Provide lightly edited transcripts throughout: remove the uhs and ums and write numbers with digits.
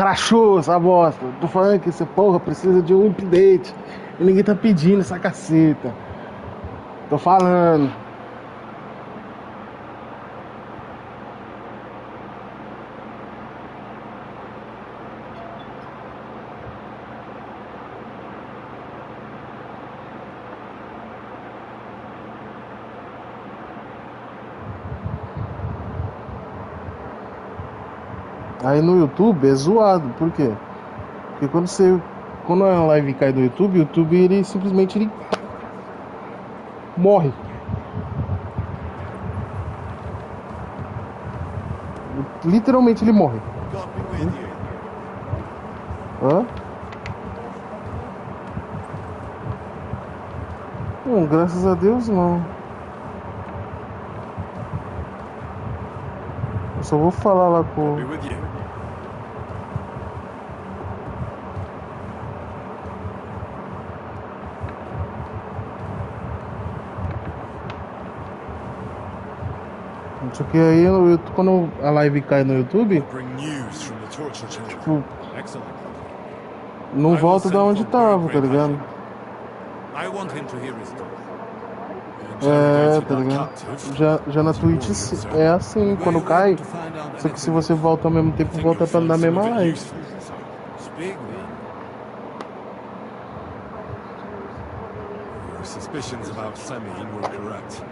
Crachou essa bosta. Tô falando que essa porra precisa de um update. E ninguém tá pedindo essa caceta. Tô falando. Aí no YouTube é zoado. Por quê? Porque quando a live cai no YouTube, o YouTube ele simplesmente ele morre. Literalmente ele morre. Hã? Graças a Deus não. Eu só vou falar lá com. Só que aí quando a live cai no YouTube, tipo, não volta da onde tava, tá ligado? É, tá ligado? Já na Twitch é assim, quando cai, só que se você volta ao mesmo tempo, volta pra na mesma live. Suspicions about Semine were correct.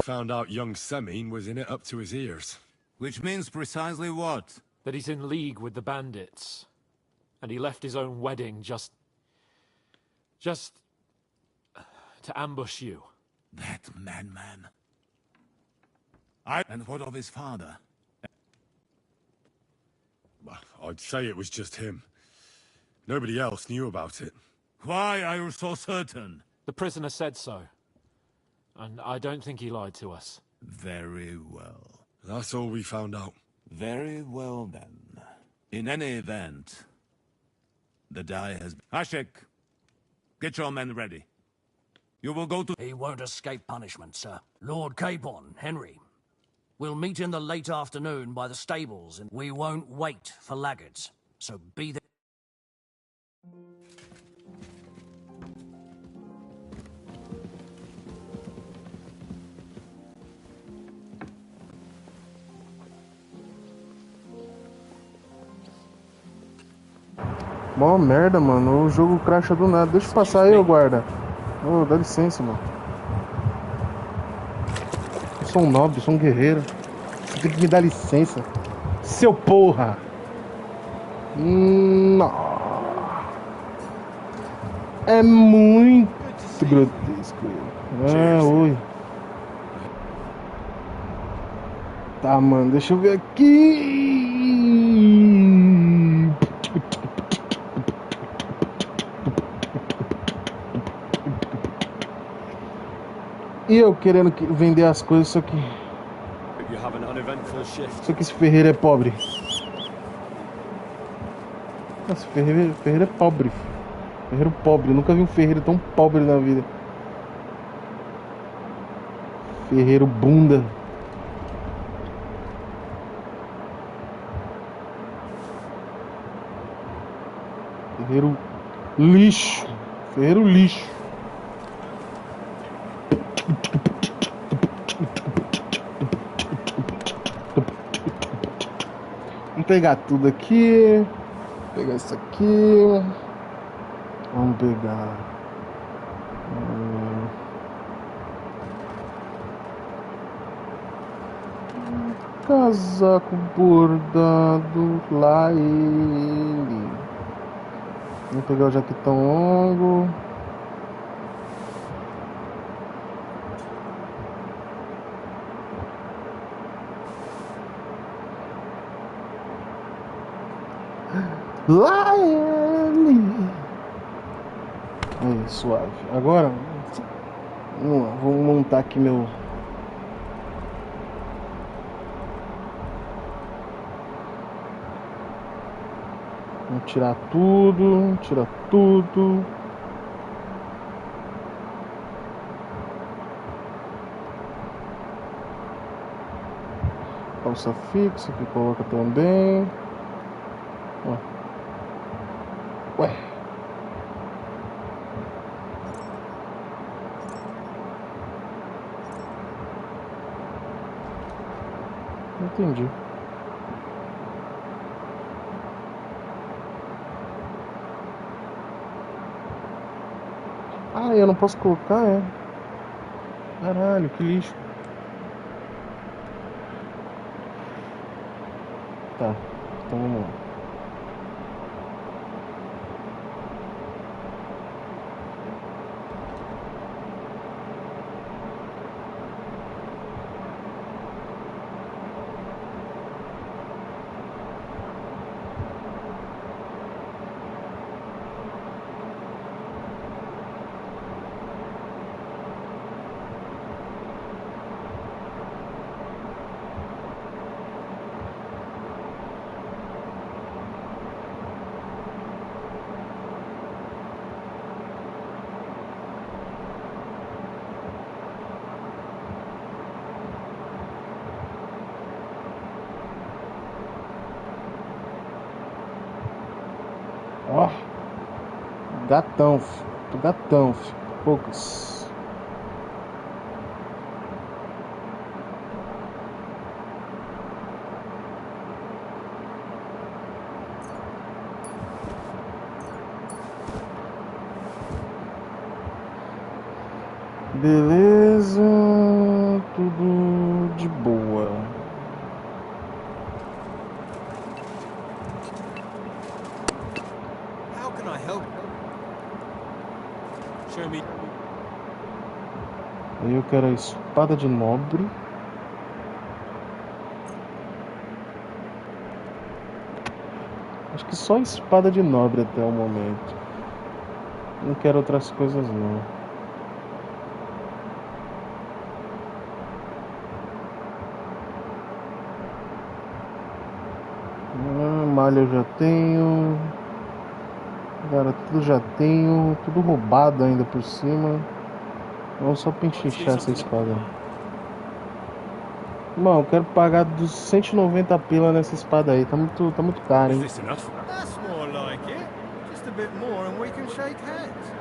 Found out young Semine was in it up to his ears. Which means precisely what? That he's in league with the bandits. And he left his own wedding just to ambush you. That madman. And what of his father? I'd say it was just him. Nobody else knew about it. Why are you so certain? The prisoner said so. And I don't think he lied to us. Very well. That's all we found out. Very well, then. In any event, the die has... Ashik, get your men ready. You will go to... He won't escape punishment, sir. Lord Capon, Henry. We'll meet in the late afternoon by the stables, and we won't wait for laggards. So be there. Mó merda, mano. O jogo cracha do nada. Deixa eu passar aí, ô guarda. Ô, dá licença, mano. Eu sou um nobre, sou um guerreiro. Você tem que me dar licença. Seu porra! Não. É muito grotesco. Oi. Tá, mano. Deixa eu ver aqui. E eu querendo vender as coisas, só que esse ferreiro é pobre. Esse ferreiro é pobre. Ferreiro pobre. Eu nunca vi um ferreiro tão pobre na vida. Ferreiro bunda. Ferreiro lixo. Ferreiro lixo. Vamos pegar tudo aqui. Pegar isso aqui. Vamos pegar. Casaco bordado lá ele. Vamos pegar o jaquetão longo. Lá ele. Aí, suave. Agora, vamos lá, vou montar aqui meu. Vamos tirar tudo, tirar tudo. Calça fixa que coloca também. Ué. Ué. Não entendi. Ah, eu não posso colocar, é? Caralho, que lixo. Tá, então vamos lá. Ó, gatão, filho. Gatão, filho. Poucas. Beleza, tudo de boa. How can I help? Show me. Aí eu quero a espada de nobre. Acho que só a espada de nobre até o momento. Não quero outras coisas não. Malha eu já tenho. Cara, tudo já tenho. Tudo roubado ainda por cima. Vamos só pinchichar essa espada. Irmão, eu quero pagar dos 190 pila nessa espada aí. Tá muito caro, Is hein? this enough? That's more like it. Just a bit more and we can shake hands.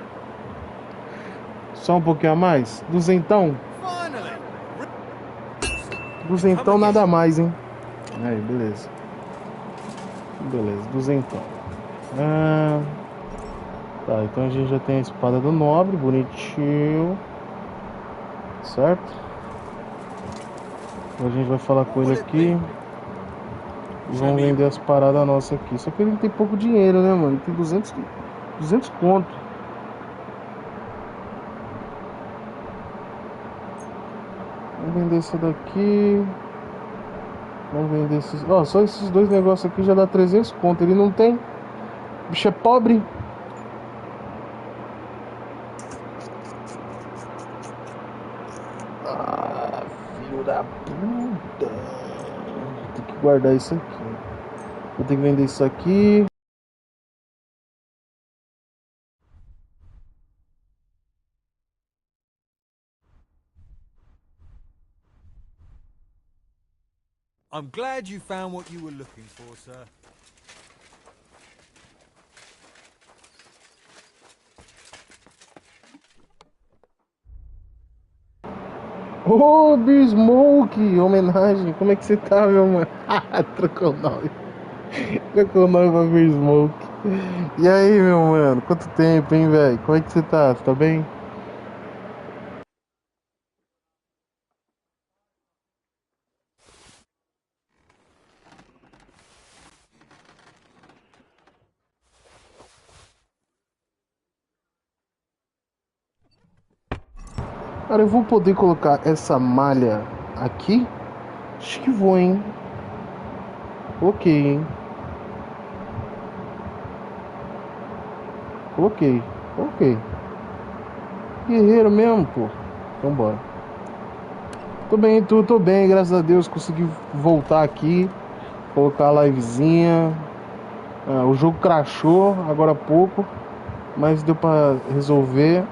Só um pouquinho a mais? Duzentão? Finally! Duzentão nada mais, hein? Aí, beleza. Beleza, duzentão. Tá, então a gente já tem a espada do nobre, bonitinho. Certo? Então a gente vai falar com ele aqui. E vamos vender as paradas nossas aqui. Só que ele tem pouco dinheiro, né, mano? Ele tem 200 conto. Vamos vender isso daqui. Vamos vender esses... Ó, só esses dois negócios aqui já dá 300 conto. Ele não tem. O bicho é pobre. Ah, filho da puta. Vou ter que guardar isso aqui. Vou ter que vender isso aqui. I'm glad you found what you were looking for, sir. Ô, Smoke, homenagem. Como é que você tá, meu mano? Trocou o nome. Trocou o nome pra Smoke. E aí, meu mano? Quanto tempo, hein, velho? Como é que você tá? Você tá bem? Cara, eu vou poder colocar essa malha aqui? Acho que vou, hein? Coloquei, hein? Coloquei. Guerreiro mesmo, pô. Então bora. Tô bem, graças a Deus. Consegui voltar aqui. Colocar a livezinha. O jogo crashou agora há pouco. Mas deu pra resolver.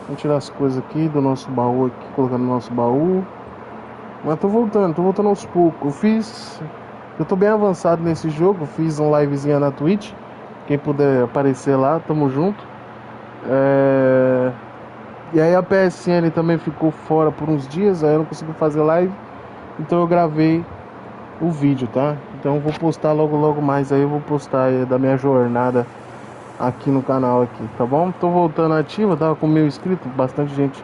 Vamos tirar as coisas aqui do nosso baú aqui. Colocar no nosso baú. Mas tô voltando aos poucos. Eu fiz Eu tô bem avançado nesse jogo. Fiz uma livezinha na Twitch. Quem puder aparecer lá, tamo junto. E aí a PSN também ficou fora por uns dias. Aí eu não consegui fazer live. Então eu gravei o vídeo, tá? Então eu vou postar logo mais. Aí eu vou postar aí da minha jornada aqui no canal aqui, tá bom? Tô voltando ativa, tava com 1.000 inscritos. Bastante gente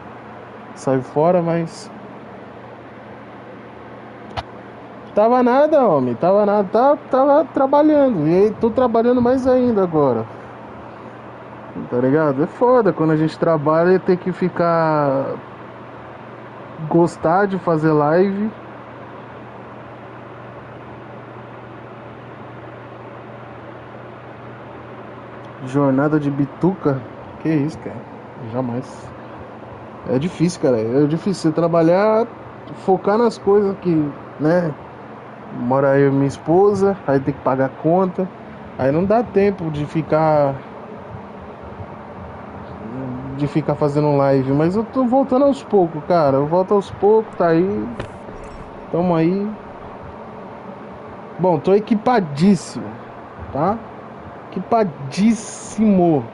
saiu fora, mas... Tava nada, homem. Tava nada. Tava trabalhando. E aí tô trabalhando mais ainda agora. Tá ligado? É foda. Quando a gente trabalha e tem que ficar... Gostar de fazer live. Jornada de bituca. Que isso, cara? Jamais. É difícil, cara. É difícil você trabalhar, focar nas coisas que, né? Mora eu e minha esposa, aí tem que pagar conta. Aí não dá tempo de ficar fazendo live, mas eu tô voltando aos poucos, cara. Eu volto aos poucos, tá aí. Tamo aí. Bom, tô equipadíssimo, tá? Equipadíssimo.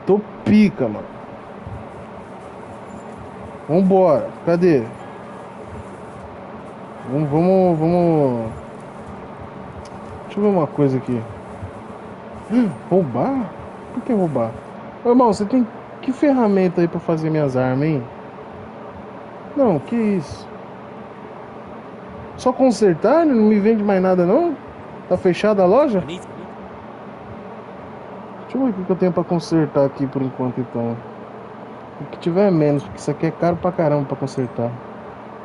Tô pica, mano. Vambora. Cadê? Vamos. Deixa eu ver uma coisa aqui. Roubar? Por que roubar? Ô, irmão, você tem que ferramenta aí pra fazer minhas armas, hein? Não, que isso? Só consertar? Não me vende mais nada, não? Tá fechada a loja? Deixa eu ver o que eu tenho pra consertar aqui por enquanto, então. O que tiver menos, porque isso aqui é caro pra caramba pra consertar.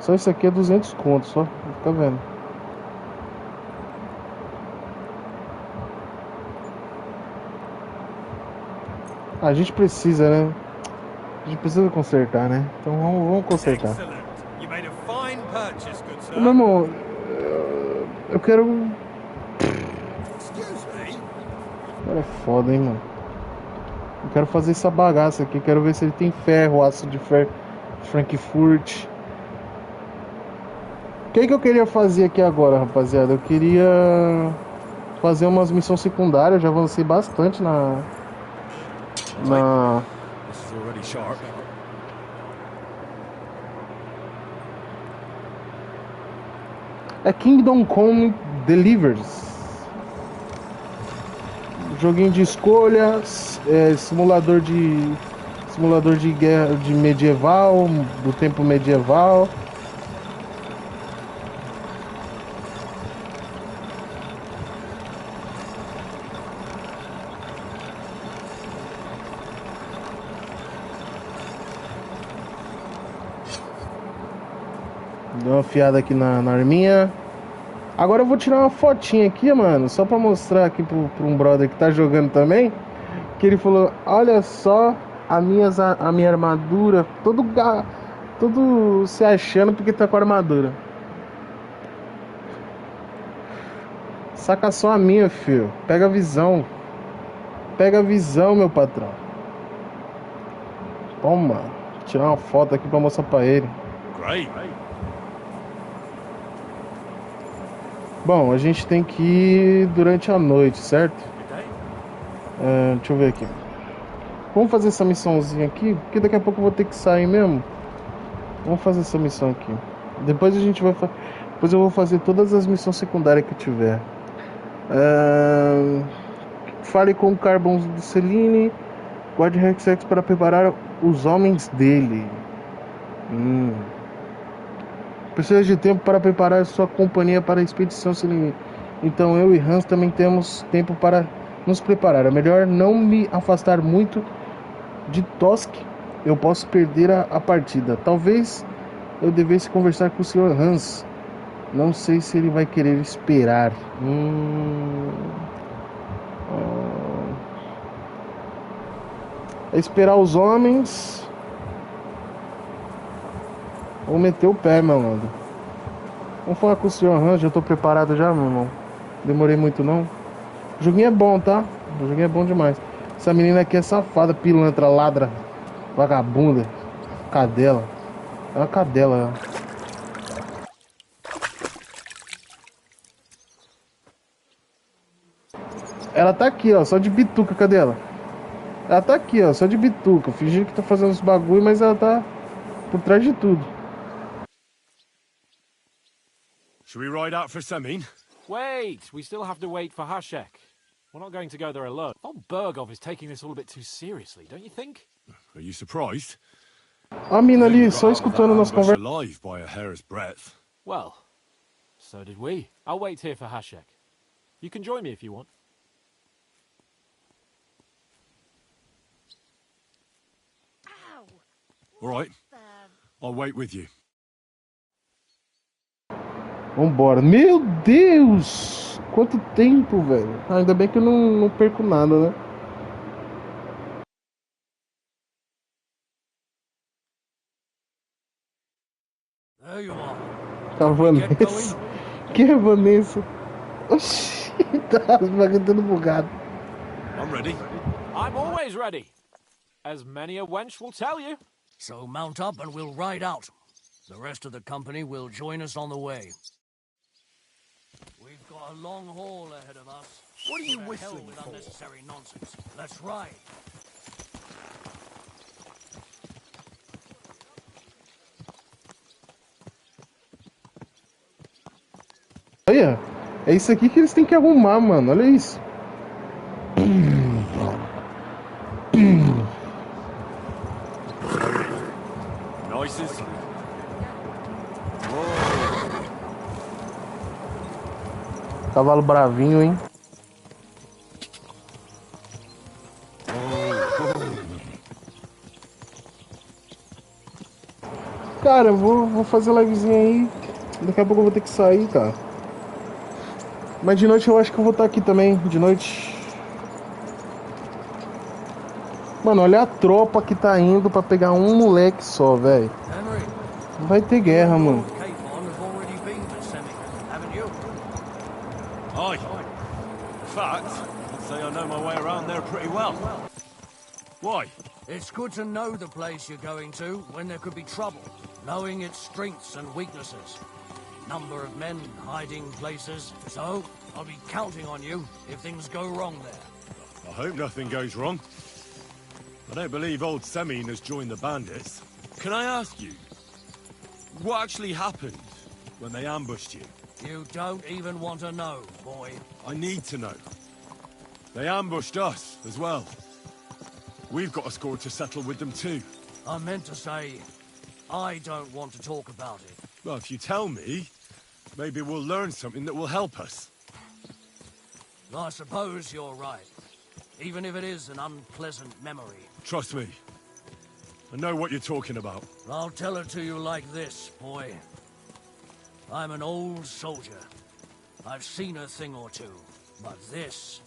Só isso aqui é 200 conto, só. Fica vendo. A gente precisa, né? A gente precisa consertar, né? Então vamos consertar. Ô, meu irmão, eu quero... Cara, é foda, hein, mano. Eu quero fazer essa bagaça aqui. Quero ver se ele tem ferro, aço de ferro, Frankfurt. O que eu queria fazer aqui agora, rapaziada? Eu queria fazer umas missões secundárias. Já avancei bastante na... This is already sharp. É Kingdom Come Deliverance. Joguinho de escolhas, simulador de guerra, de medieval, do tempo medieval. Deu uma afiada aqui na arminha. Agora eu vou tirar uma fotinha aqui, mano, só pra mostrar aqui pro um brother que tá jogando também. Que ele falou, olha só a minha armadura, todo se achando porque tá com a armadura. Saca só a minha, filho. Pega a visão. Pega a visão, meu patrão. Toma. Vou tirar uma foto aqui pra mostrar pra ele. Great. Bom, a gente tem que ir durante a noite, certo? Deixa eu ver aqui. Vamos fazer essa missãozinha aqui, porque daqui a pouco eu vou ter que sair mesmo. Vamos fazer essa missão aqui. Depois a gente vai... Depois eu vou fazer todas as missões secundárias que tiver. Fale com o Carbon do Celine. Guarde Hexex para preparar os homens dele. Precisa de tempo para preparar sua companhia para a expedição Celine. Então eu e Hans também temos tempo para nos preparar. É melhor não me afastar muito de Tosk. Eu posso perder a partida. Talvez eu devesse conversar com o Sr. Hans. Não sei se ele vai querer esperar. É esperar os homens ou meter o pé, meu mano. Vamos falar com o Sr. Hans. Já tô preparado já, meu irmão. Demorei muito não. O joguinho é bom, tá? O joguinho é bom demais. Essa menina aqui é safada, pilantra, ladra, vagabunda, cadela. É uma cadela. Ela tá aqui, ó, só de bituca. Cadê ela? Ela tá aqui, ó, só de bituca. Fingindo que tá fazendo os bagulho, mas ela tá por trás de tudo. Should we ride out for Semine? Wait! We still have to wait for Hashek. We're not going to go there alone. Von Bergov is taking this all a bit too seriously, don't you think? Are you surprised? A mina We only ali, got só out of that escutando nossa ambush conversa. alive by a hair's breadth. Well, so did we. I'll wait here for Hashek. You can join me if you want. All right, I'll wait with you. Vambora. Meu Deus! Quanto tempo, velho. Ainda bem que eu não perco nada, né? There you are. A Vanessa. Quem é a Vanessa? Oxi, tá os bagulho tudo bugado. I'm ready. I'm always ready. As many a wench will tell you. So mount up and we'll ride out. The rest of the company will join us on the way. We've got a long haul ahead of us. What are you To hell whistling with for? unnecessary nonsense. Let's ride. Olha, é isso aqui que eles têm que arrumar, mano. Olha isso. Noises. Cavalo bravinho, hein? Cara, eu vou fazer livezinha aí. Daqui a pouco eu vou ter que sair, cara. Mas de noite eu acho que eu vou estar aqui também. De noite. Mano, olha a tropa que tá indo pra pegar um moleque só, velho. Henry, Vai ter guerra, mano. Lord Capon have already been to Semine, haven't you? Aye. In fact, I'd say I know my way around there pretty well. Why? It's good to know the place you're going to when there could be trouble, knowing its strengths and weaknesses. Number of men hiding places, so I'll be counting on you if things go wrong there. I hope nothing goes wrong. I don't believe old Semine has joined the bandits. Can I ask you, what actually happened when they ambushed you? You don't even want to know, boy. I need to know. They ambushed us as well. We've got a score to settle with them too. I meant to say, I don't want to talk about it. Well, if you tell me, maybe we'll learn something that will help us. I suppose you're right, even if it is an unpleasant memory. Trust me. I know what you're talking about. I'll tell it to you like this, boy. I'm an old soldier. I've seen a thing or two, but this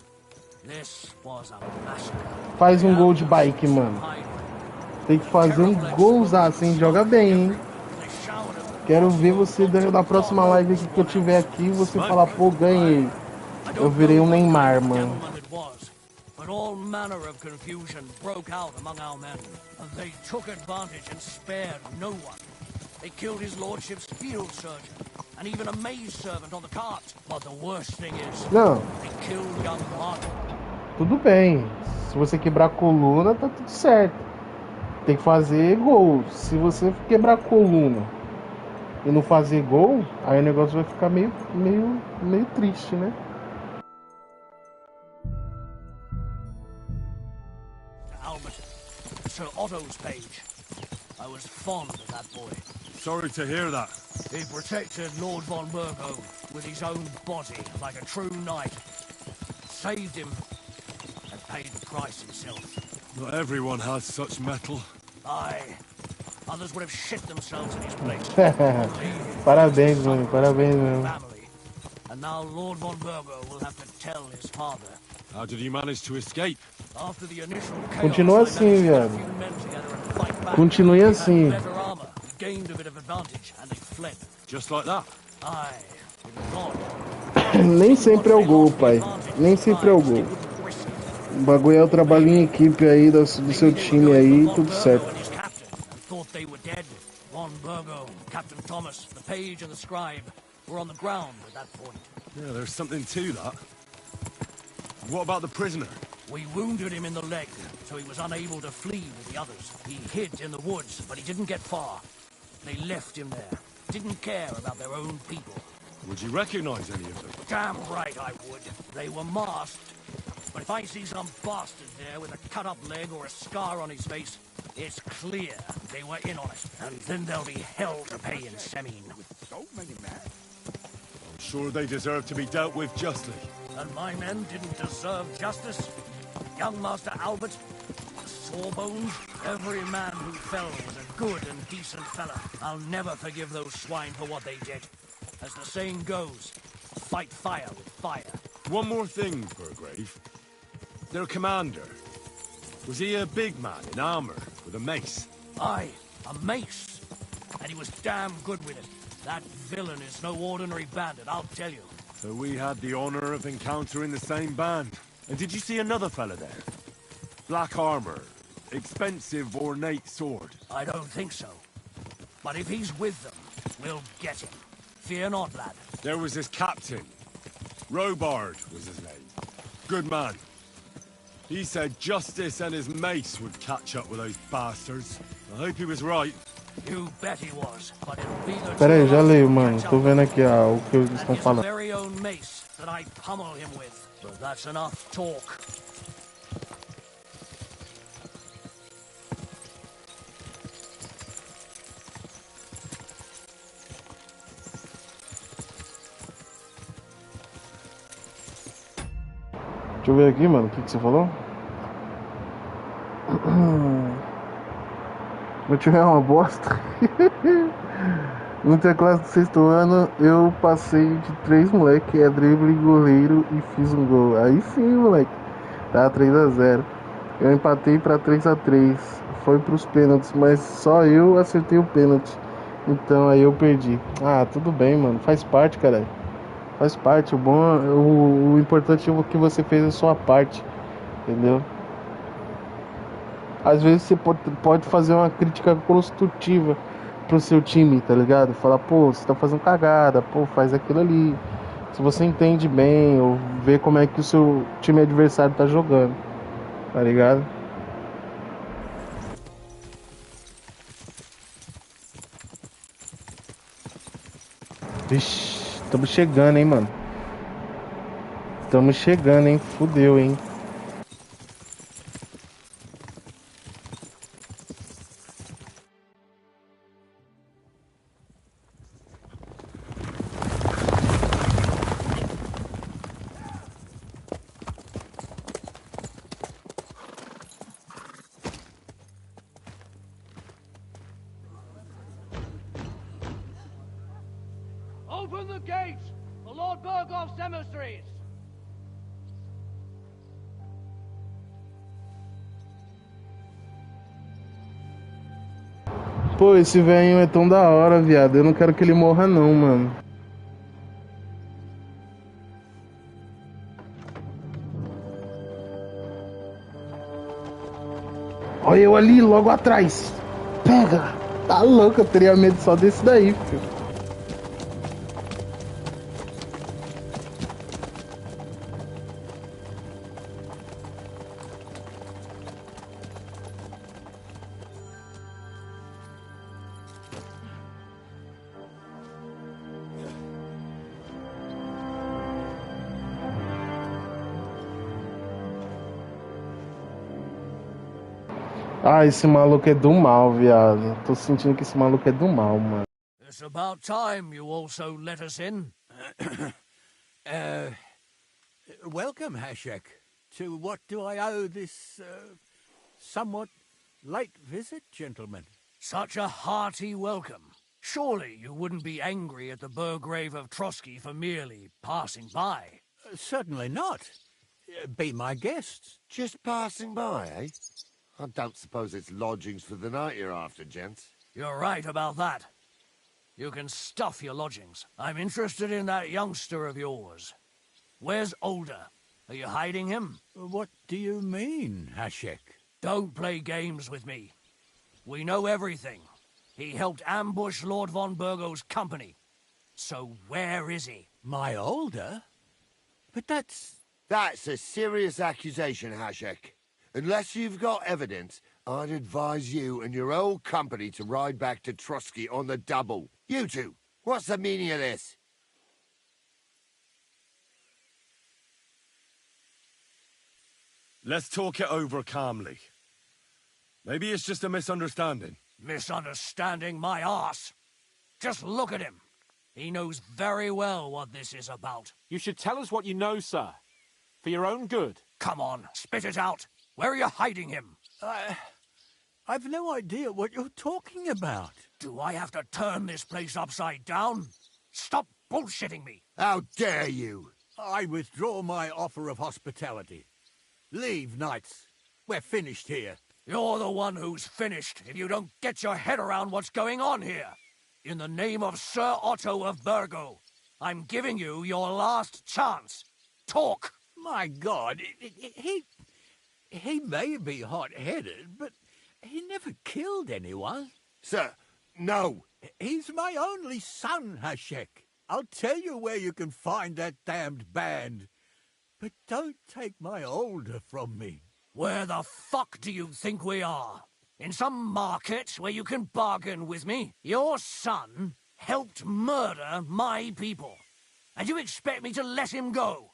was a massacre. Faz um gol de bike, mano. Tem que fazer um golzaço, hein? Joga bem, hein? Quero ver você na próxima live que eu tiver aqui, você falar, pô, ganhei. Eu virei um Neymar, mano. But all manner of confusion broke out among our men, and they took advantage and spared no one. They killed his lordship's field surgeon, and even a maid servant on the cart. But the worst thing is, Não, they killed young Martin. tudo bem. Se você quebrar a coluna, tá tudo certo. Tem que fazer gol. Se você quebrar a coluna e não fazer gol, aí o negócio vai ficar meio triste, né? Albert, Sir Otto's page. I was fond of that boy. Sorry to hear that. He protected Lord von Burgo with his own body like a true knight. Saved him and paid the price himself. Not everyone has such metal. Aye. Others would have shit themselves in his place. Parabéns, mano. Parabéns, mano. Family. And now Lord von Burgo will have to tell his father. How did he manage to escape? After the initial chaos, Continua I assim, managed to get a viado. few men together and fight back. Continue He had assim. better armor, gained a bit of advantage, and they fled. Just like that? Aye. With God. Nem sempre é o gol, pai. Nem sempre é o gol. O bagulho é o trabalho em equipe aí do seu time aí, tudo certo. Thought they were dead. Von Burgo, Captain Thomas, the page and the scribe were on the ground at that point. Yeah, there's something to that. What about the prisoner? We wounded him in the leg, so he was unable to flee with the others. He hid in the woods, but he didn't get far. They left him there. Didn't care about their own people. Would you recognize any of them? Damn right I would. They were masked. But if I see some bastard there with a cut-up leg or a scar on his face, it's clear they were in on it. And then there'll be hell to pay in Semine. So many men. I'm sure they deserve to be dealt with justly. And my men didn't deserve justice. Young Master Albert, Sawbones, every man who fell was a good and decent fella. I'll never forgive those swine for what they did. As the saying goes, fight fire with fire. One more thing, Burgrave. Their commander. Was he a big man in armor with a mace? Aye, a mace. And he was damn good with it. That villain is no ordinary bandit, I'll tell you. So we had the honor of encountering the same band. And did you see another fella there? Black armor, expensive ornate sword. I don't think so. But if he's with them, we'll get him. Fear not, lad. There was his captain. Robard was his name. Good man. He said justice and his mace would catch up with those bastards. I hope he was right. You bet he was, but it'll be the Pera aí, já leio, mano. catch Tô up vendo aqui o que eles and estão his falando. very own mace that I pummel him with. But that's enough talk. Deixa eu ver aqui, mano. O que você falou? Meu time é uma bosta. No interclasse do sexto ano, eu passei de 3 moleque, drible, goleiro e fiz um gol. Aí sim, moleque. Tá 3-0. Eu empatei pra 3-3. Foi pros pênaltis, mas só eu acertei o pênalti. Então aí eu perdi. Ah, tudo bem, mano. Faz parte, caralho. Faz parte. O importante é que você fez a sua parte. Entendeu? Às vezes você pode fazer uma crítica construtiva pro seu time, tá ligado? Falar, pô, você tá fazendo cagada, pô, faz aquilo ali. Se você entende bem, ou vê como é que o seu time adversário tá jogando, tá ligado? Vixe, estamos chegando, hein, mano. Estamos chegando, hein. Fudeu, hein. Open the gate for Lord Bergoff's emissaries. Pô, esse velhinho é tão da hora, viado. Eu não quero que ele morra não, mano. Olha eu ali, logo atrás. Pega! Tá louco, eu teria medo só desse daí, filho. Ah, esse maluco é do mal, viado. Tô sentindo que esse maluco é do mal, mano. It's about time you also let us in. Welcome, Hashek. To what do I owe this, somewhat late visit, gentlemen? Such a hearty welcome. Surely you wouldn't be angry at the Burgrave of Trotsky for merely passing by. Certainly not. Be my guests. Just passing by, eh? I don't suppose it's lodgings for the night you're after, gents. You're right about that. You can stuff your lodgings. I'm interested in that youngster of yours. Where's Older? Are you hiding him? What do you mean, Hashek? Don't play games with me. We know everything. He helped ambush Lord von Burgo's company. So where is he? My Older? But that's That's a serious accusation, Hashek. Unless you've got evidence, I'd advise you and your whole company to ride back to Trotsky on the double. You two, what's the meaning of this? Let's talk it over calmly. Maybe it's just a misunderstanding. Misunderstanding my arse. Just look at him. He knows very well what this is about. You should tell us what you know, sir. For your own good. Come on, spit it out. Where are you hiding him? I've no idea what you're talking about. Do I have to turn this place upside down? Stop bullshitting me. How dare you? I withdraw my offer of hospitality. Leave, knights. We're finished here. You're the one who's finished if you don't get your head around what's going on here. In the name of Sir Otto of Burgo, I'm giving you your last chance. Talk! My God, he may be hot-headed, but he never killed anyone. Sir, no. He's my only son, Hashek. I'll tell you where you can find that damned band. But don't take my older from me. Where the fuck do you think we are? In some market where you can bargain with me? Your son helped murder my people. And you expect me to let him go?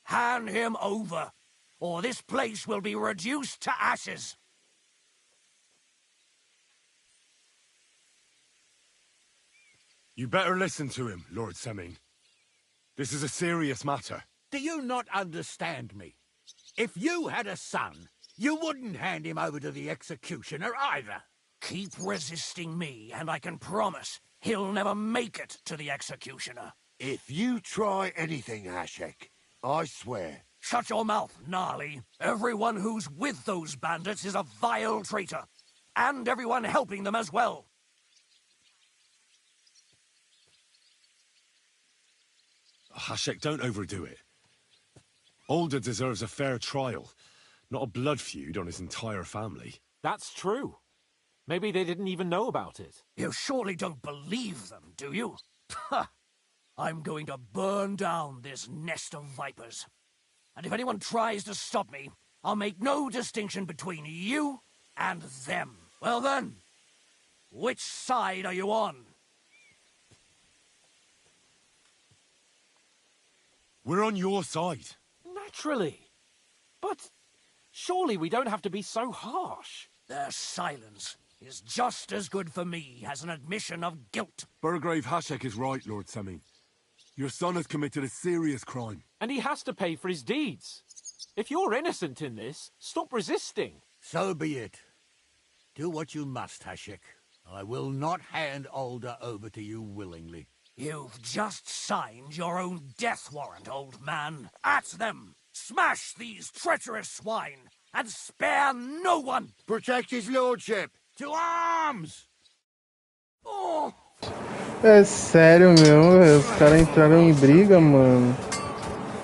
Hand him over, or this place will be reduced to ashes. You better listen to him, Lord Seming. This is a serious matter. Do you not understand me? If you had a son, you wouldn't hand him over to the executioner either. Keep resisting me, and I can promise he'll never make it to the executioner. If you try anything, Hashek, I swear. Shut your mouth, Gnarly. Everyone who's with those bandits is a vile traitor. And everyone helping them as well. Hashek, don't overdo it. Alder deserves a fair trial, not a blood feud on his entire family. That's true. Maybe they didn't even know about it. You surely don't believe them, do you? I'm going to burn down this nest of vipers. And if anyone tries to stop me, I'll make no distinction between you and them. Well then, which side are you on? We're on your side. Naturally. But surely we don't have to be so harsh. Their silence is just as good for me as an admission of guilt. Burgrave Hashek is right, Lord Seming. Your son has committed a serious crime. And he has to pay for his deeds. If you're innocent in this, stop resisting. So be it. Do what you must, Hashek. I will not hand Alder over to you willingly. You've just signed your own death warrant, old man. At them! Smash these treacherous swine, and spare no one! Protect his lordship! To arms! Oh! É sério mesmo, velho. Os caras entraram em briga, mano.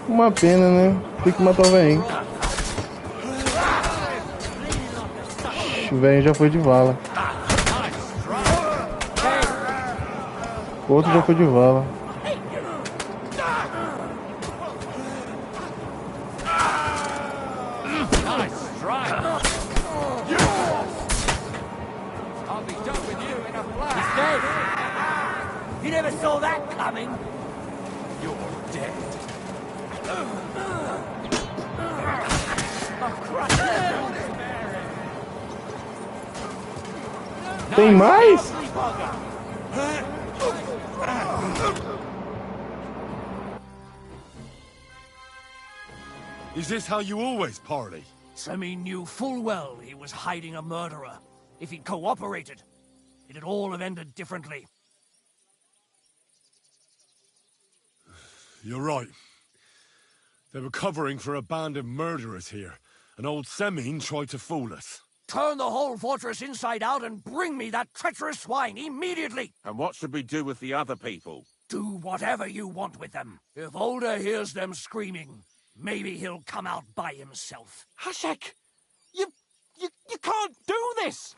Uma pena, né? Tem que matar o velho. O velho já foi de vala. O outro já foi de vala. You never saw that coming. You're dead. Tem mais? Is this how you always parley? Semi knew full well he was hiding a murderer. If he'd cooperated, it'd all have ended differently. You're right. They were covering for a band of murderers here, and old Seming tried to fool us. Turn the whole fortress inside out and bring me that treacherous swine immediately! And what should we do with the other people? Do whatever you want with them. If Alder hears them screaming, maybe he'll come out by himself. Hashek! You can't do this!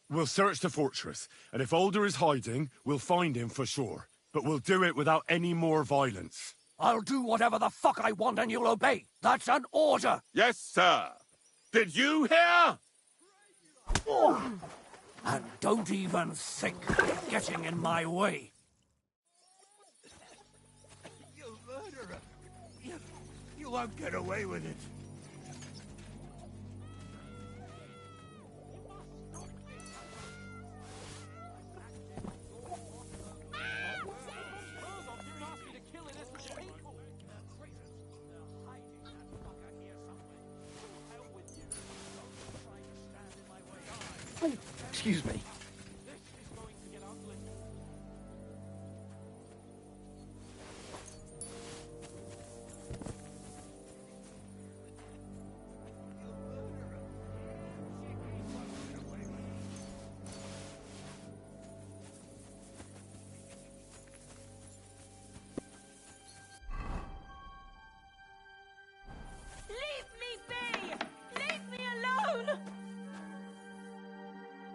We'll search the fortress, and if Alder is hiding, we'll find him for sure. but we'll do it without any more violence. I'll do whatever the fuck I want and you'll obey. That's an order. Yes, sir. Did you hear? And don't even think of getting in my way. You murderer! You won't get away with it. Excuse me.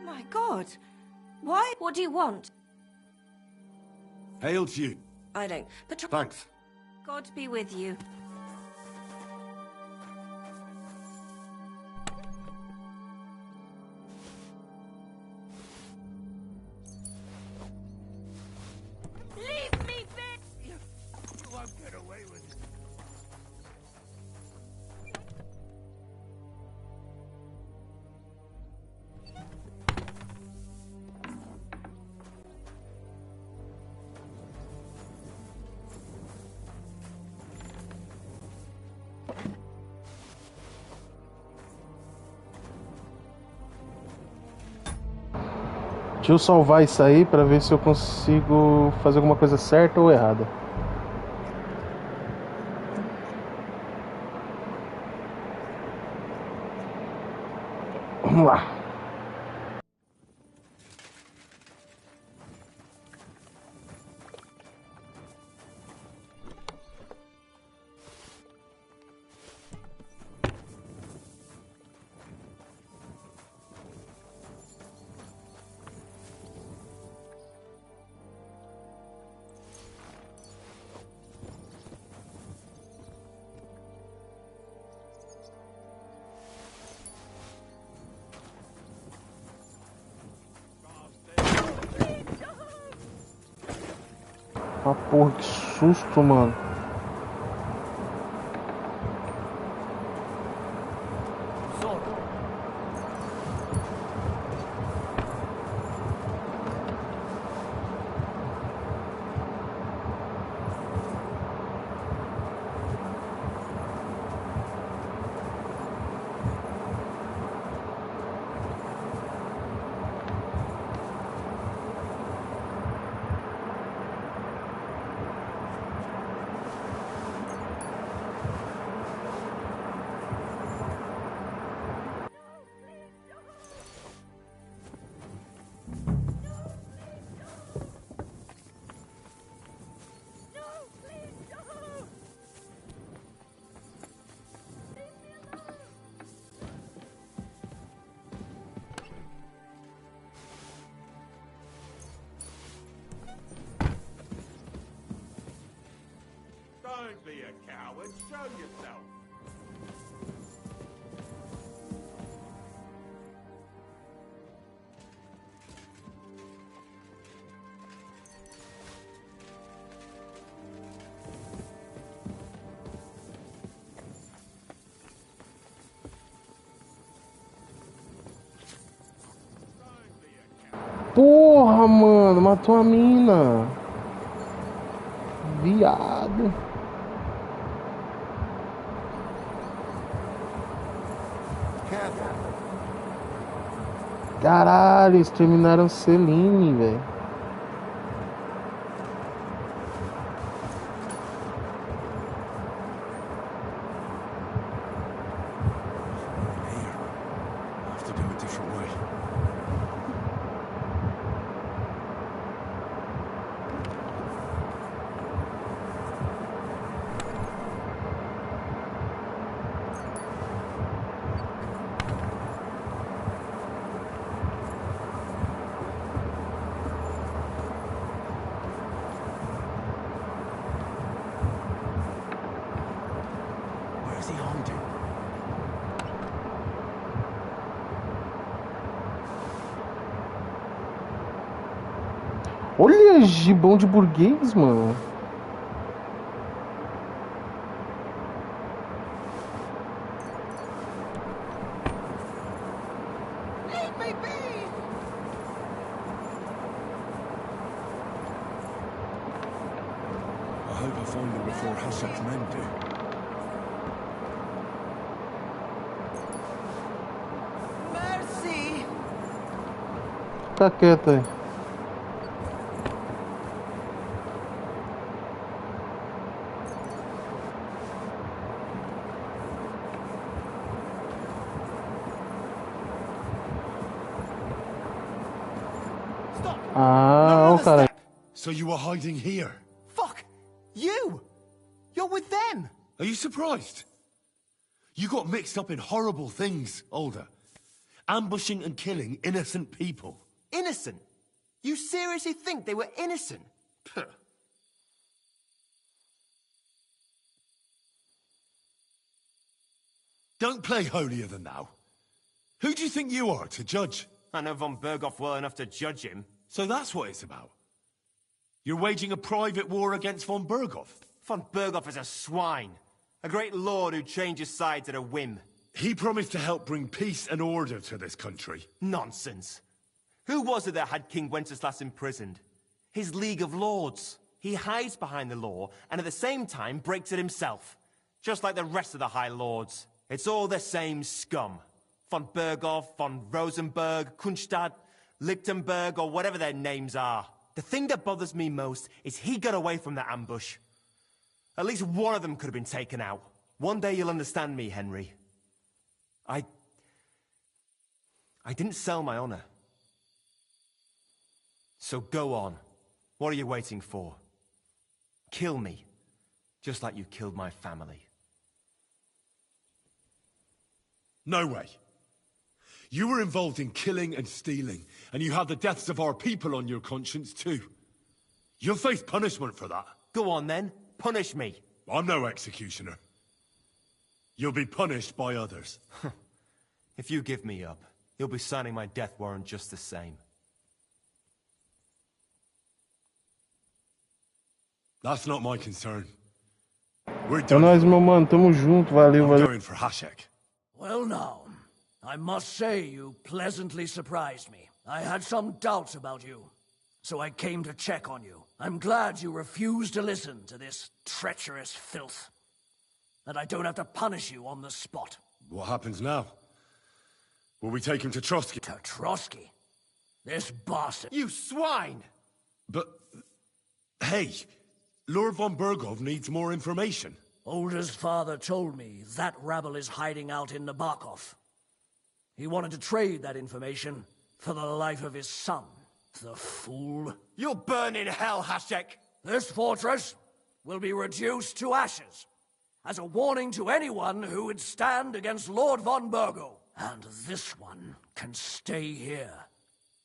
My God. Why? What do you want? Hail to you. I don't. Thanks. God be with you. Leave me be! You won't get away with it. Deixa eu salvar isso aí pra ver se eu consigo fazer alguma coisa certa ou errada. Vamos lá. Ah, porra, que susto, mano. Don't be a coward. Show yourself. Porra, mano, matou a mina. Viado. Caralho, eles terminaram Celine, velho. Have to do it a different way. Olha, gibão de burguês, mano. Leave me be! I hope I find them before Hashek's men do. Mercy! Fica quieto aí. Ah, o cara. So you were hiding here? Fuck! You! You're with them! Are you surprised? You got mixed up in horrible things, Alder. Ambushing and killing innocent people. Innocent? You seriously think they were innocent? Puh. Don't play holier than thou. Who do you think you are to judge? I know von Berghoff well enough to judge him. So that's what it's about. You're waging a private war against von Berghoff. Von Berghoff is a swine. A great lord who changes sides at a whim. He promised to help bring peace and order to this country. Nonsense. Who was it that had King Wenceslas imprisoned? His League of Lords. He hides behind the law, and at the same time breaks it himself. Just like the rest of the High Lords. It's all the same scum. Von Berghoff, von Rosenberg, Kunstadt, Lichtenberg, or whatever their names are. The thing that bothers me most is he got away from the ambush. At least one of them could have been taken out. One day you'll understand me, Henry. I didn't sell my honor. So go on. What are you waiting for? Kill me, just like you killed my family. No way. You were involved in killing and stealing, and you have the deaths of our people on your conscience too. You'll face punishment for that. Go on then, punish me. I'm no executioner. You'll be punished by others. If you give me up, you'll be signing my death warrant just the same. That's not my concern. We're É done. nóis, meu mano. Tamo junto. Valeu, I'm valeu. going for Hashek. Well now, I must say you pleasantly surprised me. I had some doubts about you, so I came to check on you. I'm glad you refused to listen to this treacherous filth. That I don't have to punish you on the spot. What happens now? Will we take him to Trotsky? To Trotsky? This bastard. You swine! But... hey, Lord von Berghoff needs more information. Older's father told me that rabble is hiding out in Nabokov. He wanted to trade that information for the life of his son. The fool. You'll burn in hell, Hashek! This fortress will be reduced to ashes, as a warning to anyone who would stand against Lord von Bergo. And this one can stay here.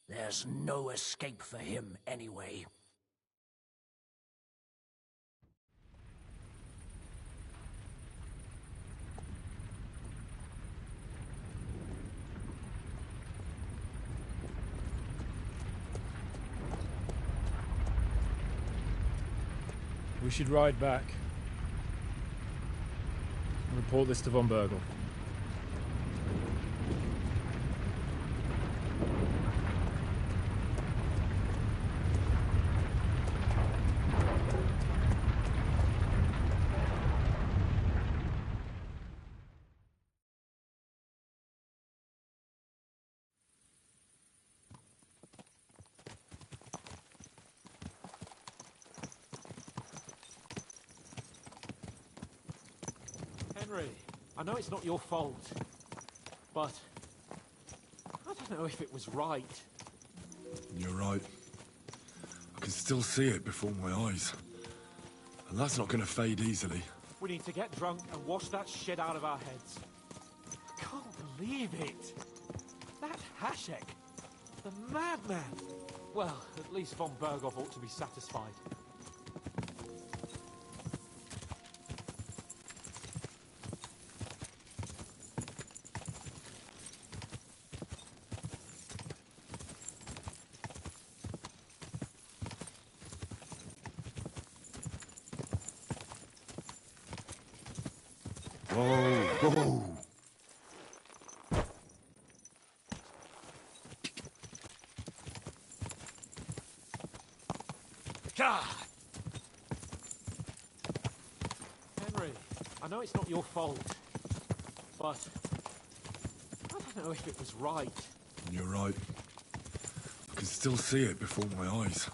There's no escape for him anyway. We should ride back and report this to von Bergel. Henry, I know it's not your fault, but I don't know if it was right. You're right. I can still see it before my eyes. And that's not gonna fade easily. We need to get drunk and wash that shit out of our heads. I can't believe it. That Hashek, the madman. Well, at least von Berghoff ought to be satisfied. Whoa. God! Henry, I know it's not your fault, but I don't know if it was right. You're right. I can still see it before my eyes.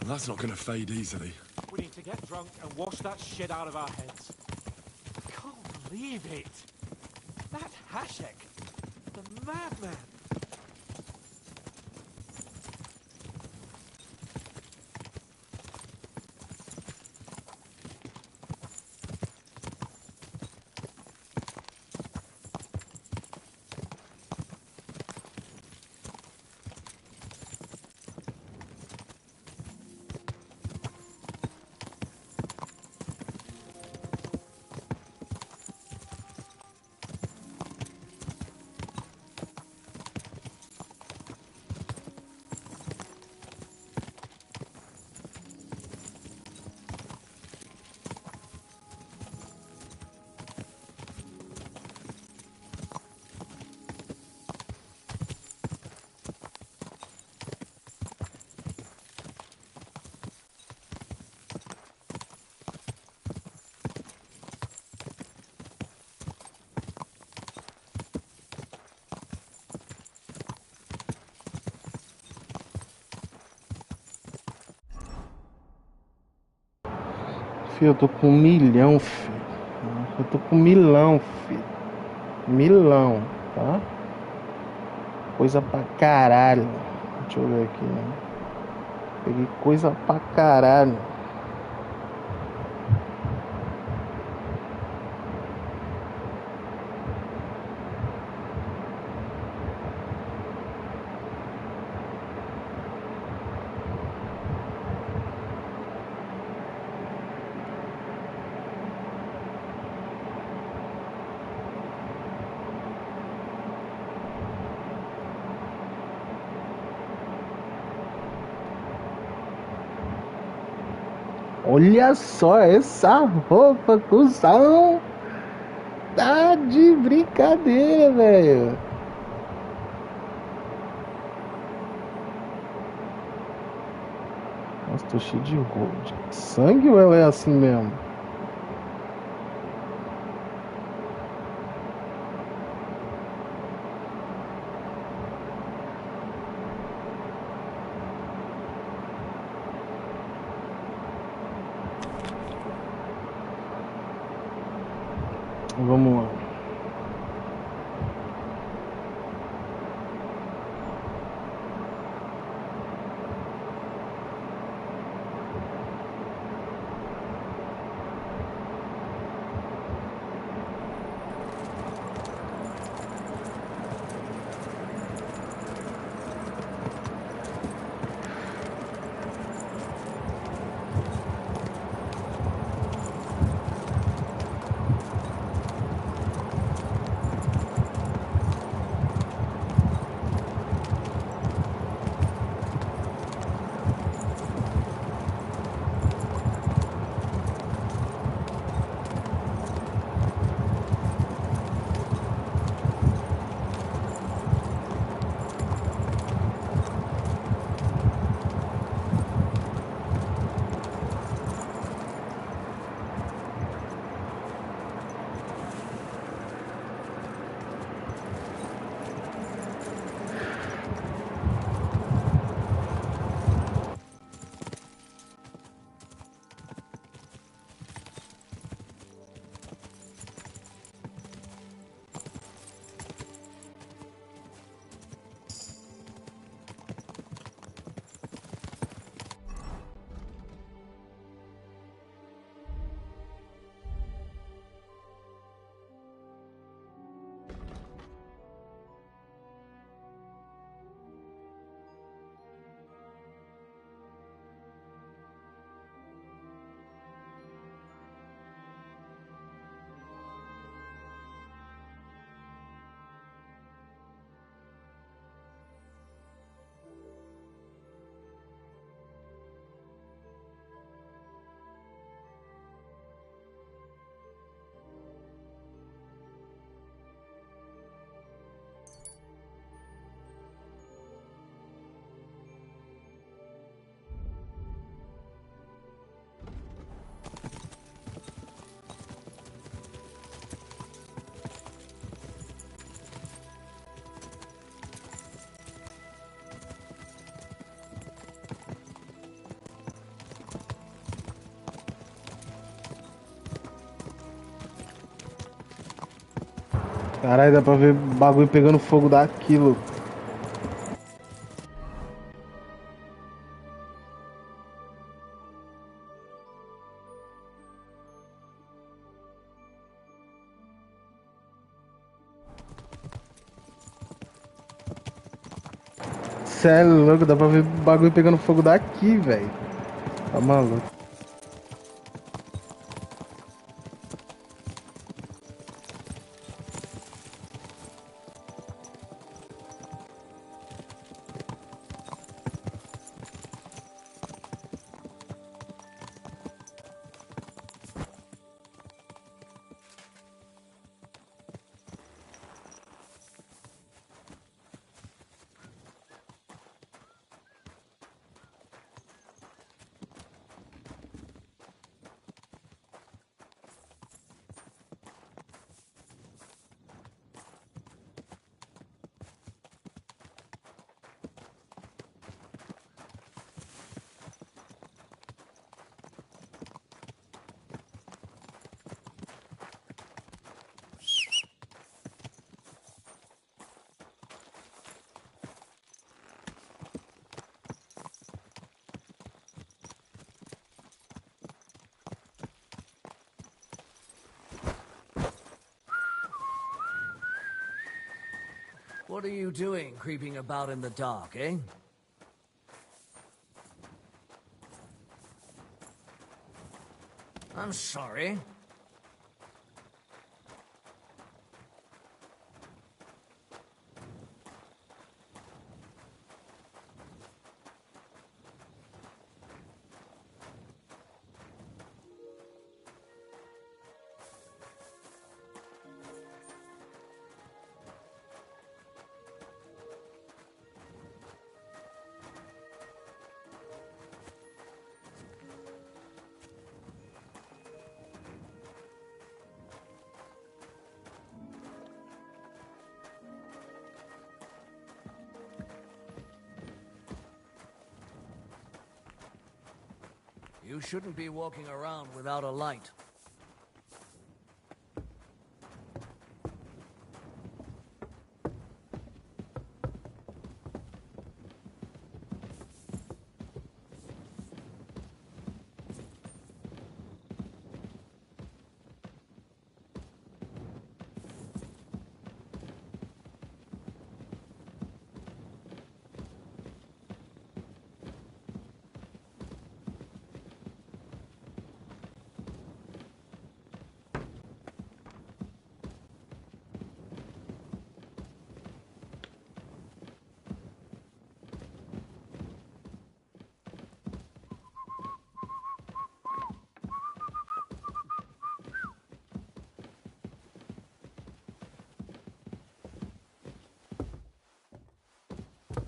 And that's not gonna fade easily. We need to get drunk and wash that shit out of our heads. I can't believe it. That Hashek, the madman. Fio, eu tô com 1 milhão, filho. Eu tô com 1 milhão, filho. 1 milhão, tá? Coisa pra caralho. Deixa eu ver aqui, né? Peguei coisa pra caralho. Olha só essa roupa, cuzão. Tá de brincadeira, velho. Nossa, tô cheio de sangue ou ela é assim mesmo? Vamos lá. Caralho, dá pra ver bagulho pegando fogo daquilo. Cê é louco, dá pra ver bagulho pegando fogo daqui, velho. Tá maluco. What are you doing, creeping about in the dark, eh? I'm sorry. You shouldn't be walking around without a light.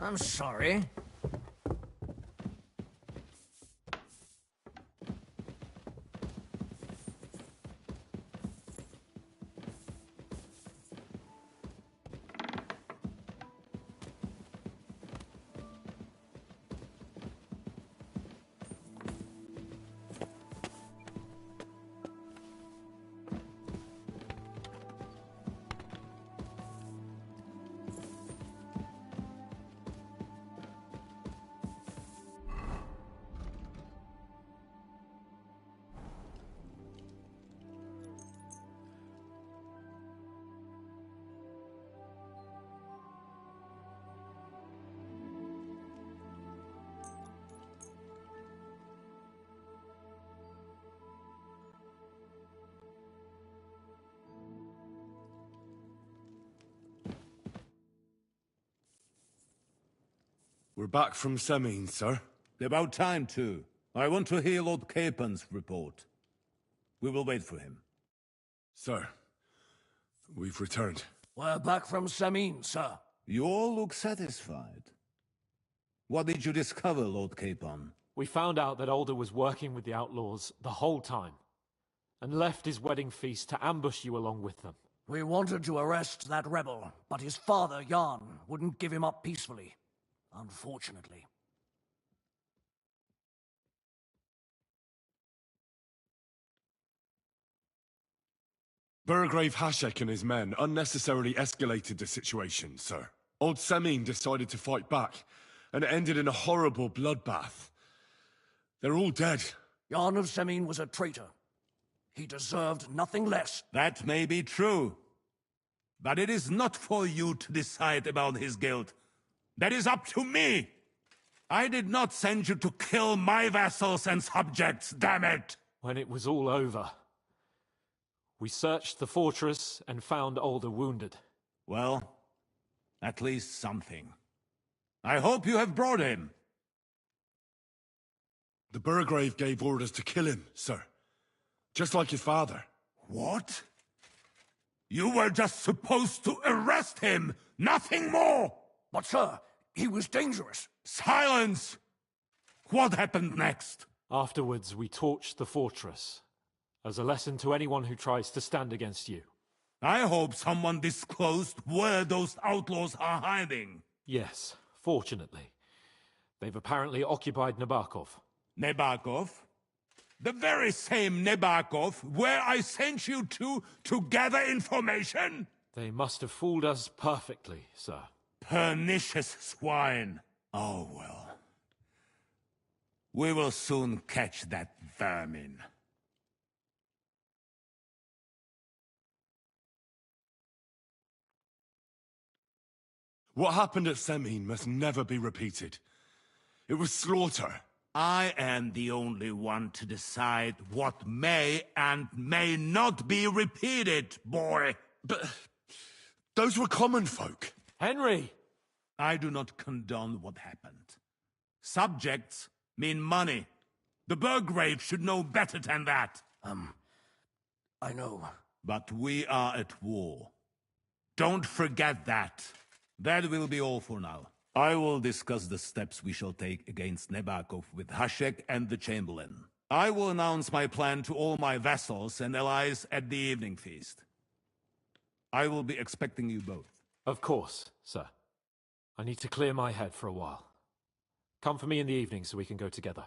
I'm sorry. We're back from Semine, sir. About time, too. I want to hear Lord Capen's report. We will wait for him. Sir, we've returned. We're back from Semine, sir. You all look satisfied. What did you discover, Lord Capon? We found out that Alder was working with the outlaws the whole time, and left his wedding feast to ambush you along with them. We wanted to arrest that rebel, but his father, Jan, wouldn't give him up peacefully. Unfortunately. Burgrave Hashek and his men unnecessarily escalated the situation, sir. Old Semin decided to fight back, and it ended in a horrible bloodbath. They're all dead. Jan of Semin was a traitor. He deserved nothing less. That may be true. But it is not for you to decide about his guilt. That is up to me! I did not send you to kill my vassals and subjects, damn it! When it was all over, we searched the fortress and found Alder wounded. Well, at least something. I hope you have brought him. The Burgrave gave orders to kill him, sir. Just like his father. What? You were just supposed to arrest him, nothing more! But sir, he was dangerous. Silence! What happened next? Afterwards, we torched the fortress, as a lesson to anyone who tries to stand against you. I hope someone disclosed where those outlaws are hiding. Yes, fortunately. They've apparently occupied Nabokov. Nabokov? The very same Nabokov where I sent you to gather information? They must have fooled us perfectly, sir. Pernicious swine. Oh well. We will soon catch that vermin. What happened at Semin must never be repeated. It was slaughter. I am the only one to decide what may and may not be repeated, boy. But those were common folk. Henry! I do not condone what happened. Subjects mean money. The Burgrave should know better than that. I know. But we are at war. Don't forget that. That will be all for now. I will discuss the steps we shall take against Nabokov with Hashek and the Chamberlain. I will announce my plan to all my vassals and allies at the evening feast. I will be expecting you both. Of course, sir. I need to clear my head for a while. Come for me in the evening so we can go together.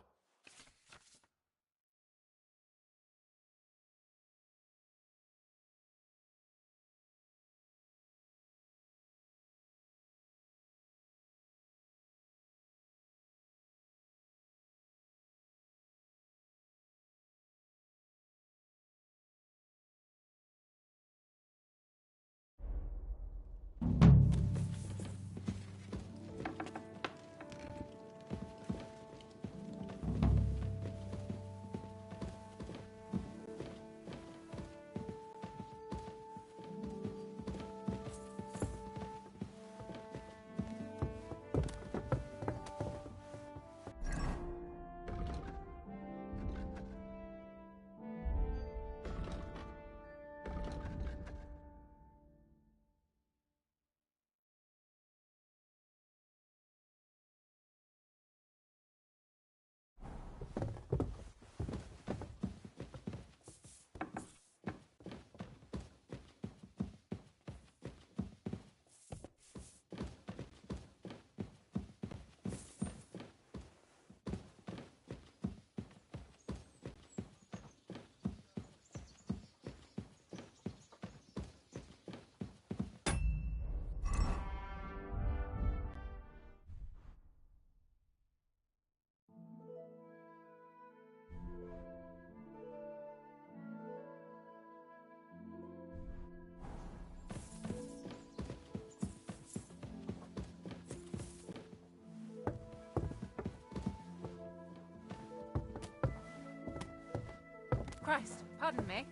Christ, pardon me.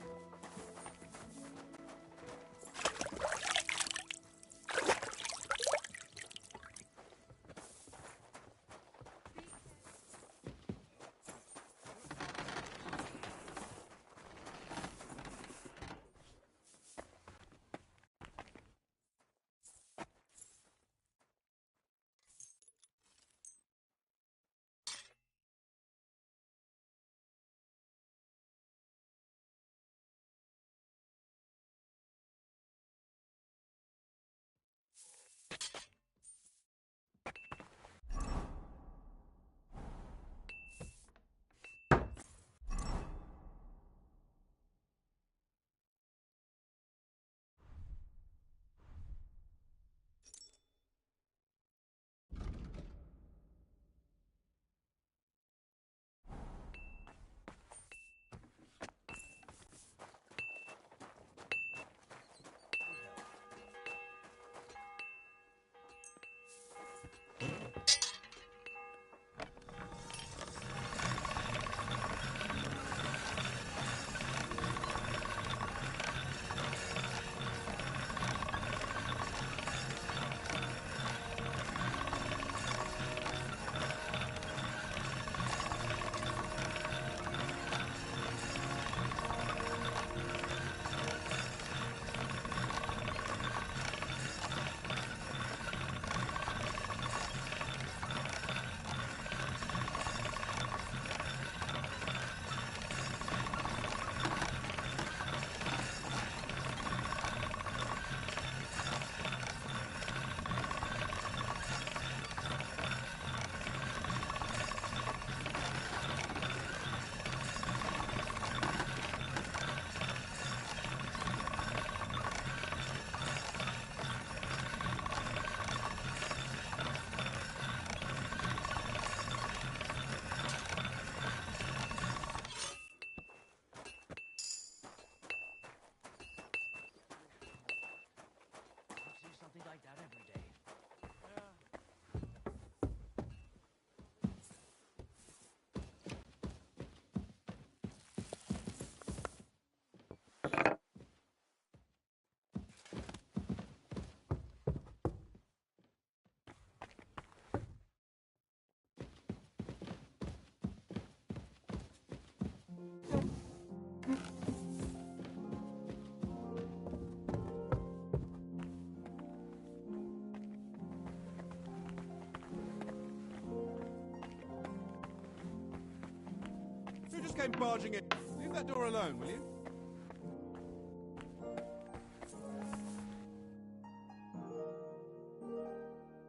came barging in. Leave that door alone, will you?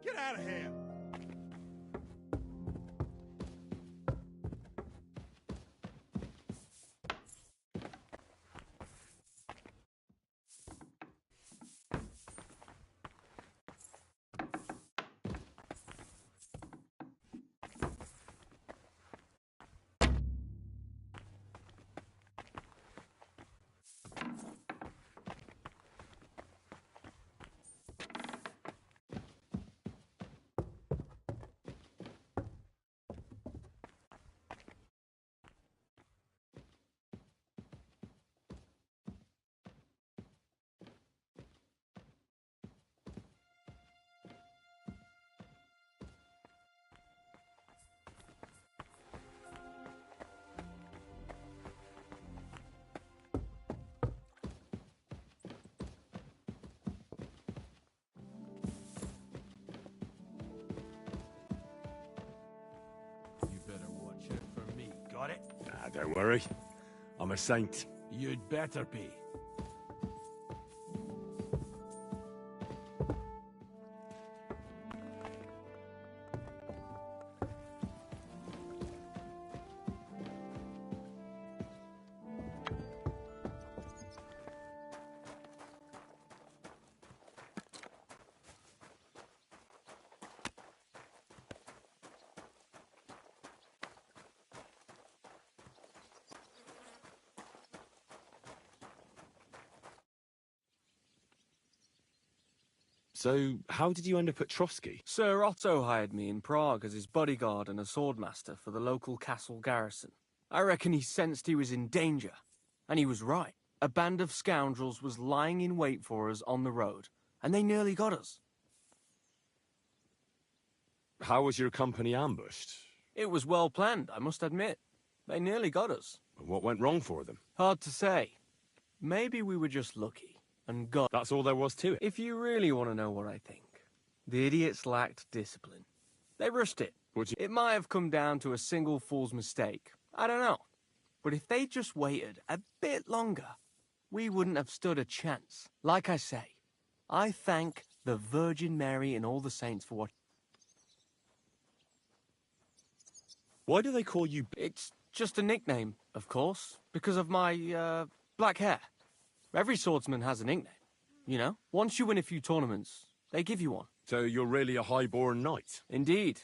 Get out of here! Got it? Nah, don't worry. I'm a saint. You'd better be. So, how did you end up at Trotsky? Sir Otto hired me in Prague as his bodyguard and a swordmaster for the local castle garrison. I reckon he sensed he was in danger. And he was right. A band of scoundrels was lying in wait for us on the road, and they nearly got us. How was your company ambushed? It was well planned, I must admit. They nearly got us. What went wrong for them? Hard to say. Maybe we were just lucky. And God, that's all there was to it. If you really want to know what I think, the idiots lacked discipline. They rushed it. It might have come down to a single fool's mistake. I don't know. But if they just waited a bit longer, we wouldn't have stood a chance. Like I say, I thank the Virgin Mary and all the saints for what... Why do they call you... It's just a nickname, of course, because of my, black hair. Every swordsman has a nickname, you know? Once you win a few tournaments, they give you one. So you're really a high-born knight? Indeed.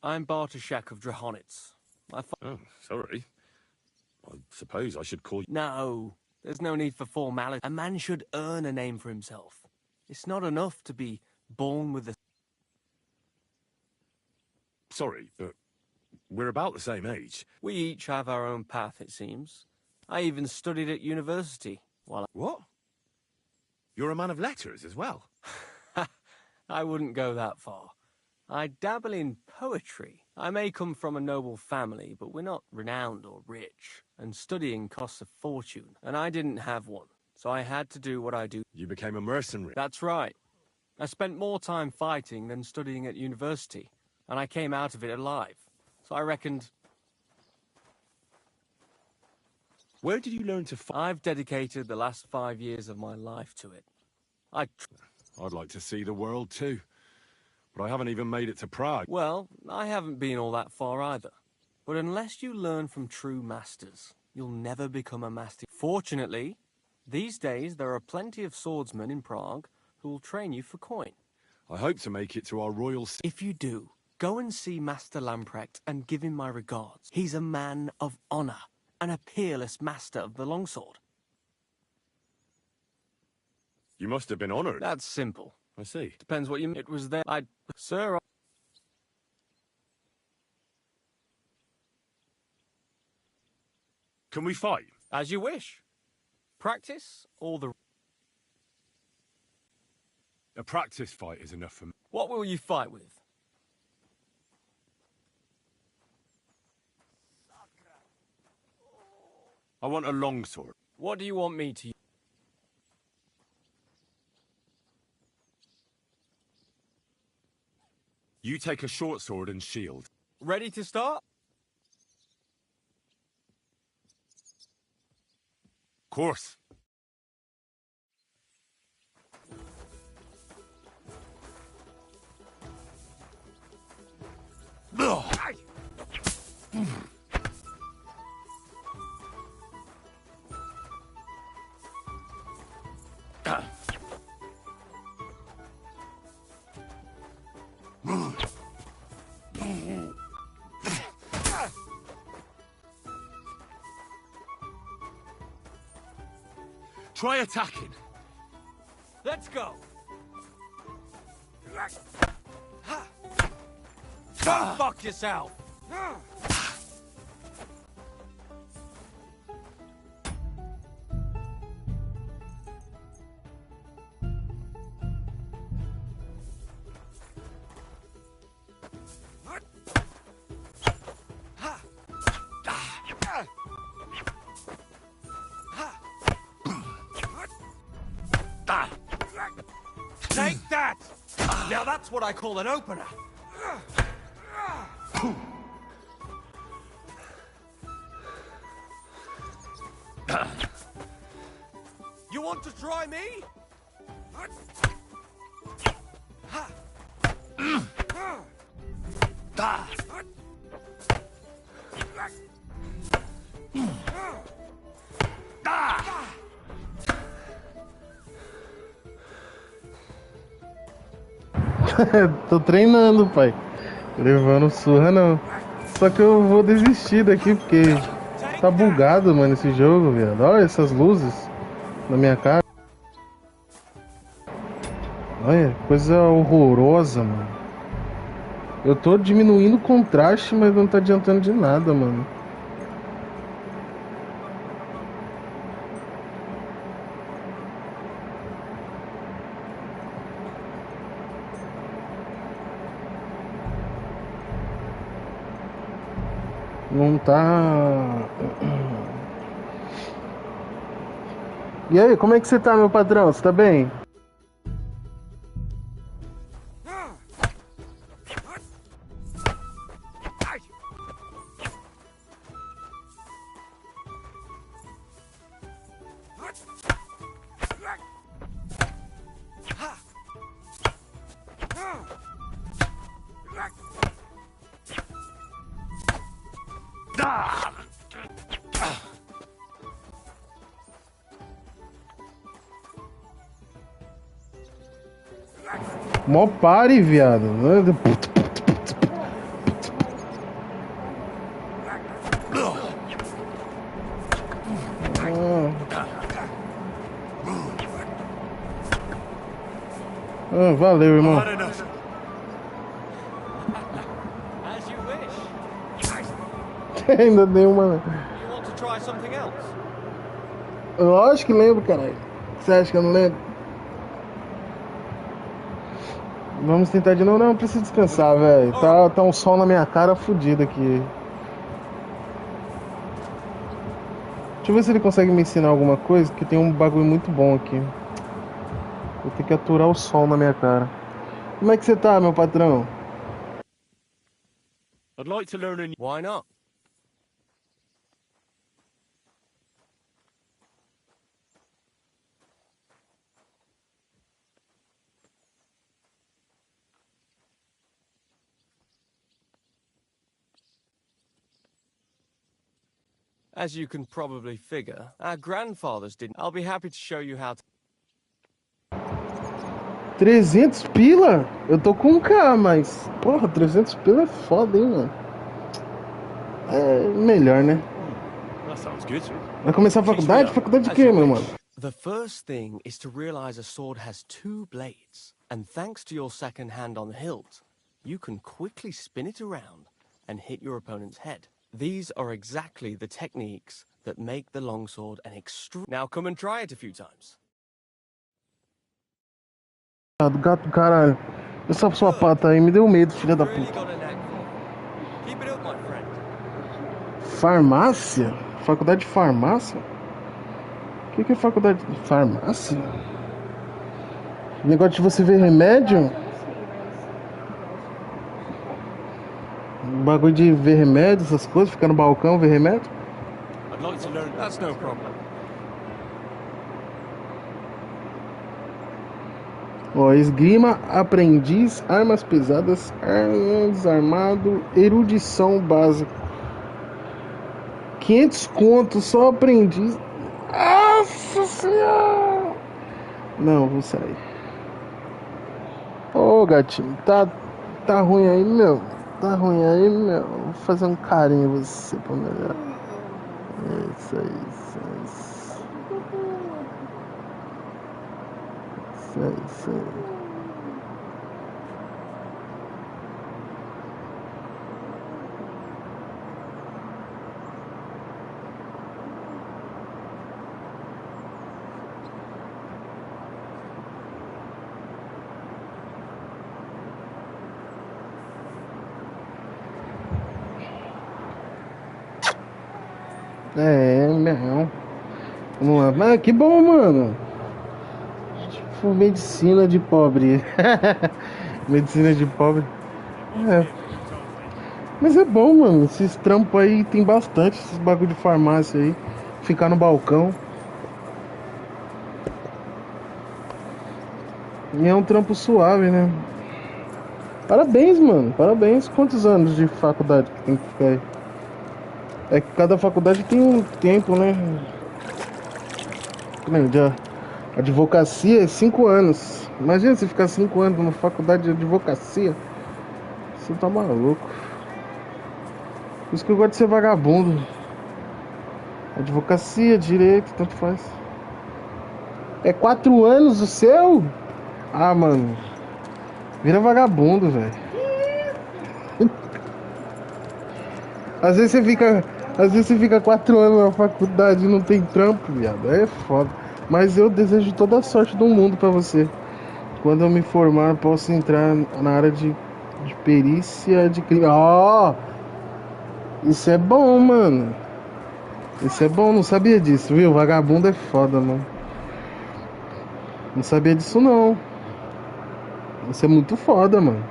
I'm Bartoszek of Drahonitz. Oh, sorry. I suppose I should call you... No, there's no need for formality. A man should earn a name for himself. It's not enough to be born with a... Sorry, but we're about the same age. We each have our own path, it seems. I even studied at university. What? You're a man of letters as well? I wouldn't go that far. I dabble in poetry. I may come from a noble family, but we're not renowned or rich, and studying costs a fortune, and I didn't have one, so I had to do what I do. You became a mercenary? That's right. I spent more time fighting than studying at university, and I came out of it alive, so I reckoned... Where did you learn to fight? I've dedicated the last 5 years of my life to it. I'd like to see the world too, but I haven't even made it to Prague. Well, I haven't been all that far either. But unless you learn from true masters, you'll never become a master. Fortunately, these days there are plenty of swordsmen in Prague who will train you for coin. I hope to make it to our royal... If you do, go and see Master Lamprecht and give him my regards. He's a man of honor. And a peerless master of the longsword. You must have been honored. That's simple. I see. Depends what you mean. It was there. Sir... Can we fight? As you wish. Practice or the... A practice fight is enough for me. What will you fight with? I want a longsword. What do you want me to use? You take a short sword and shield. Ready to start? course. Try attacking. Let's go. Go fuck yourself. Take that! Now that's what I call an opener. You want to try me? Tô treinando, pai. Levando surra não. Só que eu vou desistir daqui porque tá bugado, mano, esse jogo, viado. Olha essas luzes na minha cara. Olha, coisa horrorosa, mano. Eu tô diminuindo o contraste, mas não tá adiantando de nada, mano. Não tá... E aí, como é que você tá, meu patrão? Você tá bem? Mó pare, viado. Valeu, irmão. Ainda deu uma. Lógico que lembro, caralho. Você acha que eu não lembro? Vamos tentar de novo. Não, eu preciso descansar, velho. Tá um sol na minha cara fudido aqui. Deixa eu ver se ele consegue me ensinar alguma coisa, que tem um bagulho muito bom aqui. Vou ter que aturar o sol na minha cara. Como é que você tá, meu patrão? I'd like to learn a new... Why not? As you can probably figure, our grandfathers didn't. I'll be happy to show you how to... 300 pila? Eu tô com um K, mas... Porra, 300 pila é foda, hein, mano? É melhor, né? That sounds good. Vai começar a faculdade? Faculdade de quê, meu mano? The first thing is to realize a sword has two blades. And thanks to your second hand on the hilt, you can quickly spin it around and hit your opponent's head. These are exactly the techniques that make the longsword an extreme... Now come and try it a few times. Gato, caralho. Essa sua pata aí me deu medo, filha da puta. Farmácia? Faculdade de farmácia? O que é faculdade de farmácia? Negócio de você ver remédio? Bagulho de ver remédio, essas coisas, ficar no balcão, ver remédio? I'd like to learn. That's no problem. Ó, esgrima, aprendiz, armas pesadas, desarmado, erudição básica. 500 contos, só aprendiz. Nossa senhora! Não, vou sair. Ô gatinho, tá ruim aí, meu? Tá ruim aí, meu? Vou fazer um carinho em você pra melhorar. Isso aí, isso aí. Isso aí, isso aí. Não. Vamos lá. Mas que bom, mano. Tipo, medicina de pobre. Medicina de pobre. É. Mas é bom, mano. Esses trampos aí tem bastante. Esses bagulho de farmácia aí. Ficar no balcão. E é um trampo suave, né? Parabéns, mano. Parabéns. Quantos anos de faculdade que tem que ficar aí? É que cada faculdade tem um tempo, né? Advocacia é 5 anos. Imagina você ficar 5 anos numa faculdade de advocacia. Você tá maluco. Por isso que eu gosto de ser vagabundo. Advocacia, direito, tanto faz. É 4 anos o seu? Ah, mano. Vira vagabundo, velho. Às vezes você fica 4 anos na faculdade e não tem trampo, viado. É foda. Mas eu desejo toda a sorte do mundo pra você. Quando eu me formar, eu posso entrar na área de perícia de crime. Ó! Isso é bom, mano. Isso é bom, não sabia disso, viu? Vagabundo é foda, mano. Não sabia disso, não. Isso é muito foda, mano.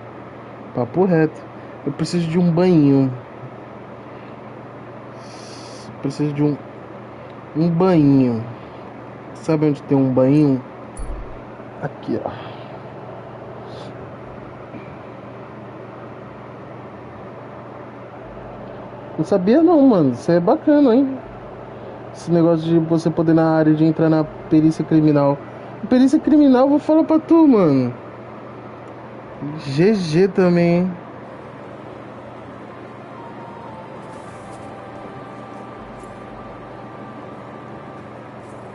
Papo reto. Eu preciso de um banho. Preciso de um banho. Sabe onde tem um banho? Aqui, ó. Não sabia não, mano. Isso é bacana, hein? Esse negócio de você poder na área de entrar na perícia criminal. Perícia criminal, vou falar pra tu, mano. GG também, hein?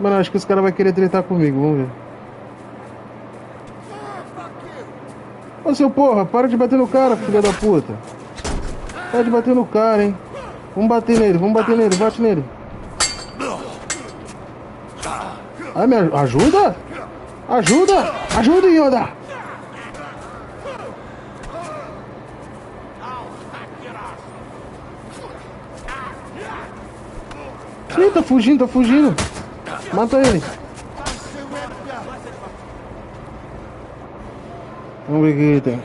Mano, acho que os caras vão querer tretar comigo, vamos ver. Ô seu porra, para de bater no cara, filha da puta. Para de bater no cara, hein. Vamos bater nele, bate nele. Ai, me ajuda? Ajuda, Yoda! Ih, tá fugindo. Mata ele. Vamos ver o que ele tem.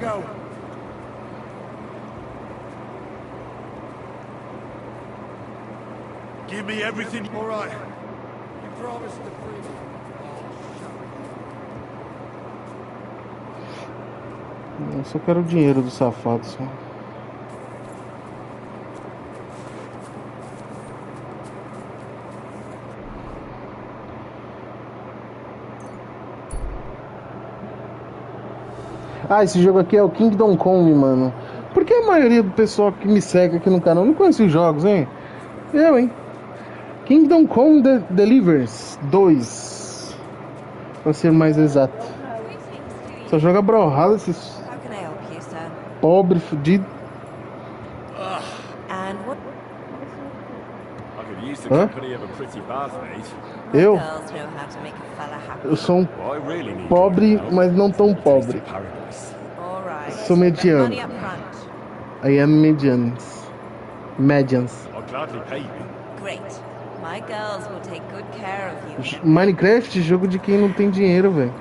Give me everything. All right. You promised to bring me. Eu só quero o dinheiro do safado, só. Ah, esse jogo aqui é o Kingdom Come, mano. Por que a maioria do pessoal que me segue aqui no canal não conhece os jogos, hein? Eu, hein? Kingdom Come Deliverance 2, pra ser mais exato. Só joga Brawlhalla esses pobre fudido. Hã? Eu sou um pobre, mas não tão pobre. Sou mediano. I am medians. Minecraft, jogo de quem não tem dinheiro, velho.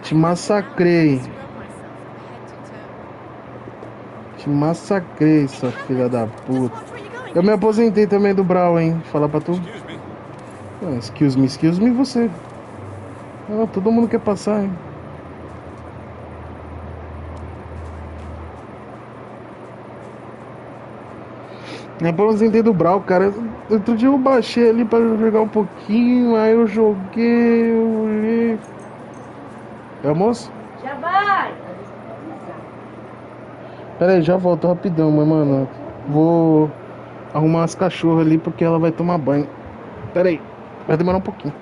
Te massacrei. Te massacrei, sua filha da puta. Eu me aposentei também do Brawl, hein? Falar pra tu. Excuse me você. Ah, todo mundo quer passar, hein? Me aposentei do Brawl, cara. Outro dia eu baixei ali pra jogar um pouquinho, aí eu joguei, eu olhei. É, moço? Já vai! Pera aí, já volto rapidão, mas, mano. Vou arrumar as cachorras ali porque ela vai tomar banho. Pera aí, vai demorar um pouquinho.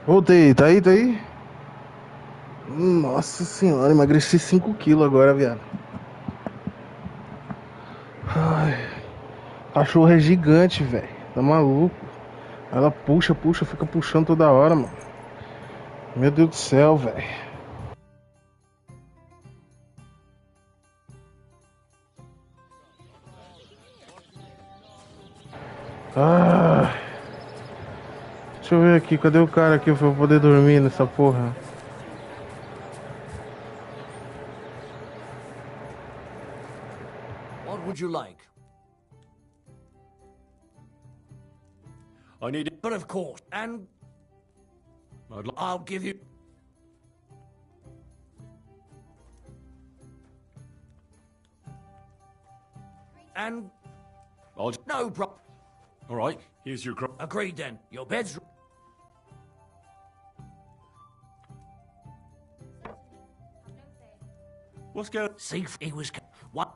Voltei, tá aí, tá aí? Nossa senhora, emagreci 5 quilos agora, viado. Ai, a cachorra é gigante, velho. Tá maluco? Ela puxa, puxa, fica puxando toda hora, mano. Meu Deus do céu, velho. Ah, deixa eu ver aqui, cadê o cara aqui pra eu poder dormir nessa porra? What would you like? I need it. But of course, and I'll give you... And... No problem. All right, here's your Agreed then. Your bed's... What's going? See, he was... What?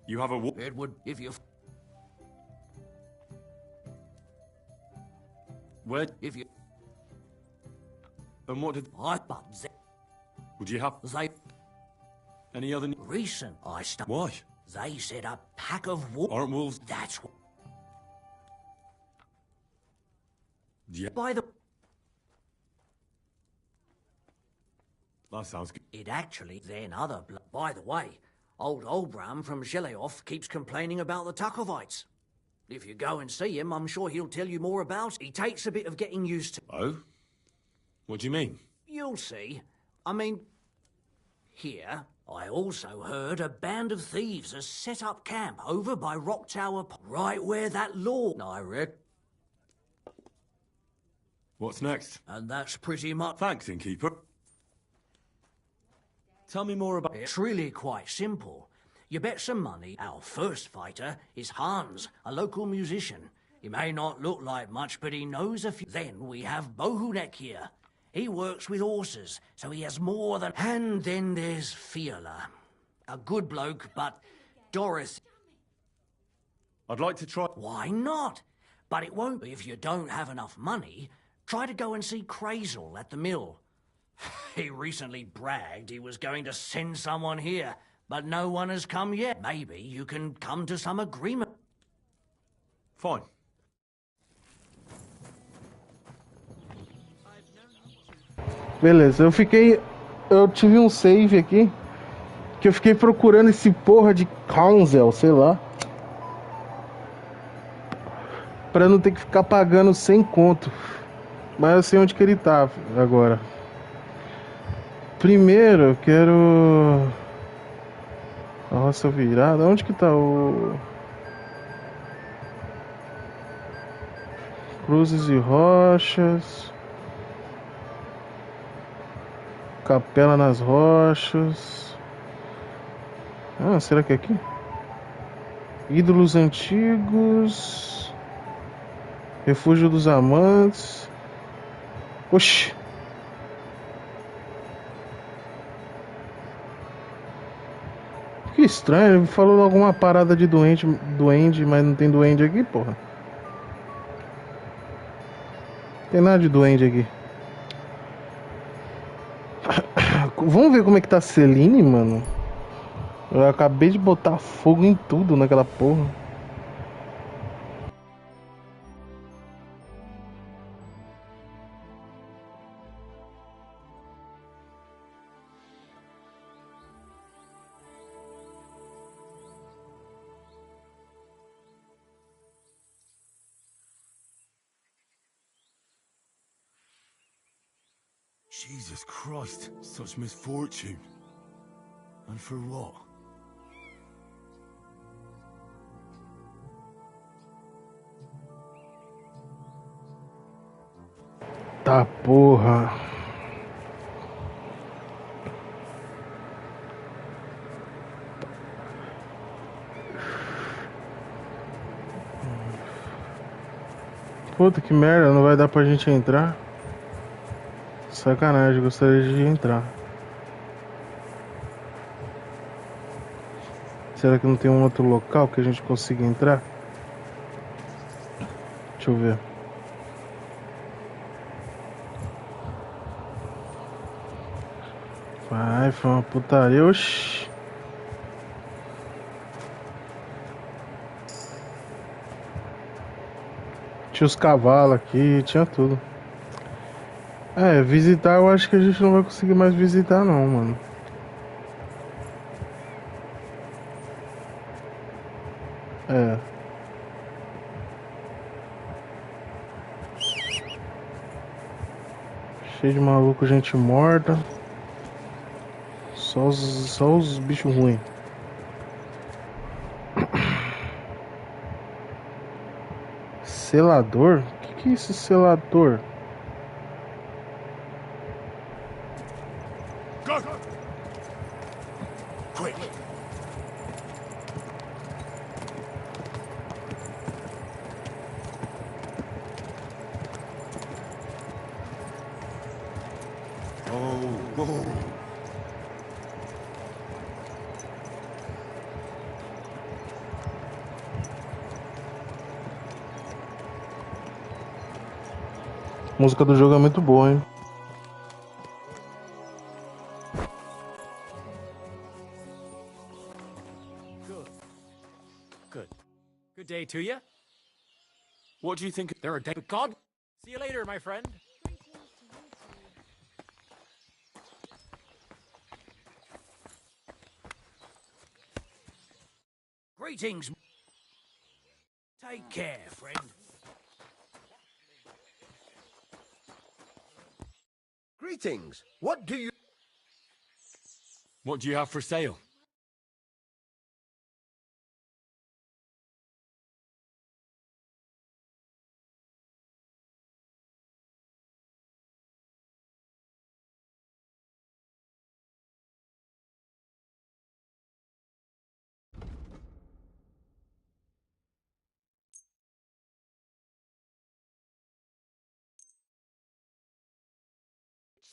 You have a It would, if you... Where? If you... And what did? I but Would you have they any other? recent I stuck. Why? They said a pack of wolves. Aren't wolves? That's what. Yeah. By the. That sounds good. It actually then other. By the way, old Olbram from Sheleoff keeps complaining about the Tuckovites. If you go and see him, I'm sure he'll tell you more about it. He takes a bit of getting used to. Oh? What do you mean? You'll see. I mean, here, I also heard a band of thieves has set up camp over by Rock Tower, right where that lord, I reckon. What's next? And that's pretty much... Thanks, innkeeper. Tell me more about... It's really quite simple. You bet some money our first fighter is Hans, a local musician. He may not look like much, but he knows a few... Then we have Bohunek here. He works with horses, so he has more than... And then there's Fiala. A good bloke, but Dorothy... I'd like to try... Why not? But it won't be if you don't have enough money. Try to go and see Crazel at the mill. He recently bragged he was going to send someone here, but no one has come yet. Maybe you can come to some agreement. Fine. Beleza, eu tive um save aqui que eu fiquei procurando esse porra de Council, sei lá, pra não ter que ficar pagando 100 conto. Mas eu sei onde que ele tá agora. Primeiro eu quero a roça virada. Onde que tá o Cruzes e Rochas? Capela nas Rochas. Ah, será que é aqui? Ídolos Antigos. Refúgio dos Amantes. Oxi. Que estranho, ele falou alguma parada de duende, mas não tem duende aqui, porra. Não tem nada de duende aqui. Vamos ver como é que tá a Celine, mano. Eu acabei de botar fogo em tudo naquela porra. Jesus Christ, such misfortune. And for what? Tá porra. Puta que merda, não vai dar pra gente entrar. Sacanagem, gostaria de entrar. Será que não tem um outro local que a gente consiga entrar? Deixa eu ver. Vai, foi uma putaria, oxi. Tinha os cavalos aqui, tinha tudo. É, visitar eu acho que a gente não vai conseguir mais visitar não, mano. É. Cheio de maluco, gente morta. Só os bichos ruins. Selador? O que é esse selador? Go! Quick! Oh, oh. A música do jogo é muito boa, hein? Good day to you. What do you think? There are day God. See you later, my friend. Greetings. Take care, friend. Greetings. What do you... What do you have for sale?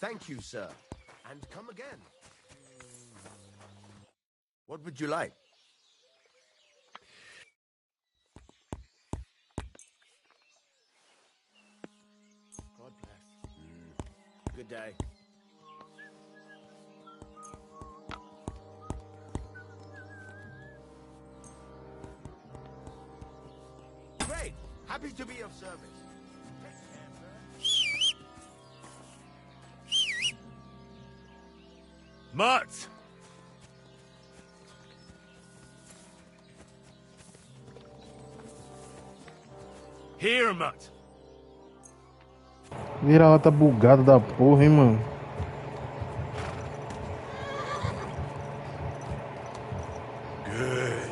Thank you, sir. And come again. What would you like? God bless. Good day. Great. Happy to be of service. Mutt! Here, Mutt! Vira-lata bugada da porra, hein, mano. Good.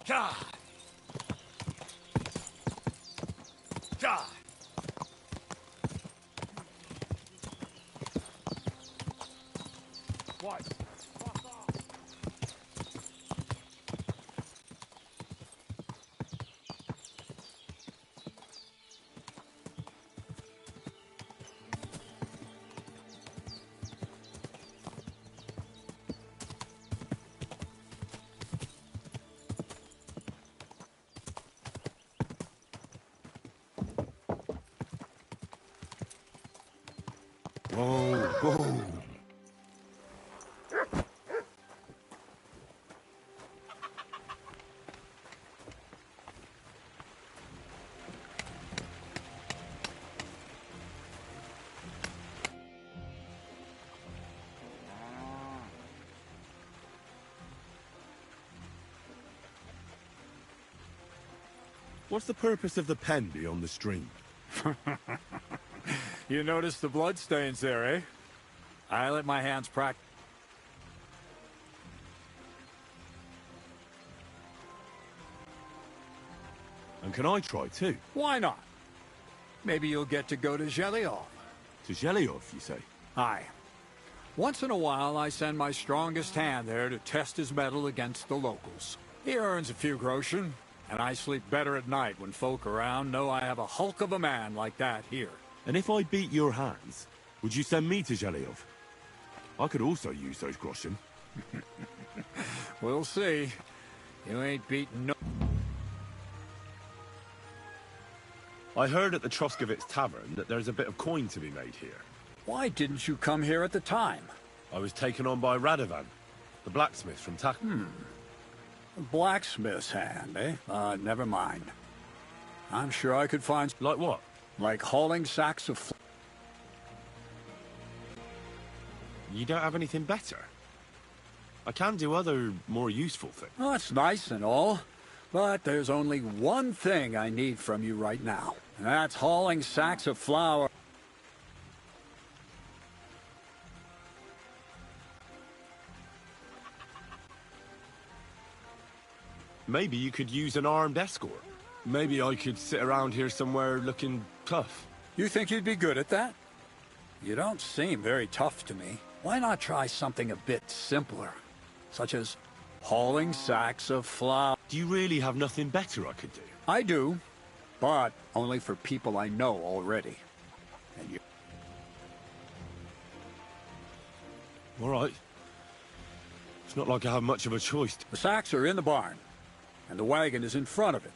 God. God. What? Whoa, whoa. What's the purpose of the pen beyond the stream? You noticed the bloodstains there, eh? I let my hands practice. And can I try too? Why not? Maybe you'll get to go to Zhelyov. To Zhelyov, you say? Aye. Once in a while, I send my strongest hand there to test his mettle against the locals. He earns a few groschen, and I sleep better at night when folk around know I have a hulk of a man like that here. And if I beat your hands, would you send me to Zhelyov? I could also use those groschen. We'll see. You ain't beaten no... I heard at the Troskovitz Tavern that there's a bit of coin to be made here. Why didn't you come here at the time? I was taken on by Radovan, the blacksmith from Tak. Blacksmith's hand, eh? Never mind. I'm sure I could find... Like what? Like hauling sacks of... You don't have anything better? I can do other, more useful things. Well, that's nice and all, but there's only one thing I need from you right now, and that's hauling sacks of flour. Maybe you could use an armed escort. Maybe I could sit around here somewhere looking tough. You think you'd be good at that? You don't seem very tough to me. Why not try something a bit simpler, such as hauling sacks of flour? Do you really have nothing better I could do? I do, but only for people I know already. And you... All right. It's not like I have much of a choice. The sacks are in the barn, and the wagon is in front of it.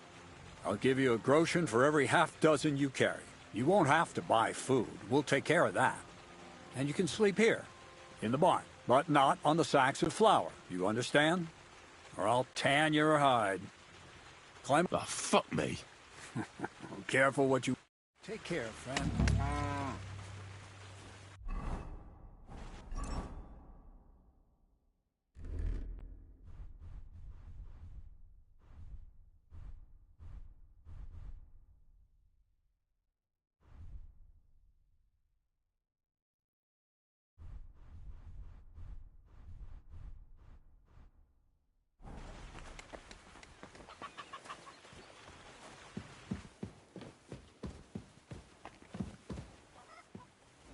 I'll give you a groschen for every half dozen you carry. You won't have to buy food. We'll take care of that. And you can sleep here, in the barn, but not on the sacks of flour. You understand? Or I'll tan your hide. Climb... Oh, fuck me. Careful what you... Take care, friend.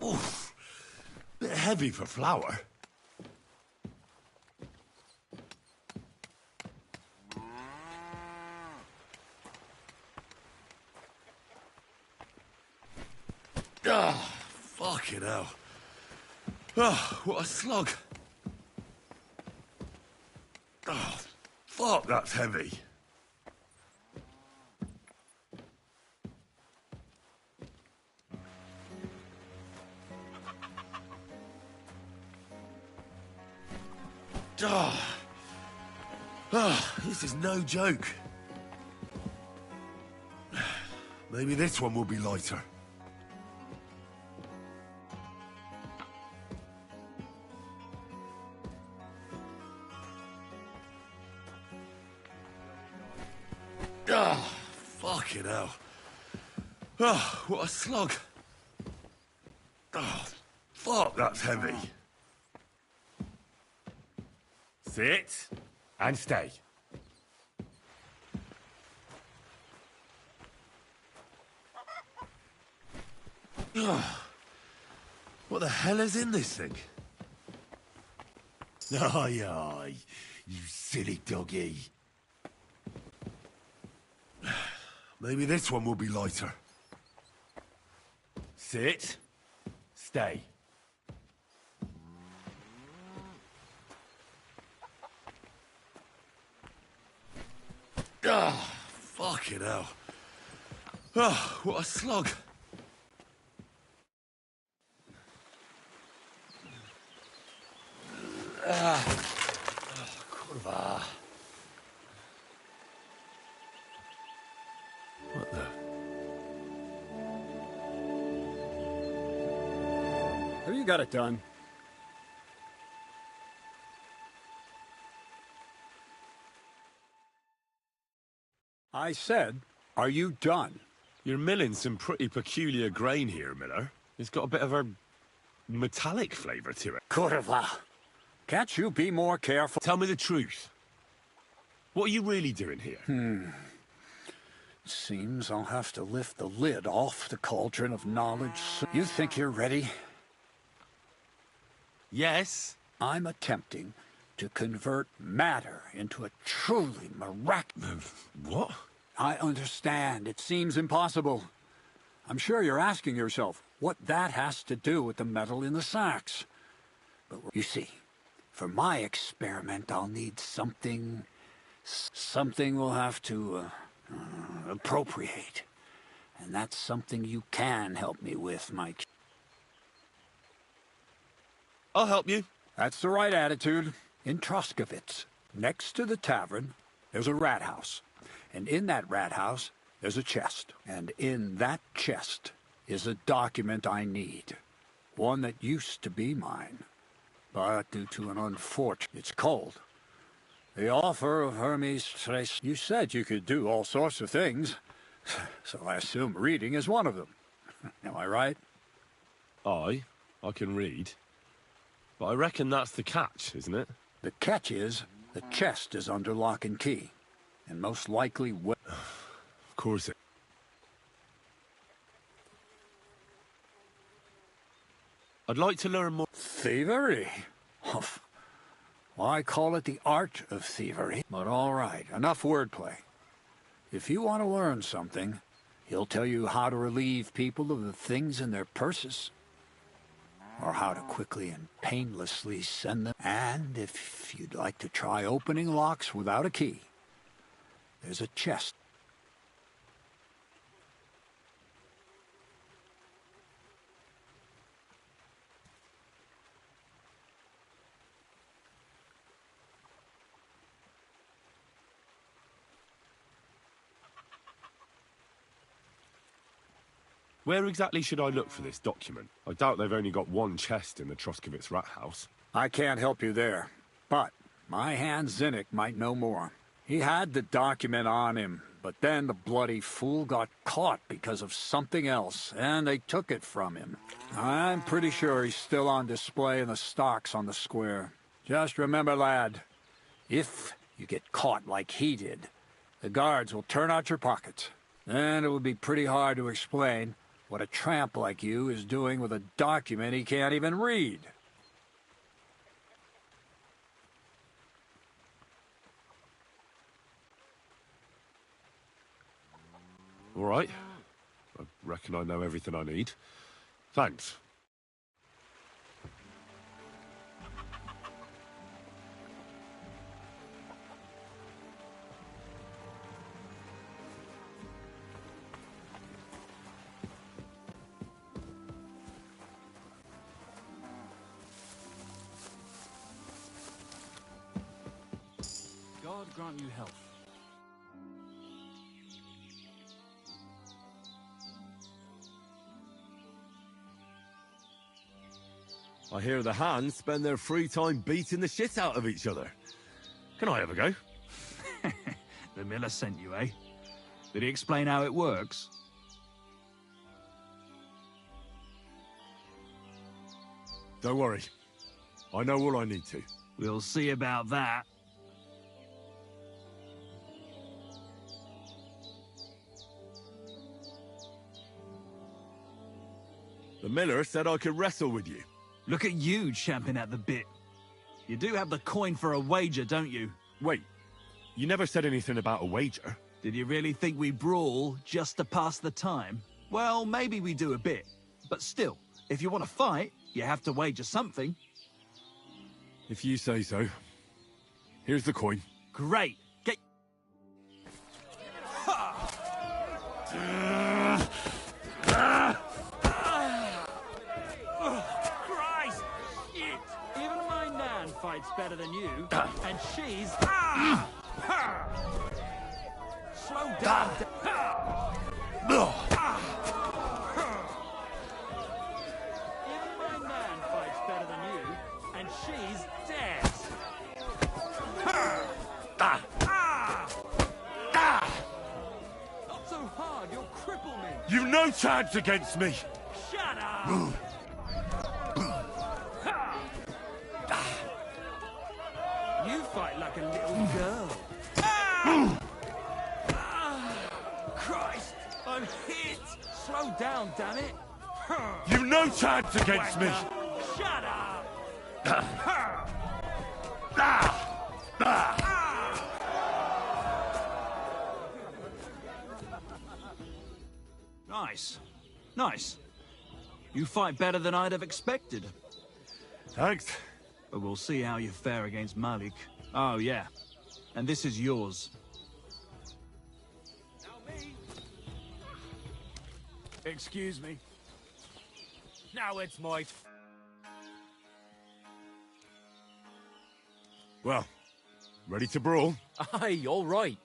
Oof. Bit heavy for flour. Ah, fucking hell. Oh, what a slug. Oh, fuck, that's heavy. This is no joke. Maybe this one will be lighter. Fucking hell. Oh, what a slug. Oh, fuck, that's heavy. Sit and stay. What the hell is in this thing? Aye, aye, you silly doggy. Maybe this one will be lighter. Sit. Stay. Ah, fucking hell. Oh, what a slug. Kurwa. What the? Have you got it done? I said, are you done? You're milling some pretty peculiar grain here, Miller. It's got a bit of a metallic flavour to it. Kurwa. Can't you be more careful? Tell me the truth. What are you really doing here? Seems I'll have to lift the lid off the cauldron of knowledge. You think you're ready? Yes. I'm attempting to convert matter into a truly miraculous... What? I understand. It seems impossible. I'm sure you're asking yourself what that has to do with the metal in the sacks. But you see, for my experiment, I'll need something... Something we'll have to appropriate. And that's something you can help me with, Mike. I'll help you. That's the right attitude. In Troskovitz, next to the tavern, there's a rat house. And in that rat house, there's a chest. And in that chest is a document I need. One that used to be mine. But due to an unfortunate... It's cold. The offer of Hermes Tres... You said you could do all sorts of things. So I assume reading is one of them. Am I right? I can read. But I reckon that's the catch, isn't it? The catch is, the chest is under lock and key. And most likely... Of course it... I'd like to learn more... Thievery? Why call it the art of thievery? But all right, enough wordplay. If you want to learn something, he'll tell you how to relieve people of the things in their purses. Or how to quickly and painlessly send them. And if you'd like to try opening locks without a key, there's a chest. Where exactly should I look for this document? I doubt they've only got one chest in the Troskovitz rat house. I can't help you there, but my hand Zinnik might know more. He had the document on him, but then the bloody fool got caught because of something else, and they took it from him. I'm pretty sure he's still on display in the stocks on the square. Just remember, lad, if you get caught like he did, the guards will turn out your pockets. Then it would be pretty hard to explain what a tramp like you is doing with a document he can't even read. All right. I reckon I know everything I need. Thanks. God grant you health. I hear the hands spend their free time beating the shit out of each other. Can I have a go? The miller sent you, eh? Did he explain how it works? Don't worry. I know all I need to. We'll see about that. The miller said I could wrestle with you. Look at you champing at the bit. You do have the coin for a wager, don't you? Wait, you never said anything about a wager. Did you really think we brawl just to pass the time? Well, maybe we do a bit. But still, if you want to fight, you have to wager something. If you say so. Here's the coin. Great. Get... Christ! Shit! Even my nan fights better than you, and she's... Slow down. Even my nan fights better than you, and she's dead. Not so hard, you'll cripple me. You've no chance against me. Shut up. You fight like a little girl. Christ, I'm hit. Slow down, damn it. You've no chance against me. Shut up. Nice. Nice. You fight better than I'd have expected. Thanks. But we'll see how you fare against Malik. Oh, yeah. And this is yours. Excuse me. Now it's my... Well, ready to brawl? Aye, all right.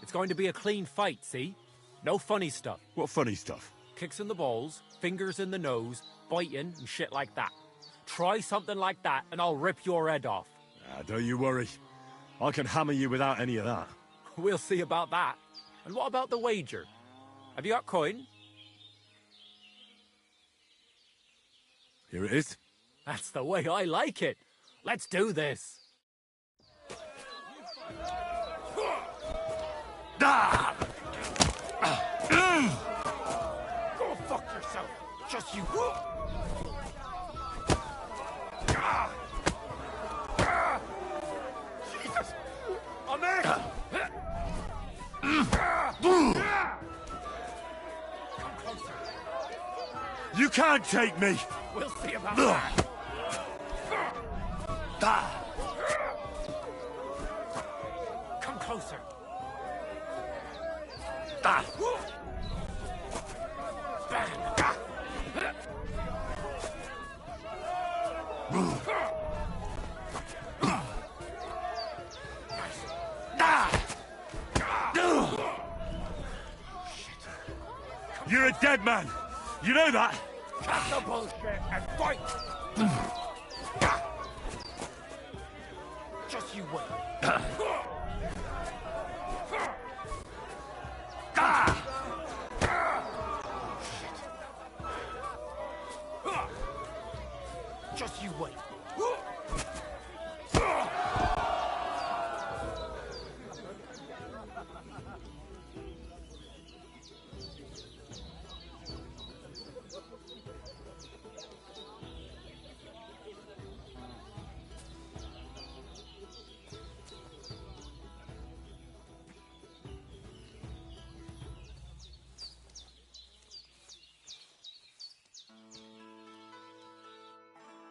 It's going to be a clean fight, see? No funny stuff. What funny stuff? Kicks in the balls, fingers in the nose, biting and shit like that. Try something like that and I'll rip your head off. Don't you worry. I can hammer you without any of that. We'll see about that. And what about the wager? Have you got coin? Here it is. That's the way I like it. Let's do this. Go fuck yourself. Just you. Jesus. Amen. Come closer. You can't take me. We'll see about that. Come closer. You're a dead man. You know that? Cut the bullshit and fight. Just you wait. Just you wait.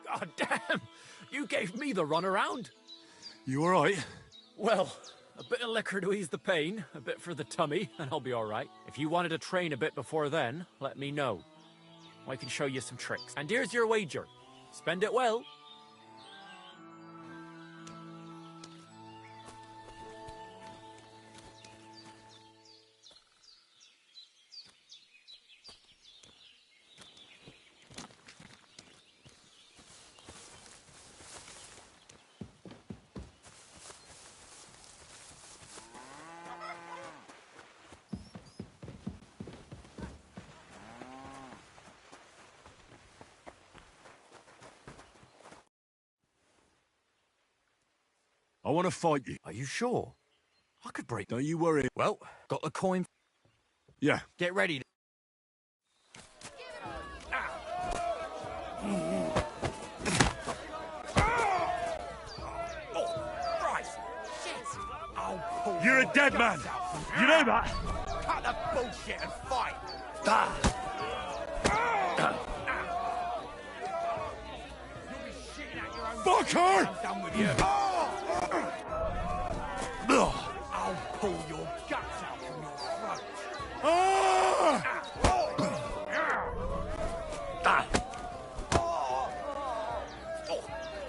God damn! You gave me the runaround. You all right? Well, a bit of liquor to ease the pain, a bit for the tummy, and I'll be all right. If you wanted to train a bit before then, let me know. I can show you some tricks. And here's your wager. Spend it well. I want to fight you. Are you sure? I could break. Don't you worry. Well, got the coin. Yeah. Get ready. dead man. You know that? Cut the bullshit and fight. Fucker! I'm done with you. I'll pull your guts out from your throat.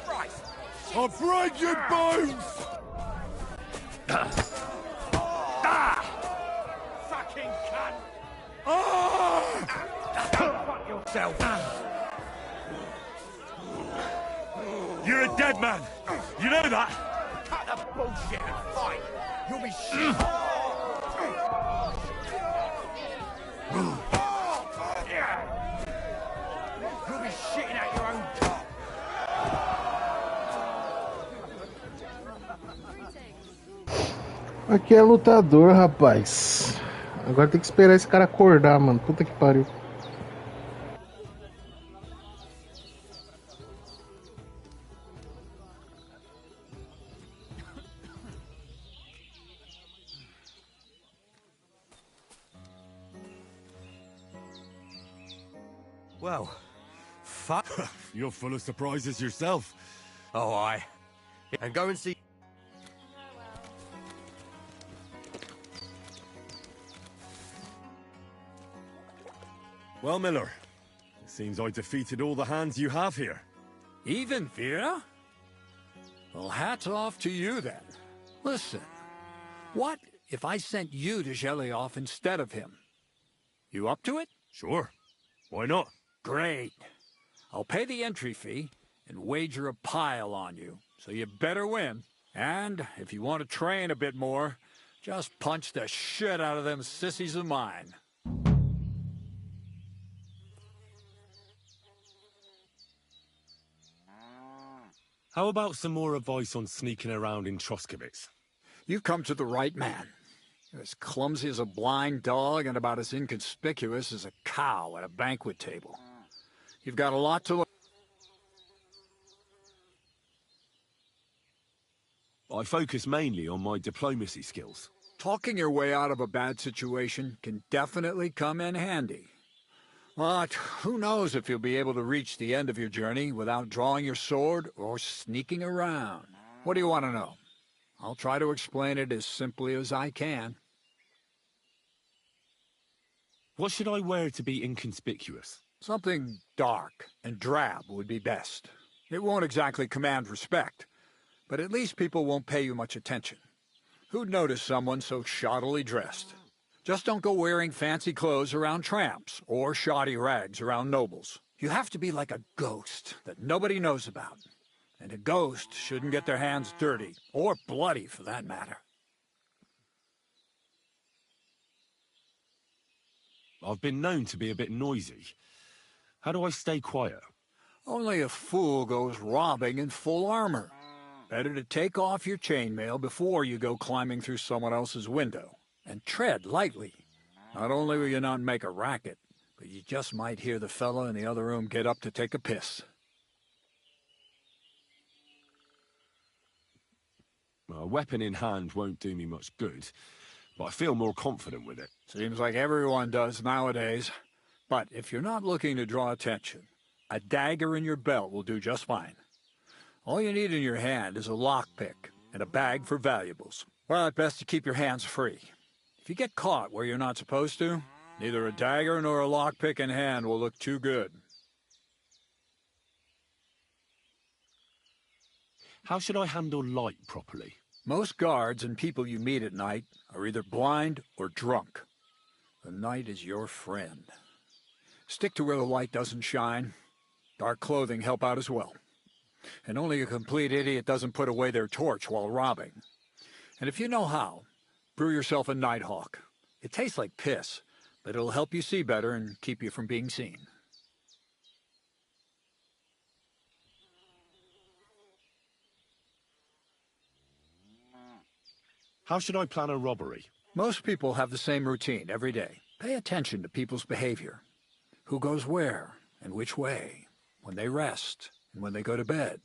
Christ! I'll break your bones! Fucking cunt! Fuck yourself! You're a dead man. You know that? Cut the bullshit and fight. You'll be shit. You'll be shitting out your own cock. Aqui é lutador, rapaz. Agora tem que esperar esse cara acordar, mano. Puta que pariu. Well, fuck. You're full of surprises yourself. Oh, aye. And go and see. Well, Miller, it seems I defeated all the hands you have here. Even Vera? Well, hats off to you then. Listen, what if I sent you to Zhelyaoff instead of him? You up to it? Sure. Why not? Great. I'll pay the entry fee and wager a pile on you, so you better win. And if you want to train a bit more, just punch the shit out of them sissies of mine. How about some more advice on sneaking around in Troskowitz? You've come to the right man. You're as clumsy as a blind dog and about as inconspicuous as a cow at a banquet table. You've got a lot to learn. I focus mainly on my diplomacy skills. Talking your way out of a bad situation can definitely come in handy. But who knows if you'll be able to reach the end of your journey without drawing your sword or sneaking around. What do you want to know? I'll try to explain it as simply as I can. What should I wear to be inconspicuous? Something dark and drab would be best. It won't exactly command respect, but at least people won't pay you much attention. Who'd notice someone so shoddily dressed? Just don't go wearing fancy clothes around tramps, or shoddy rags around nobles. You have to be like a ghost that nobody knows about. And a ghost shouldn't get their hands dirty, or bloody for that matter. I've been known to be a bit noisy. How do I stay quiet? Only a fool goes robbing in full armor. Better to take off your chainmail before you go climbing through someone else's window. And tread lightly. Not only will you not make a racket, but you just might hear the fella in the other room get up to take a piss. A weapon in hand won't do me much good, but I feel more confident with it. Seems like everyone does nowadays. But if you're not looking to draw attention, a dagger in your belt will do just fine. All you need in your hand is a lockpick and a bag for valuables. Well, it's best to keep your hands free. If you get caught where you're not supposed to, neither a dagger nor a lockpick in hand will look too good. How should I handle light properly? Most guards and people you meet at night are either blind or drunk. The night is your friend. Stick to where the light doesn't shine. Dark clothing help out as well. And only a complete idiot doesn't put away their torch while robbing. And if you know how, brew yourself a Nighthawk. It tastes like piss, but it'll help you see better and keep you from being seen. How should I plan a robbery? Most people have the same routine every day. Pay attention to people's behavior. Who goes where and which way, when they rest and when they go to bed.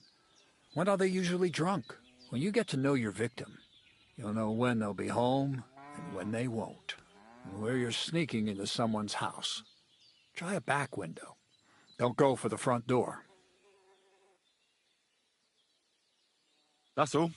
When are they usually drunk? When you get to know your victim, you'll know when they'll be home and when they won't. And where you're sneaking into someone's house, try a back window. Don't go for the front door. That's all.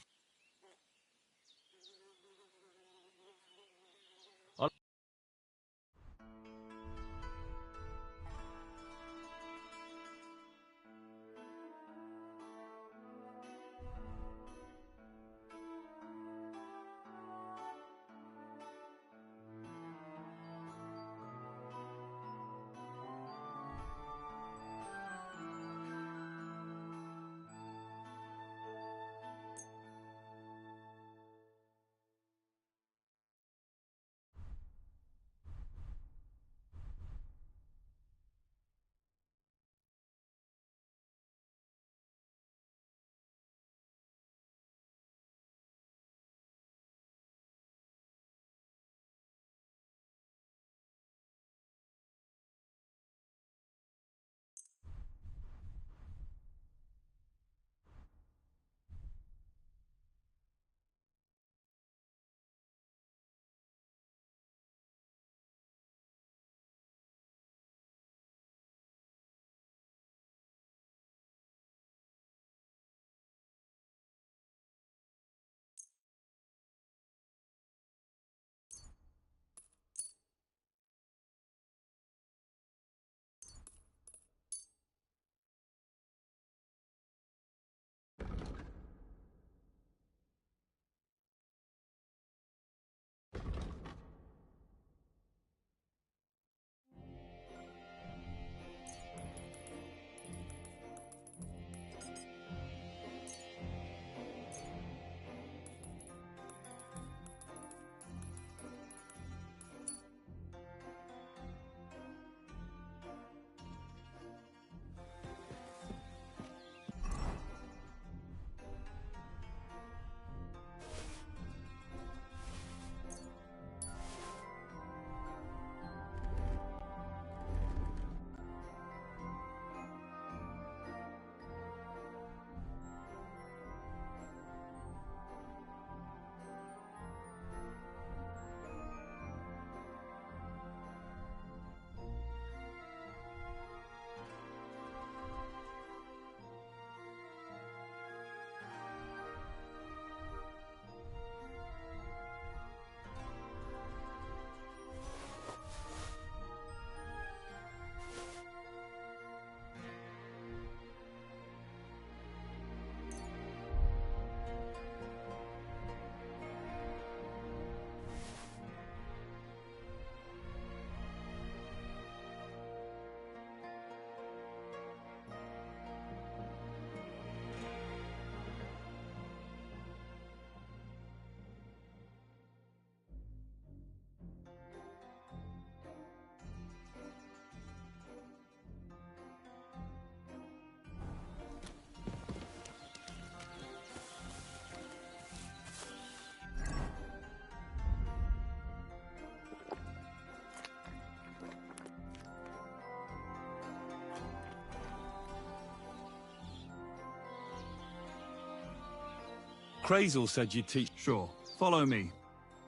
Crazel said you'd teach... Sure. Follow me.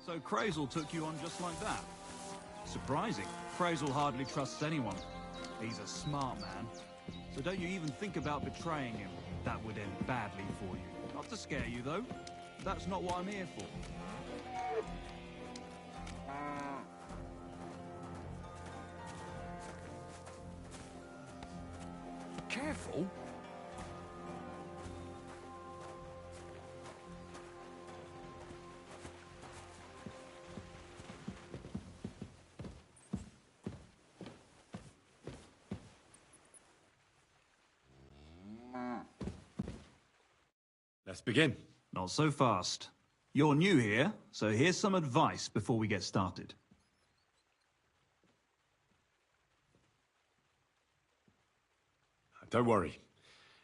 So Crazel took you on just like that? Surprising. Crazel hardly trusts anyone. He's a smart man. So don't you even think about betraying him. That would end badly for you. Not to scare you, though. That's not what I'm here for. Careful. Let's begin. Not so fast. You're new here, so here's some advice before we get started. Don't worry.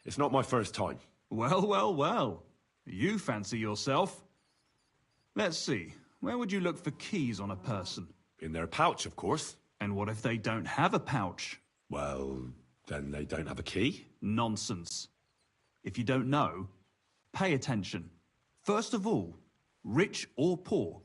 It's not my first time. Well, well, well. You fancy yourself. Let's see. Where would you look for keys on a person? In their pouch, of course. And what if they don't have a pouch? Well, then they don't have a key? Nonsense. If you don't know, pay attention. First of all, rich or poor,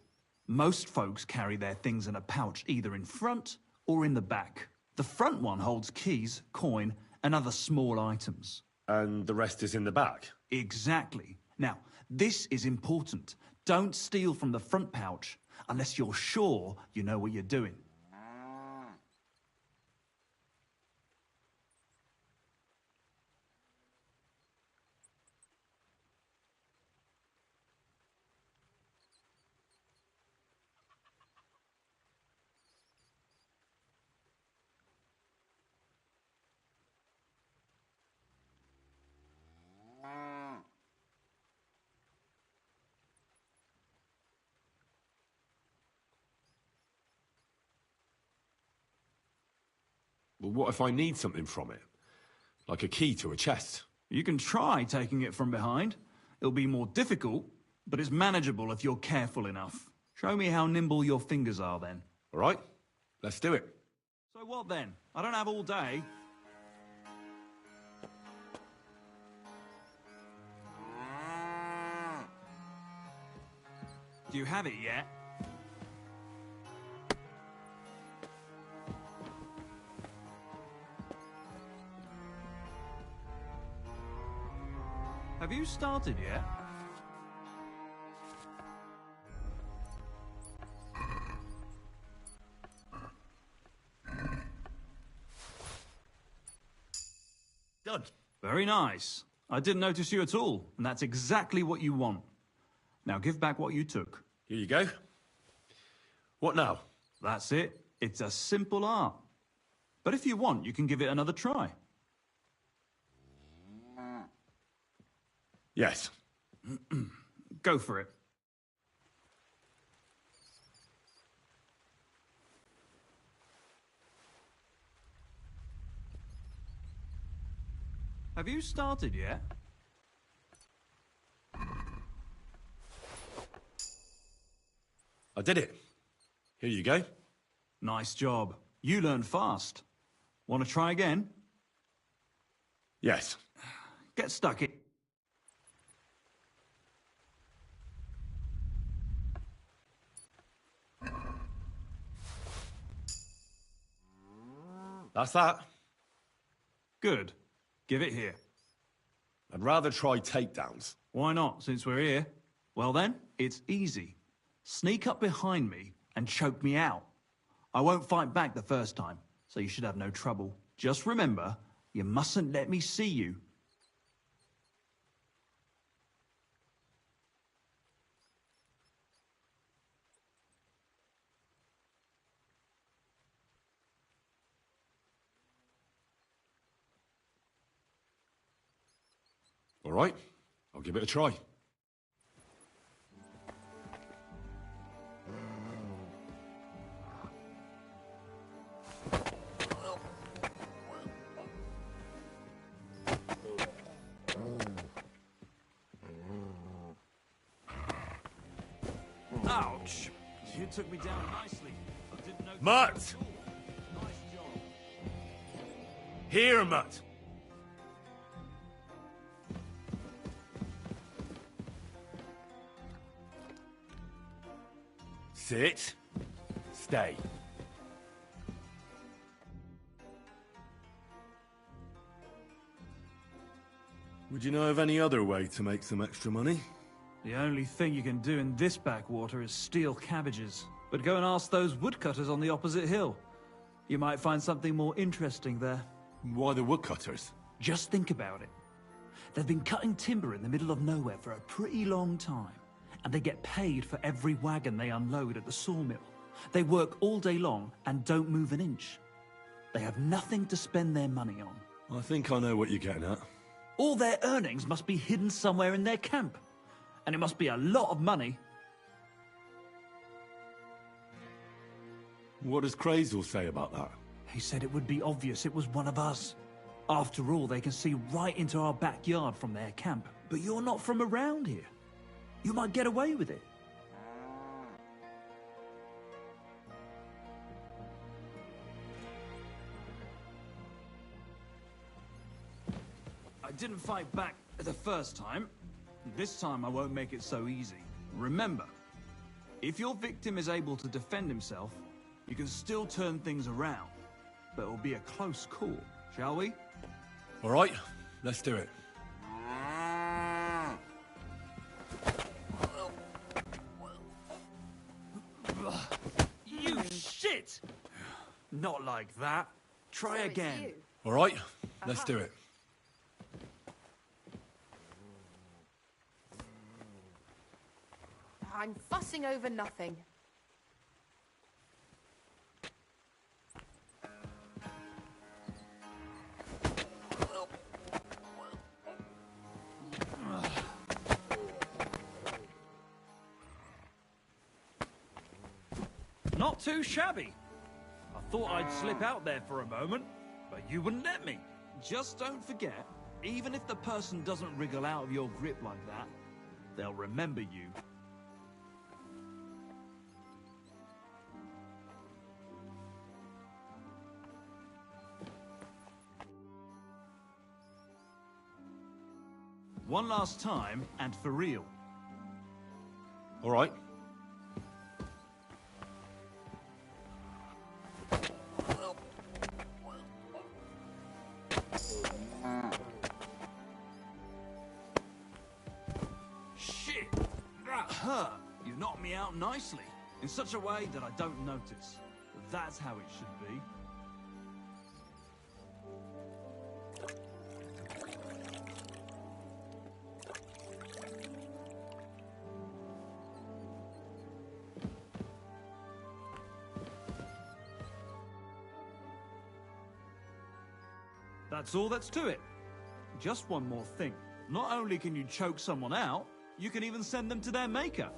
Most folks carry their things in a pouch either in front or in the back. The front one holds keys, coin, and other small items. And the rest is in the back? Exactly. Now, this is important. Don't steal from the front pouch unless you're sure you know what you're doing. Well, what if I need something from it? Like a key to a chest? You can try taking it from behind. It'll be more difficult, but it's manageable if you're careful enough. Show me how nimble your fingers are then. All right, let's do it. So what then? I don't have all day. Do you have it yet? Have you started yet? Done. Very nice. I didn't notice you at all, and that's exactly what you want. Now give back what you took. Here you go. What now? That's it. It's a simple art. But if you want, you can give it another try. Yes. Go for it. Have you started yet? I did it. Here you go. Nice job. You learn fast. Want to try again? Yes. Get stuck in. That's that. Good. Give it here. I'd rather try takedowns. Why not, since we're here? Well then, it's easy. Sneak up behind me and choke me out. I won't fight back the first time, so you should have no trouble. Just remember, you mustn't let me see you. All right, I'll give it a try. Ouch! You took me down nicely. I didn't know. Mutt! Nice job. Here, Mutt! Sit. Stay. Would you know of any other way to make some extra money? The only thing you can do in this backwater is steal cabbages. But go and ask those woodcutters on the opposite hill. You might find something more interesting there. Why the woodcutters? Just think about it. They've been cutting timber in the middle of nowhere for a pretty long time. And they get paid for every wagon they unload at the sawmill. They work all day long and don't move an inch. They have nothing to spend their money on. I think I know what you're getting at. All their earnings must be hidden somewhere in their camp. And it must be a lot of money. What does Crazel say about that? He said it would be obvious it was one of us. After all, they can see right into our backyard from their camp. But you're not from around here. You might get away with it. I didn't fight back the first time. This time I won't make it so easy. Remember, If your victim is able to defend himself, you can still turn things around. But it'll be a close call, shall we? All right, let's do it. You shit! Not like that. Try again. All right, let's do it. I'm fussing over nothing. Not too shabby. I thought I'd slip out there for a moment, but you wouldn't let me. Just don't forget, even if the person doesn't wriggle out of your grip like that, they'll remember you. One last time, and for real. All right. Shit! That hurt! You knocked me out nicely, in such a way that I don't notice. But that's how it should be. That's all that's to it. Just one more thing. Not only can you choke someone out, you can even send them to their maker.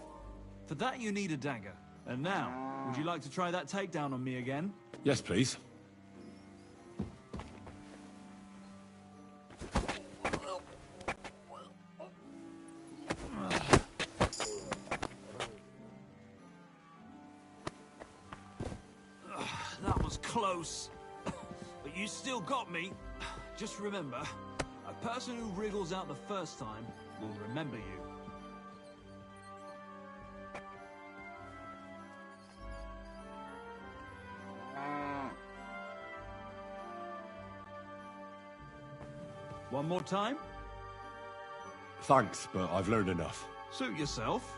For that you need a dagger. And now, would you like to try that takedown on me again? Yes, please. That was close. But you still got me. Just remember, a person who wriggles out the first time will remember you. One more time? Thanks, but I've learned enough. Suit yourself.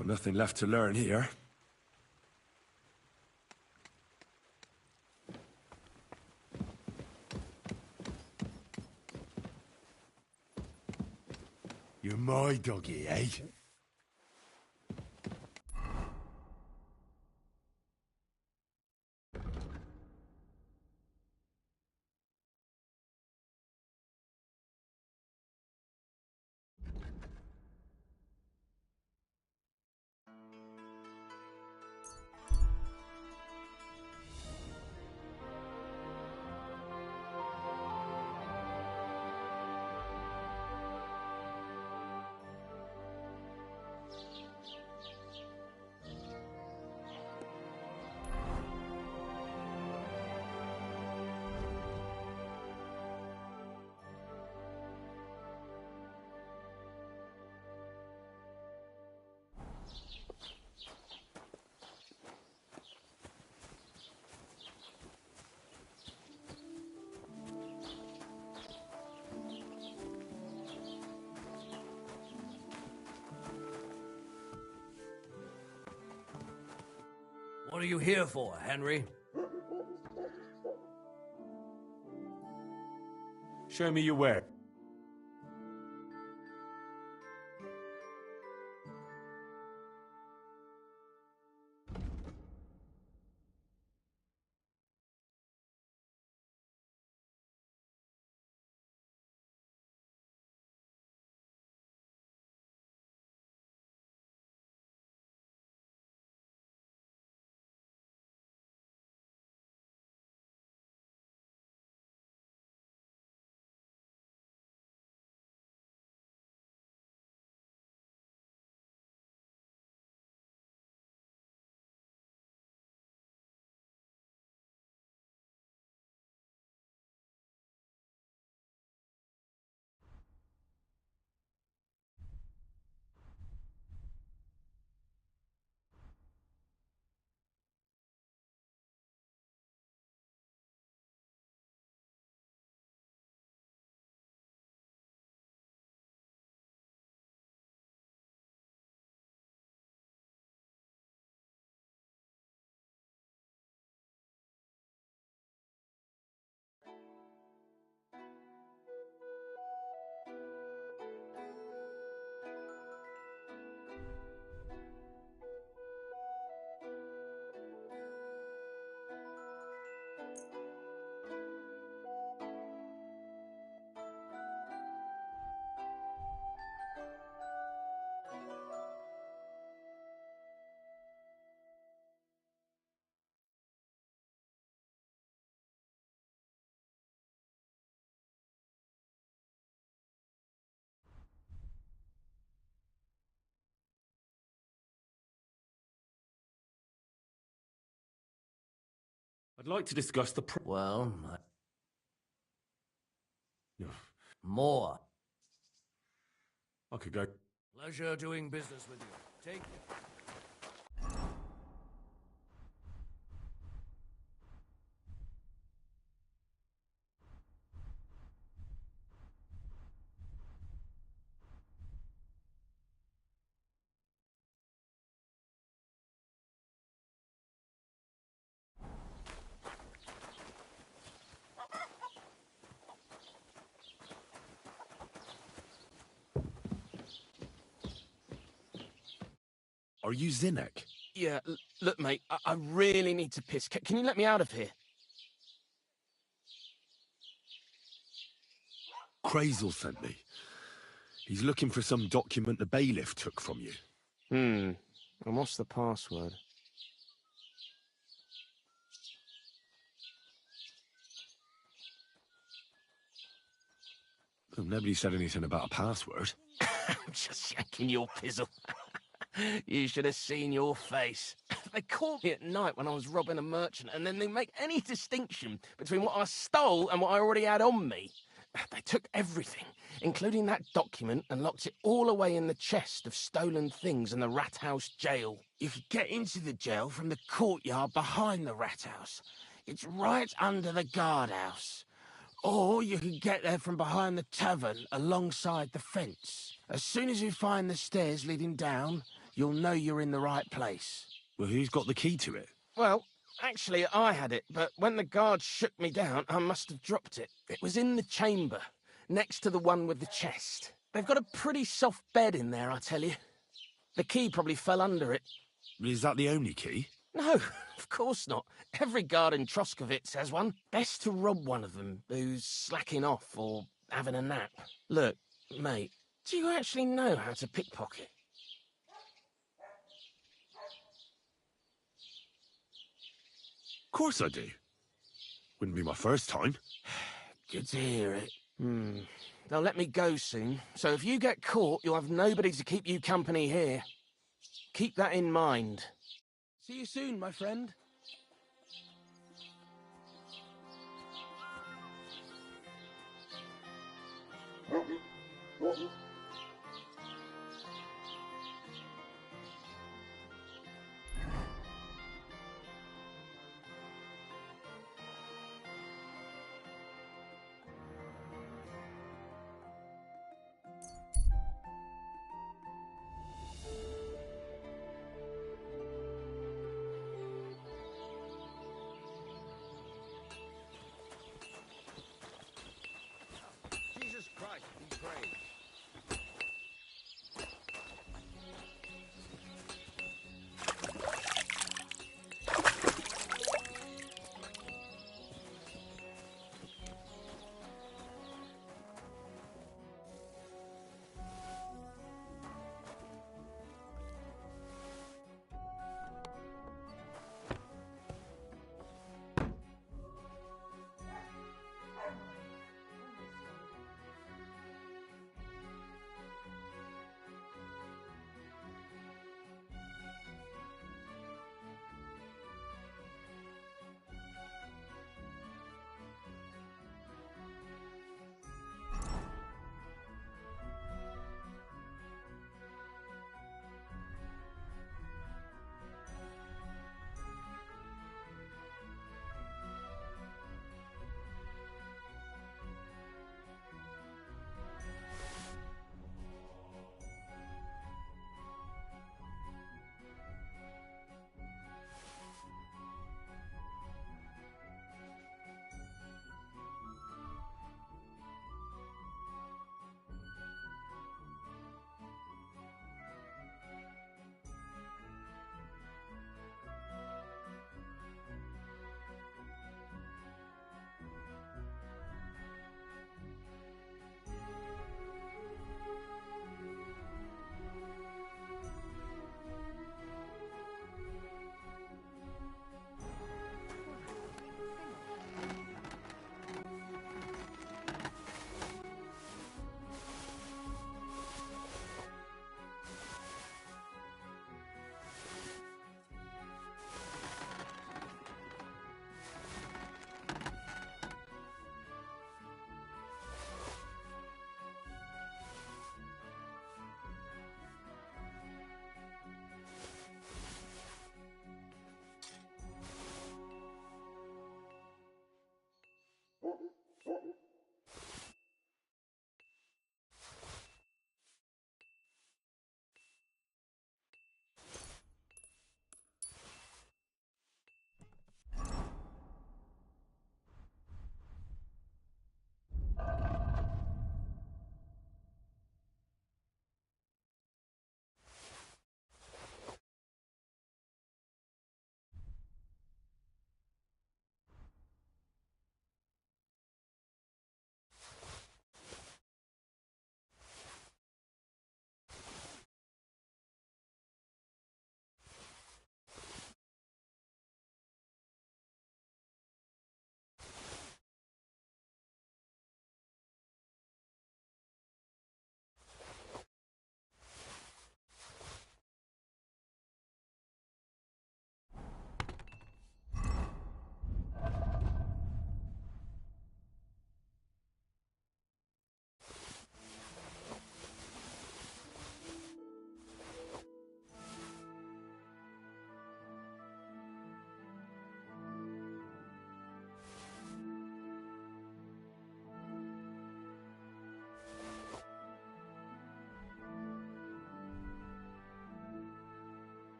Got nothing left to learn here. You're my doggy, eh? What are you here for, Henry? Show me your work. I'd like to discuss the Well, more. I could go. Pleasure doing business with you. Take care. Are you Zinnek? Yeah, look, mate, I really need to piss. Can you let me out of here? Crazel sent me. He's looking for some document the bailiff took from you. And what's the password? Well, nobody said anything about a password. I'm just yanking your pizzle. You should have seen your face. They caught me at night when I was robbing a merchant, and then they make any distinction between what I stole and what I already had on me. They took everything, including that document, and locked it all away in the chest of stolen things in the rat house jail. You could get into the jail from the courtyard behind the rat house. It's right under the guardhouse. Or you can get there from behind the tavern alongside the fence. As soon as you find the stairs leading down, you'll know you're in the right place. Well, who's got the key to it? Well, actually, I had it, but when the guards shook me down, I must have dropped it. It was in the chamber, next to the one with the chest. They've got a pretty soft bed in there, I tell you. The key probably fell under it. Is that the only key? No, of course not. Every guard in Troskovitz has one. Best to rob one of them who's slacking off or having a nap. Look, mate, do you actually know how to pickpocket? Of course I do. Wouldn't be my first time. Good to hear it. They'll let me go soon, so if you get caught, you'll have nobody to keep you company here. Keep that in mind. See you soon, my friend. Jesus Christ be praised.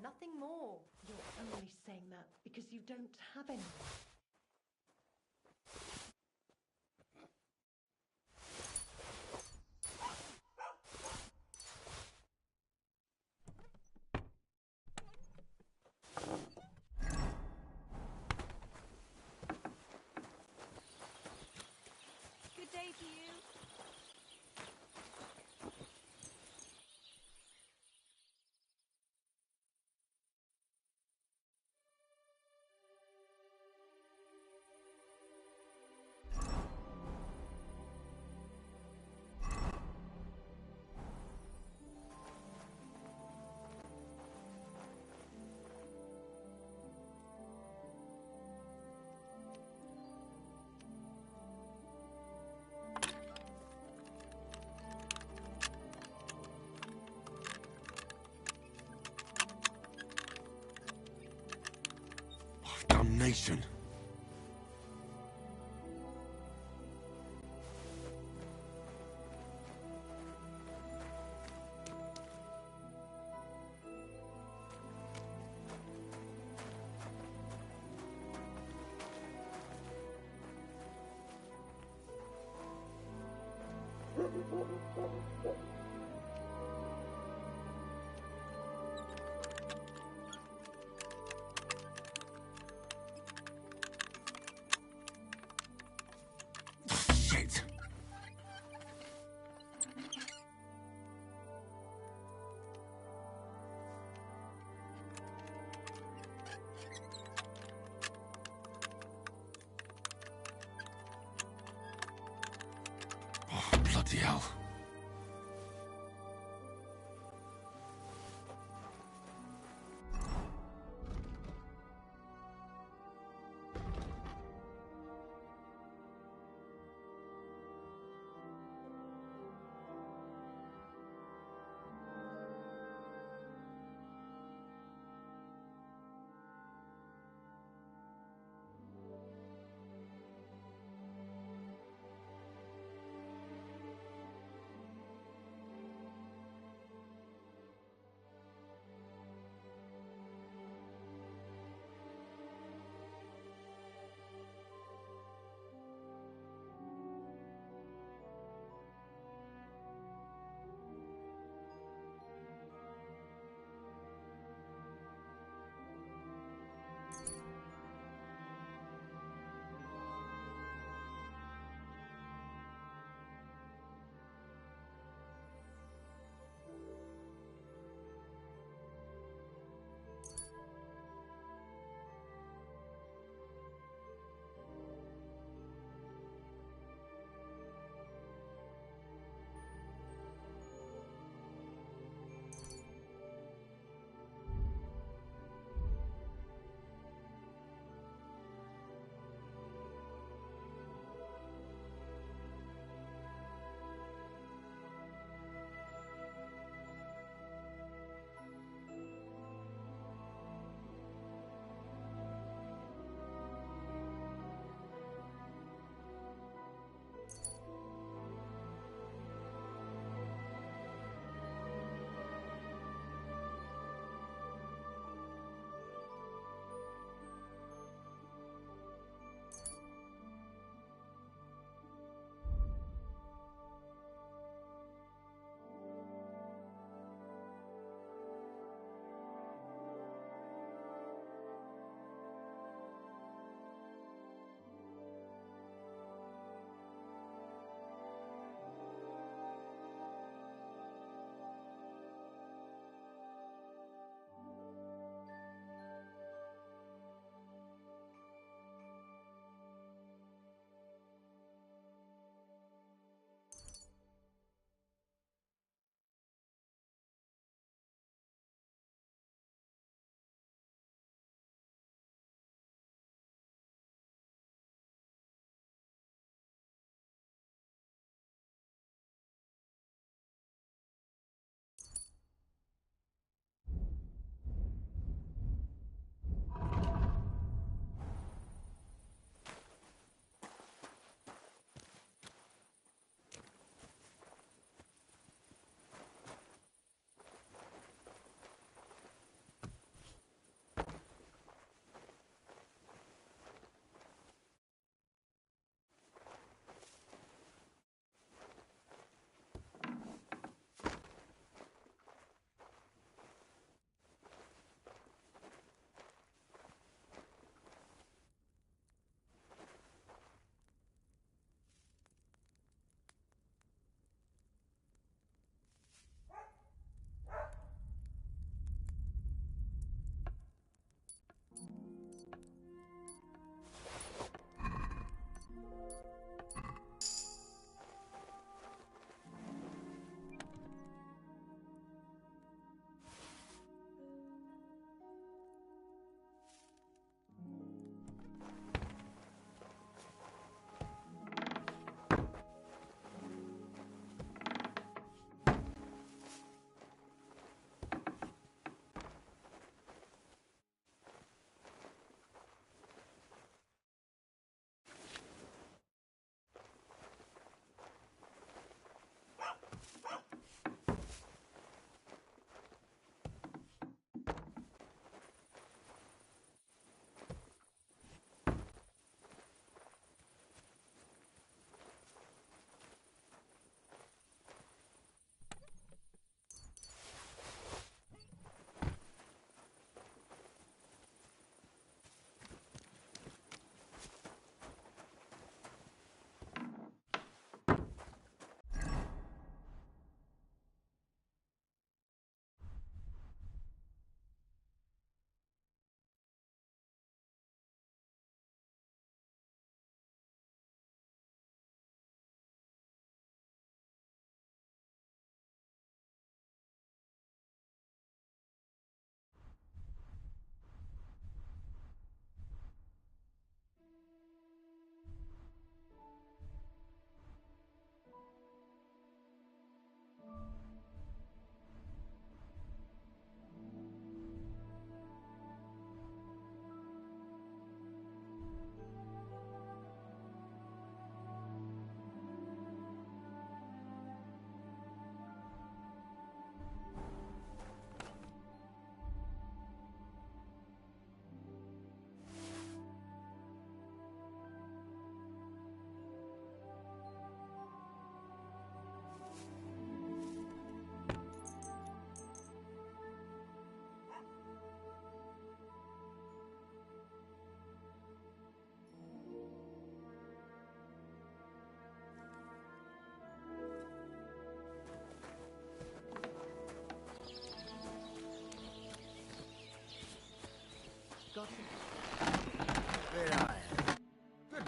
Nothing more. You're only saying that because you don't have any. Good day to you. Damnation. Shit. Oh, bloody hell.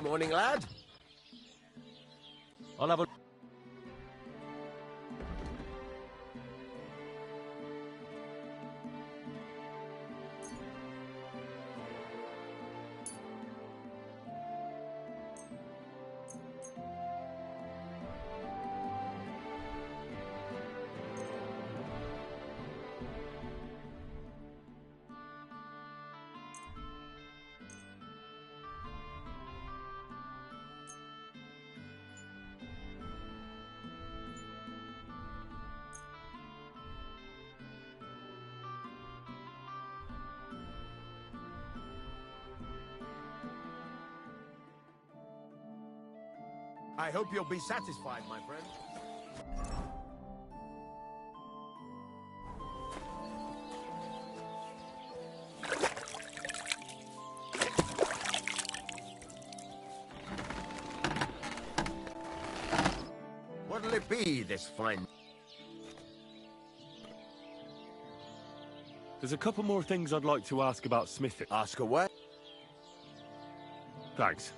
Morning, lad. I'll have a... I hope you'll be satisfied, my friend. What'll it be this fine... There's a couple more things I'd like to ask about smithing. Ask away. Thanks.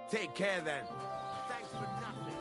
Take care, then. Thanks for nothing.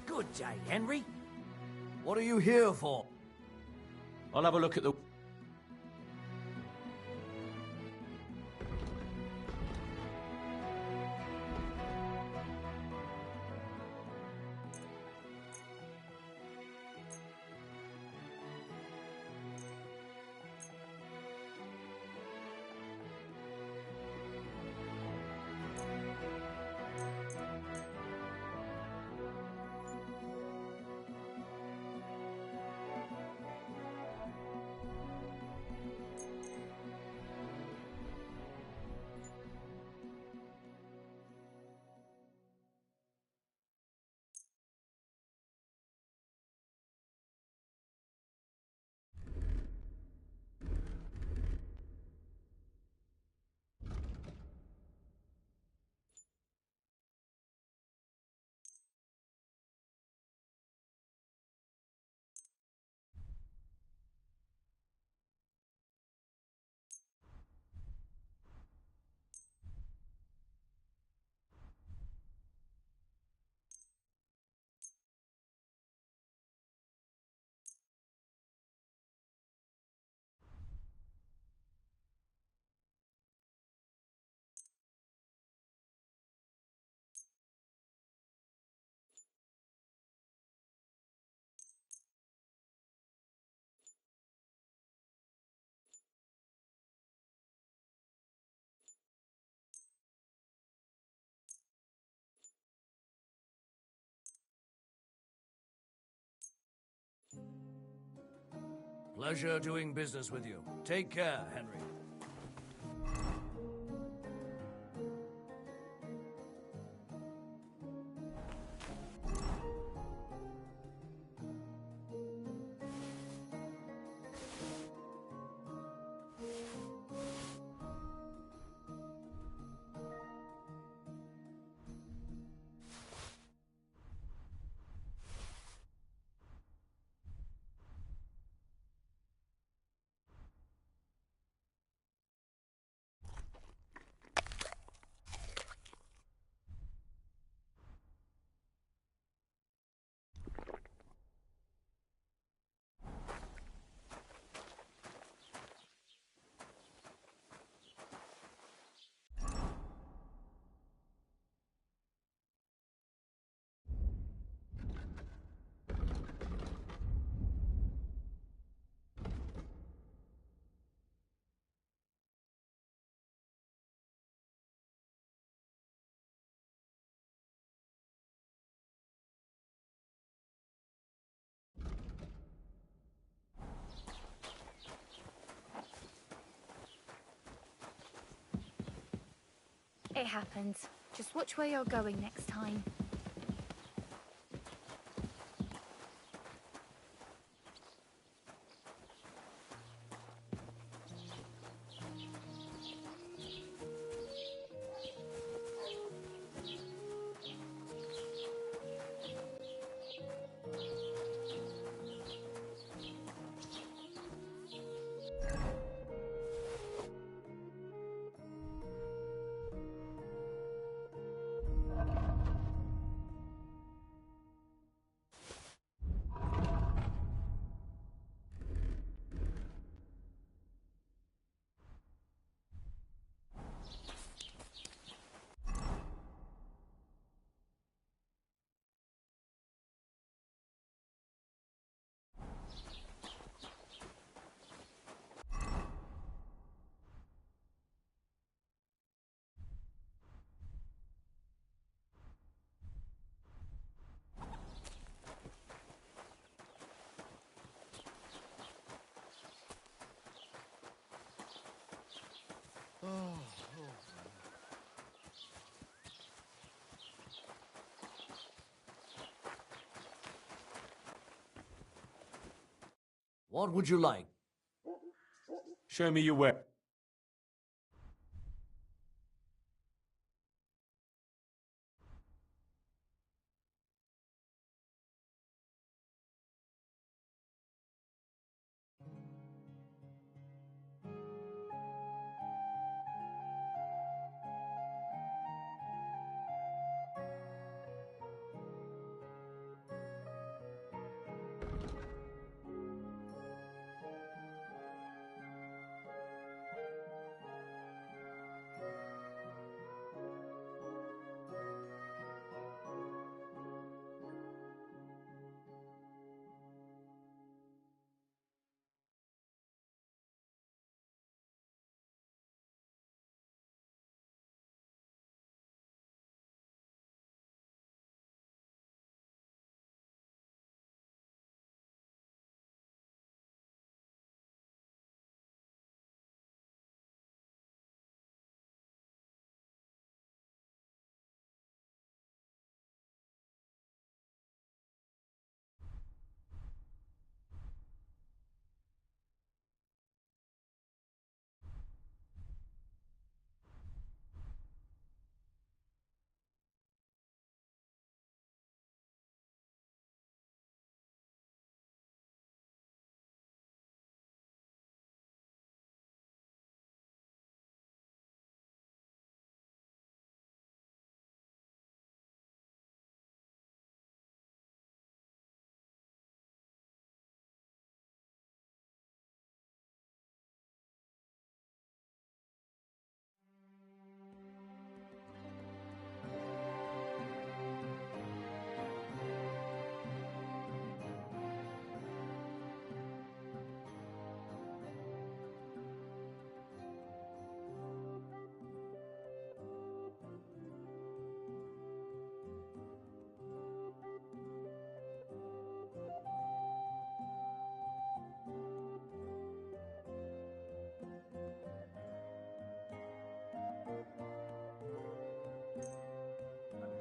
Good day, Henry. What are you here for? I'll have a look at the... Pleasure doing business with you. Take care, Henry. It happens. Just watch where you're going next time. What would you like? Show me your way.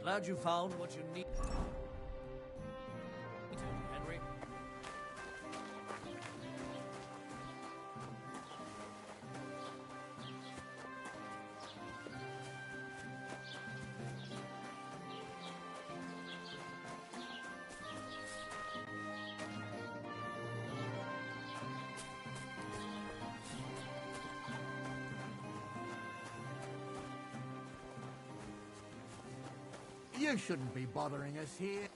Glad you found what you need, Henry. You shouldn't be bothering us here.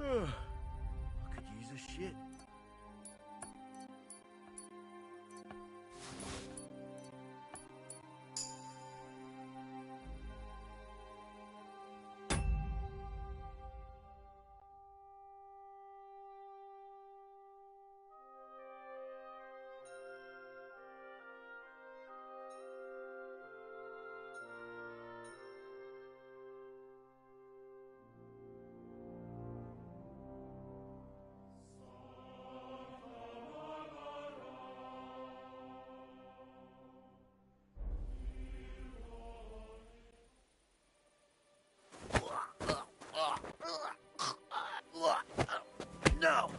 I could use a shit. No!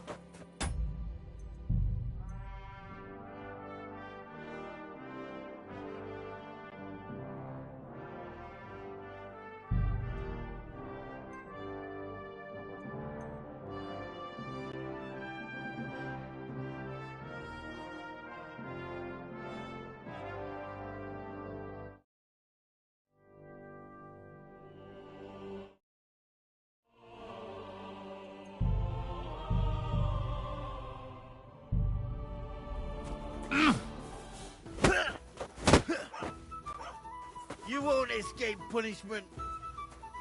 You won't escape punishment.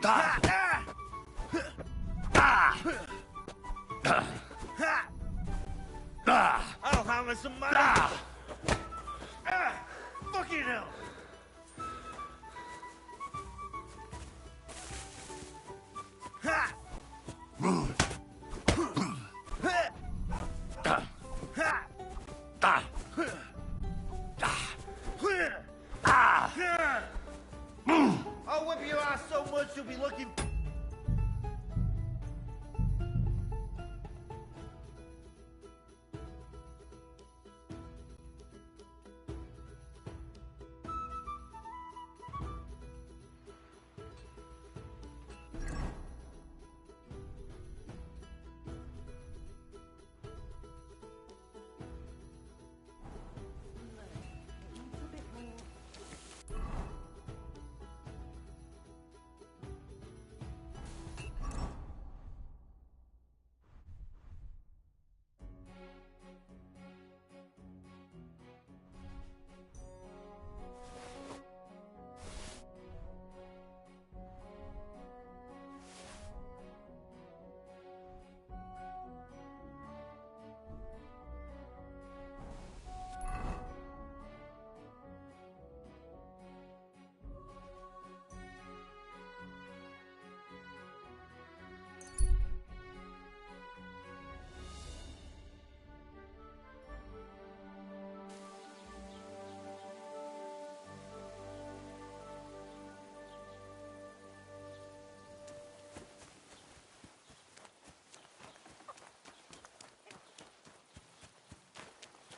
Ah. I'll hammer some money. Fucking hell. I'll whip your ass so much you'll be looking.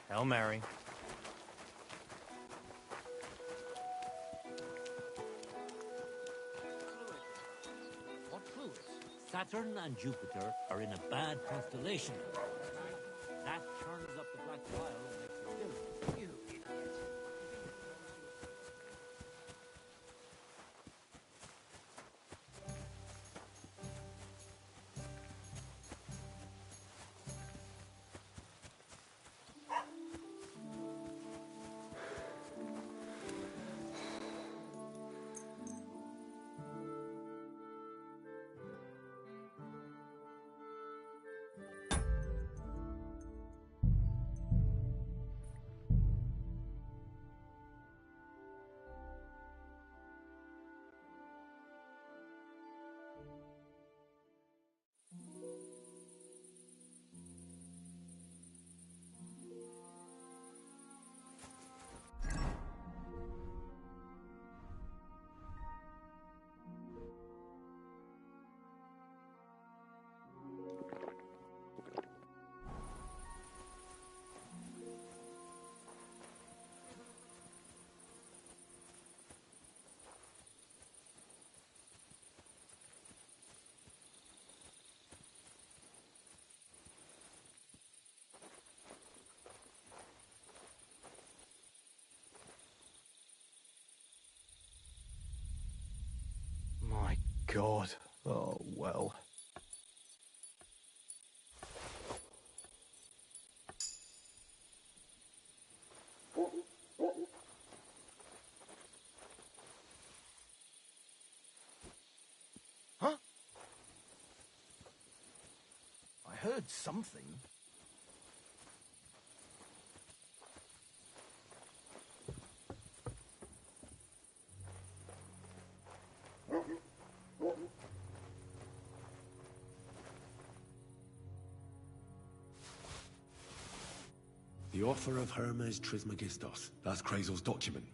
Hail Mary. What clues? Saturn and Jupiter are in a bad constellation. That turns up the black bile and makes it villain. You idiot. My God. Oh, well. Huh? I heard something. The offer of Hermes Trismegistos. That's Krazel's document.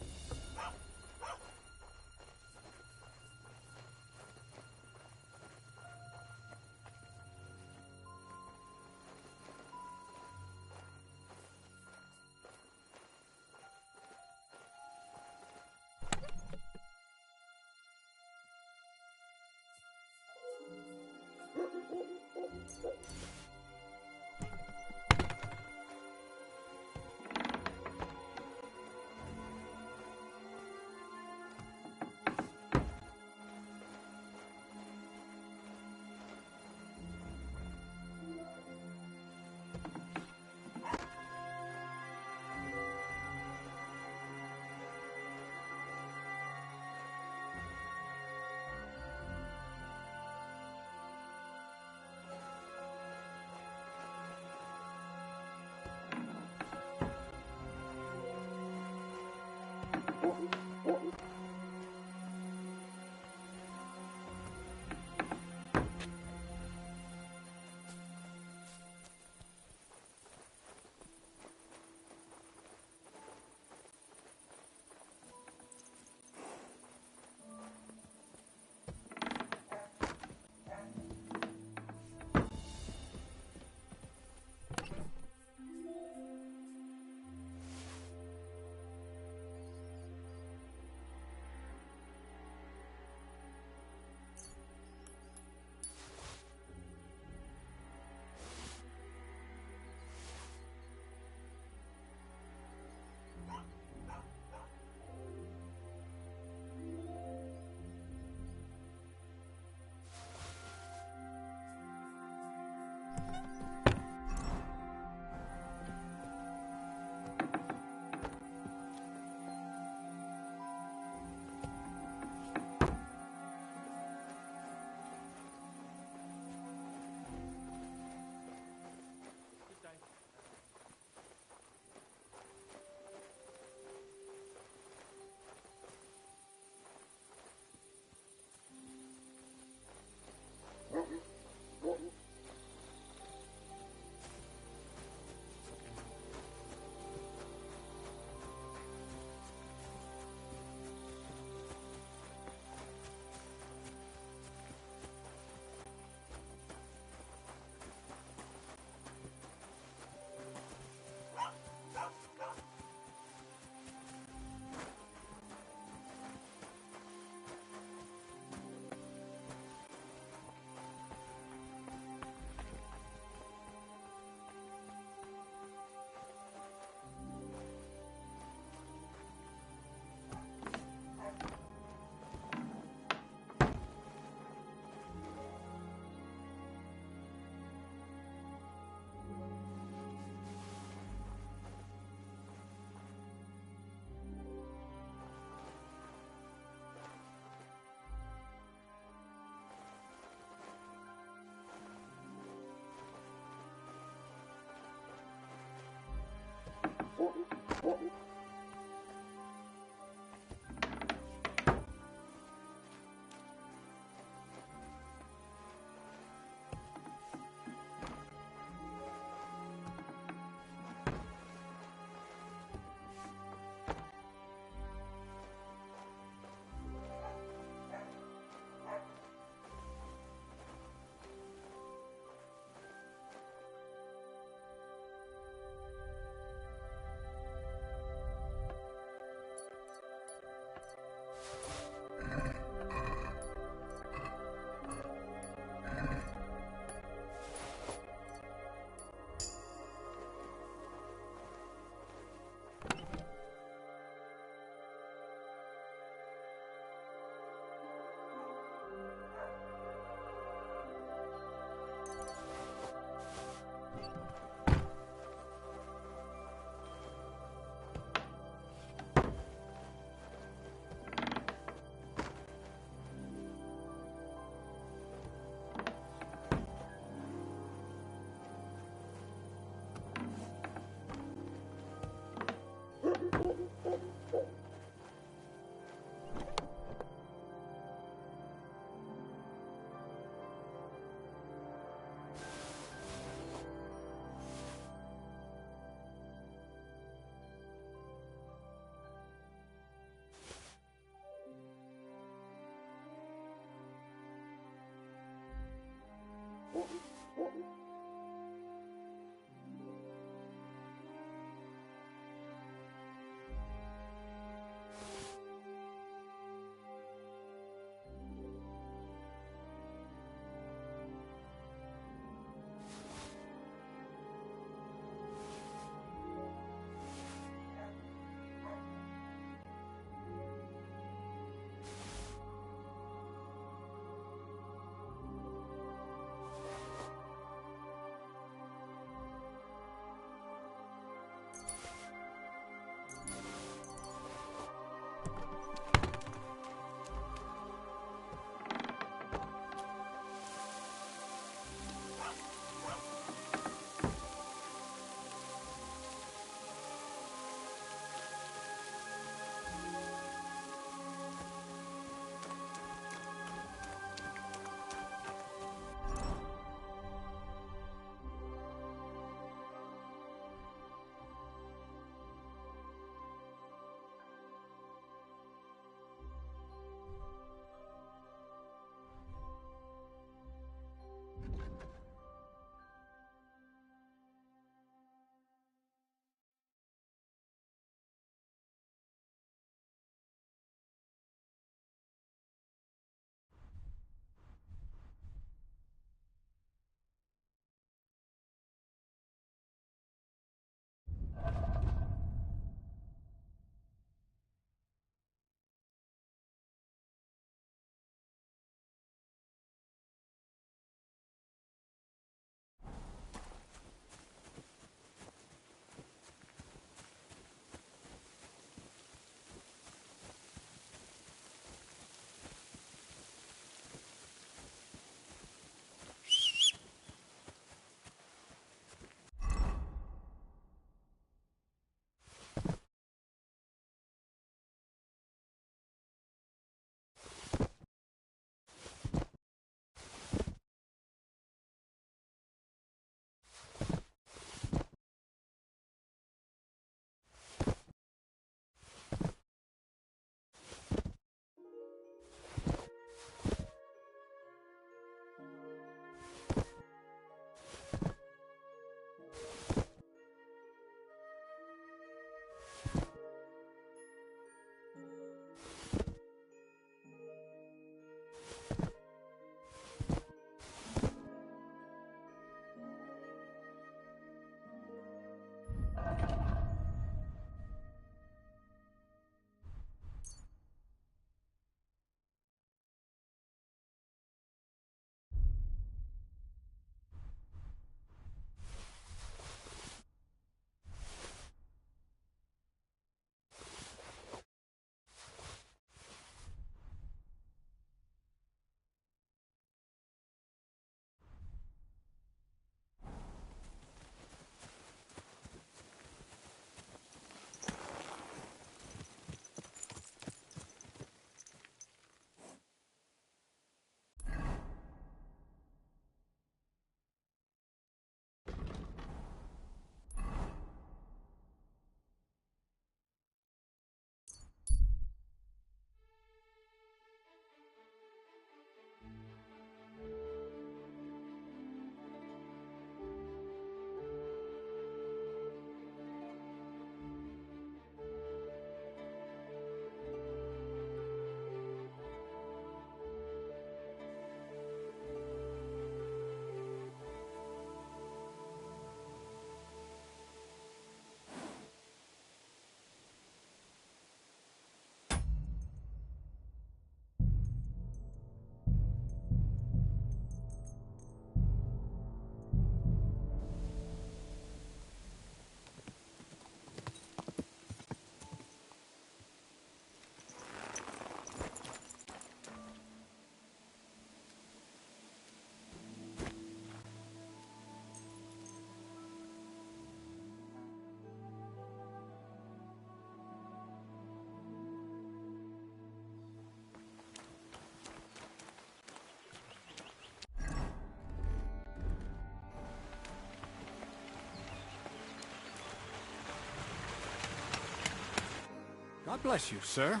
God bless you, sir.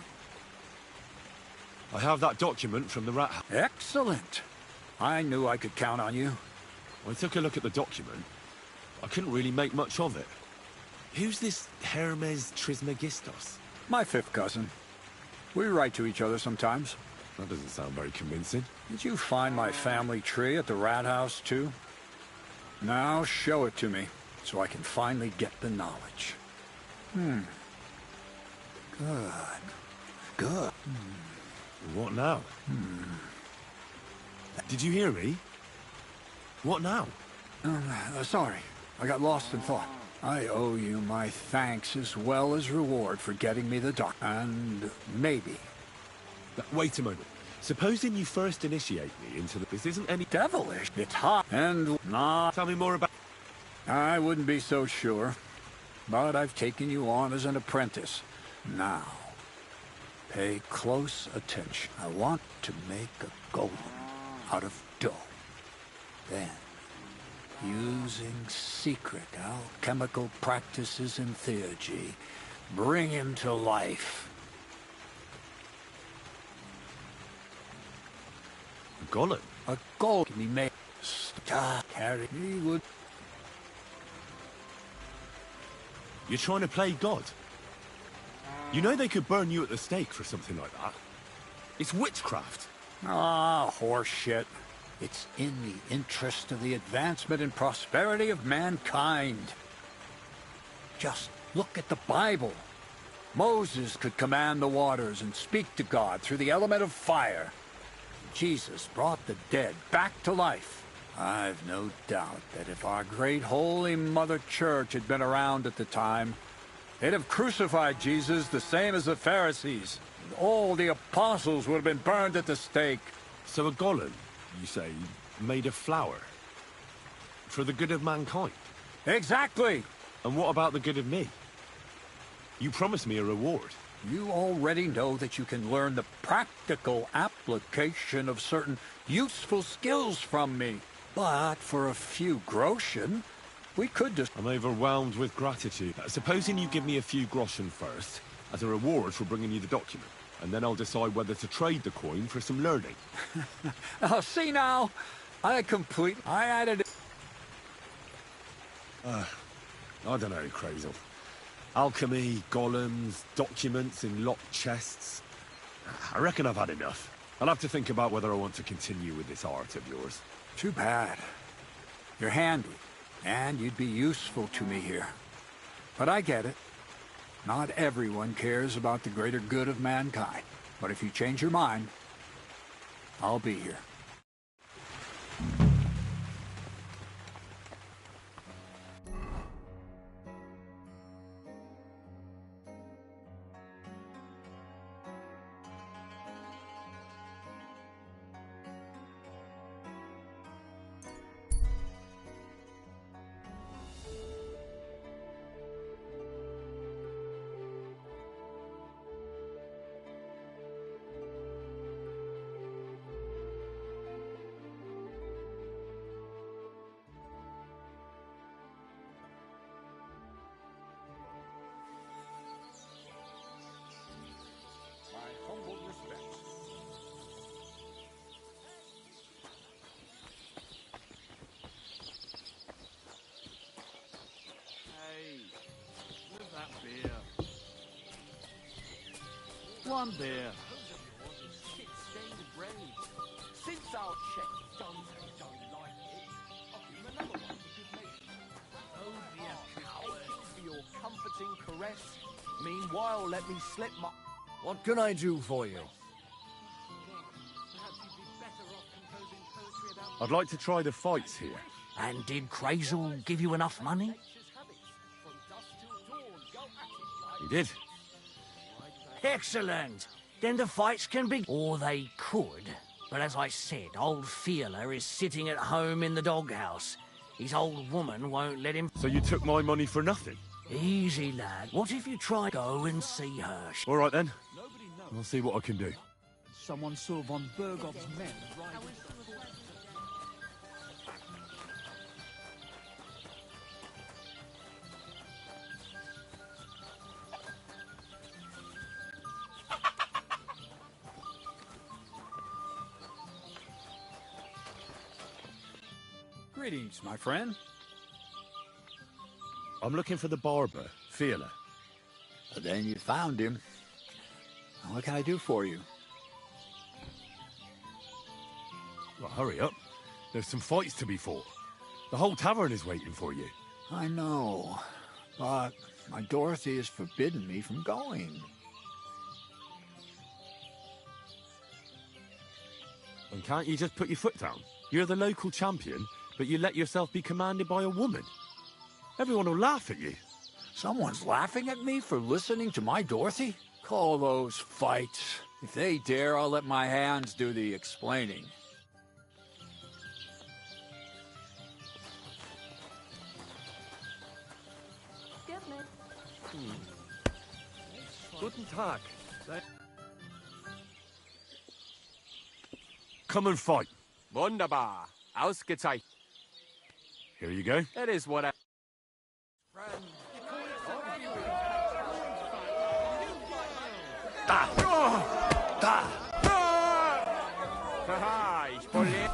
I have that document from the rat house. Excellent. I knew I could count on you. I took a look at the document. I couldn't really make much of it. Who's this Hermes Trismegistos? My fifth cousin. We write to each other sometimes. That doesn't sound very convincing. Did you find my family tree at the rat house, too? Now show it to me, so I can finally get the knowledge. Good. Good. What now? Did you hear me? What now? Sorry. I got lost in thought. I owe you my thanks as well as reward for getting me the doc. And maybe... Wait a moment. Supposing you first initiate me into the... This isn't any... Devilish. It's hot and not... Tell me more about... I wouldn't be so sure. But I've taken you on as an apprentice. Now, pay close attention. I want to make a golem out of dough. Then, using secret alchemical practices in theurgy, bring him to life. A golem? A golem can be made. Stop, Harry. He would... You're trying to play God? You know they could burn you at the stake for something like that. It's witchcraft. Ah, horseshit. It's in the interest of the advancement and prosperity of mankind. Just look at the Bible. Moses could command the waters and speak to God through the element of fire. Jesus brought the dead back to life. I've no doubt that if our great holy Mother Church had been around at the time, they'd have crucified Jesus the same as the Pharisees. All the apostles would have been burned at the stake. So a golem, you say, made of flour? For the good of mankind? Exactly! And what about the good of me? You promised me a reward. You already know that you can learn the practical application of certain useful skills from me. But for a few groschen, we could just... I'm overwhelmed with gratitude. Supposing you give me a few groschen first, as a reward for bringing you the document. And then I'll decide whether to trade the coin for some learning. Oh, see now? I added... I don't know, Crazel. Alchemy, golems, documents in locked chests. I reckon I've had enough. I'll have to think about whether I want to continue with this art of yours. Too bad. You're handy, and you'd be useful to me here. But I get it. Not everyone cares about the greater good of mankind. But if you change your mind, I'll be here. One beer. Since our check don't like it, I'll give him another one for good measure. Oh, dear coward. For your comforting caress. Meanwhile, let me slip my... What can I do for you? I'd like to try the fights here. And did Crazel give you enough money? He did. Excellent. Then the fights can be... Or they could. But as I said, old Fiala is sitting at home in the doghouse. His old woman won't let him... So you took my money for nothing? Easy, lad. What if you try go and see her? All right, then. I'll see what I can do. Someone saw von Bergov's men riding... Greetings, my friend. I'm looking for the barber, Fiala. Then you found him. What can I do for you? Well, hurry up. There's some fights to be fought. The whole tavern is waiting for you. I know, but my Dorothy has forbidden me from going. And can't you just put your foot down? You're the local champion, but you let yourself be commanded by a woman. Everyone will laugh at you. Someone's laughing at me for listening to my Dorothy? Call those fights. If they dare, I'll let my hands do the explaining. Guten Tag. Come and fight. Wunderbar. Ausgezeichnet. Here you go. That is what I... Da! Da! Haha, ich poliere...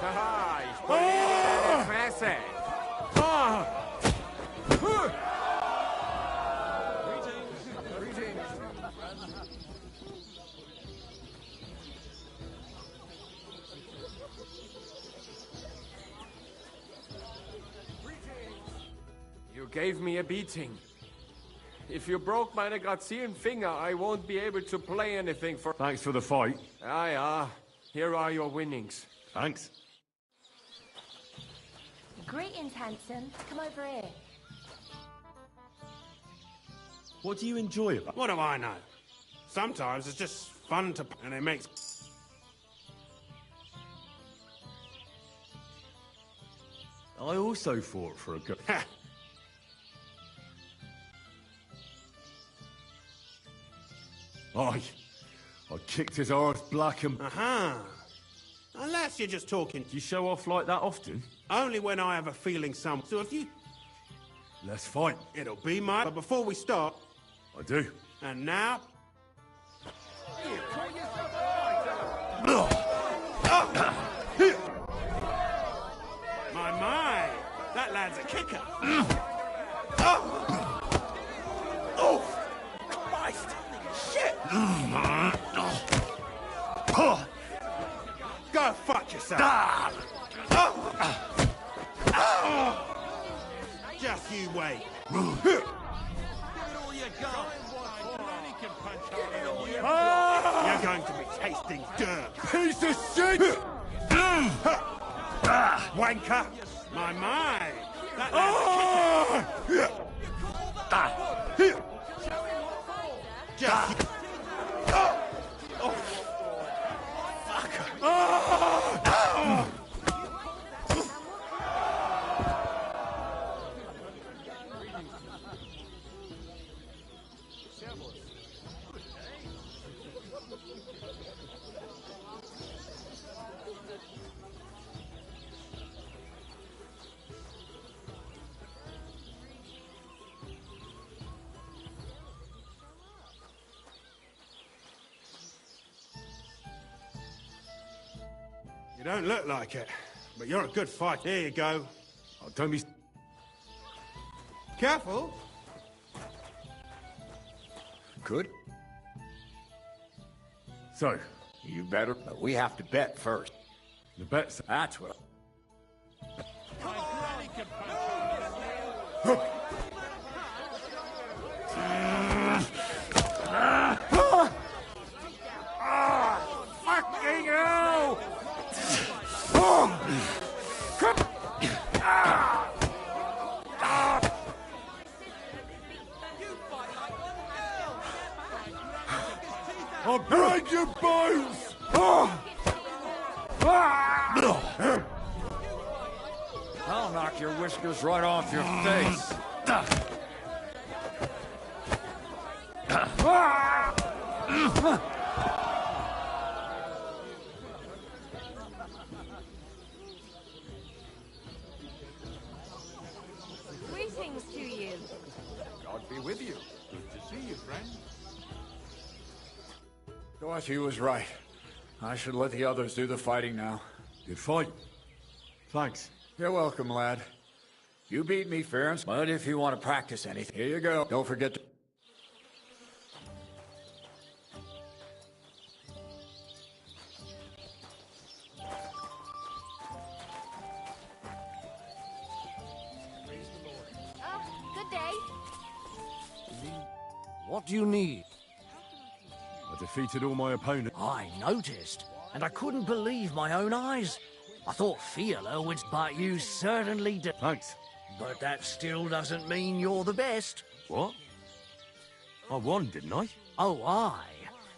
Haha, ich poliere deine Fresse. You gave me a beating. If you broke my Grazian finger, I won't be able to play anything for... Thanks for the fight. Ah. Here are your winnings. Thanks. Greetings, handsome. Come over here. What do you enjoy about it? What do I know? Sometimes it's just fun to... and it makes... I also fought for a good... I kicked his arse black and... Unless you're just talking. Do you show off like that often? Only when I have a feeling some... So if you... Let's fight. It'll be my... But before we start... I do. And now... My. That lad's a kicker. Oh! Christ! Shit! Go fuck yourself. Just you wait. You're going to be tasting dirt. Piece of shit! Wanker! My. That just... You don't look like it, but you're a good fighter. Here you go. Oh, don't be... Careful. Good. So, you better, but we have to bet first. The bet's... That's what... Fucking hell! I'll break your bones! I'll knock your whiskers right off your face. Greetings to you. God be with you. Good to see you, friend. Dorothy was right. I should let the others do the fighting now. Good fight. Thanks. You're welcome, lad. You beat me fair and but if you want to practice anything, here you go. Don't forget to... Good day. What do you need? I defeated all my opponents. I noticed, and I couldn't believe my own eyes. I thought Fiala would, but you certainly did. Thanks. But that still doesn't mean you're the best. What? I won, didn't I? Oh, aye.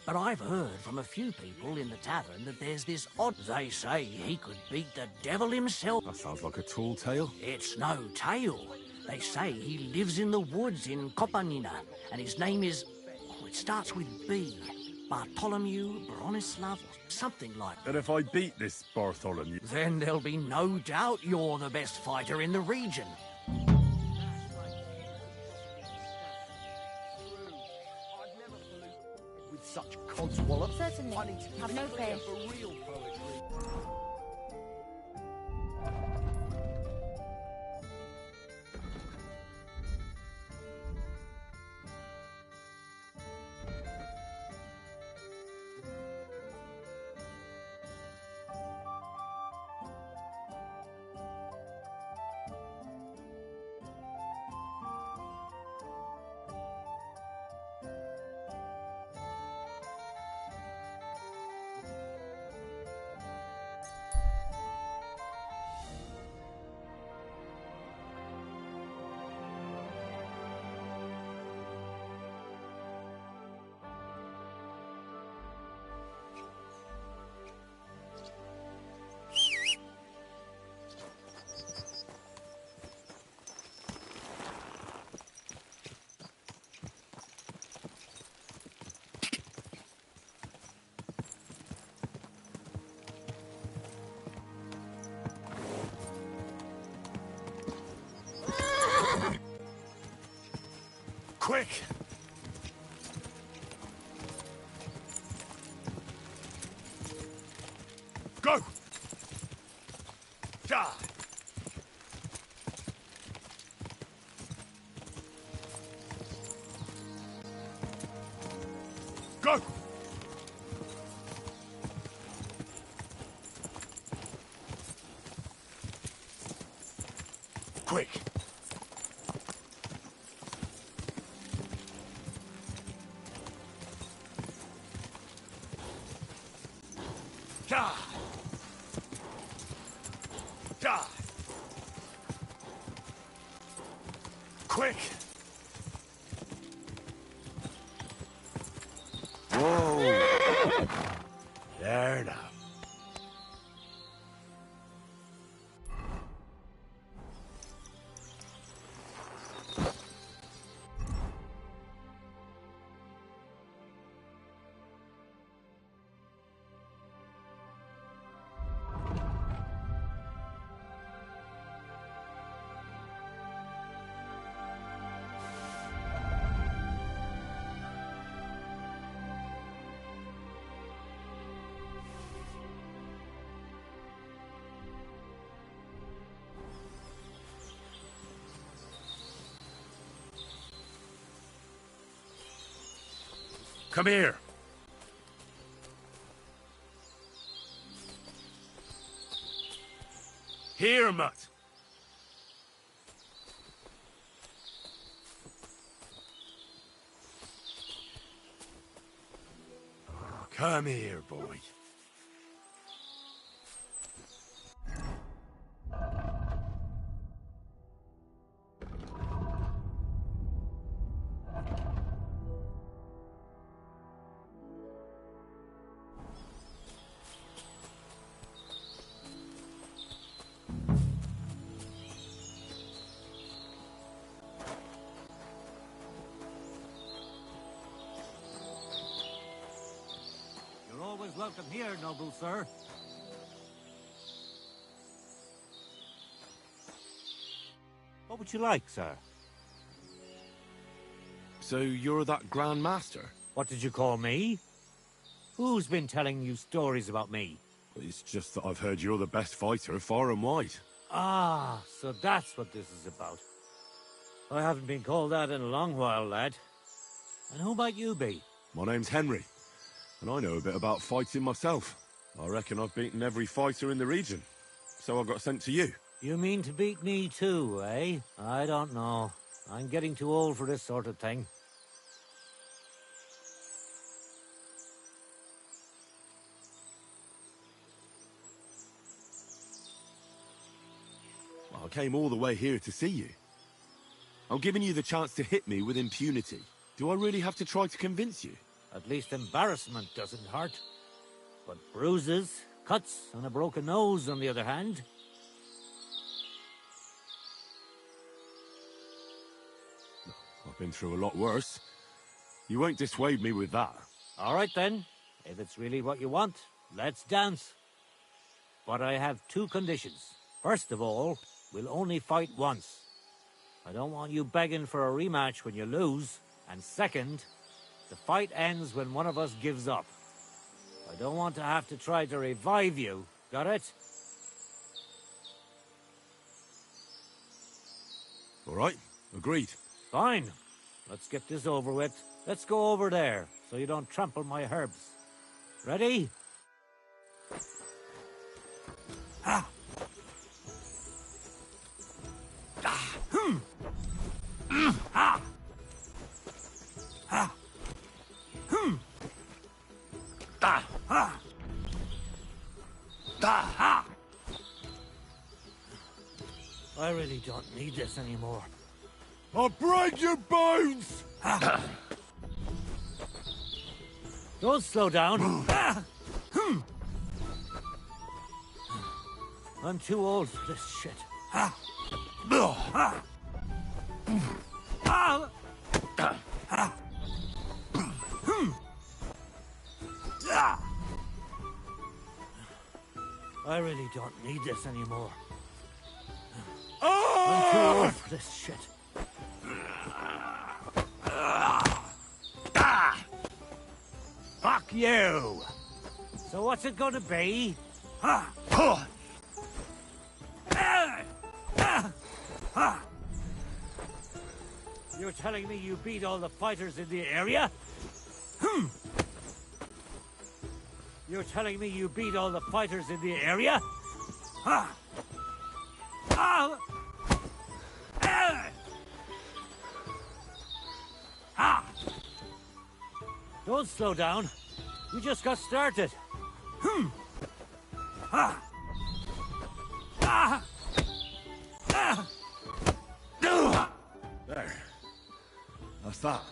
But I've heard from a few people in the tavern that there's this odd... They say he could beat the devil himself. That sounds like a tall tale. It's no tale. They say he lives in the woods in Kopanina, and his name is... Oh, it starts with B. Bartholomew, Bronislav, something like that. And if I beat this Bartholomew... Then there'll be no doubt you're the best fighter in the region. With such codswallop, Certainly. I need to Have no fear. for real poetry. Quick! Go! Ja! Go! Quick! Ja! Ja! Quick! Whoa! There now. Come here. Here, mutt. Come here, boy. You're always welcome here, noble sir. What would you like, sir? So you're that Grand Master? What did you call me? Who's been telling you stories about me? It's just that I've heard you're the best fighter far and wide. Ah, so that's what this is about. I haven't been called that in a long while, lad. And who might you be? My name's Henry, and I know a bit about fighting myself. I reckon I've beaten every fighter in the region, so I got sent to you. You mean to beat me too, eh? I don't know. I'm getting too old for this sort of thing. I came all the way here to see you. I'm giving you the chance to hit me with impunity. Do I really have to try to convince you? At least embarrassment doesn't hurt. But bruises, cuts, and a broken nose, on the other hand. I've been through a lot worse. You won't dissuade me with that. All right then. If it's really what you want, let's dance. But I have two conditions. First of all, we'll only fight once. I don't want you begging for a rematch when you lose. And second, the fight ends when one of us gives up. I don't want to have to try to revive you. Got it? All right, agreed. Fine. Let's get this over with. Let's go over there, so you don't trample my herbs. Ready? Ah! Ah! Hmm! Ah! Ah! Hmm! Ah! Ah! Ah! Ah! I really don't need this anymore. I'll break your bones! Ah. Don't slow down. Ah. I'm too old for this shit. Ah. Ah. Ah. Ah. Ah. I really don't need this anymore. I'm too old for this shit. Fuck you! So what's it gonna be? You're telling me you beat all the fighters in the area? You're telling me you beat all the fighters in the area? Don't slow down. We just got started. There. That's that.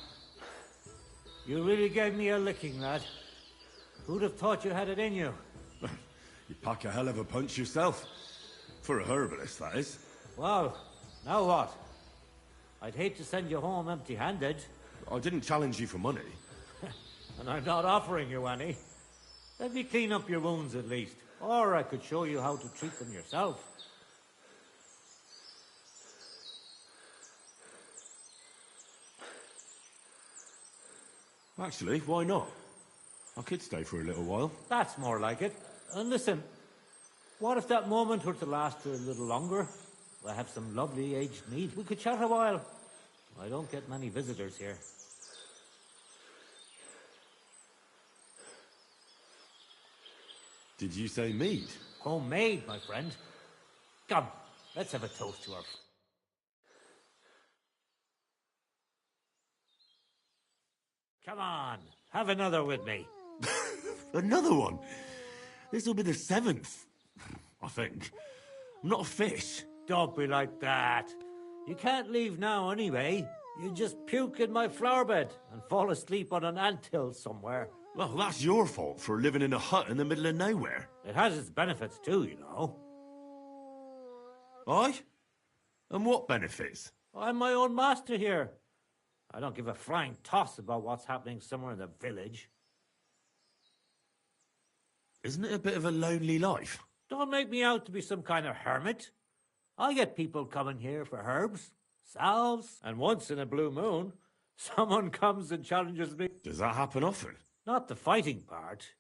You really gave me a licking, lad. Who'd have thought you had it in you? You pack a hell of a punch yourself. For a herbalist, that is. Well, now what? I'd hate to send you home empty-handed. I didn't challenge you for money. And I'm not offering you any. Let me clean up your wounds at least. Or I could show you how to treat them yourself. Actually, why not? I could stay for a little while. That's more like it. And listen, what if that moment were to last a little longer? I have some lovely aged mead. We could chat a while. I don't get many visitors here. Did you say mead? Homemade, my friend. Come, let's have a toast to our... Come on, have another with me. Another one? This'll be the 7th, I think. I'm not a fish. Don't be like that. You can't leave now anyway. You just puke in my flower bed and fall asleep on an anthill somewhere. Well, that's your fault for living in a hut in the middle of nowhere. It has its benefits too, you know. Aye? And what benefits? I'm my own master here. I don't give a flying toss about what's happening somewhere in the village. Isn't it a bit of a lonely life? Don't make me out to be some kind of hermit. I get people coming here for herbs, salves, and once in a blue moon, someone comes and challenges me. Does that happen often? Not the fighting part.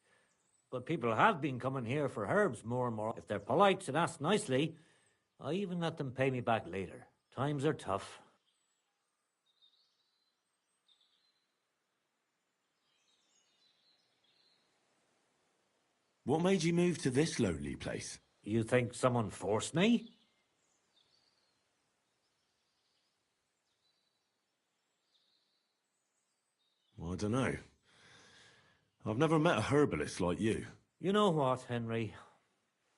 But people have been coming here for herbs more and more. If they're polite and ask nicely, I even let them pay me back later. Times are tough. What made you move to this lonely place? You think someone forced me? Well, I don't know. I've never met a herbalist like you. You know what, Henry?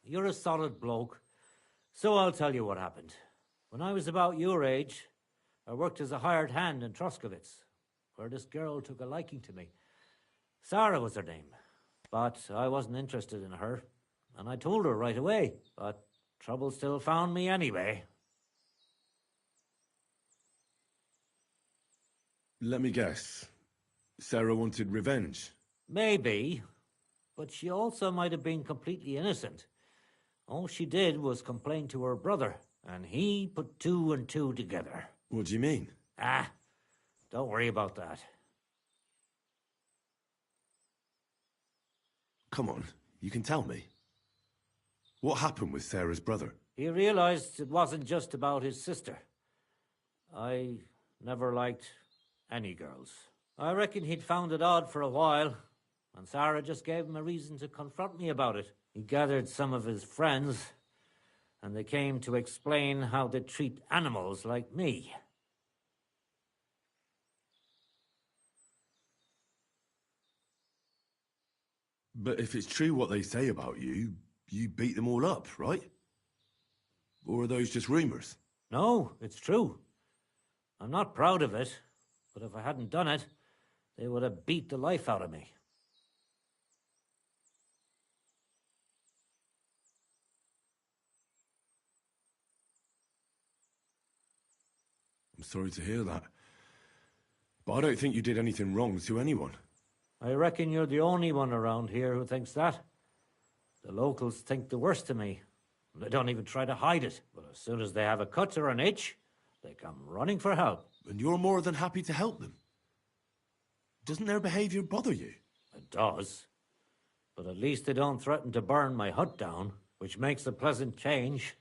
You're a solid bloke. So I'll tell you what happened. When I was about your age, I worked as a hired hand in Troskowitz, where this girl took a liking to me. Sarah was her name. But I wasn't interested in her, and I told her right away. But trouble still found me anyway. Let me guess. Sarah wanted revenge. Maybe, but she also might have been completely innocent. All she did was complain to her brother, and he put 2 and 2 together. What do you mean? Don't worry about that. Come on, you can tell me. What happened with Sarah's brother? He realized it wasn't just about his sister. I never liked any girls. I reckon he'd found it odd for a while, and Sarah just gave him a reason to confront me about it. He gathered some of his friends, and they came to explain how they treat animals like me. But if it's true what they say about you, you beat them all up, right? Or are those just rumors? No, it's true. I'm not proud of it, but if I hadn't done it, they would have beat the life out of me. I'm sorry to hear that. But I don't think you did anything wrong to anyone. I reckon you're the only one around here who thinks that. The locals think the worst of me. They don't even try to hide it. But as soon as they have a cut or an itch, they come running for help. And you're more than happy to help them. Doesn't their behavior bother you? It does. But at least they don't threaten to burn my hut down, which makes a pleasant change.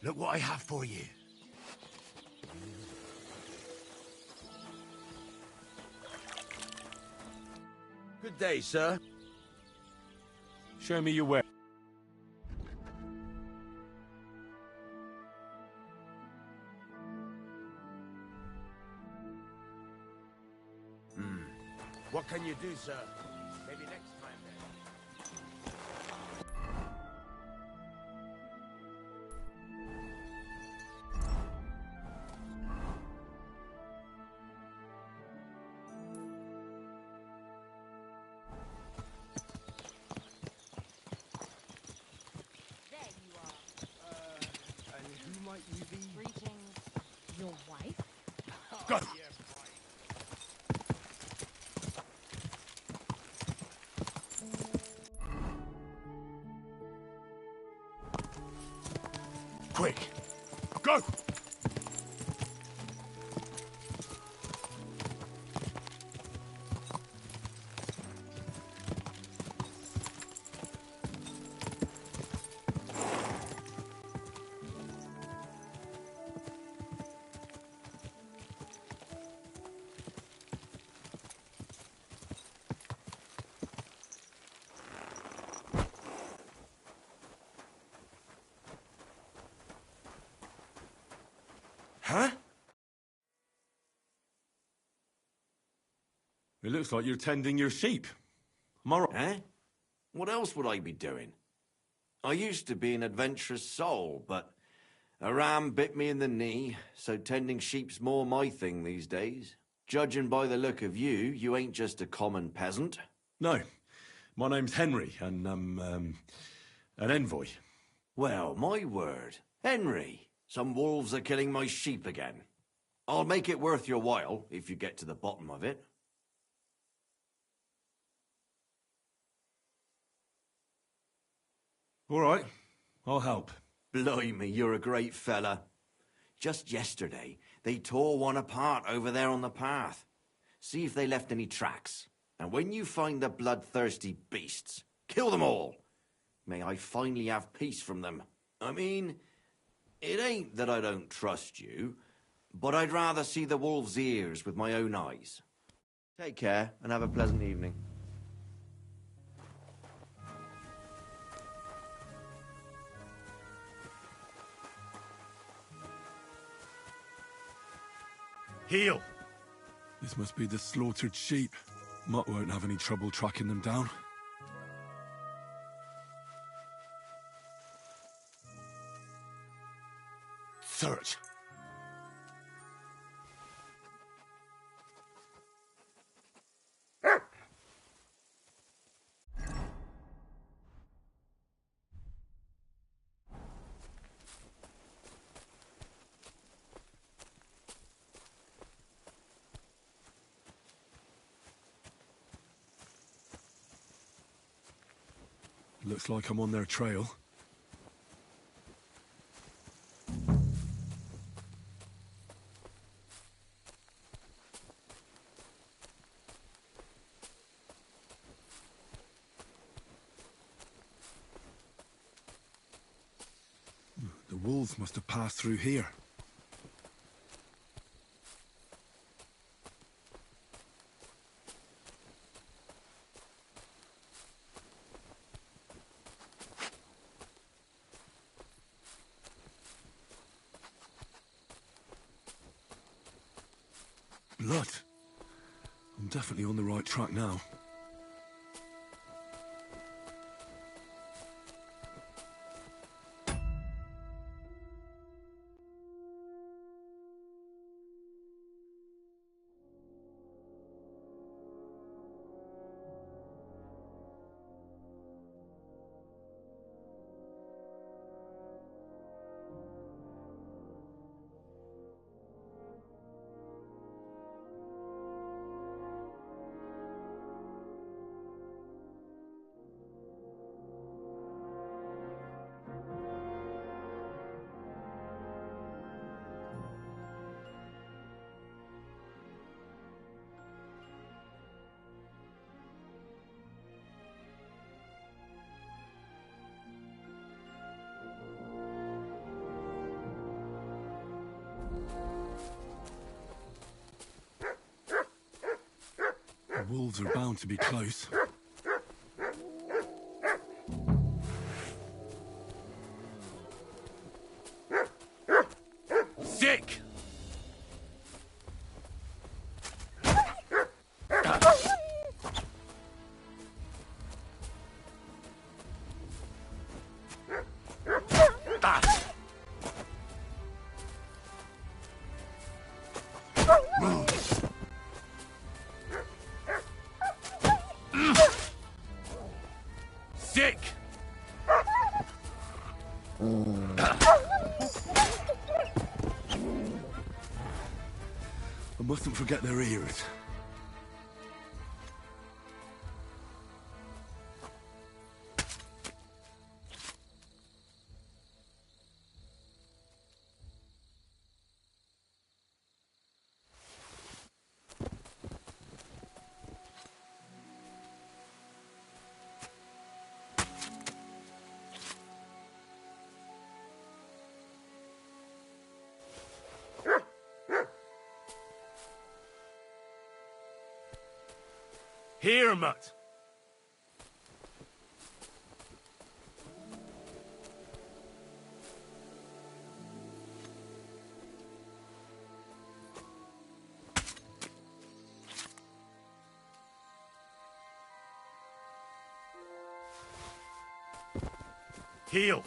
Look what I have for you. Good day, sir. Show me your way. What can you do, sir? Maybe next time, then. There you are. And who might you be? Greetings. Your wife? Go! go! Huh? It looks like you're tending your sheep. Am I right? Eh? What else would I be doing? I used to be an adventurous soul, but a ram bit me in the knee, so tending sheep's more my thing these days. Judging by the look of you, you ain't just a common peasant. No. My name's Henry, and I'm, an envoy. Well, my word. Henry, some wolves are killing my sheep again. I'll make it worth your while, if you get to the bottom of it. All right. I'll help. Blimey, you're a great fella. Just yesterday, they tore one apart over there on the path. See if they left any tracks. And when you find the bloodthirsty beasts, kill them all. May I finally have peace from them. I mean, it ain't that I don't trust you, but I'd rather see the wolf's ears with my own eyes. Take care, and have a pleasant evening. Heel! This must be the slaughtered sheep. Mutt won't have any trouble tracking them down. Search! Looks like I'm on their trail. The wolves must have passed through here. Blood. I'm definitely on the right track now. The wolves are bound to be close. Sick! Sick! I mustn't forget their ears. Here, mutt. Heel.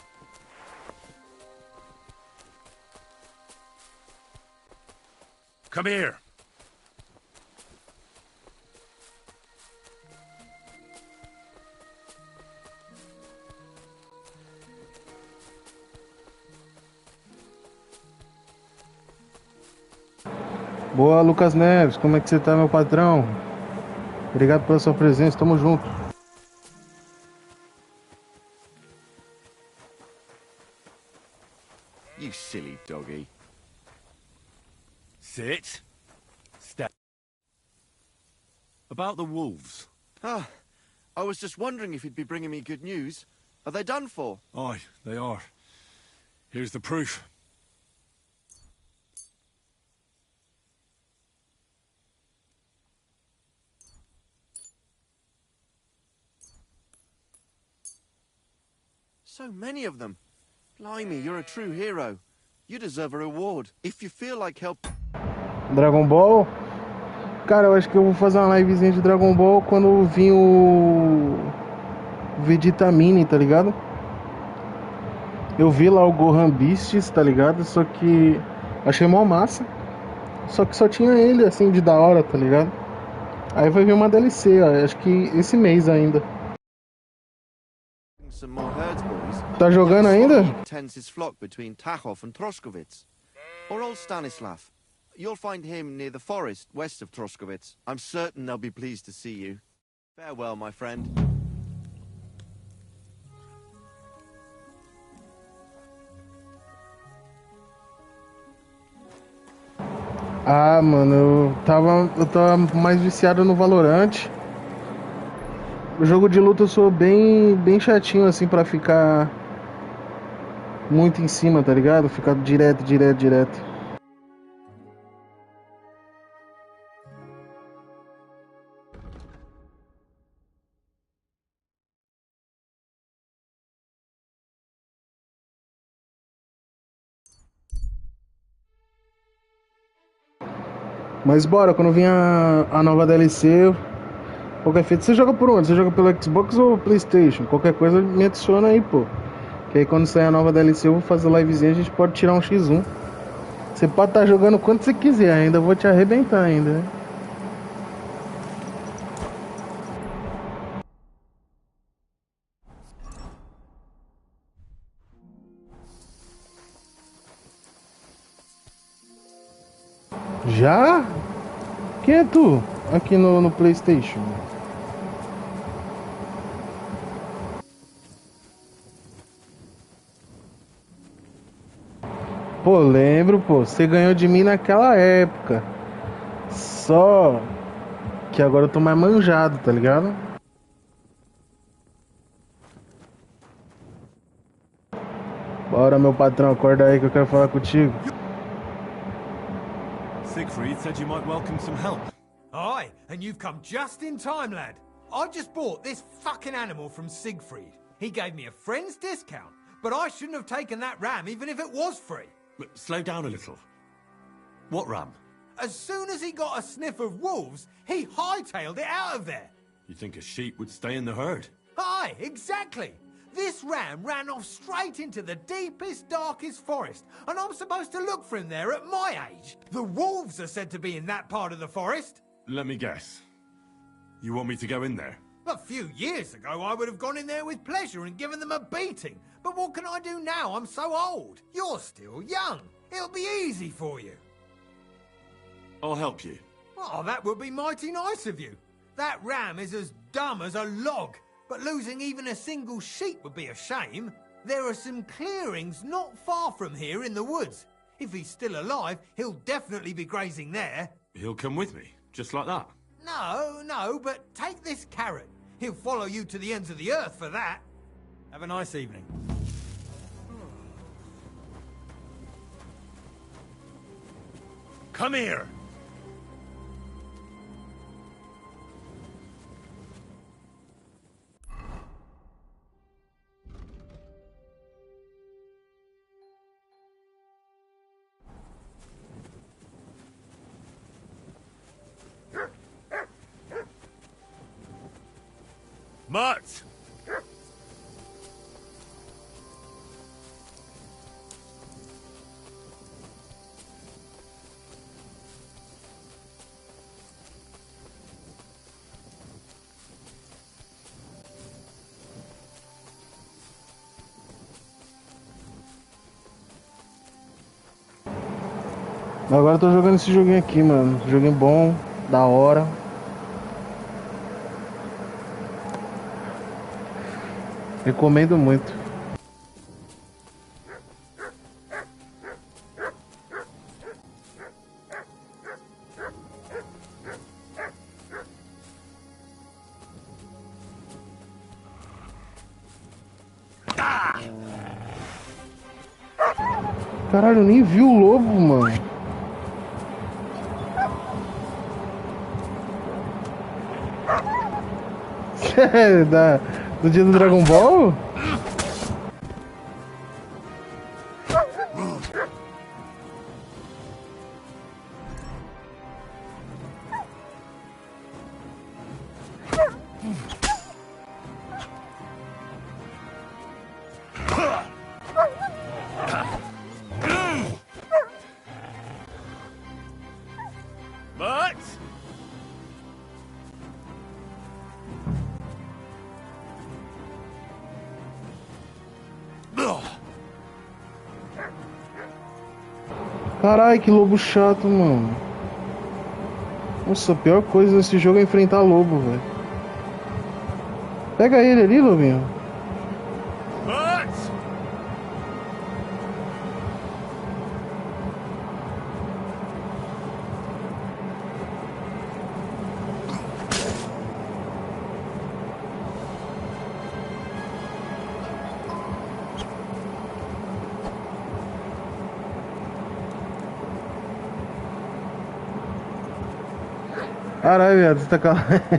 Come here. Boa, Lucas Neves. Como é que você tá, meu patrão? Obrigado pela sua presença. Tamo junto. You silly doggy. Sit. Step. About the wolves. Ah, I was just wondering if you'd be bringing me good news. Are they done for? Aye, they are. Here's the proof. So many of them. Blimey, you're a true hero. You deserve a reward. If you feel like help... Dragon Ball? Cara, eu acho que eu vou fazer uma livezinha de Dragon Ball quando vir o Vegeta Mini, tá ligado? Eu vi lá o Gohan Beasts, tá ligado? Só que achei mó massa. Só que só tinha ele, assim, de da hora, tá ligado? Aí vai vir uma DLC, ó, acho que esse mês ainda. Some more herds, boys. Tá jogando ainda? Tends his flock between Tachov and Troskowitz. Or old Stanislav. You'll find him near the forest west of Troskowitz. I'm certain they'll be pleased to see you. Farewell, my friend. Ah, mano, eu tava mais viciado no Valorant. O jogo de luta eu sou bem chatinho assim pra ficar muito em cima, tá ligado? Ficar direto. Mas bora, quando vir a nova DLC, qualquer feito, você joga por onde? Você joga pelo Xbox ou Playstation? Qualquer coisa me adiciona aí, pô. Que aí quando sair a nova DLC eu vou fazer livezinha, a gente pode tirar um X1. Você pode estar jogando quanto você quiser ainda, eu vou te arrebentar ainda, né? Já? Quem é tu? Aqui no Playstation. Pô, lembro, pô. Você ganhou de mim naquela época. Só que agora eu tô mais manjado, tá ligado? Bora, meu patrão, acorda aí que eu quero falar contigo. Siegfried said you might welcome some help. Aye, and you've come just in time, lad. I just bought this fucking animal from Siegfried. He gave me a friend's discount, but I shouldn't have taken that ram even if it was free. Slow down a little. What ram? As soon as he got a sniff of wolves, he hightailed it out of there. You think a sheep would stay in the herd? Aye, exactly. This ram ran off straight into the deepest, darkest forest, and I'm supposed to look for him there at my age. The wolves are said to be in that part of the forest. Let me guess. You want me to go in there? A few years ago, I would have gone in there with pleasure and given them a beating. But what can I do now? I'm so old. You're still young. It'll be easy for you. I'll help you. Oh, that would be mighty nice of you. That ram is as dumb as a log. But losing even a single sheep would be a shame. There are some clearings not far from here in the woods. If he's still alive, he'll definitely be grazing there. He'll come with me, just like that. No, but take this carrot. He'll follow you to the ends of the earth for that. Have a nice evening. Come here! Mutt! Agora eu tô jogando esse joguinho aqui, mano. Joguinho bom, da hora. Recomendo muito. Caralho, eu nem vi o lobo, mano. Do dia do Dragon Ball? Caralho, que lobo chato, mano. Nossa, a pior coisa nesse jogo é enfrentar lobo, velho. Pega ele ali, lobinho. Caralho, viado, você tá com a...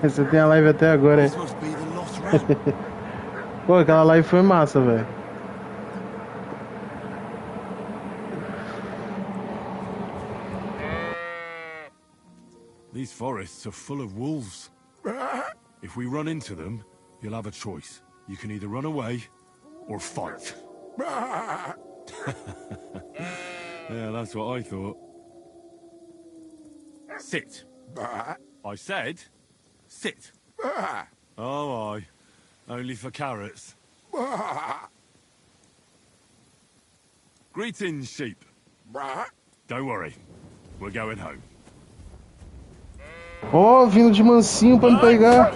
Você tem a live até agora, hein? Pô, aquela live foi massa, velho. These forests are full of wolves. If we run into them, you'll have a choice. You can either run away or fight. Yeah, that's what I thought. Sit. I said, sit. Oh, aye. Only for carrots. Greetings, sheep. Don't worry. We're going home. Ó, vindo de mansinho pra me pegar.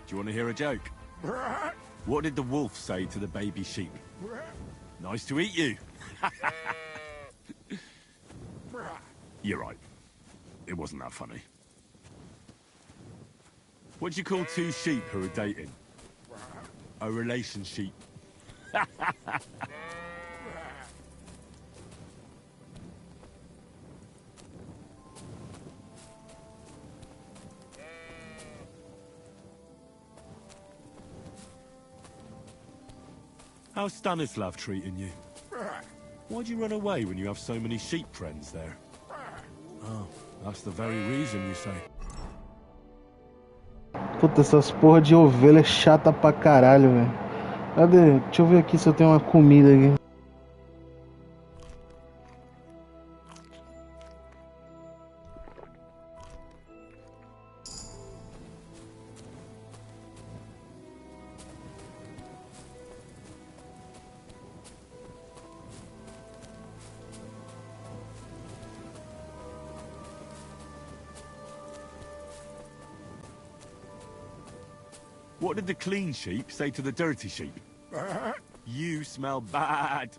Do you want to hear a joke? What did the wolf say to the baby sheep? Nice to eat you. You're right. It wasn't that funny. What do you call two sheep who are dating? A relationship. How's Stanislav treating you? Why'd you run away when you have so many sheep friends there? Oh, that's the very reason, you say. Puta, essas porra de ovelha é chata pra caralho, velho. Cadê? Deixa eu ver aqui se eu tenho uma comida aqui. What did the clean sheep say to the dirty sheep? You smell bad.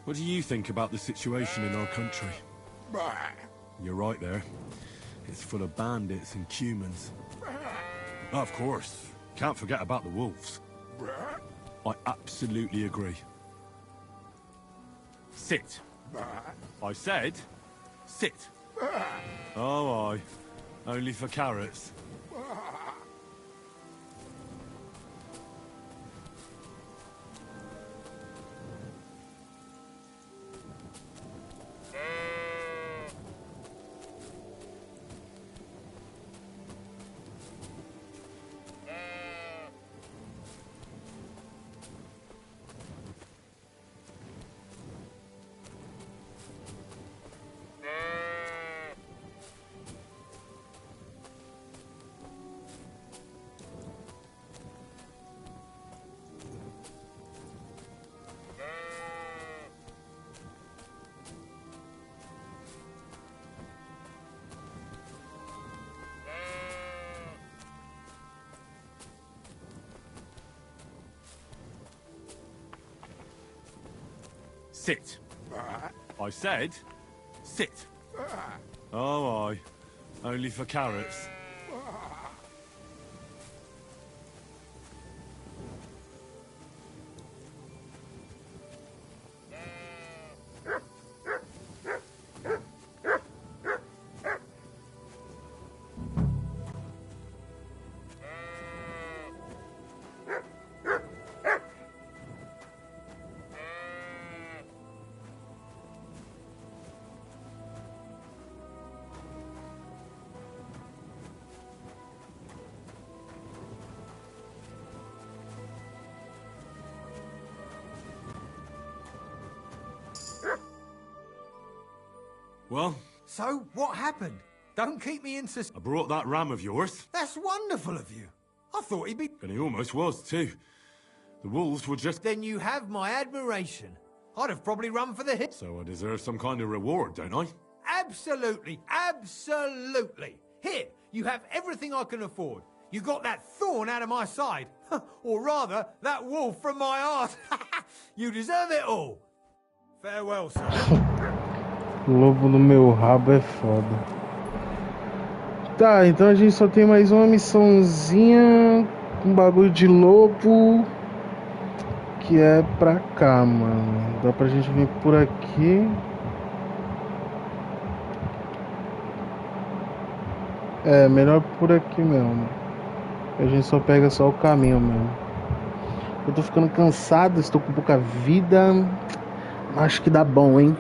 What do you think about the situation in our country? You're right there. It's full of bandits and humans. Oh, of course. Can't forget about the wolves. I absolutely agree. Sit. I said, sit. Oh, aye. Only for carrots. Sit. I said, sit. Oh, aye. Only for carrots. Well? So, what happened? Don't keep me in sus- I brought that ram of yours. That's wonderful of you. I thought he'd be... And he almost was, too. The wolves were just... Then you have my admiration. I'd have probably run for the hit. So I deserve some kind of reward, don't I? Absolutely, absolutely. Here, you have everything I can afford. You got that thorn out of my side. Or rather, that wolf from my heart. You deserve it all. Farewell, sir. Lobo no meu rabo é foda. Tá, então a gente só tem mais uma missãozinha. Um bagulho de lobo. Que é pra cá, mano. Dá pra gente vir por aqui. É, melhor por aqui mesmo. A gente só pega só o caminho mesmo. Eu tô ficando cansado, estou com pouca vida. Acho que dá bom, hein?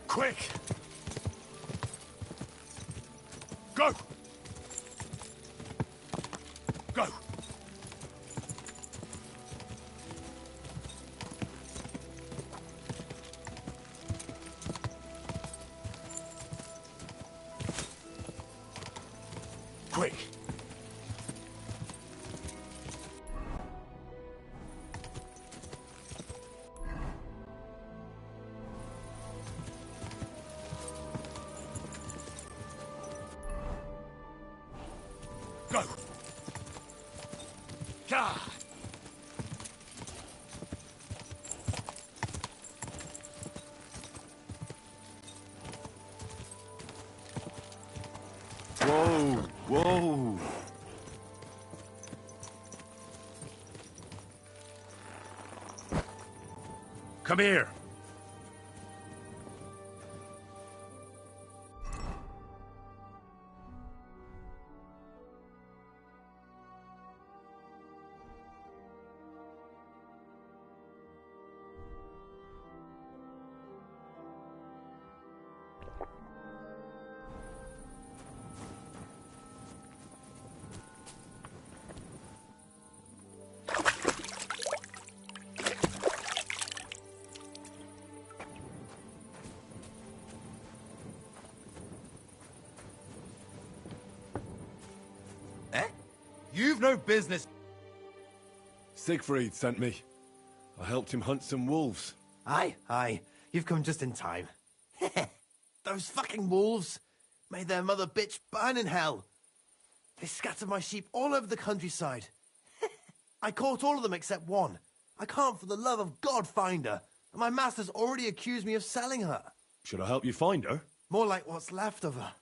Quick! Go! Go! Quick! Go! God! Whoa! Whoa! Come here! You've no business. Siegfried sent me. I helped him hunt some wolves. Aye. You've come just in time. Those fucking wolves made their mother bitch burn in hell. They scattered my sheep all over the countryside. I caught all of them except one. I can't for the love of God find her. And my master's already accused me of selling her. Should I help you find her? More like what's left of her.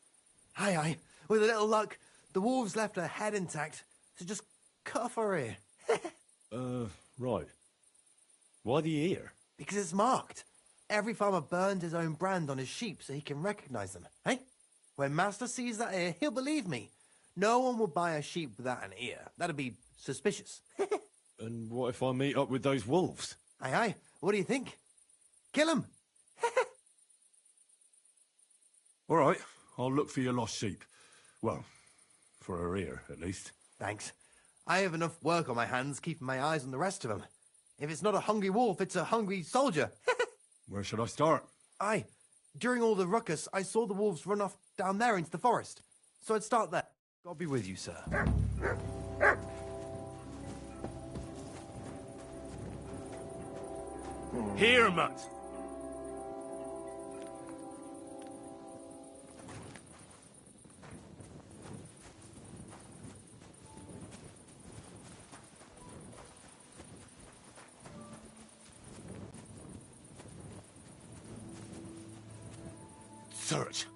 Aye. With a little luck, the wolves left her head intact. So just cut off her ear. Right. Why the ear? Because it's marked. Every farmer burned his own brand on his sheep so he can recognize them, eh? When Master sees that ear, he'll believe me. No one will buy a sheep without an ear. That'd be suspicious. And what if I meet up with those wolves? Aye. What do you think? Kill him. All right, I'll look for your lost sheep. Well, for her ear, at least. Thanks. I have enough work on my hands keeping my eyes on the rest of them. If it's not a hungry wolf, it's a hungry soldier. Where should I start? Aye. During all the ruckus, I saw the wolves run off down there into the forest. So I'd start there. God be with you, sir. Here, Mutt. Search.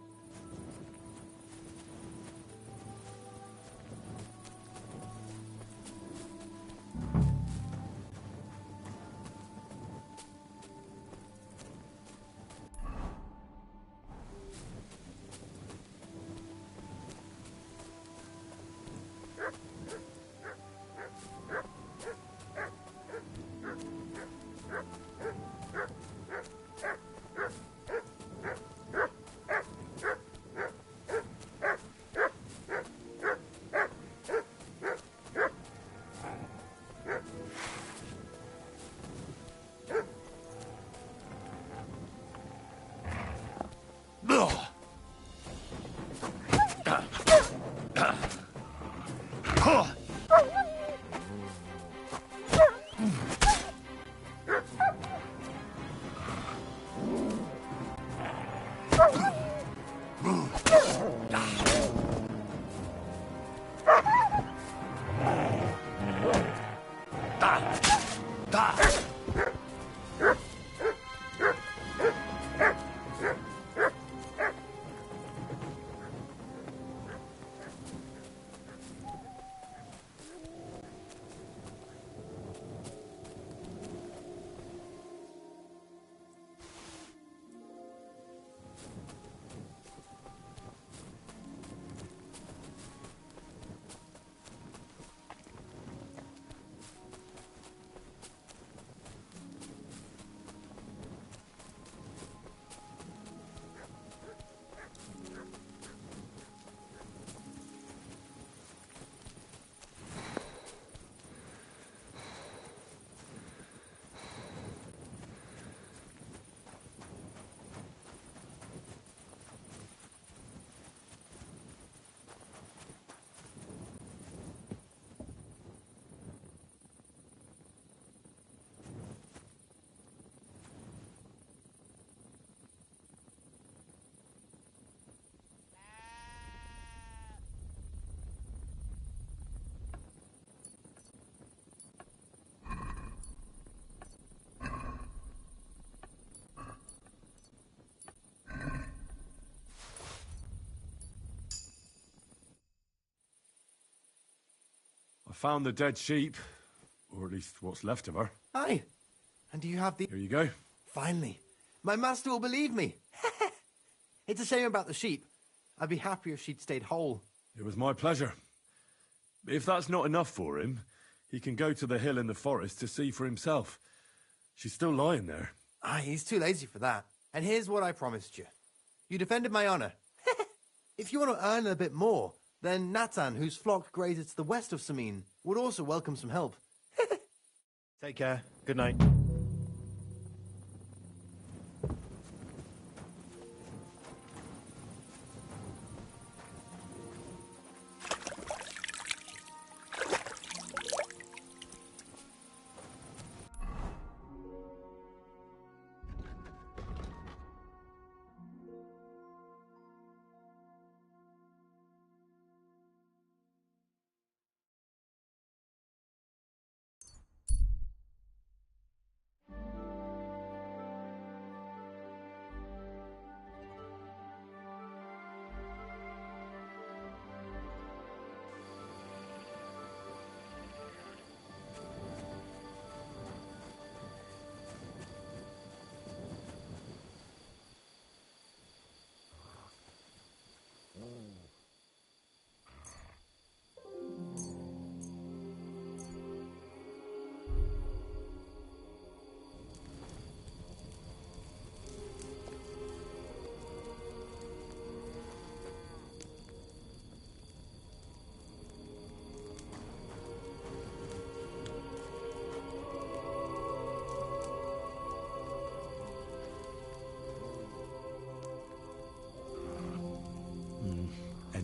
I found the dead sheep, or at least what's left of her. Aye. And do you have the... Here you go. Finally. My master will believe me. It's a shame about the sheep. I'd be happier if she'd stayed whole. It was my pleasure. If that's not enough for him, he can go to the hill in the forest to see for himself. She's still lying there. Aye, he's too lazy for that. And here's what I promised you. You defended my honor. If you want to earn a bit more, then Natan, whose flock grazes to the west of Samin, would also welcome some help. Take care. Good night.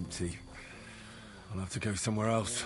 empty. I'll have to go somewhere else.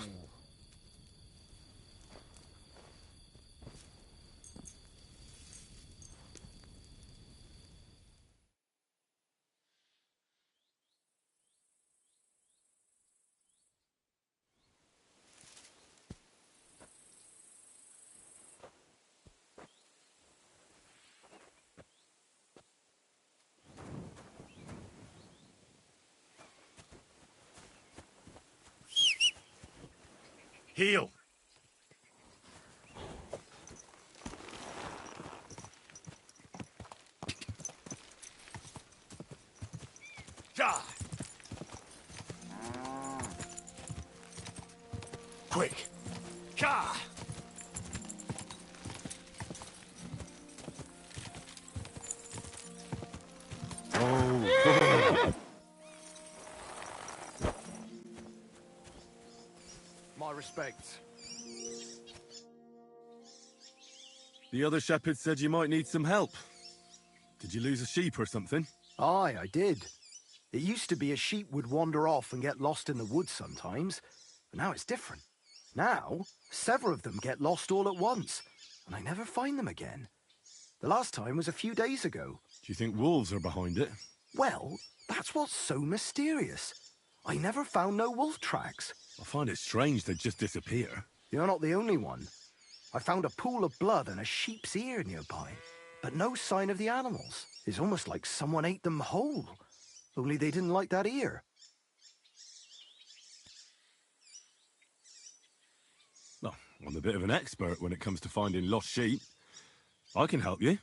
Heel! Ja! Quick! Ja! Oh. My respects. The other shepherd said you might need some help. Did you lose a sheep or something? Aye, I did. It used to be a sheep would wander off and get lost in the woods sometimes, but now it's different. Now, several of them get lost all at once, and I never find them again. The last time was a few days ago. Do you think wolves are behind it? Well, that's what's so mysterious. I never found no wolf tracks. I find it strange they'd just disappear. You're not the only one. I found a pool of blood and a sheep's ear nearby, but no sign of the animals. It's almost like someone ate them whole, only they didn't like that ear. Well, I'm a bit of an expert when it comes to finding lost sheep. I can help you.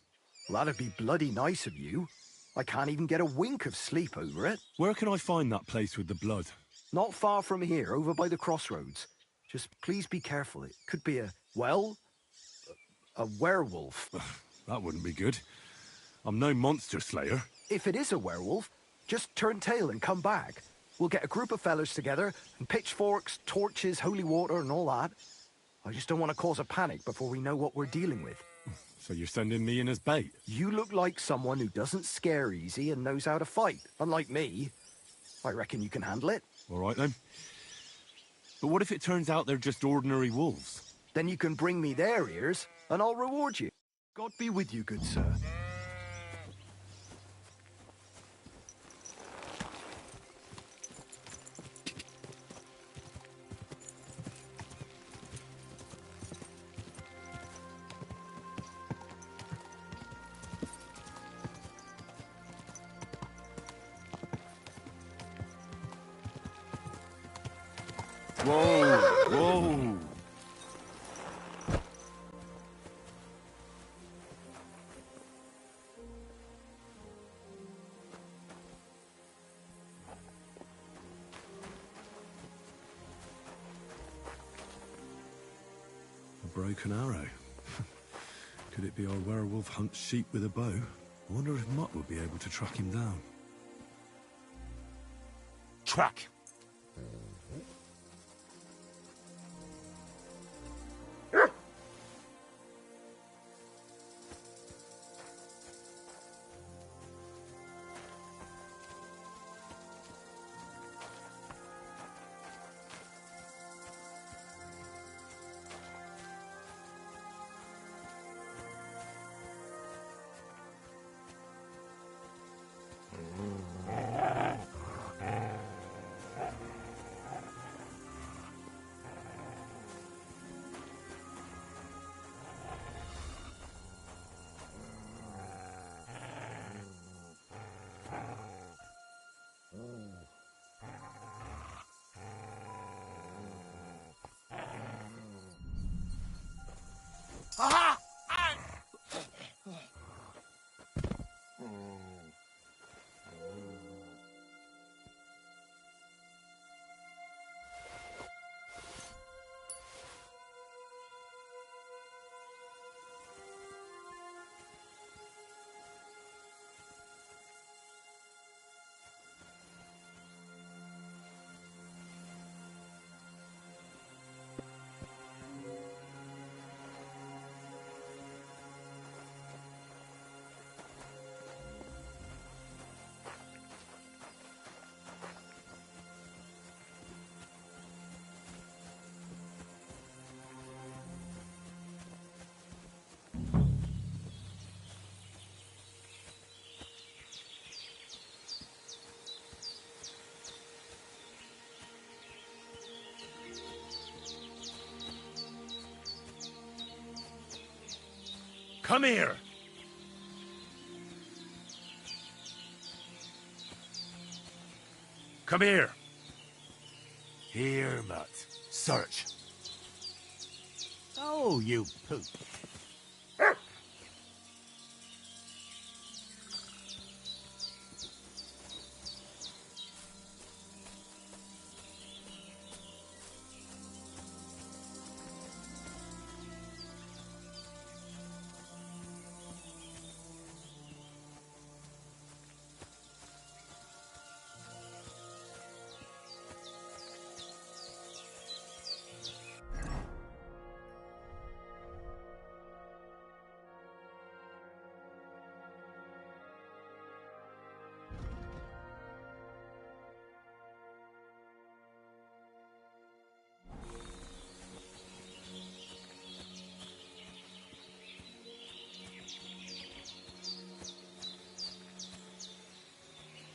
Well, that'd be bloody nice of you. I can't even get a wink of sleep over it. Where can I find that place with the blood? Not far from here, over by the crossroads. Just please be careful. It could be a werewolf. That wouldn't be good. I'm no monster slayer. If it is a werewolf, just turn tail and come back. We'll get a group of fellas together, and pitchforks, torches, holy water, and all that. I just don't want to cause a panic before we know what we're dealing with. So you're sending me in as bait? You look like someone who doesn't scare easy and knows how to fight, unlike me. I reckon you can handle it. All right, then. But what if it turns out they're just ordinary wolves? Then you can bring me their ears, and I'll reward you. God be with you, good sir. Whoa! Whoa! A broken arrow. Could it be our werewolf hunts sheep with a bow? I wonder if Mutt would be able to track him down. Track! Aha! Come here! Come here! Here, Mutt. Search. Oh, you poop.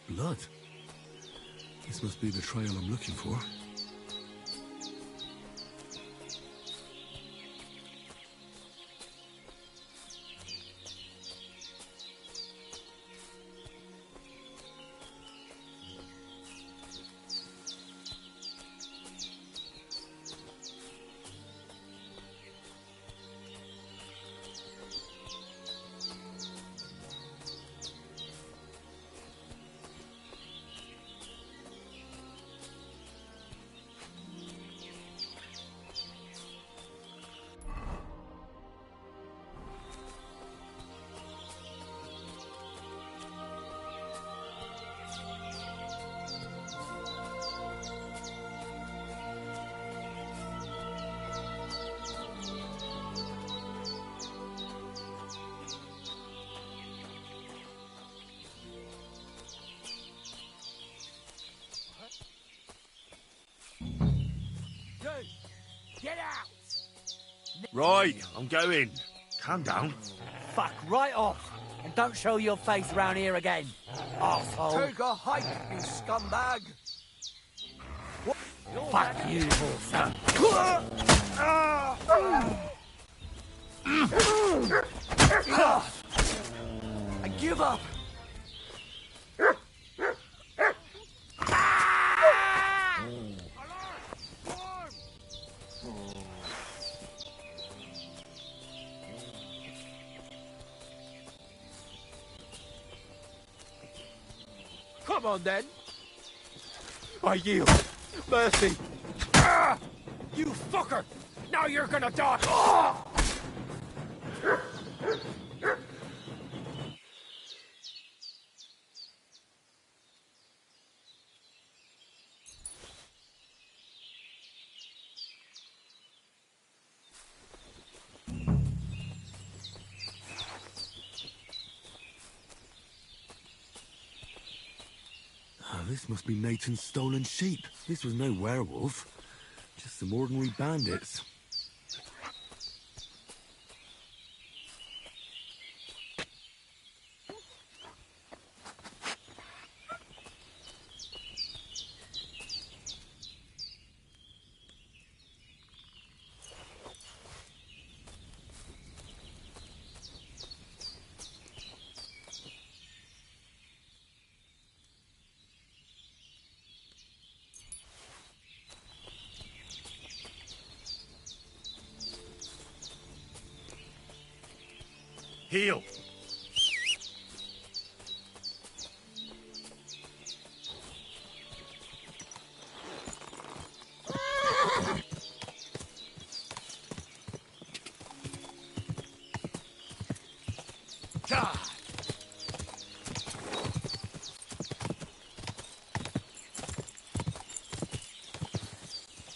Blood? This must be the trail I'm looking for. Get out! Right, I'm going. Calm down. Fuck right off! And don't show your face round here again, arsehole. Take a hike, you scumbag! Fuck you, Wolf. I give up! Come on, then. I yield. Mercy. Ah! You fucker! Now you're gonna die! Ah! This must be Nathan's stolen sheep. This was no werewolf. Just some ordinary bandits. Heal! God!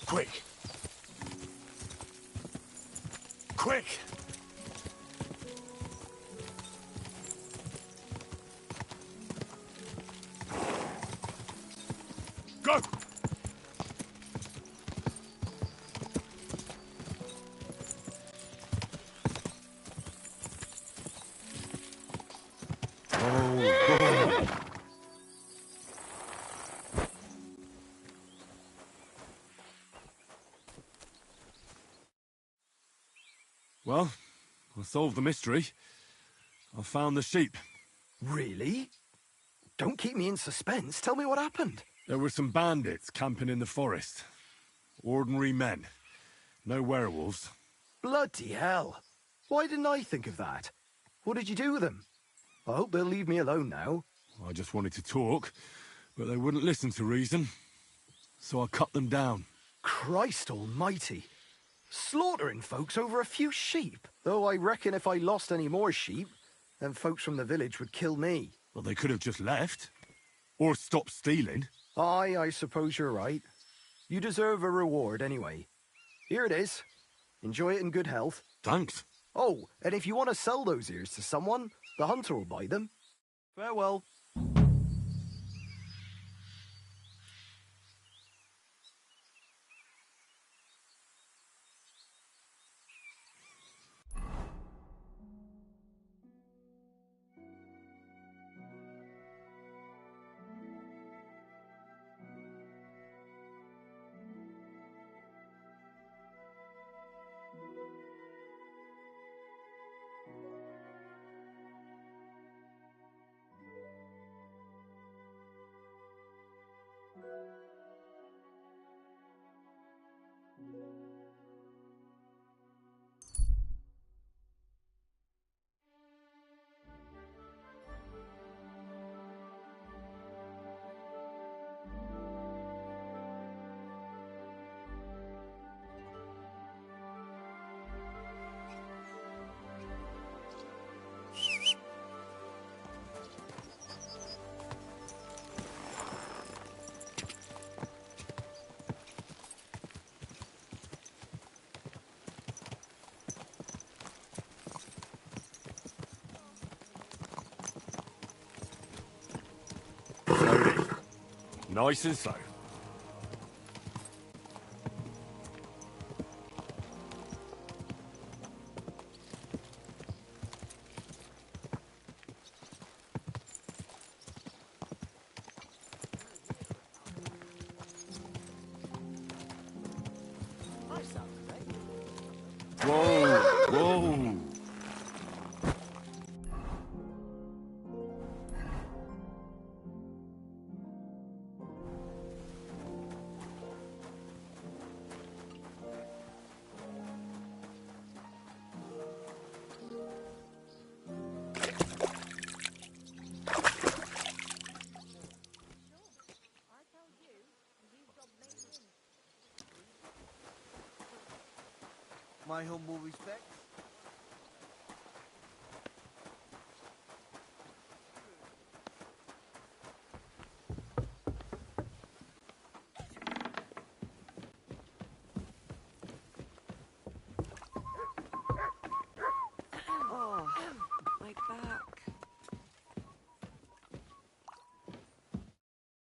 Quick! Quick! Go! Well, I solved the mystery. I found the sheep. Really? Don't keep me in suspense. Tell me what happened. There were some bandits camping in the forest. Ordinary men. No werewolves. Bloody hell. Why didn't I think of that? What did you do with them? I hope they'll leave me alone now. I just wanted to talk, but they wouldn't listen to reason. So I cut them down. Christ almighty. Slaughtering folks over a few sheep. Though I reckon if I lost any more sheep, then folks from the village would kill me. Well, they could have just left. Or stopped stealing. Aye, I suppose you're right. You deserve a reward anyway. Here it is. Enjoy it in good health. Thanks. Oh, and if you want to sell those ears to someone, the hunter will buy them. Farewell. Nice and slow. Whoa, whoa. My humble respects. Oh, my back.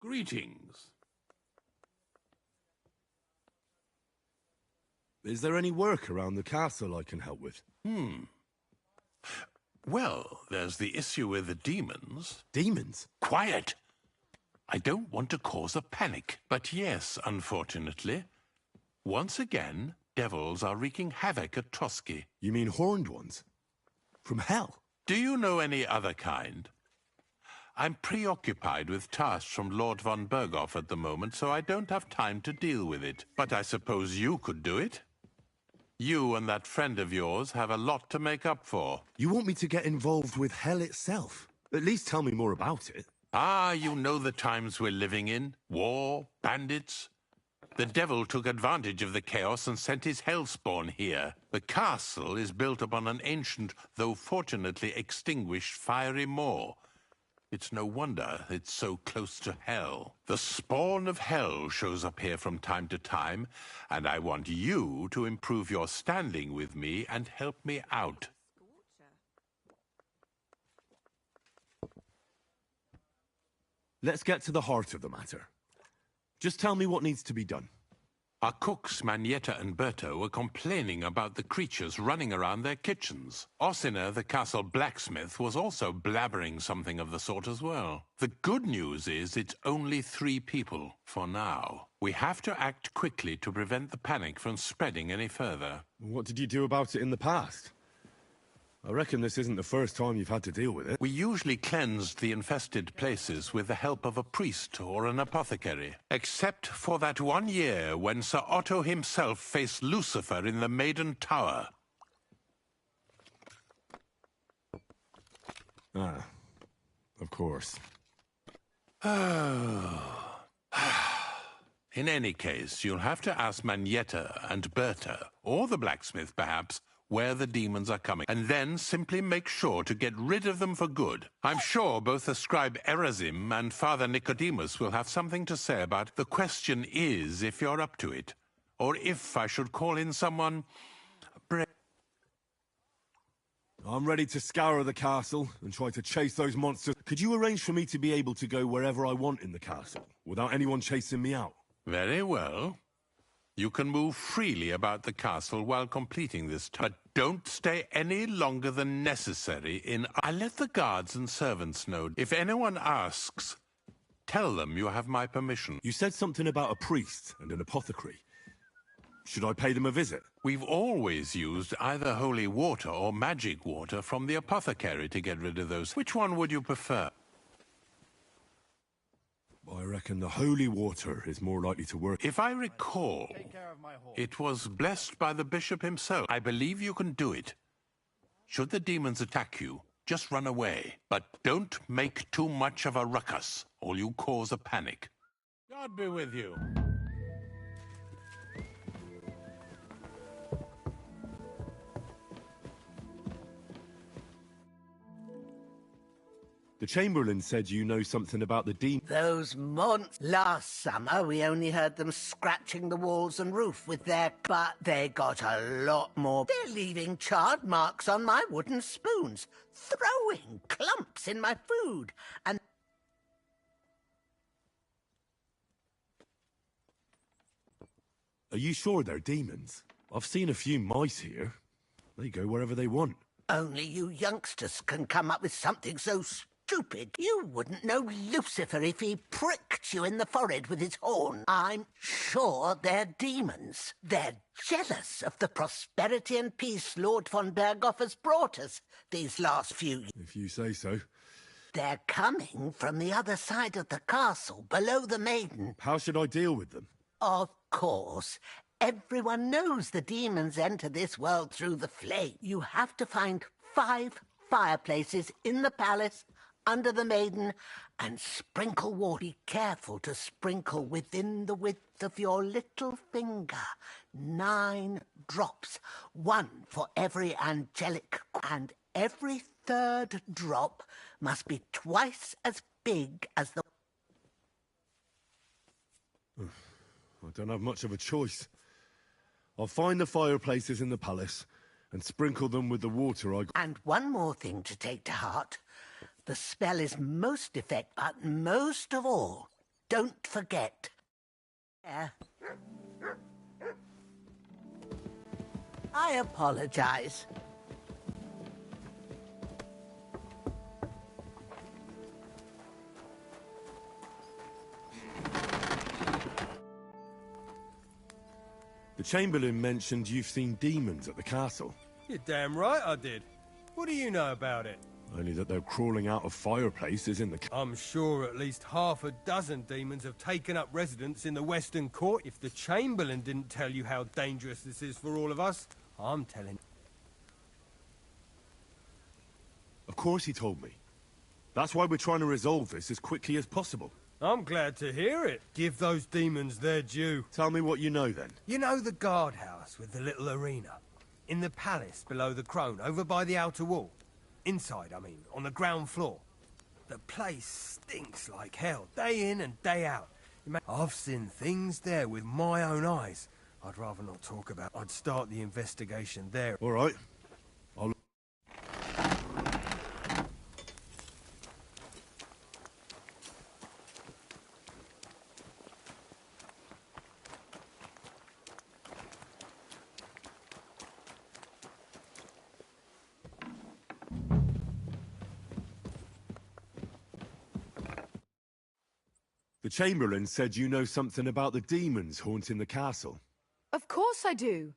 Greetings. Is there any work around the castle I can help with? Well, there's the issue with the demons. Demons? Quiet! I don't want to cause a panic, but yes, unfortunately. Once again, devils are wreaking havoc at Trotsky. You mean horned ones? From hell? Do you know any other kind? I'm preoccupied with tasks from Lord von Berghoff at the moment, so I don't have time to deal with it. But I suppose you could do it? You and that friend of yours have a lot to make up for. You want me to get involved with hell itself? At least tell me more about it. Ah, you know the times we're living in. War, bandits. The devil took advantage of the chaos and sent his hellspawn here. The castle is built upon an ancient, though fortunately extinguished, fiery moor. It's no wonder it's so close to hell. The spawn of hell shows up here from time to time, and I want you to improve your standing with me and help me out. Let's get to the heart of the matter. Just tell me what needs to be done. Our cooks, Manietta and Berto, were complaining about the creatures running around their kitchens. Ossina, the castle blacksmith, was also blabbering something of the sort as well. The good news is it's only 3 people, for now. We have to act quickly to prevent the panic from spreading any further. What did you do about it in the past? I reckon this isn't the first time you've had to deal with it. We usually cleansed the infested places with the help of a priest or an apothecary. Except for that one year when Sir Otto himself faced Lucifer in the Maiden Tower. Ah, of course. In any case, you'll have to ask Manietta and Berta, or the blacksmith perhaps, where the demons are coming, and then simply make sure to get rid of them for good. I'm sure both the scribe Erasim and Father Nicodemus will have something to say about it. The question is if you're up to it, or if I should call in someone... I'm ready to scour the castle and try to chase those monsters. Could you arrange for me to be able to go wherever I want in the castle, without anyone chasing me out? Very well. You can move freely about the castle while completing this task, but don't stay any longer than necessary in... I'll let the guards and servants know. If anyone asks, tell them you have my permission. You said something about a priest and an apothecary. Should I pay them a visit? We've always used either holy water or magic water from the apothecary to get rid of those. Which one would you prefer? I reckon the holy water is more likely to work. If I recall, it was blessed by the bishop himself. I believe you can do it. Should the demons attack you, just run away. But don't make too much of a ruckus, or you cause a panic. God be with you. The Chamberlain said you know something about the demons. Those months. Last summer, we only heard them scratching the walls and roof with their... But they got a lot more. They're leaving charred marks on my wooden spoons, throwing clumps in my food, and... Are you sure they're demons? I've seen a few mice here. They go wherever they want. Only you youngsters can come up with something so stupid. You wouldn't know Lucifer if he pricked you in the forehead with his horn. I'm sure they're demons. They're jealous of the prosperity and peace Lord von Berghoff has brought us these last few years. If you say so. They're coming from the other side of the castle, below the Maiden. How should I deal with them? Of course. Everyone knows the demons enter this world through the flame. You have to find 5 fireplaces in the palace, under the Maiden, and sprinkle water. Be careful to sprinkle within the width of your little finger. 9 drops, 1 for every angelic, and every 3rd drop must be twice as big as the... I don't have much of a choice. I'll find the fireplaces in the palace and sprinkle them with the water I... And one more thing to take to heart. The spell is most effective, but most of all, don't forget. I apologize. The Chamberlain mentioned you've seen demons at the castle. You're damn right I did. What do you know about it? Only that they're crawling out of fireplaces in the... I'm sure at least half a dozen demons have taken up residence in the Western Court. If the Chamberlain didn't tell you how dangerous this is for all of us, I'm telling... Of course he told me. That's why we're trying to resolve this as quickly as possible. I'm glad to hear it. Give those demons their due. Tell me what you know, then. You know the guardhouse with the little arena? In the palace below the Crone, over by the outer wall? Inside, I mean, on the ground floor. The place stinks like hell, day in and day out. I've seen things there with my own eyes. I'd rather not talk about. I'd start the investigation there. All right. The Chamberlain said you know something about the demons haunting the castle. Of course I do.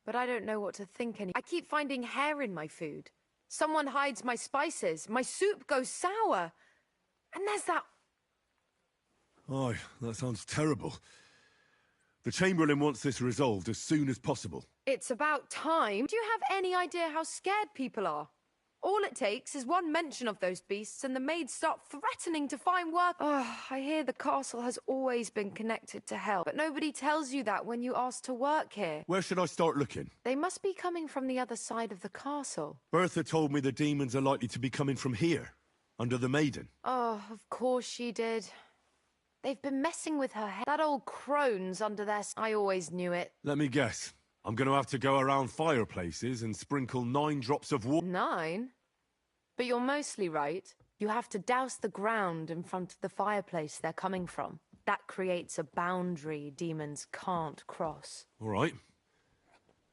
But I don't know what to think I keep finding hair in my food. Someone hides my spices. My soup goes sour. And there's that... Oh, that sounds terrible. The Chamberlain wants this resolved as soon as possible. It's about time. Do you have any idea how scared people are? All it takes is one mention of those beasts and the maids start threatening to find work. Oh, I hear the castle has always been connected to hell, but nobody tells you that when you ask to work here. Where should I start looking? They must be coming from the other side of the castle. Bertha told me the demons are likely to be coming from here, under the Maiden. Oh, of course she did. They've been messing with her head. That old crone's under there. I always knew it. Let me guess. I'm going to have to go around fireplaces and sprinkle 9 drops of water. 9? But you're mostly right. You have to douse the ground in front of the fireplace they're coming from. That creates a boundary demons can't cross. All right.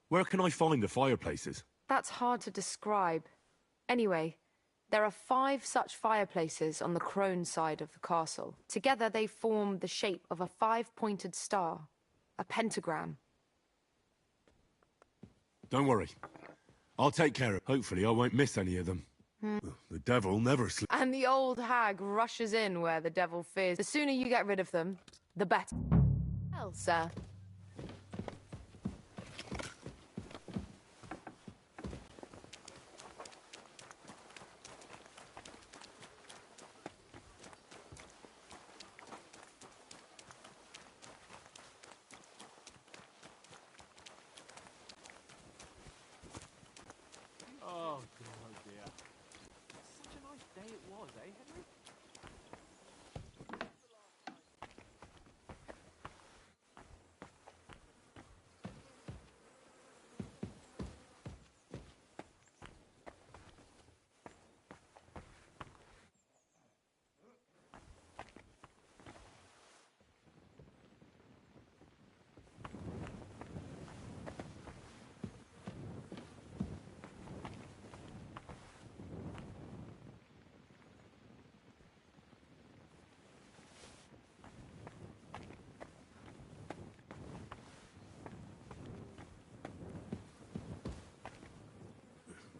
Where can I find the fireplaces? That's hard to describe. Anyway, there are 5 such fireplaces on the crone side of the castle. Together they form the shape of a 5-pointed star, a pentagram. Don't worry. I'll take care of it. Hopefully I won't miss any of them. The devil never sleeps. And the old hag rushes in where the devil fears. The sooner you get rid of them, the better. Well, sir. Oh, dear. Such a nice day it was, eh, Henry?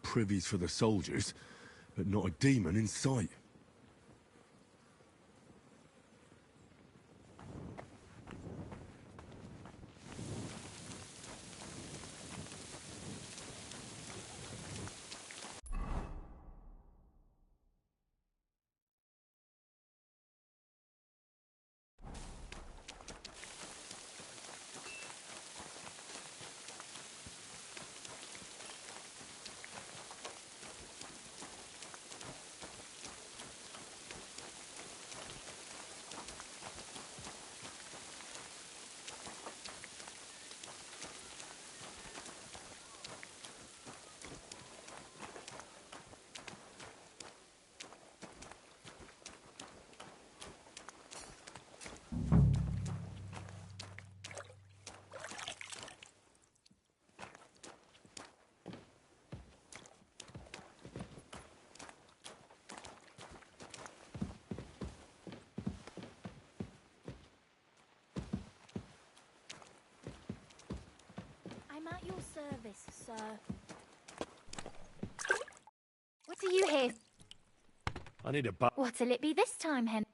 Privies for the soldiers, but not a demon in sight. I'm at your service, sir. What are you here? I need a bath. What'll it be this time, Hen?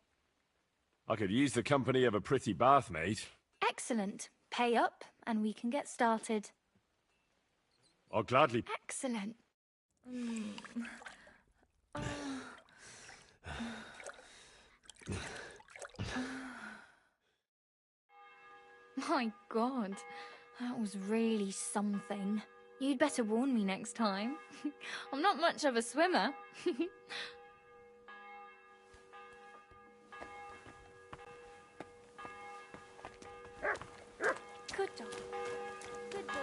I could use the company of a pretty bath maid. Excellent. Pay up, and we can get started. I'll gladly... Excellent. My God, that was really something. You'd better warn me next time. I'm not much of a swimmer. Good dog. Good boy.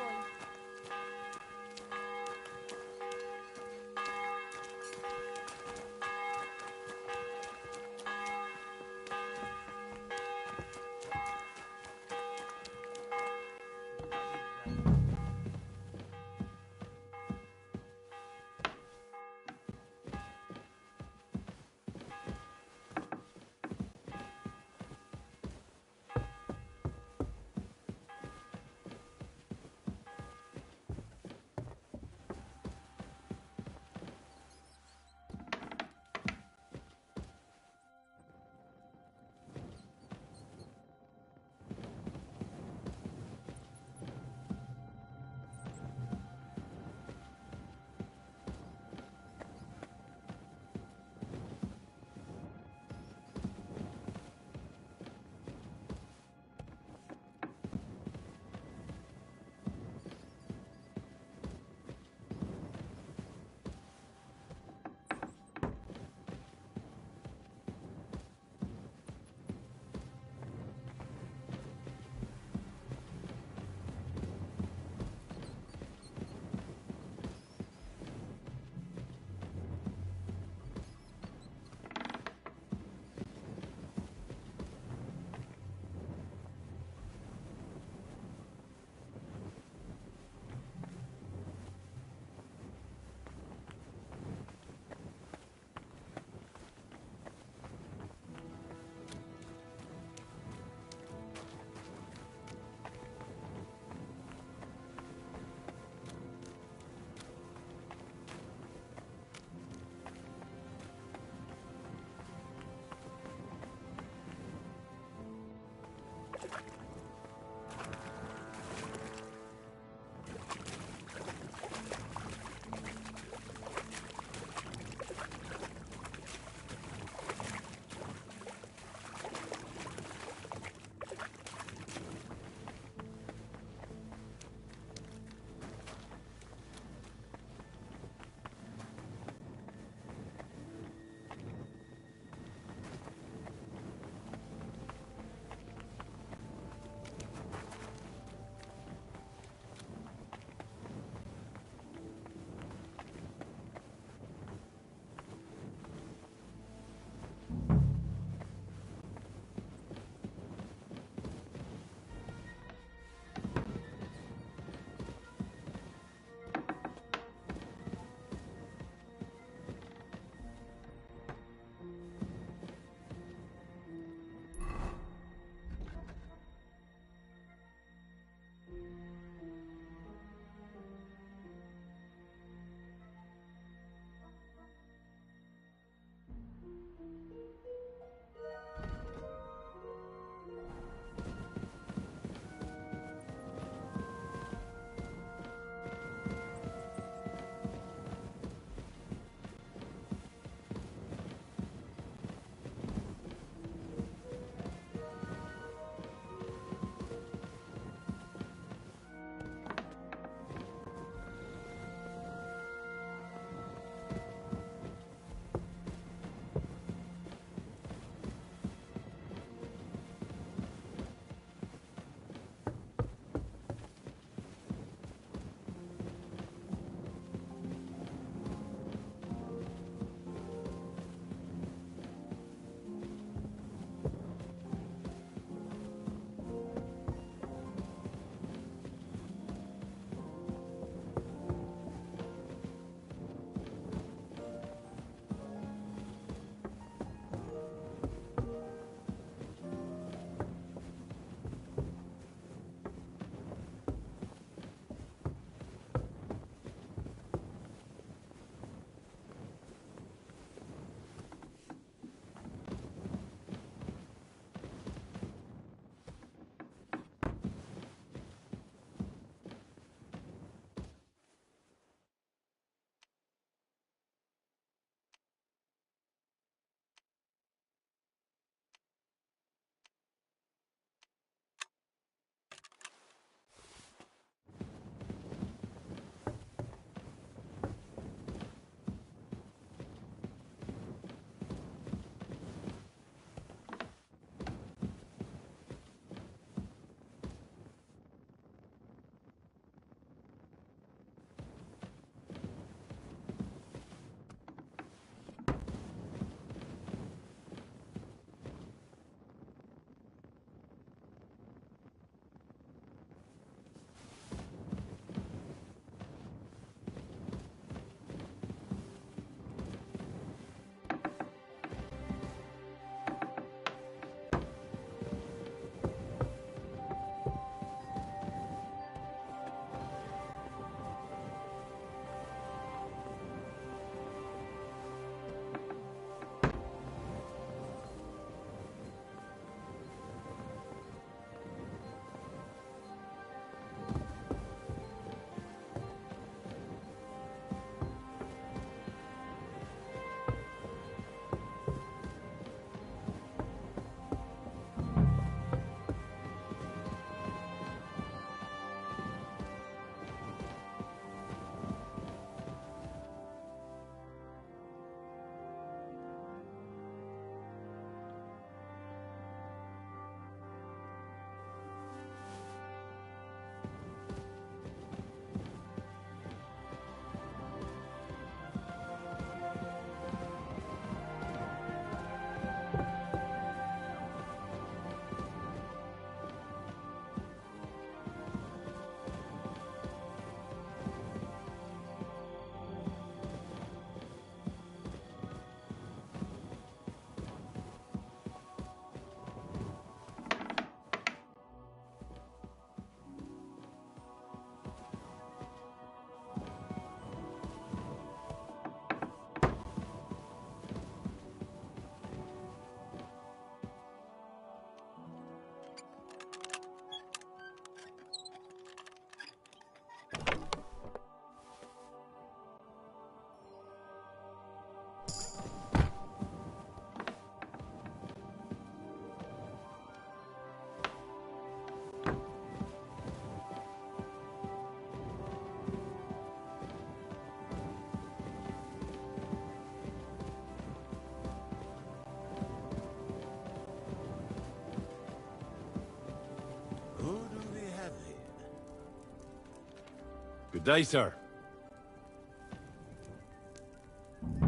day, sir.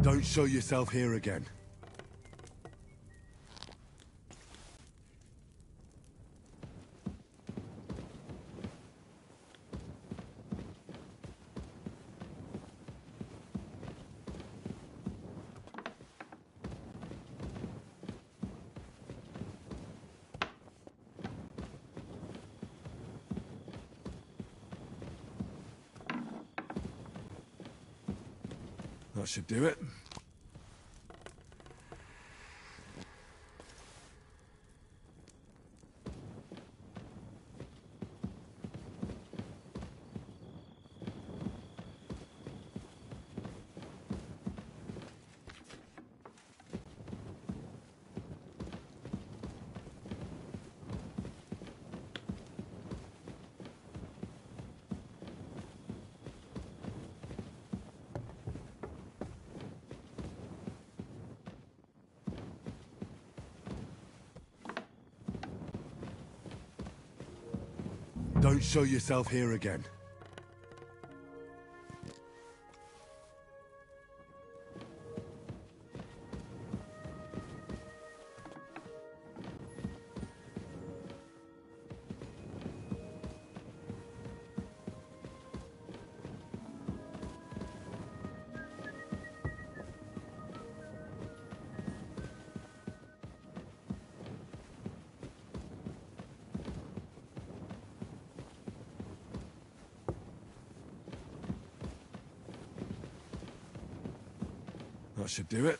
Don't show yourself here again. That should do it. Don't show yourself here again. That should do it.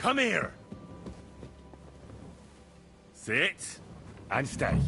Come here. Sit and stay.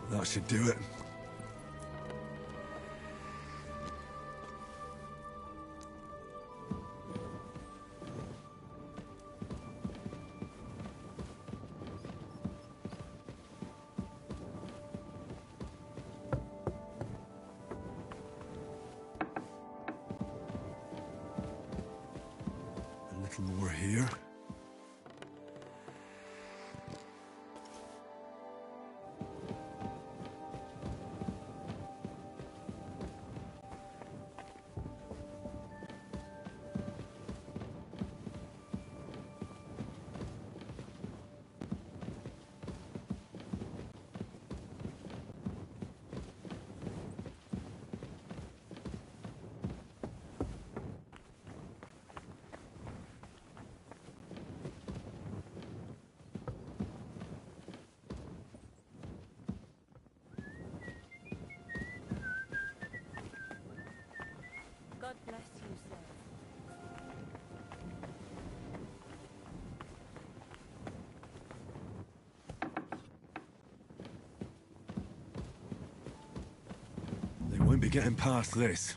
That should do it. A little more here. God bless you, sir. They won't be getting past this.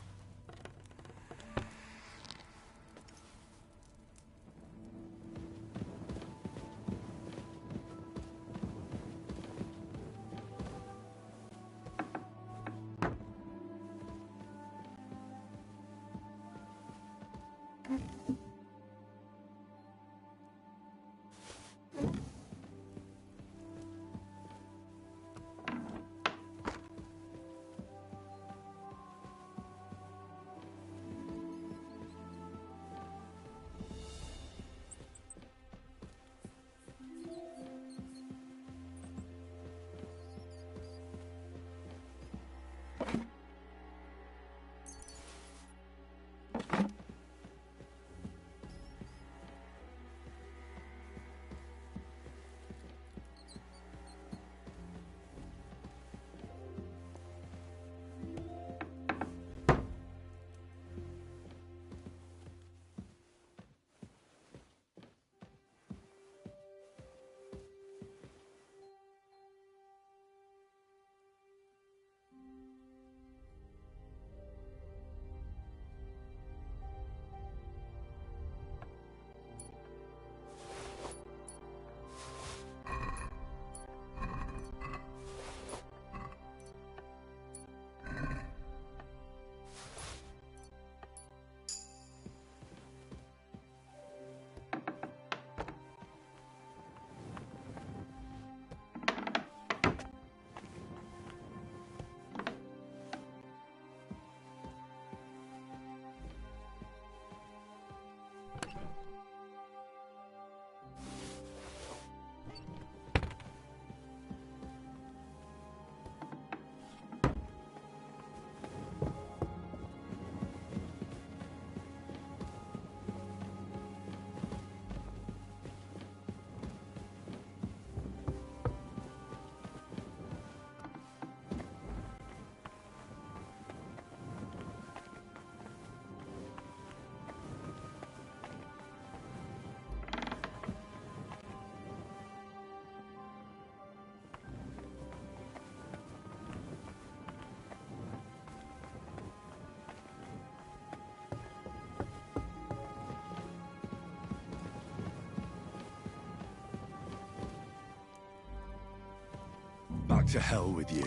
to hell with you.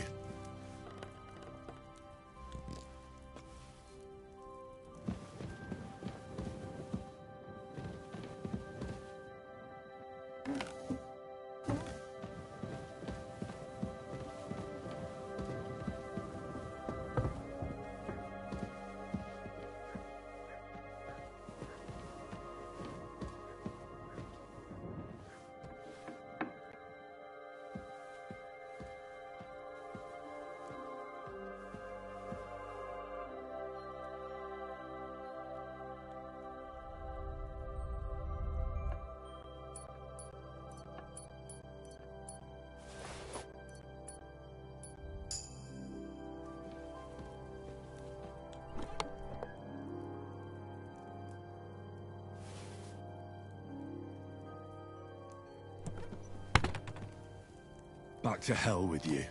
Back to hell with you.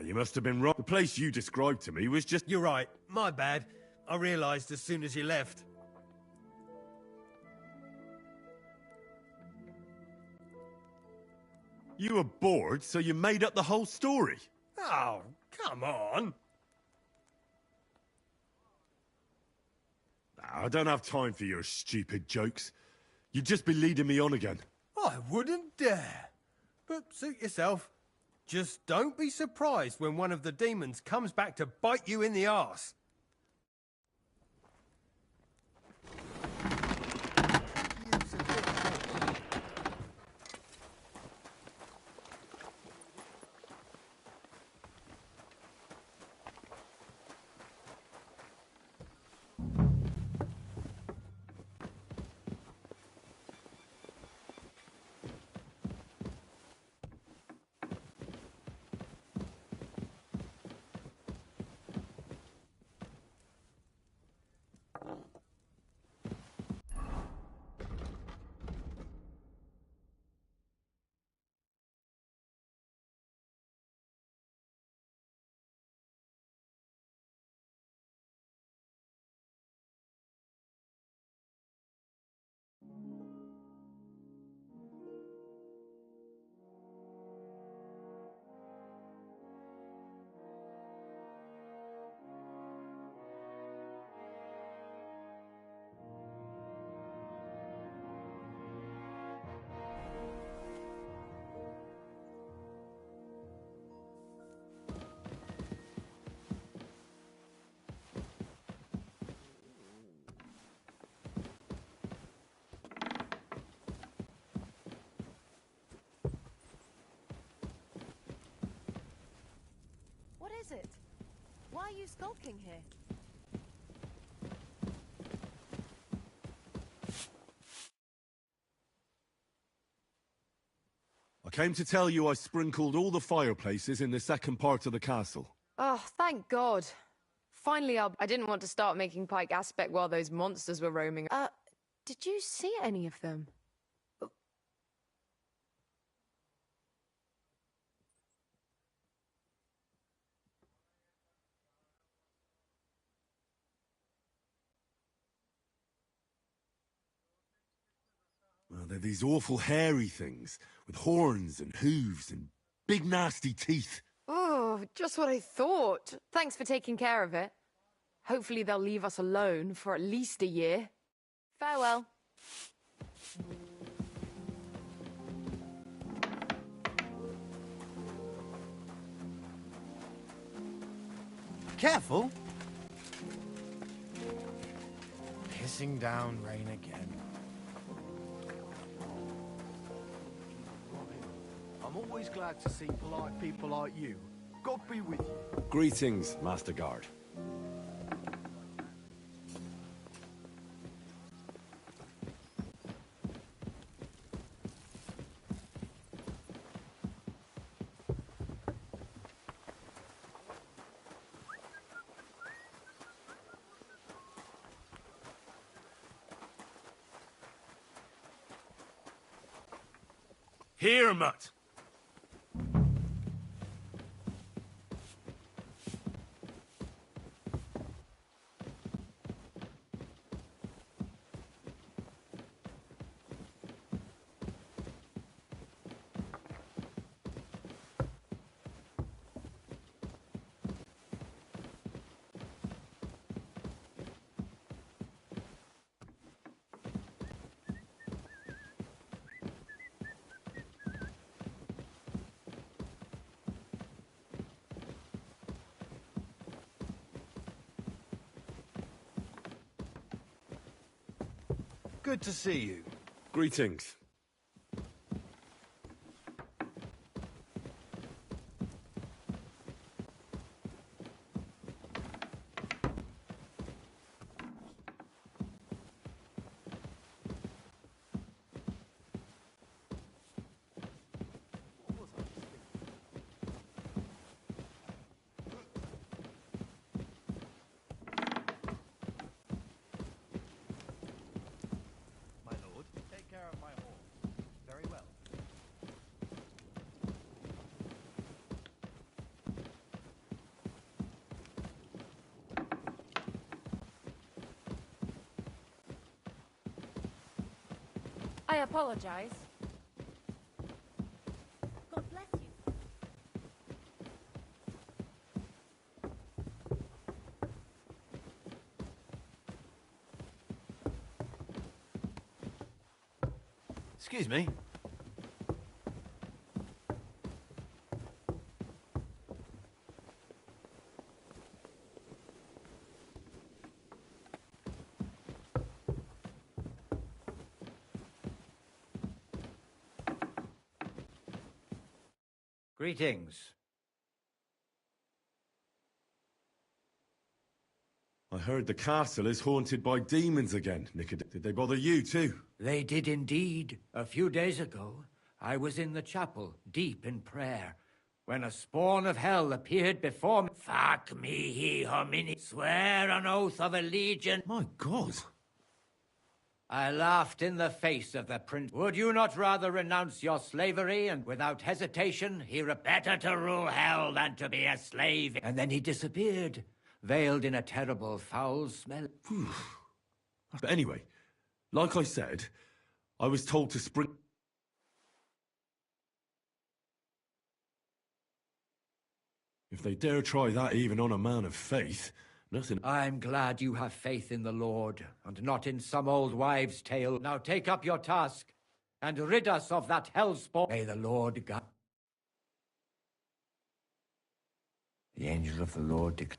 you must have been wrong. The place you described to me was just... You're right. My bad. I realised as soon as you left. You were bored, so you made up the whole story. Oh, come on. I don't have time for your stupid jokes. You'd just be leading me on again. I wouldn't dare. But suit yourself. Just don't be surprised when one of the demons comes back to bite you in the arse. What is it? Why are you skulking here? I came to tell you I sprinkled all the fireplaces in the second part of the castle. Oh, thank God. Finally, I didn't want to start making Pike aspect while those monsters were roaming. Did you see any of them? Well, they're these awful hairy things, with horns and hooves and big nasty teeth. Oh, just what I thought. Thanks for taking care of it. Hopefully they'll leave us alone for at least a year. Farewell. Careful! Pissing down rain again. I'm always glad to see polite people like you. God be with you. Greetings, Master Guard. Here, Mutt! Good to see you. Greetings. My lord, take care of my horse. I apologize. God bless you. Excuse me. Greetings. I heard the castle is haunted by demons again, Nick. Did they bother you too? They did indeed. A few days ago, I was in the chapel, deep in prayer, when a spawn of hell appeared before me. Fuck me, he homini. Swear an oath of allegiance. My God. I laughed in the face of the prince. Would you not rather renounce your slavery and without hesitation hear a better to rule hell than to be a slave? And then he disappeared, veiled in a terrible foul smell. But anyway, like I said, I was told to spring... If they dare try that even on a man of faith, nothing... I'm glad you have faith in the Lord, and not in some old wives' tale. Now take up your task, and rid us of that hellspawn. May the Lord guide... The angel of the Lord declares...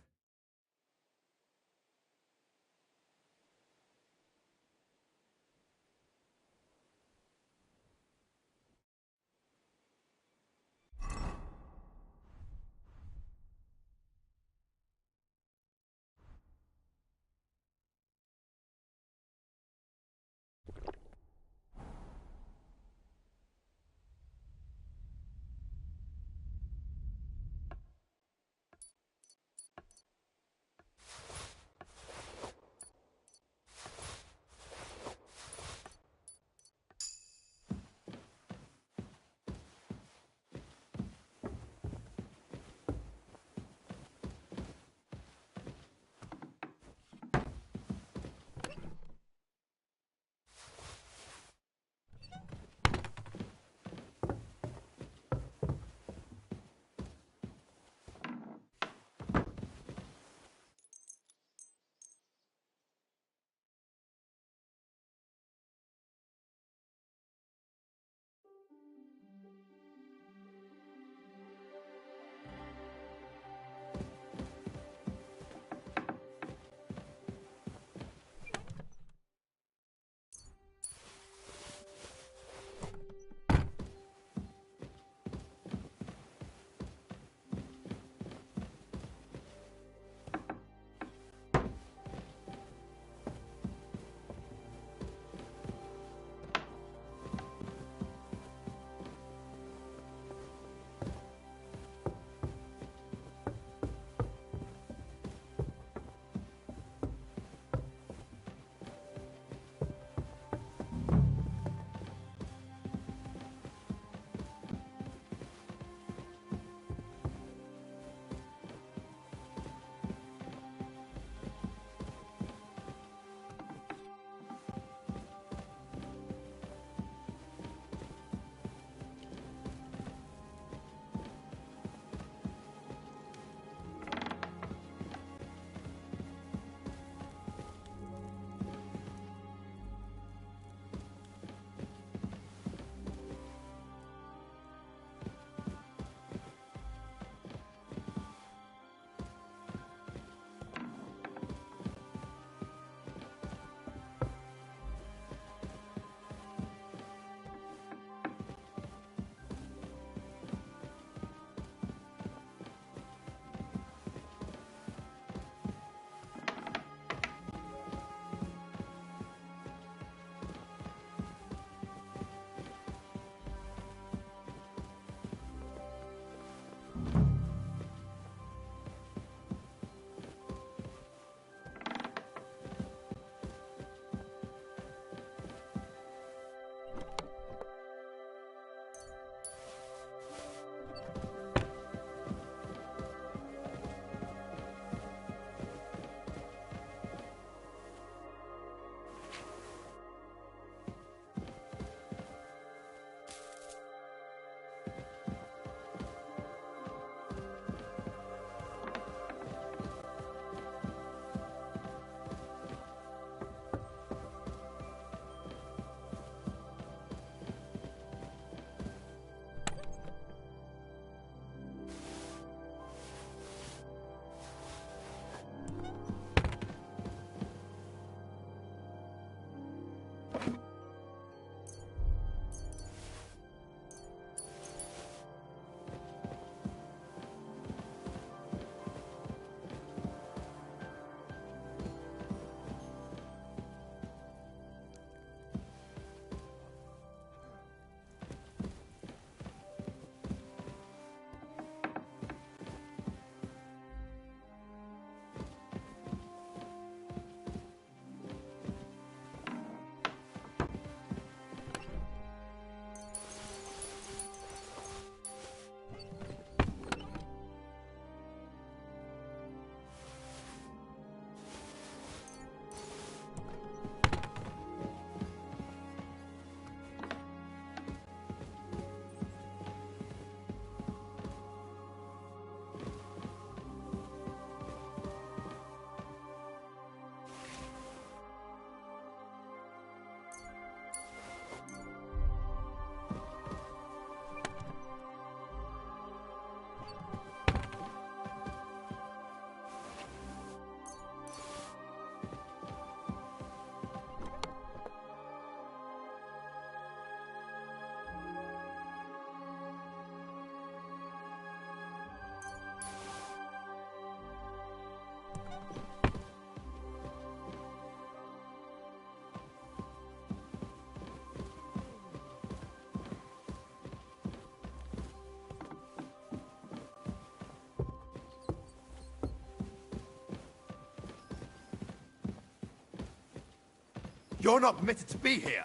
You're not permitted to be here.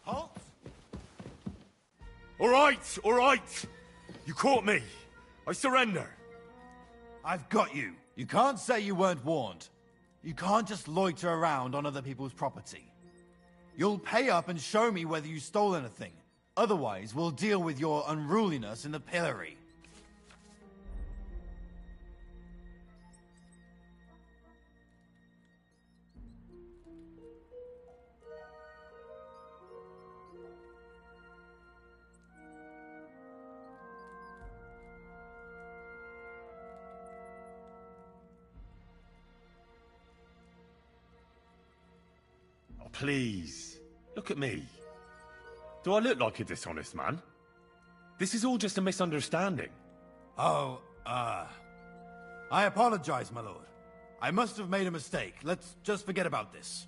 Halt! All right. You caught me. I surrender. I've got you. You can't say you weren't warned. You can't just loiter around on other people's property. You'll pay up and show me whether you stole anything. Otherwise, we'll deal with your unruliness in the pillory. Oh, please. Look at me. Do I look like a dishonest man? This is all just a misunderstanding. Oh, I apologize, my lord. I must have made a mistake. Let's just forget about this.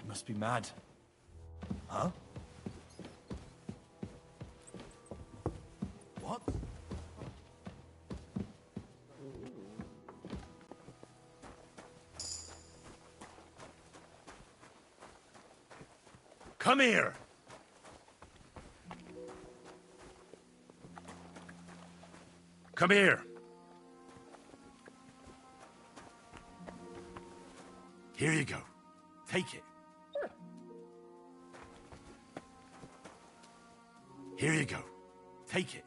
Must be mad. Huh? What? Come here! Come here! Here you go. Take it. Here you go. Take it.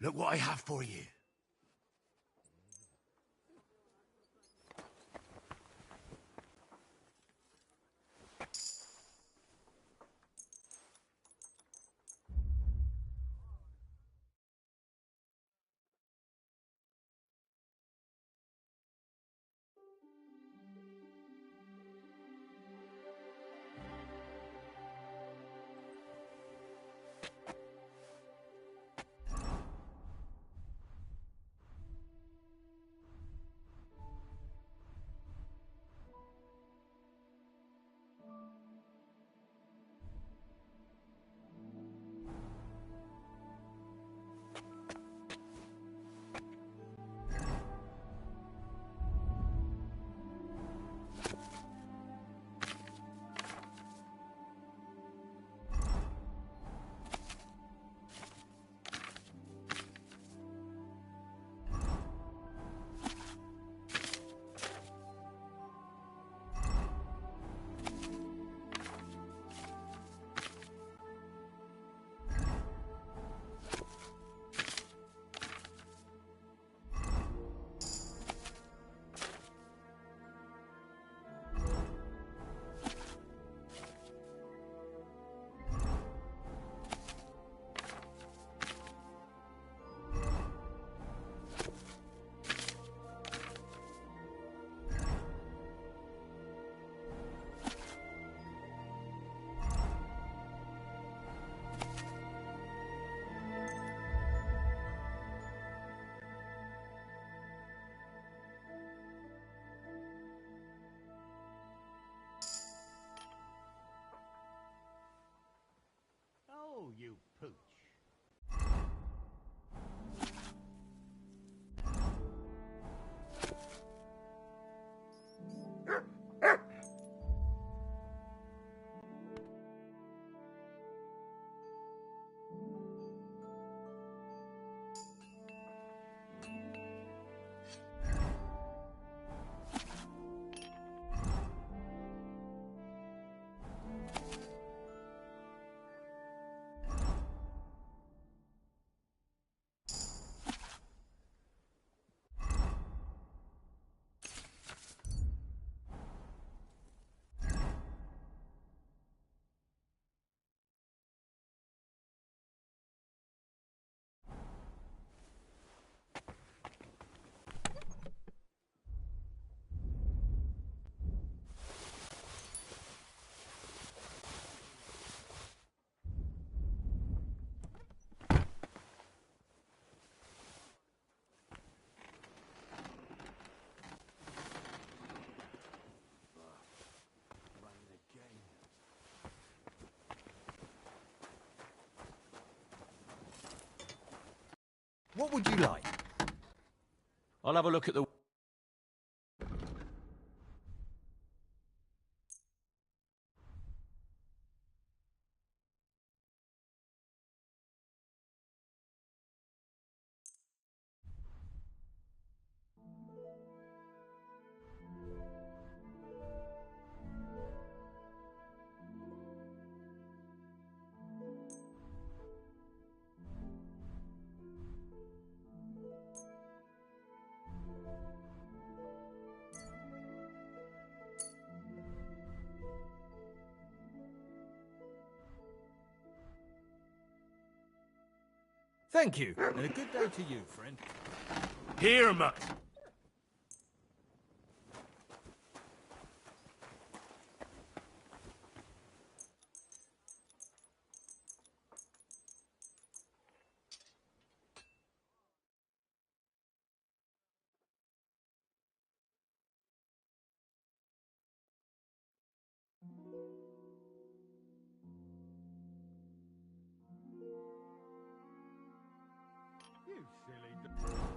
Look what I have for you. Oh, you pooch. What would you like? I'll have a look at the... Thank you, and a good day to you, friend. Here, mutt. You silly doggy.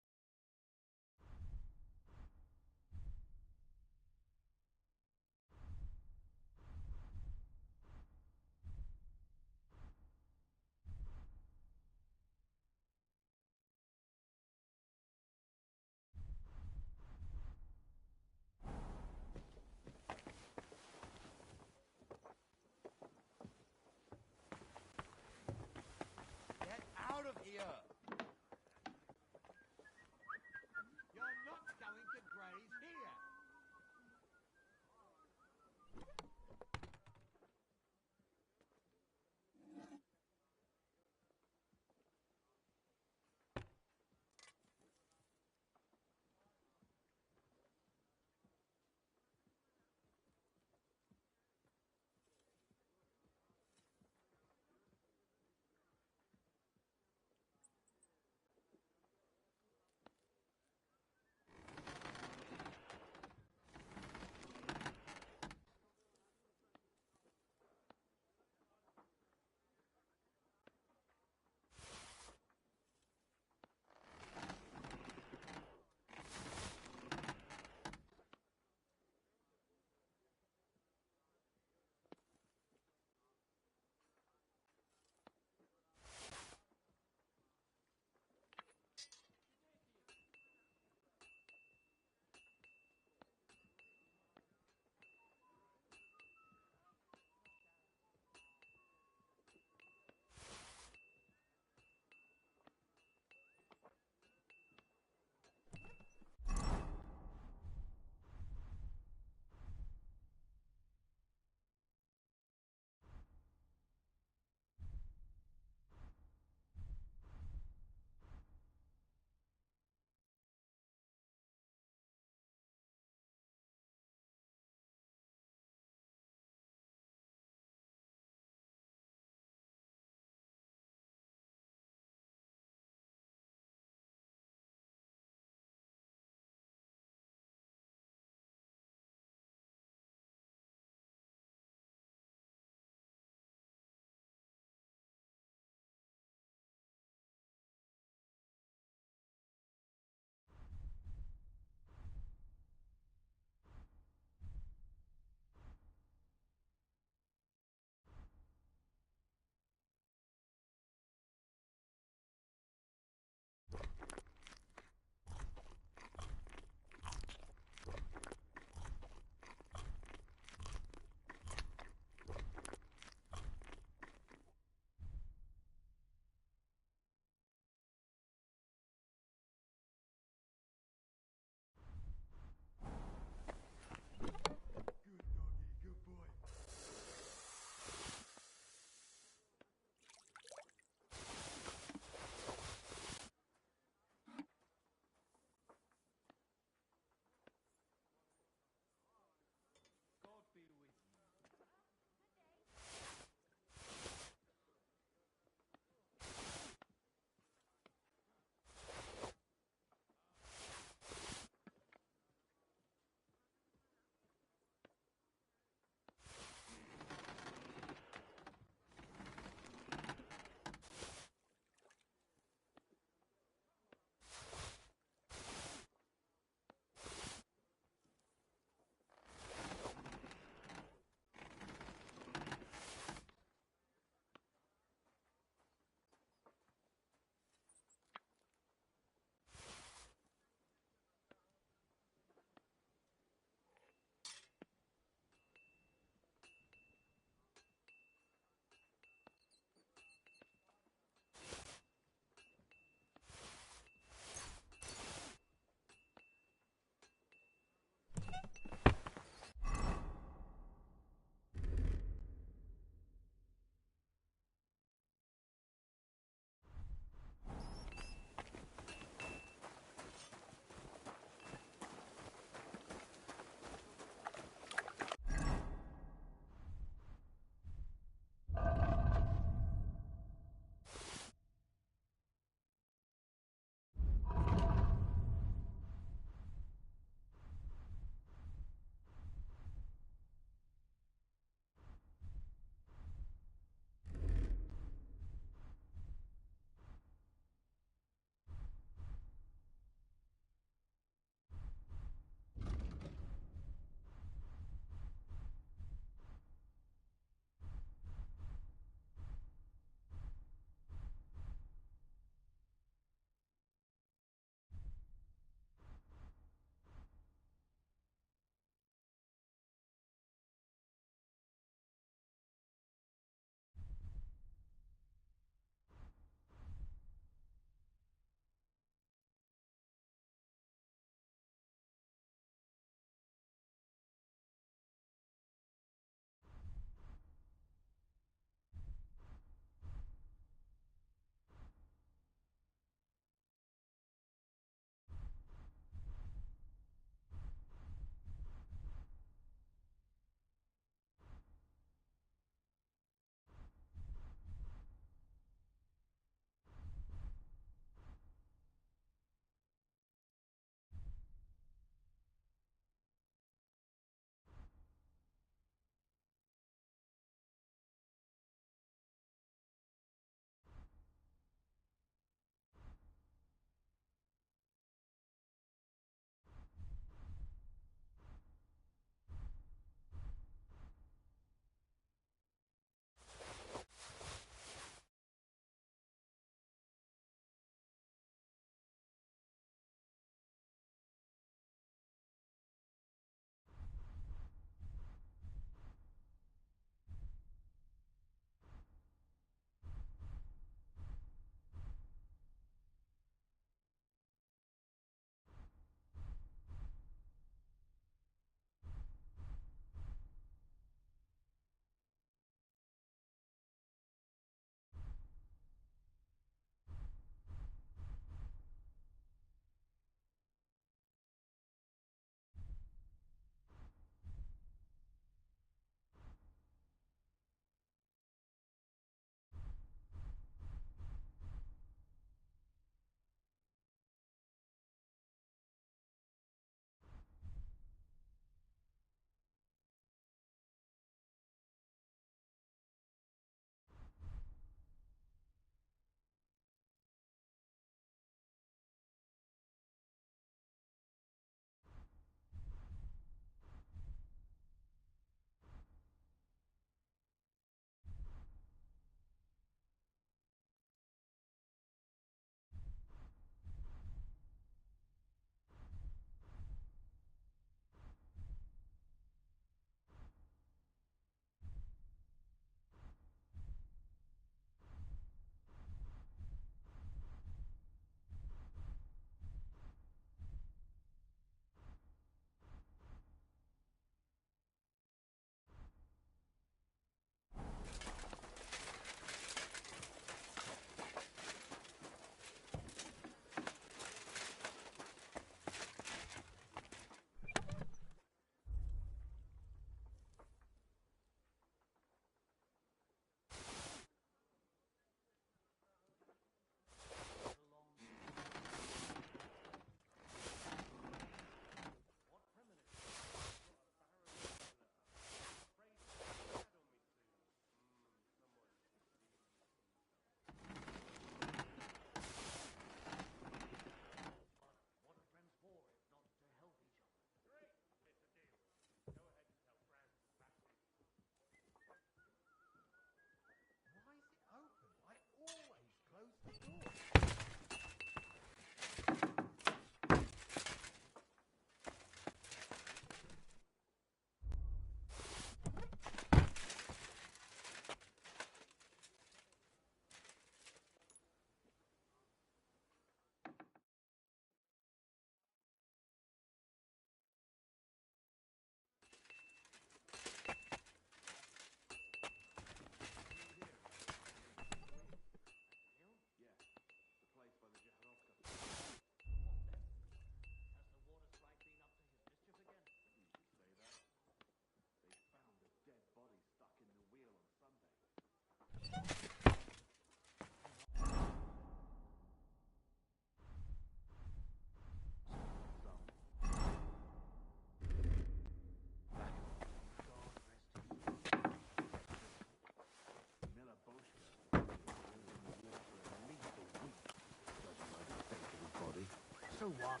know what?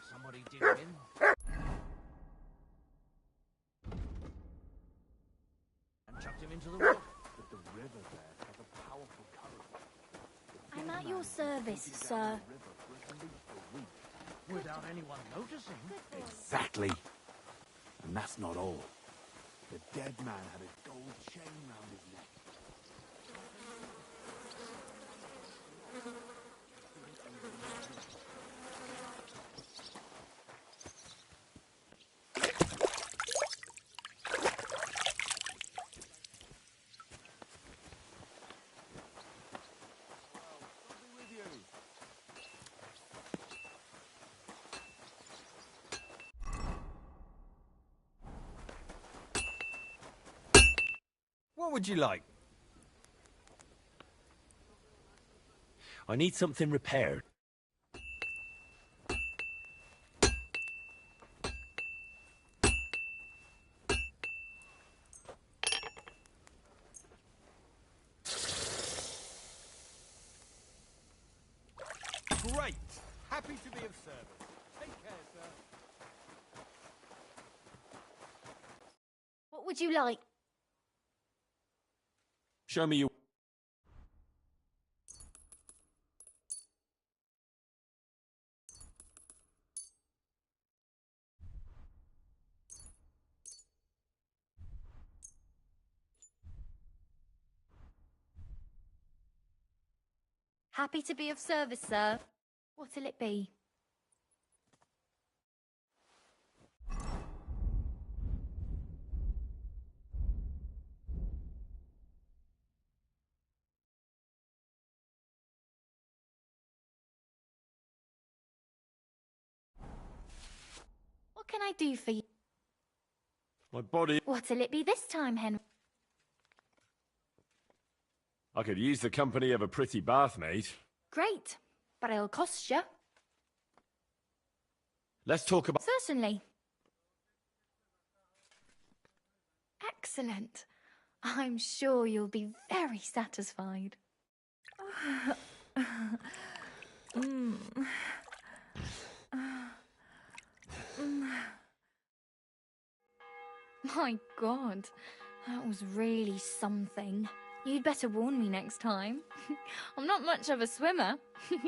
Somebody dig in. And chucked him into the river. But the river there has a powerful current. I'm at your service, sir. Without anyone noticing. Exactly. And that's not all. The dead man had a gold chain round his neck. What would you like? I need something repaired. Great! Happy to be of service. Take care, sir. What would you like? Show me your... Happy to be of service, sir. What'll it be? What can I do for you? My body... What'll it be this time, Henry? I could use the company of a pretty bath maid. Great, but it'll cost you. Let's talk about... Certainly. Excellent. I'm sure you'll be very satisfied. My God, that was really something. You'd better warn me next time. I'm not much of a swimmer. You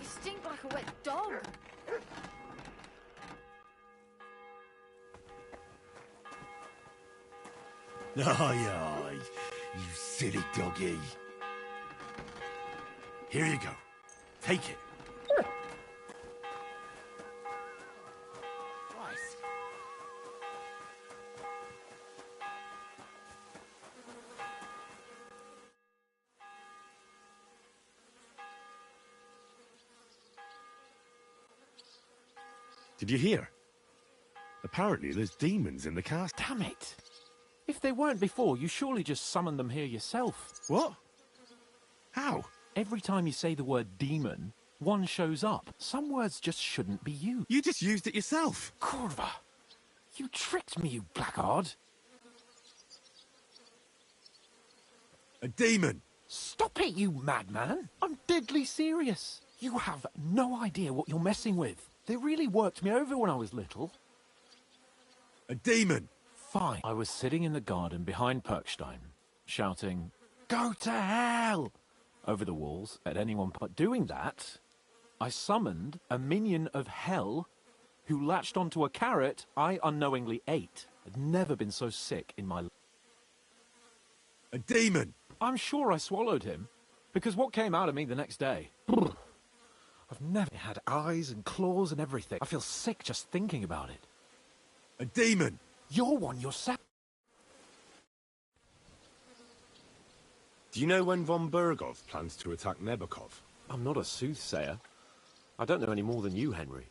stink like a wet dog. Aye, aye, you silly doggy. Here you go. Take it. Did you hear? Apparently there's demons in the castle. Damn it! If they weren't before, you surely just summoned them here yourself. What? How? Every time you say the word demon, one shows up. Some words just shouldn't be used. You just used it yourself. Corva! You tricked me, you blackguard! A demon! Stop it, you madman! I'm deadly serious. You have no idea what you're messing with. They really worked me over when I was little. A demon! Fine. I was sitting in the garden behind Perkstein, shouting, "Go to hell!" over the walls at anyone. But doing that, I summoned a minion of hell who latched onto a carrot I unknowingly ate. I'd never been so sick in my life. A demon! I'm sure I swallowed him, because what came out of me the next day? I've never had eyes and claws and everything. I feel sick just thinking about it. A demon! You're one yourself. Do you know when von Bergov plans to attack Nebukov? I'm not a soothsayer. I don't know any more than you, Henry.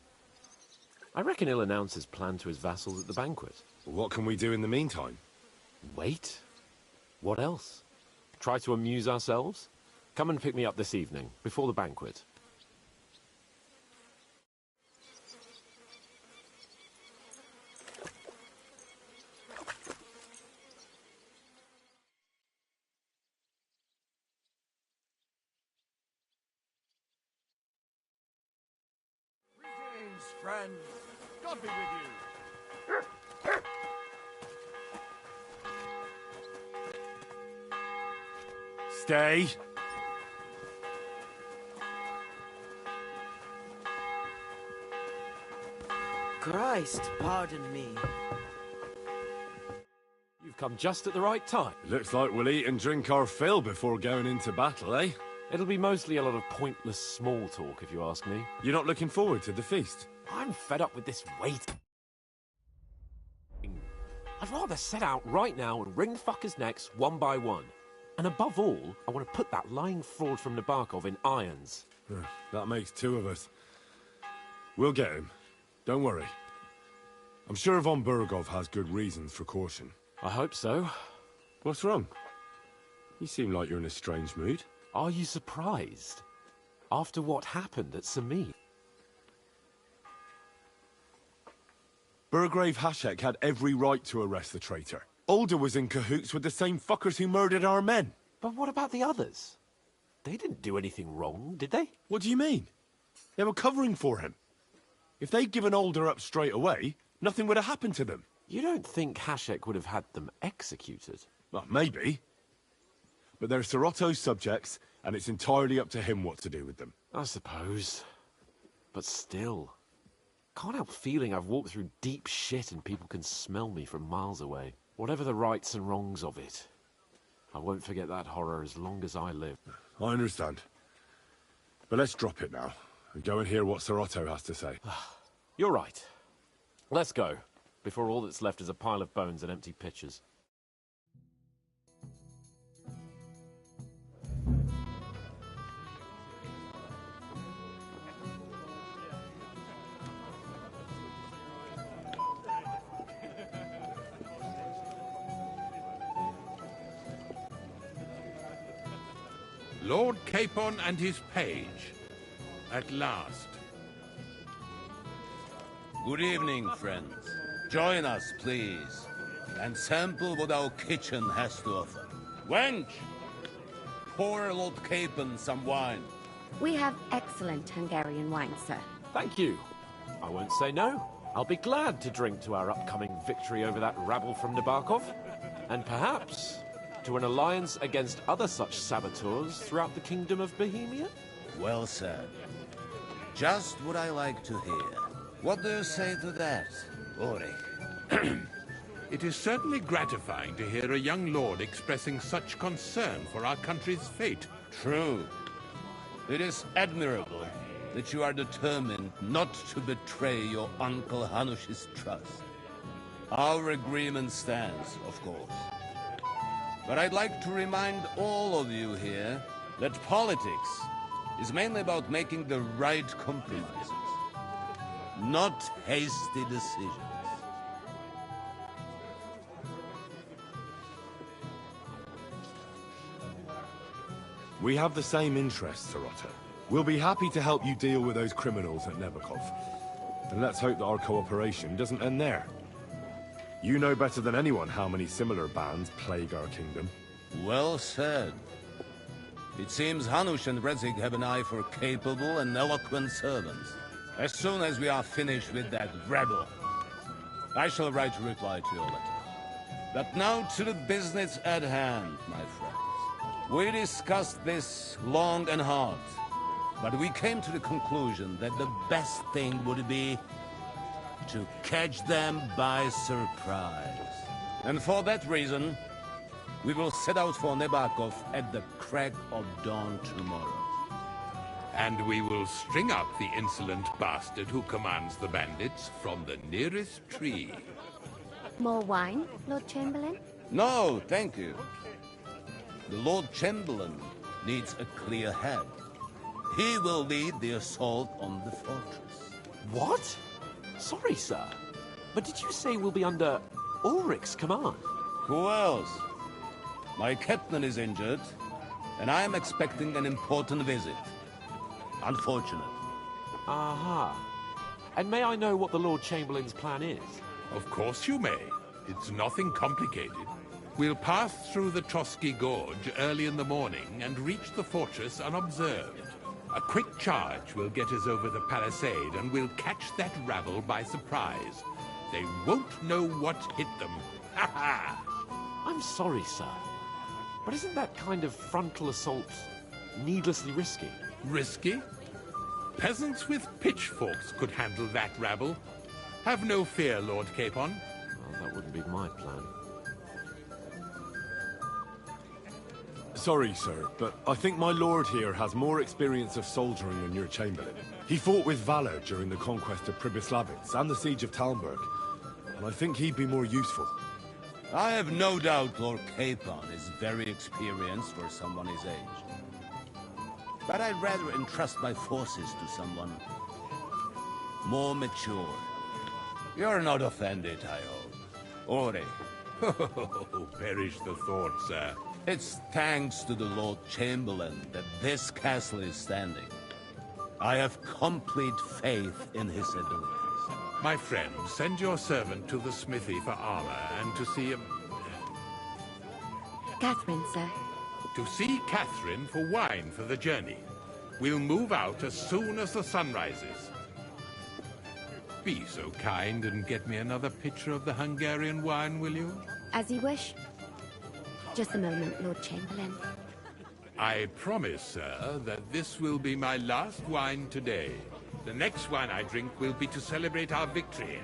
I reckon he'll announce his plan to his vassals at the banquet. Well, what can we do in the meantime? Wait. What else? Try to amuse ourselves? Come and pick me up this evening, before the banquet. Greetings, friends. God be with you. Stay. Christ, pardon me. You've come just at the right time. Looks like we'll eat and drink our fill before going into battle, eh? It'll be mostly a lot of pointless small talk, if you ask me. You're not looking forward to the feast? I'm fed up with this waiting. I'd rather set out right now and wring fuckers' necks one by one. And above all, I want to put that lying fraud from Nabokov in irons. That makes two of us. We'll get him. Don't worry. I'm sure Von Burgov has good reasons for caution. I hope so. What's wrong? You seem like you're in a strange mood. Are you surprised? After what happened at Samir? Burgrave Hashek had every right to arrest the traitor. Alder was in cahoots with the same fuckers who murdered our men. But what about the others? They didn't do anything wrong, did they? What do you mean? They were covering for him. If they'd given Alder up straight away, nothing would have happened to them. You don't think Hashek would have had them executed? Well, maybe. But they're Serotto's subjects, and it's entirely up to him what to do with them. I suppose. But still. Can't help feeling I've walked through deep shit and people can smell me from miles away. Whatever the rights and wrongs of it, I won't forget that horror as long as I live. I understand. But let's drop it now, and go and hear what Serotto has to say. You're right. Let's go, before all that's left is a pile of bones and empty pitchers. Lord Capon and his page. At last. Good evening, friends. Join us, please, and sample what our kitchen has to offer. Wench! Pour Lord Capon some wine. We have excellent Hungarian wine, sir. Thank you. I won't say no. I'll be glad to drink to our upcoming victory over that rabble from Nabokov. And perhaps to an alliance against other such saboteurs throughout the Kingdom of Bohemia? Well said. Just what I like to hear. What do you say to that, Ulrich? It is certainly gratifying to hear a young lord expressing such concern for our country's fate. True. It is admirable that you are determined not to betray your Uncle Hanush's trust. Our agreement stands, of course. But I'd like to remind all of you here that politics is mainly about making the right compromises, not hasty decisions. We have the same interests, Serotto. We'll be happy to help you deal with those criminals at Nebokov. And let's hope that our cooperation doesn't end there. You know better than anyone how many similar bands plague our kingdom. Well said. It seems Hanush and Redzik have an eye for capable and eloquent servants. As soon as we are finished with that rebel, I shall write a reply to your letter. But now to the business at hand, my friends. We discussed this long and hard, but we came to the conclusion that the best thing would be to catch them by surprise. And for that reason, we will set out for Nabokov at the crack of dawn tomorrow. And we will string up the insolent bastard who commands the bandits from the nearest tree. More wine, Lord Chamberlain? No, thank you. The Lord Chamberlain needs a clear head. He will lead the assault on the fortress. What? Sorry, sir. But did you say we'll be under Ulrich's command? Who else? My captain is injured, and I am expecting an important visit. Unfortunate. Aha. And may I know what the Lord Chamberlain's plan is? Of course you may. It's nothing complicated. We'll pass through the Trotsky Gorge early in the morning and reach the fortress unobserved. A quick charge will get us over the palisade, and we'll catch that rabble by surprise. They won't know what hit them. Ha ha! I'm sorry, sir, but isn't that kind of frontal assault needlessly risky? Risky? Peasants with pitchforks could handle that rabble. Have no fear, Lord Capon. Well, that wouldn't be my plan. Sorry, sir, but I think my lord here has more experience of soldiering than your chamberlain. He fought with valor during the conquest of Pribyslavitz and the siege of Talmberg, and I think he'd be more useful. I have no doubt Lord Capon is very experienced for someone his age. But I'd rather entrust my forces to someone more mature. You're not offended, I hope. Ore. Oh, perish the thought, sir. It's thanks to the Lord Chamberlain that this castle is standing. I have complete faith in his abilities. My friend, send your servant to the smithy for armor and to see... Catherine, sir. To see Catherine for wine for the journey. We'll move out as soon as the sun rises. Be so kind and get me another pitcher of the Hungarian wine, will you? As you wish. Just a moment, Lord Chamberlain. I promise, sir, that this will be my last wine today. The next wine I drink will be to celebrate our victory.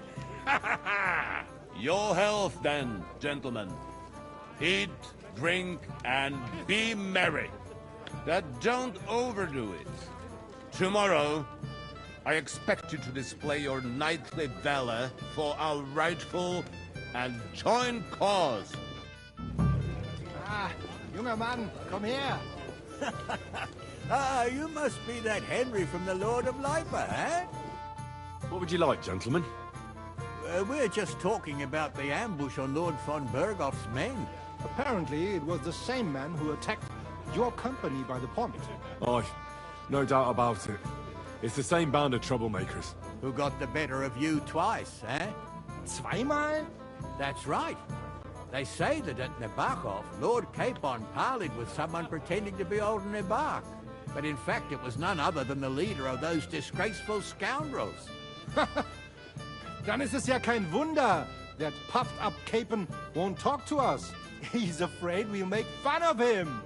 Ha ha ha! Your health, then, gentlemen. Eat, drink, and be merry. But don't overdo it. Tomorrow, I expect you to display your knightly valor for our rightful and joint cause. Ah, junger Mann, komm her! Ah, you must be that Henry from the Lord of Lipa, eh? What would you like, gentlemen? We're just talking about the ambush on Lord von Bergoff's men. Apparently, it was the same man who attacked your company by the pond. Aye, no doubt about it. It's the same band of troublemakers. Who got the better of you twice, eh? Zweimal? That's right. They say that at Nebachov, Lord Capon parleyed with someone pretending to be old Nebach. But in fact, it was none other than the leader of those disgraceful scoundrels. Dann ist es ja kein Wunder that puffed-up Capon won't talk to us. He's afraid we'll make fun of him.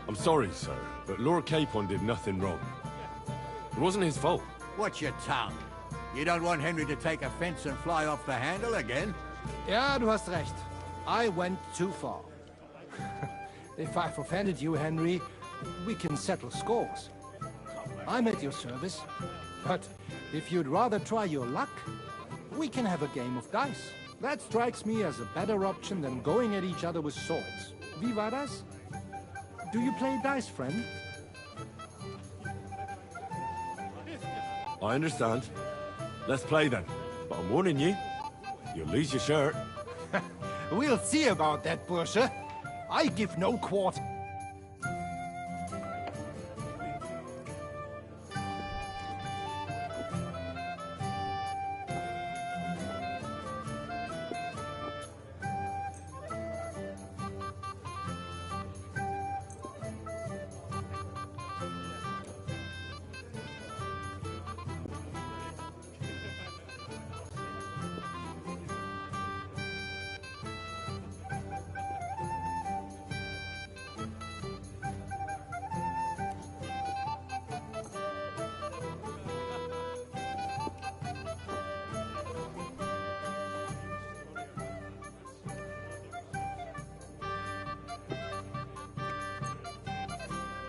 I'm sorry, sir, but Lord Capon did nothing wrong. It wasn't his fault. Watch your tongue. You don't want Henry to take offense and fly off the handle again? Ja, du hast recht. I went too far. If I've offended you, Henry, we can settle scores. I'm at your service. But if you'd rather try your luck, we can have a game of dice. That strikes me as a better option than going at each other with swords. Wie war das? Do you play dice, friend? I understand. Let's play then. But I'm warning you, you'll lose your shirt. We'll see about that, Bursche. I give no quarter.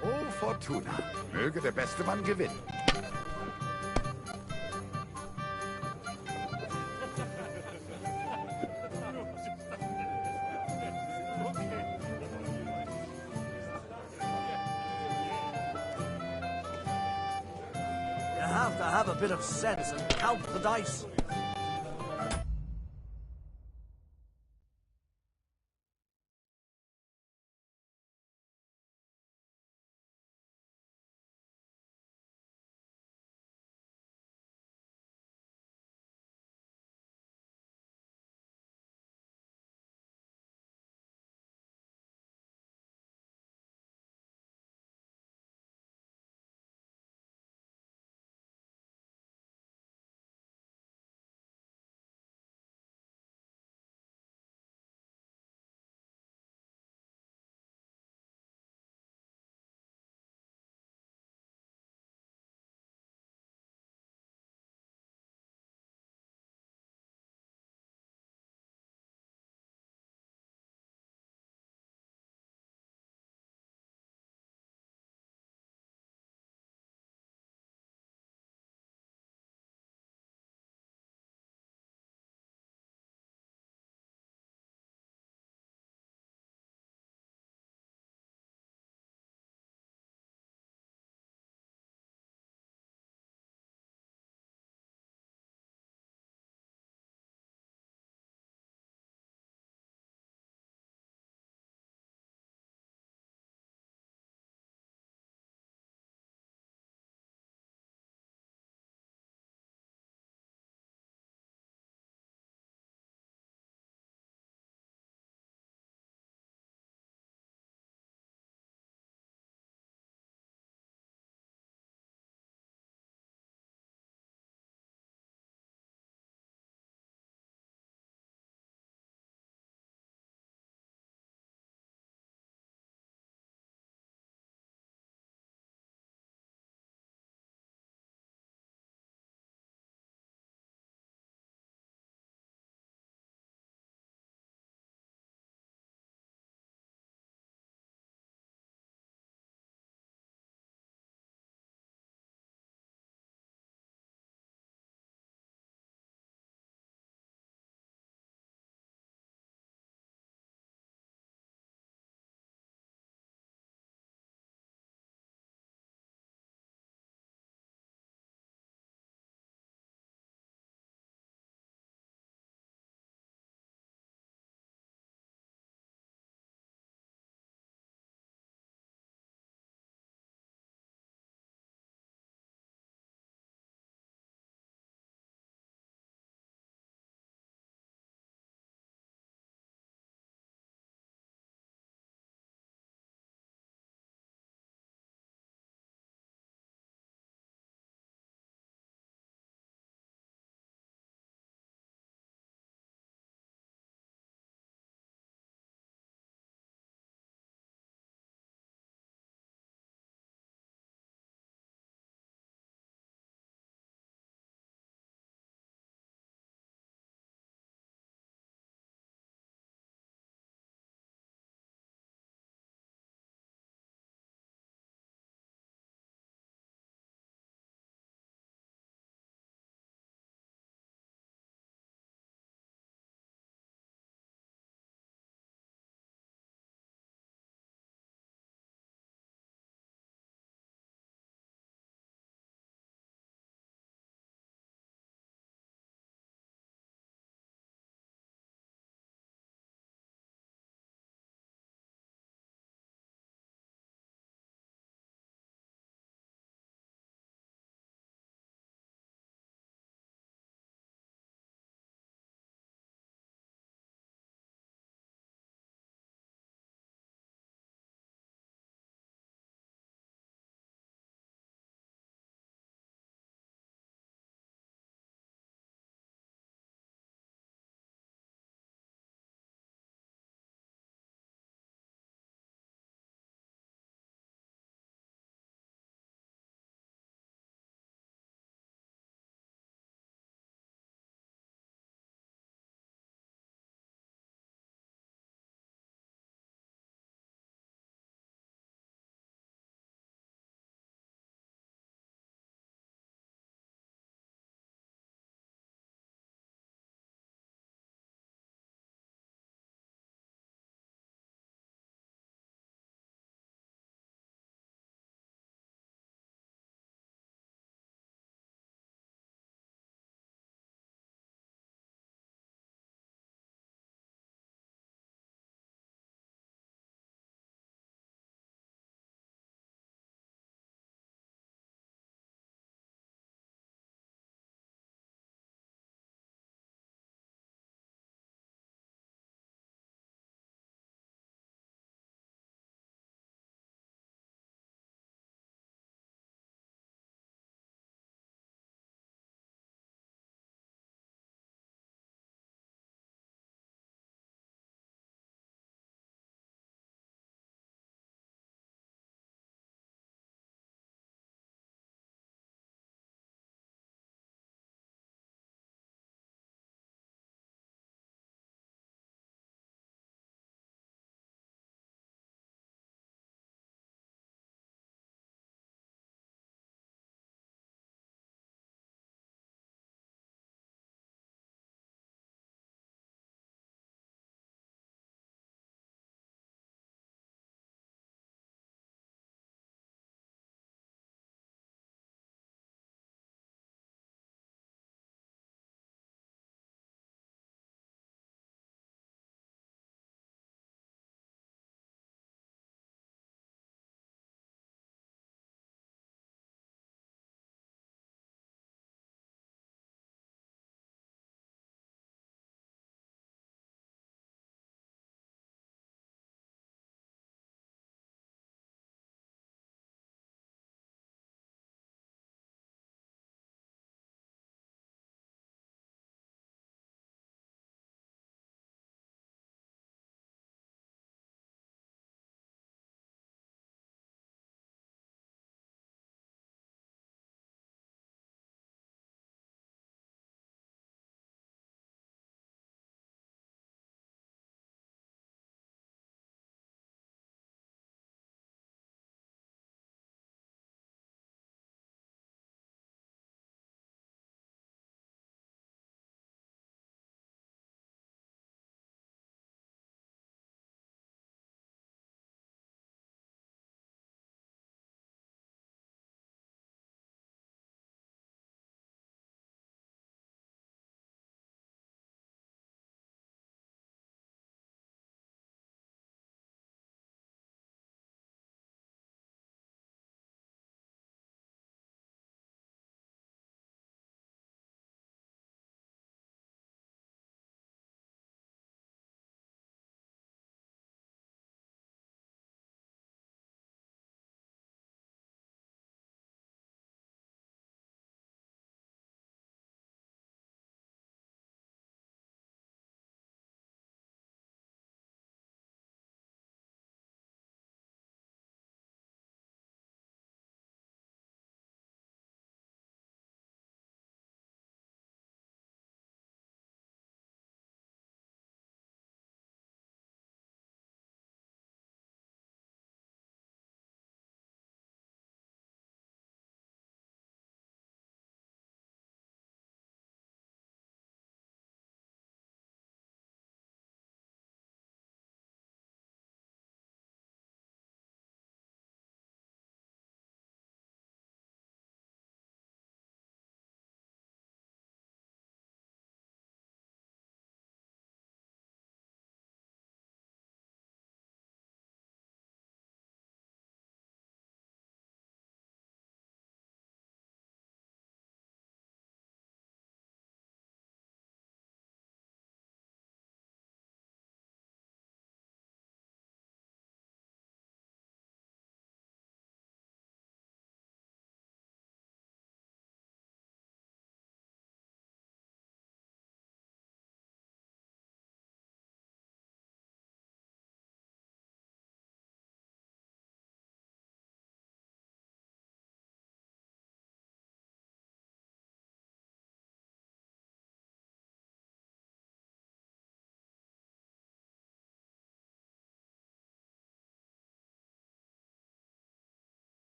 Oh, Fortuna. Möge der beste Mann gewinnen. You have to have a bit of sense and count the dice.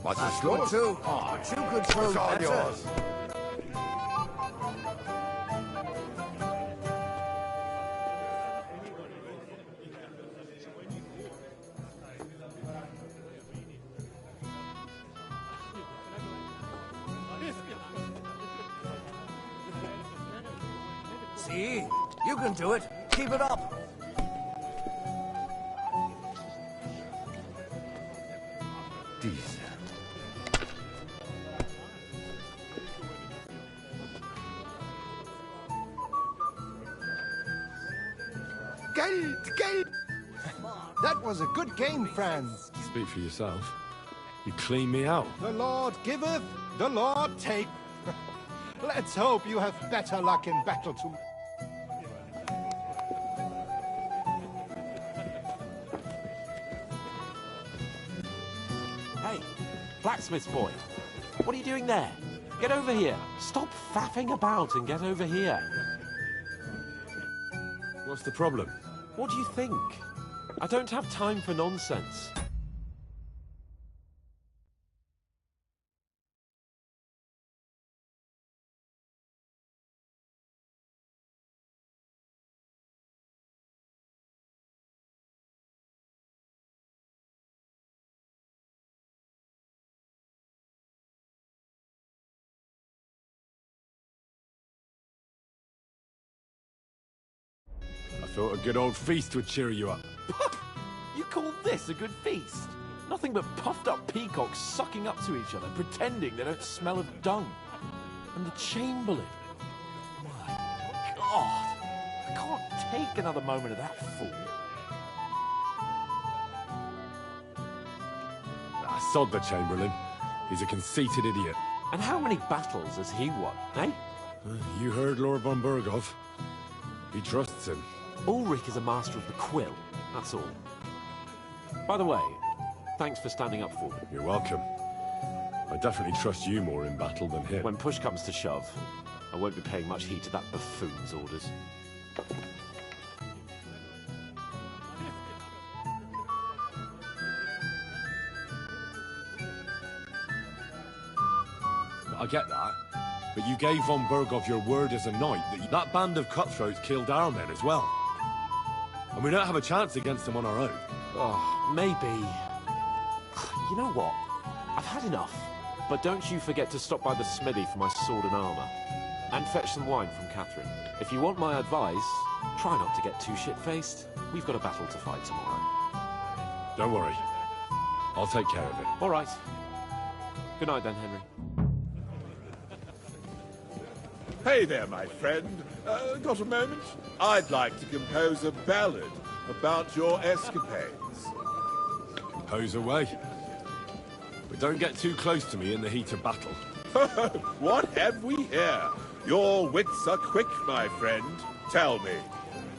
What's That's the good too. But you could throw It's all better. yours. See? You can do it. Keep it up. Diese. Geld, Geld! That was a good game, friends. Speak for yourself. You clean me out. The Lord giveth, the Lord take. Let's hope you have better luck in battle to... Hey, blacksmith's boy. What are you doing there? Get over here. Stop faffing about and get over here. What's the problem? What do you think? I don't have time for nonsense. I thought a good old feast would cheer you up. You call this a good feast? Nothing but puffed up peacocks sucking up to each other, pretending they don't smell of dung. And the Chamberlain. My God. I can't take another moment of that fool. Sod the Chamberlain. He's a conceited idiot. And how many battles has he won, eh? You heard Lord von Burgov. He trusts him. Ulrich is a master of the quill, that's all. By the way, thanks for standing up for me. You're welcome. I definitely trust you more in battle than him. When push comes to shove, I won't be paying much heed to that buffoon's orders. I get that, but you gave von Burgov your word as a knight that band of cutthroats killed our men as well. And we don't have a chance against them on our own. Oh, maybe. You know what? I've had enough. But don't you forget to stop by the smithy for my sword and armor. And fetch some wine from Catherine. If you want my advice, try not to get too shit-faced. We've got a battle to fight tomorrow. Don't worry. I'll take care of it. All right. Good night then, Henry. Hey there, my friend. Got a moment? I'd like to compose a ballad about your escapades. Compose away. But don't get too close to me in the heat of battle. What have we here? Your wits are quick, my friend. Tell me,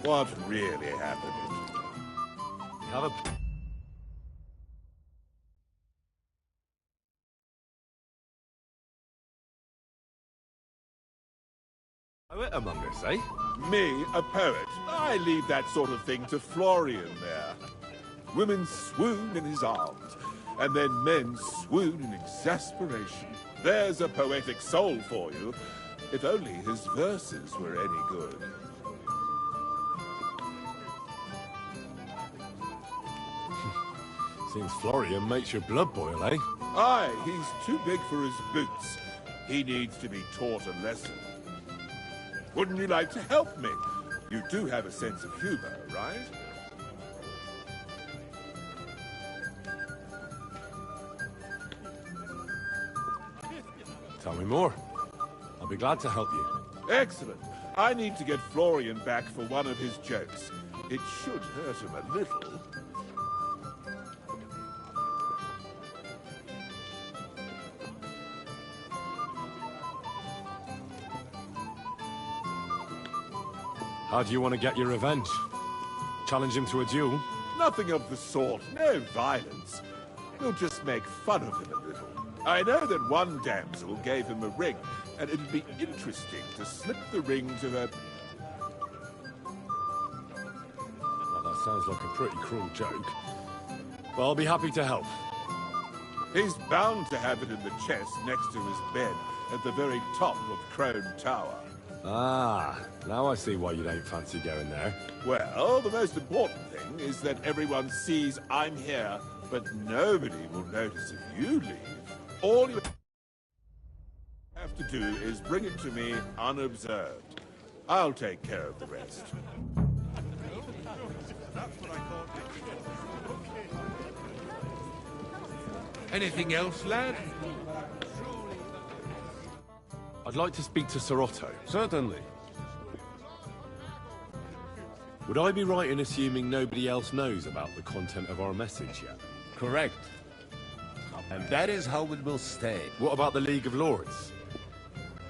what really happened? You have a... poet among us, eh? Me, a poet? I leave that sort of thing to Florian there. Women swoon in his arms, and then men swoon in exasperation. There's a poetic soul for you, if only his verses were any good. Seems Florian makes your blood boil, eh? Aye, he's too big for his boots. He needs to be taught a lesson. Wouldn't you like to help me? You do have a sense of humor, right? Tell me more. I'll be glad to help you. Excellent. I need to get Florian back for one of his jokes. It should hurt him a little. How do you want to get your revenge? Challenge him to a duel? Nothing of the sort. No violence. We'll just make fun of him a little. I know that one damsel gave him a ring, and it'd be interesting to slip the ring to her... Well, that sounds like a pretty cruel joke. But I'll be happy to help. He's bound to have it in the chest next to his bed at the very top of Crone Tower. Ah, now I see why you don't fancy going there. Well, the most important thing is that everyone sees I'm here, but nobody will notice if you leave. All you have to do is bring it to me unobserved. I'll take care of the rest. Anything else, lad? I'd like to speak to Sir Otto. Certainly. Would I be right in assuming nobody else knows about the content of our message yet? Correct. And that is how it will stay. What about the League of Lords?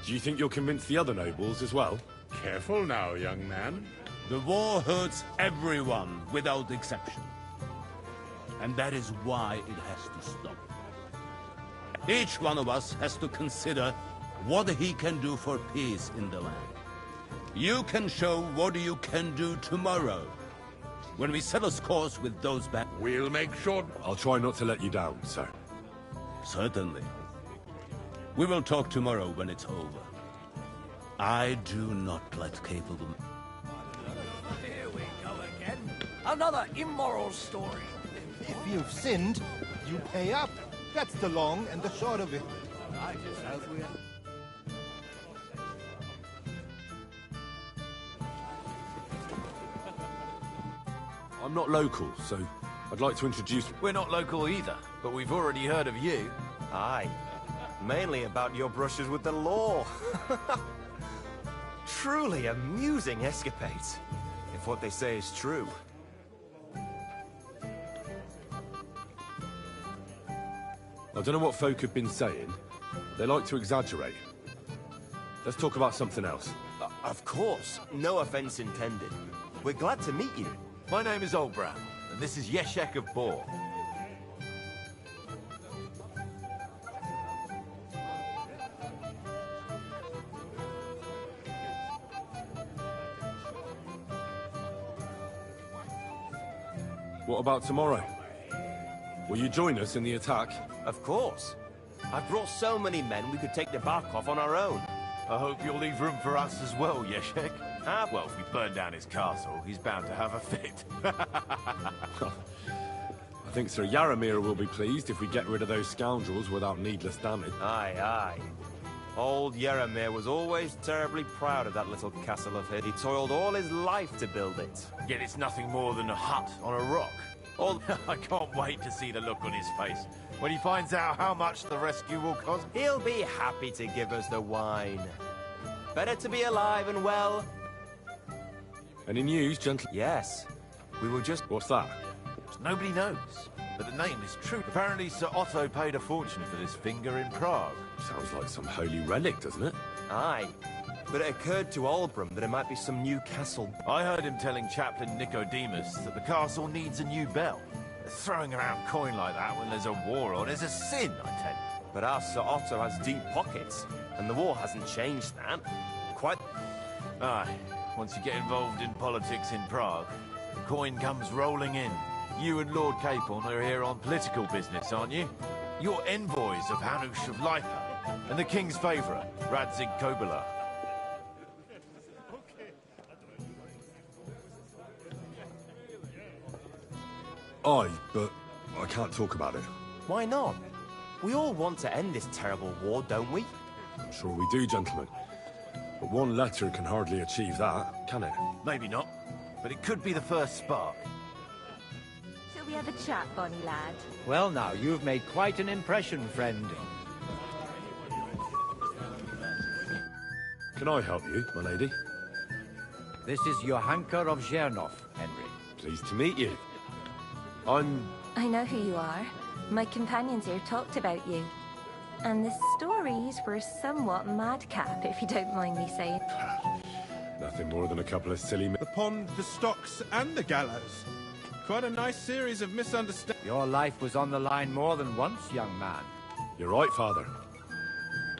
Do you think you'll convince the other nobles as well? Careful now, young man. The war hurts everyone without exception. And that is why it has to stop. Each one of us has to consider what he can do for peace in the land. You can show what you can do tomorrow. When we settle scores with those back, we'll make sure... I'll try not to let you down, sir. Certainly. We will talk tomorrow when it's over. I do not let capable... Here we go again. Another immoral story. If you've sinned, you pay up. That's the long and the short of it. I just hope we... I'm not local, so I'd like to introduce... We're not local either, but we've already heard of you. Aye. Mainly about your brushes with the law. Truly amusing escapades, if what they say is true. I don't know what folk have been saying. They like to exaggerate. Let's talk about something else. Of course. No offense intended. We're glad to meet you. My name is Olbram, and this is Yeshek of Bor. What about tomorrow? Will you join us in the attack? Of course. I've brought so many men we could take the bark off on our own. I hope you'll leave room for us as well, Yeshek. Ah, well, if we burn down his castle, he's bound to have a fit. I think Sir Yaramir will be pleased if we get rid of those scoundrels without needless damage. Aye, aye. Old Yaramir was always terribly proud of that little castle of his. He toiled all his life to build it. Yet it's nothing more than a hut on a rock. I can't wait to see the look on his face when he finds out how much the rescue will cost. He'll be happy to give us the wine. Better to be alive and well. Any news, gentlemen? Yes. We were just... What's that? Nobody knows, but the name is true. Apparently Sir Otto paid a fortune for this finger in Prague. Sounds like some holy relic, doesn't it? Aye. But it occurred to Olbram that it might be some new castle. I heard him telling Chaplain Nicodemus that the castle needs a new bell. Throwing around coin like that when there's a war on is a sin, I tell you. But our Sir Otto has deep pockets, and the war hasn't changed that. Quite... Aye. Once you get involved in politics in Prague, the coin comes rolling in. You and Lord Capon are here on political business, aren't you? You're envoys of Hanush of Lipa, and the king's favourite, Radzig Kobyla. Aye, but I can't talk about it. Why not? We all want to end this terrible war, don't we? I'm sure we do, gentlemen. But one letter can hardly achieve that, can it? Maybe not, but it could be the first spark. Shall we have a chat, Bonnie lad? Well now, you've made quite an impression, friend. Can I help you, my lady? This is Johanka of Zhernov, Henry. Pleased to meet you. I know who you are. My companions here talked about you. And the stories were somewhat madcap, if you don't mind me saying. Nothing more than a couple of silly... The pond, the stocks, and the gallows. Quite a nice series of misunderstandings. Your life was on the line more than once, young man. You're right, Father.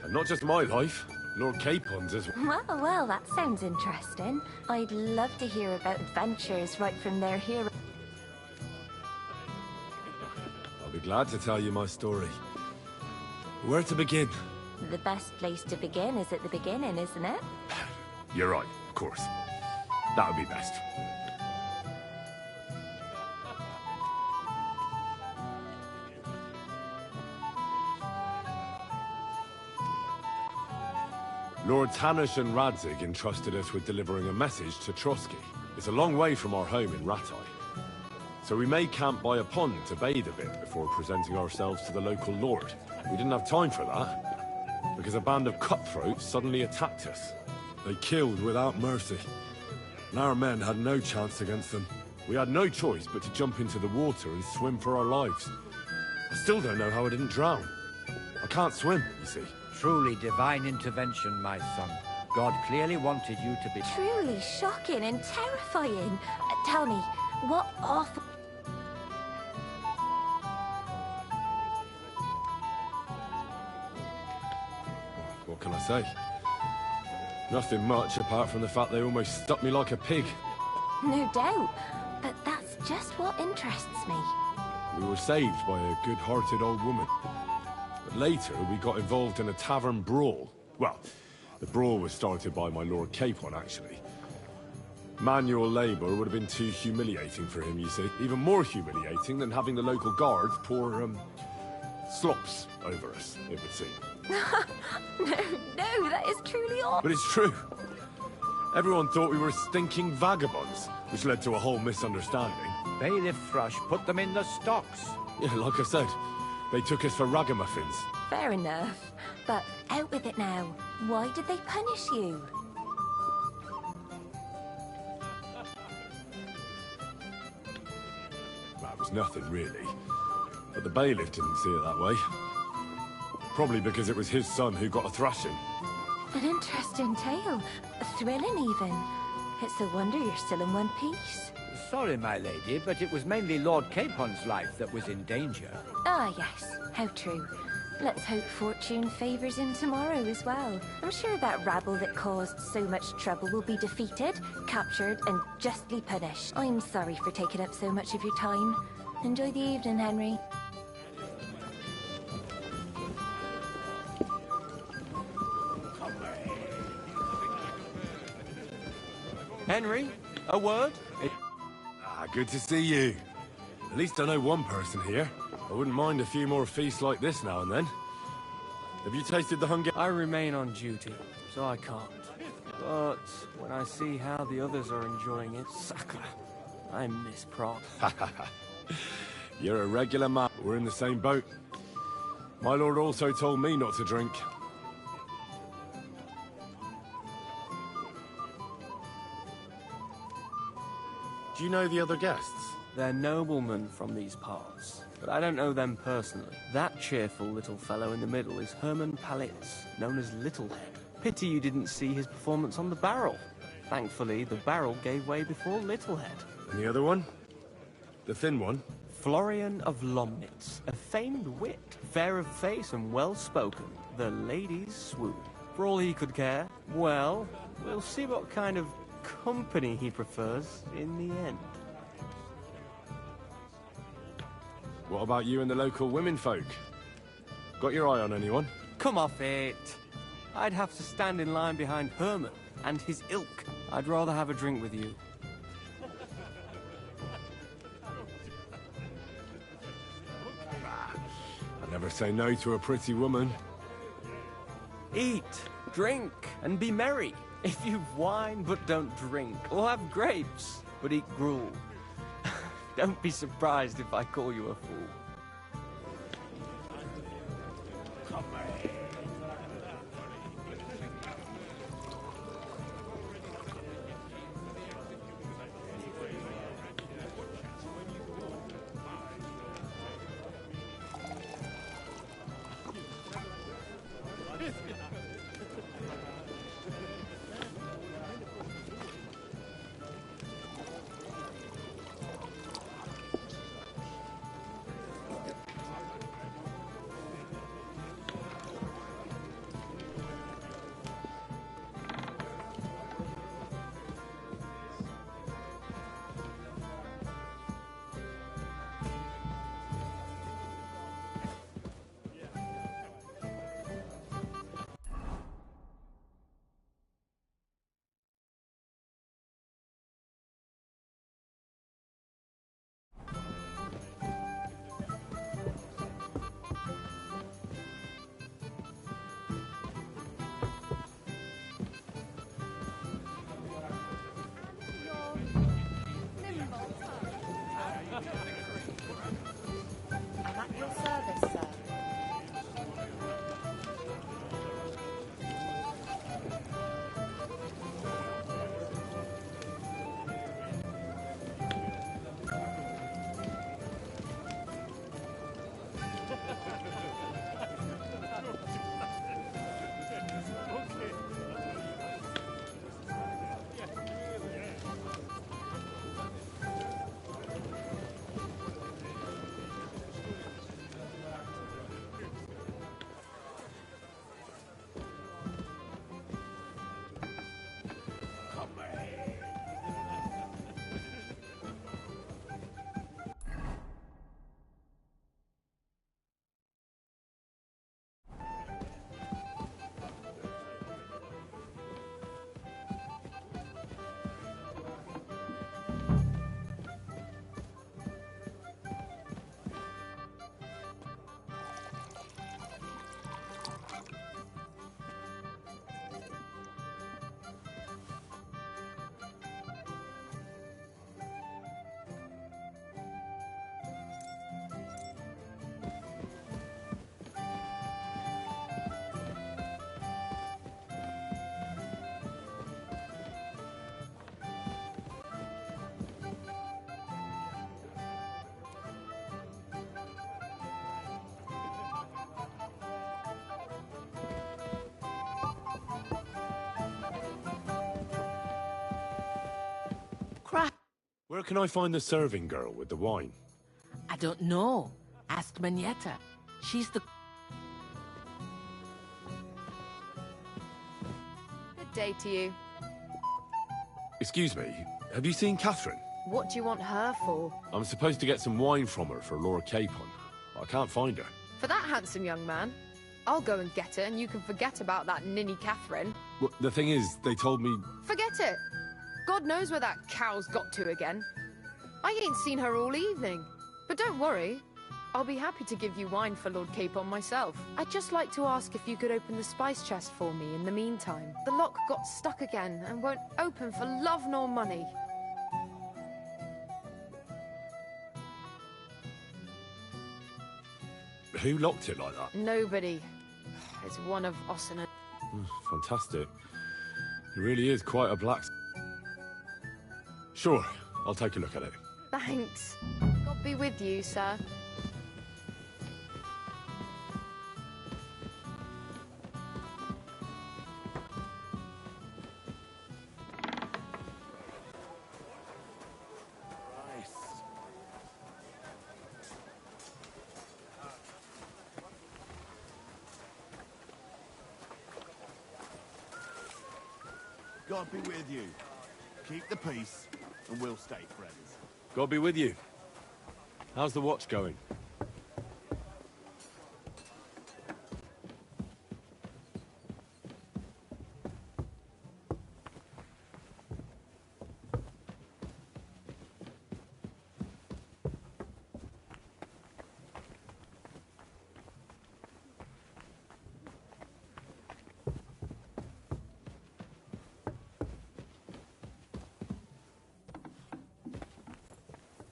And not just my life, Lord Capon's as well. Well, that sounds interesting. I'd love to hear about adventures right from their hero. I'll be glad to tell you my story. Where to begin? The best place to begin is at the beginning, isn't it? You're right, of course. That would be best. Lords Hanush and Radzig entrusted us with delivering a message to Trotsky. It's a long way from our home in Ratai. So we made camp by a pond to bathe a bit before presenting ourselves to the local lord. We didn't have time for that, because a band of cutthroats suddenly attacked us. They killed without mercy, and our men had no chance against them. We had no choice but to jump into the water and swim for our lives. I still don't know how I didn't drown. I can't swim, you see. Truly divine intervention, my son. God clearly wanted you to be... Truly shocking and terrifying. Tell me, what awful... What can I say? Nothing much apart from the fact they almost stuck me like a pig. No doubt, but that's just what interests me. We were saved by a good-hearted old woman. But later, we got involved in a tavern brawl. Well, the brawl was started by my Lord Capon, actually. Manual labor would have been too humiliating for him, you see. Even more humiliating than having the local guards pour, slops over us, it would seem. No, that is truly awful. But it's true. Everyone thought we were stinking vagabonds, which led to a whole misunderstanding. Bailiff Thrush put them in the stocks. Yeah, like I said, they took us for ragamuffins. Fair enough. But out with it now. Why did they punish you? That was nothing, really. But the bailiff didn't see it that way. Probably because it was his son who got a thrashing. An interesting tale. Thrilling, even. It's a wonder you're still in one piece. Sorry, my lady, but it was mainly Lord Capon's life that was in danger. Ah, yes. How true. Let's hope fortune favours him tomorrow as well. I'm sure that rabble that caused so much trouble will be defeated, captured, and justly punished. I'm sorry for taking up so much of your time. Enjoy the evening, Henry. Henry, a word? Good to see you. At least I know one person here. I wouldn't mind a few more feasts like this now and then. Have you tasted the hunger? I remain on duty, so I can't. But when I see how the others are enjoying it, sacre, I miss Prague. You're a regular man. We're in the same boat. My lord also told me not to drink. Do you know the other guests? They're noblemen from these parts, but I don't know them personally. That cheerful little fellow in the middle is Herman Palitz, known as Littlehead. Pity you didn't see his performance on the barrel. Thankfully, the barrel gave way before Littlehead. And the other one? The thin one? Florian of Lomnitz, a famed wit, fair of face and well-spoken. The ladies swoon. For all he could care, well, we'll see what kind of company he prefers in the end. What about you and the local women folk? Got your eye on anyone? Come off it. I'd have to stand in line behind Herman and his ilk. I'd rather have a drink with you. I'd never say no to a pretty woman. Eat, drink, and be merry. If you've wine but don't drink, or have grapes but eat gruel, don't be surprised if I call you a fool. Where can I find the serving girl with the wine? I don't know. Ask Manietta. She's the... Good day to you. Excuse me, have you seen Catherine? What do you want her for? I'm supposed to get some wine from her for Lord Capon. I can't find her. For that handsome young man? I'll go and get it, and you can forget about that ninny Catherine. Well, the thing is, they told me... Forget it! God knows where that cow's got to again. I ain't seen her all evening. But don't worry, I'll be happy to give you wine for Lord Capon myself. I'd just like to ask if you could open the spice chest for me in the meantime. The lock got stuck again and won't open for love nor money. Who locked it like that? Nobody. It's one of Ossina. Fantastic. It really is quite a black... Sure, I'll take a look at it. Thanks. God be with you, sir. God be with you. Keep the peace, and we'll stay friends. God be with you. How's the watch going?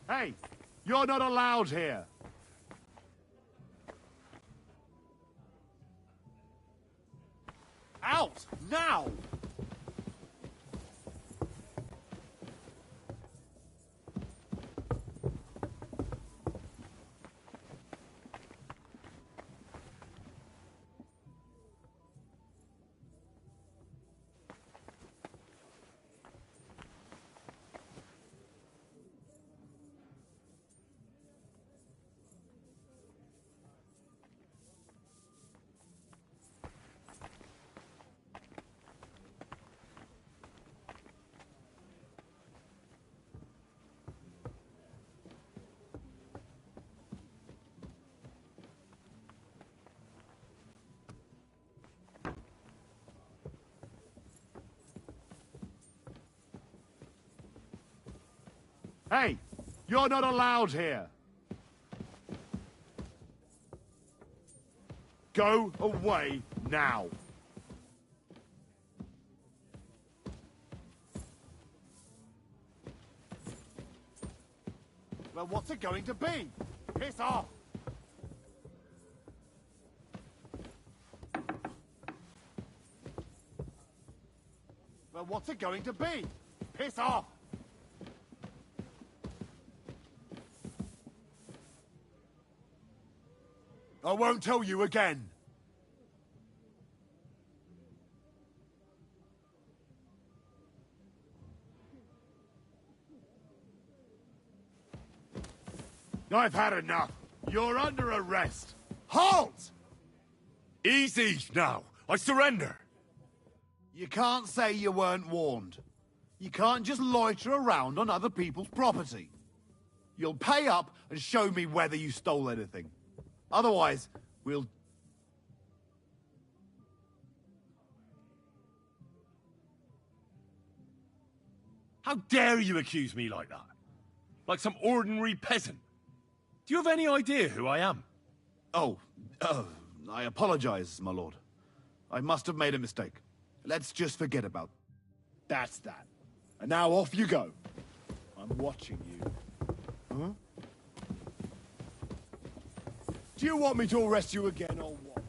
Hey, you're not allowed here. Out, now! Hey, you're not allowed here. Go away now. Well, what's it going to be? Piss off! Well, what's it going to be? Piss off! I won't tell you again. I've had enough. You're under arrest. Halt! Easy now. I surrender. You can't say you weren't warned. You can't just loiter around on other people's property. You'll pay up and show me whether you stole anything. Otherwise, we'll... How dare you accuse me like that? Like some ordinary peasant? Do you have any idea who I am? Oh, I apologize, my lord. I must have made a mistake. Let's just forget about... That's that. And now off you go. I'm watching you. Huh? Do you want me to arrest you again, or what?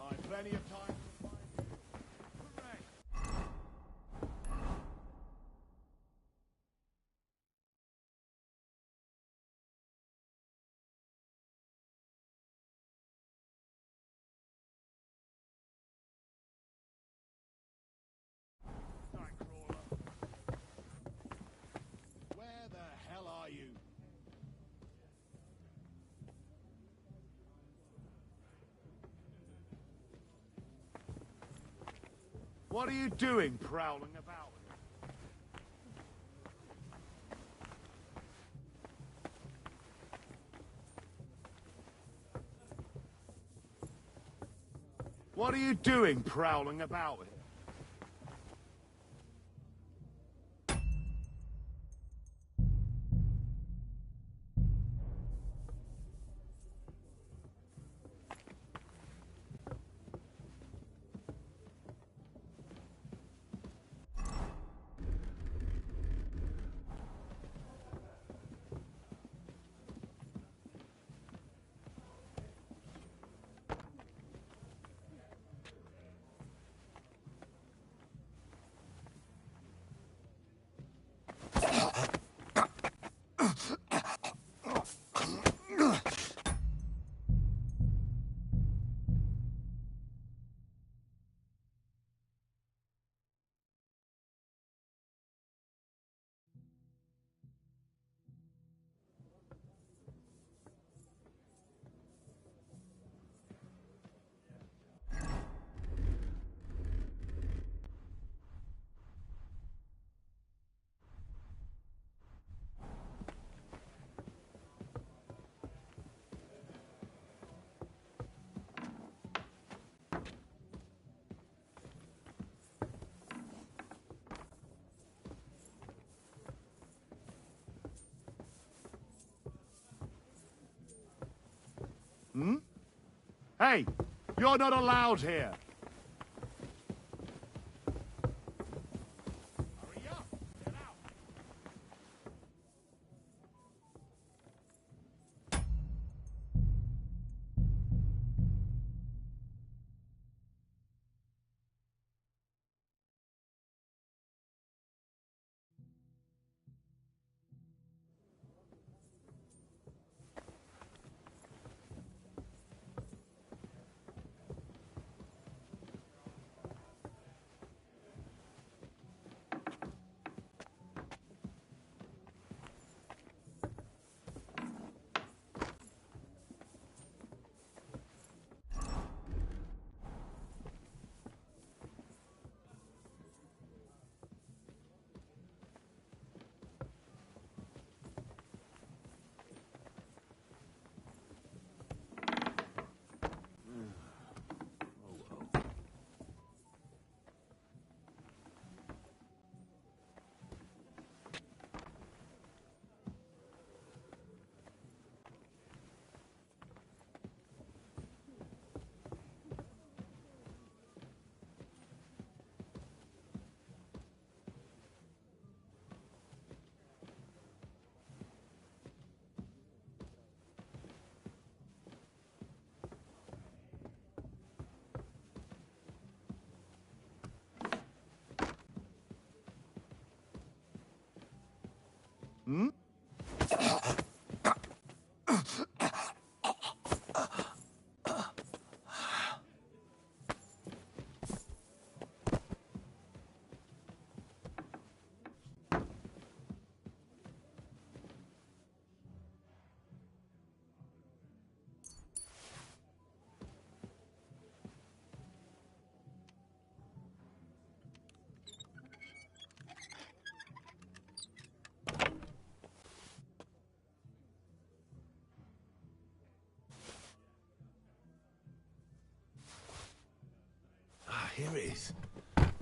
I've plenty of time. What are you doing, prowling about? What are you doing, prowling about here? Hmm? Hey, you're not allowed here. Hmm? Ah, here it is.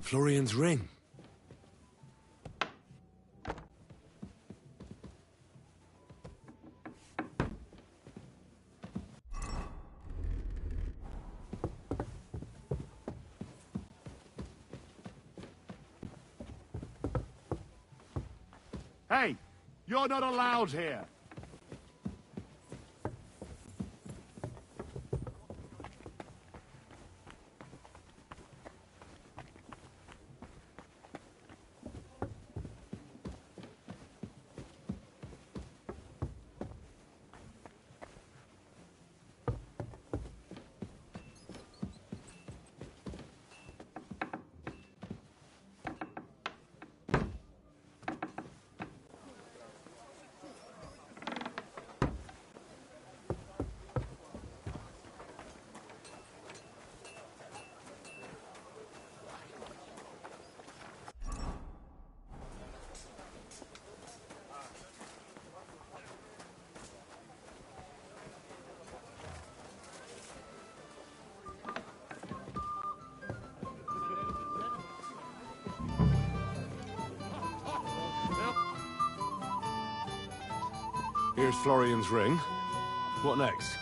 Florian's ring. Hey, you're not allowed here. Here's Florian's ring. What next?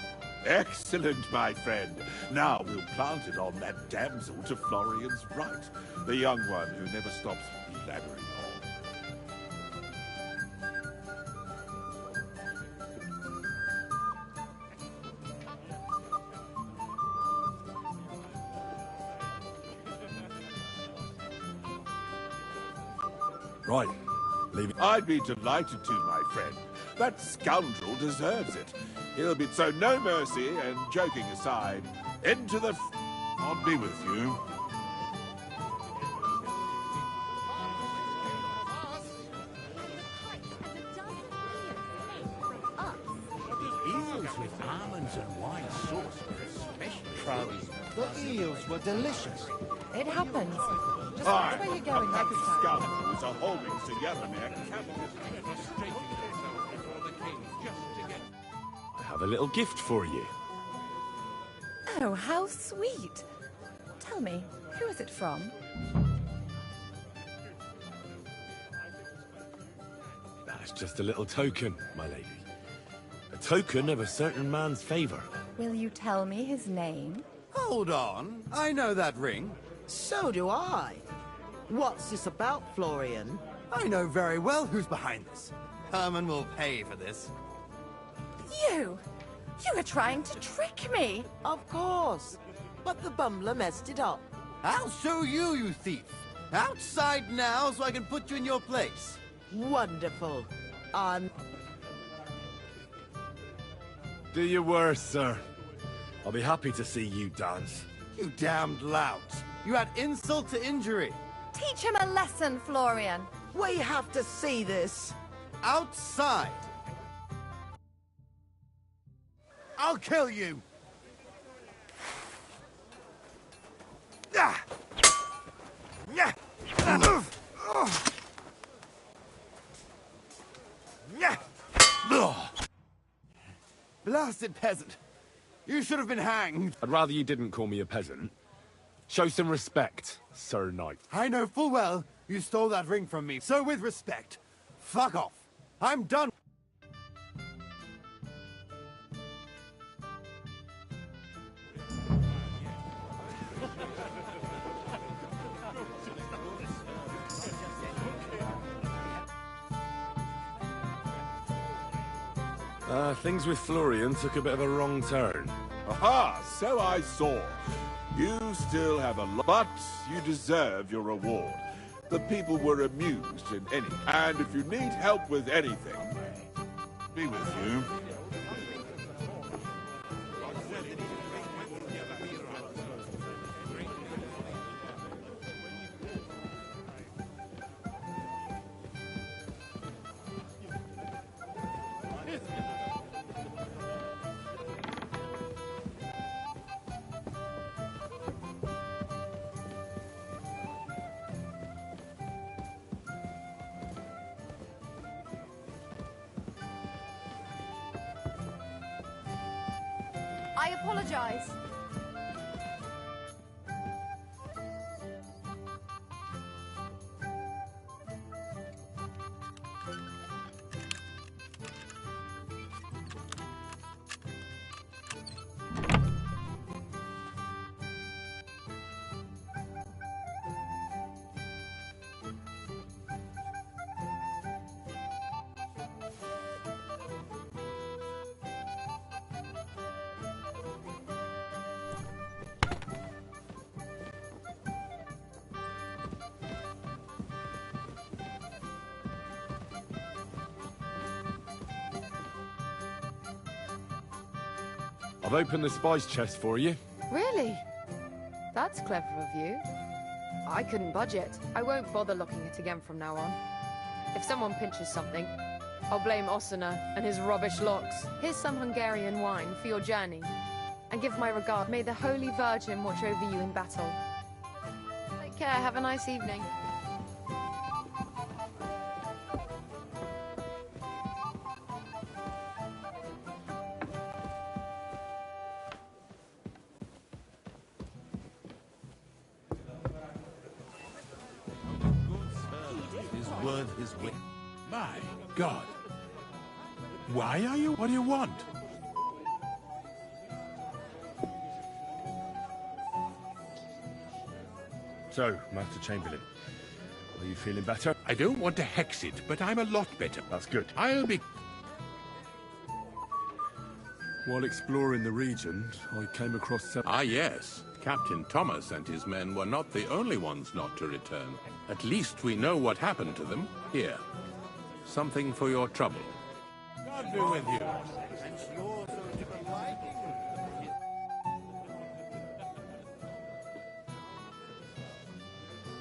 Excellent, my friend. Now we'll plant it on that damsel to Florian's right. The young one who never stops blabbering on. Right. Leave it. I'd be delighted to, my friend. That scoundrel deserves it. He'll be so no mercy, and joking aside, into the... I'll be with you. Eels with almonds and white sauce are especially pros. The eels were delicious. It happens. Just Aye, watch where you're going that next time. scoundrel is a holding to Yaramir I have a little gift for you. Oh, how sweet. Tell me, who is it from? That's just a little token, my lady. A token of a certain man's favor. Will you tell me his name? Hold on. I know that ring. So do I. What's this about, Florian? I know very well who's behind this. Herman will pay for this. You! You were trying to trick me! Of course. But the bumbler messed it up. I'll show you, you thief. Outside now so I can put you in your place. Wonderful. Do your worst, sir. I'll be happy to see you dance. You damned lout. You add insult to injury. Teach him a lesson, Florian. We have to see this. Outside. I'll kill you. Blasted peasant. You should have been hanged. I'd rather you didn't call me a peasant. Show some respect, Sir Knight. I know full well you stole that ring from me, so with respect, fuck off. I'm done. Things with Florian took a bit of a wrong turn. Aha, so I saw. You still have a lot, but you deserve your reward. The people were amused in any, and if you need help with anything, be with you. I apologize. I've opened the spice chest for you. Really? That's clever of you. I couldn't budget. I won't bother looking at it again from now on. If someone pinches something, I'll blame Osina and his rubbish locks. Here's some Hungarian wine for your journey. And give my regard. May the Holy Virgin watch over you in battle. Take care. Have a nice evening. Is worth his wit. My God. Why are you? What do you want? So, Master Chamberlain, are you feeling better? I don't want to hex it, but I'm a lot better. That's good. I'll be... While exploring the region, I came across some... Ah, yes. Captain Thomas and his men were not the only ones not to return. At least we know what happened to them. Here. Something for your trouble. God be with you.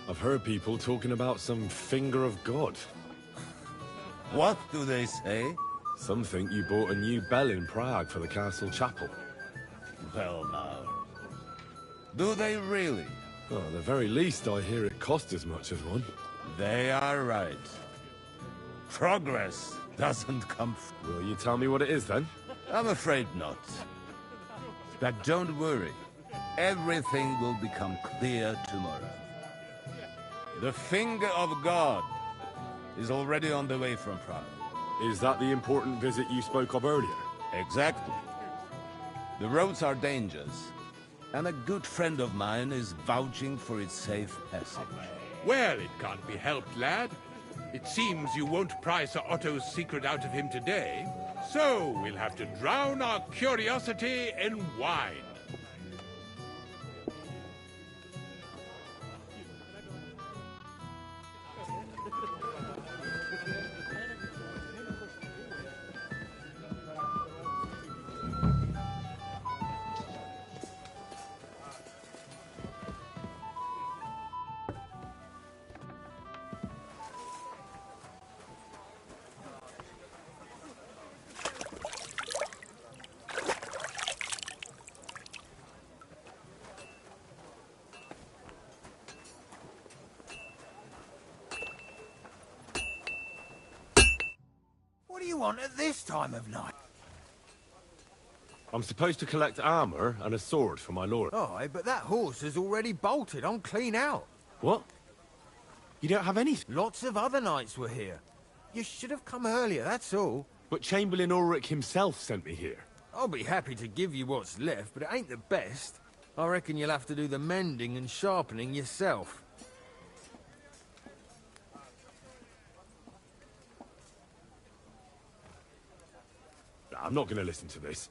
I've heard people talking about some finger of God. What do they say? Some think you bought a new bell in Prague for the castle chapel. Well, now. Do they really? Well, at the very least, I hear it cost as much as one. They are right. Progress doesn't come... Will you tell me what it is, then? I'm afraid not. But don't worry. Everything will become clear tomorrow. The finger of God is already on the way from Prague. Is that the important visit you spoke of earlier? Exactly. The roads are dangerous, and a good friend of mine is vouching for its safe passage. Well, it can't be helped, lad. It seems you won't pry Sir Otto's secret out of him today, so we'll have to drown our curiosity in wine. What do you want at this time of night? I'm supposed to collect armor and a sword for my lord. Aye, but that horse is already bolted. I'm clean out. What? You don't have anything? Lots of other knights were here. You should have come earlier, that's all. But Chamberlain Ulrich himself sent me here. I'll be happy to give you what's left, but it ain't the best. I reckon you'll have to do the mending and sharpening yourself. I'm not going to listen to this.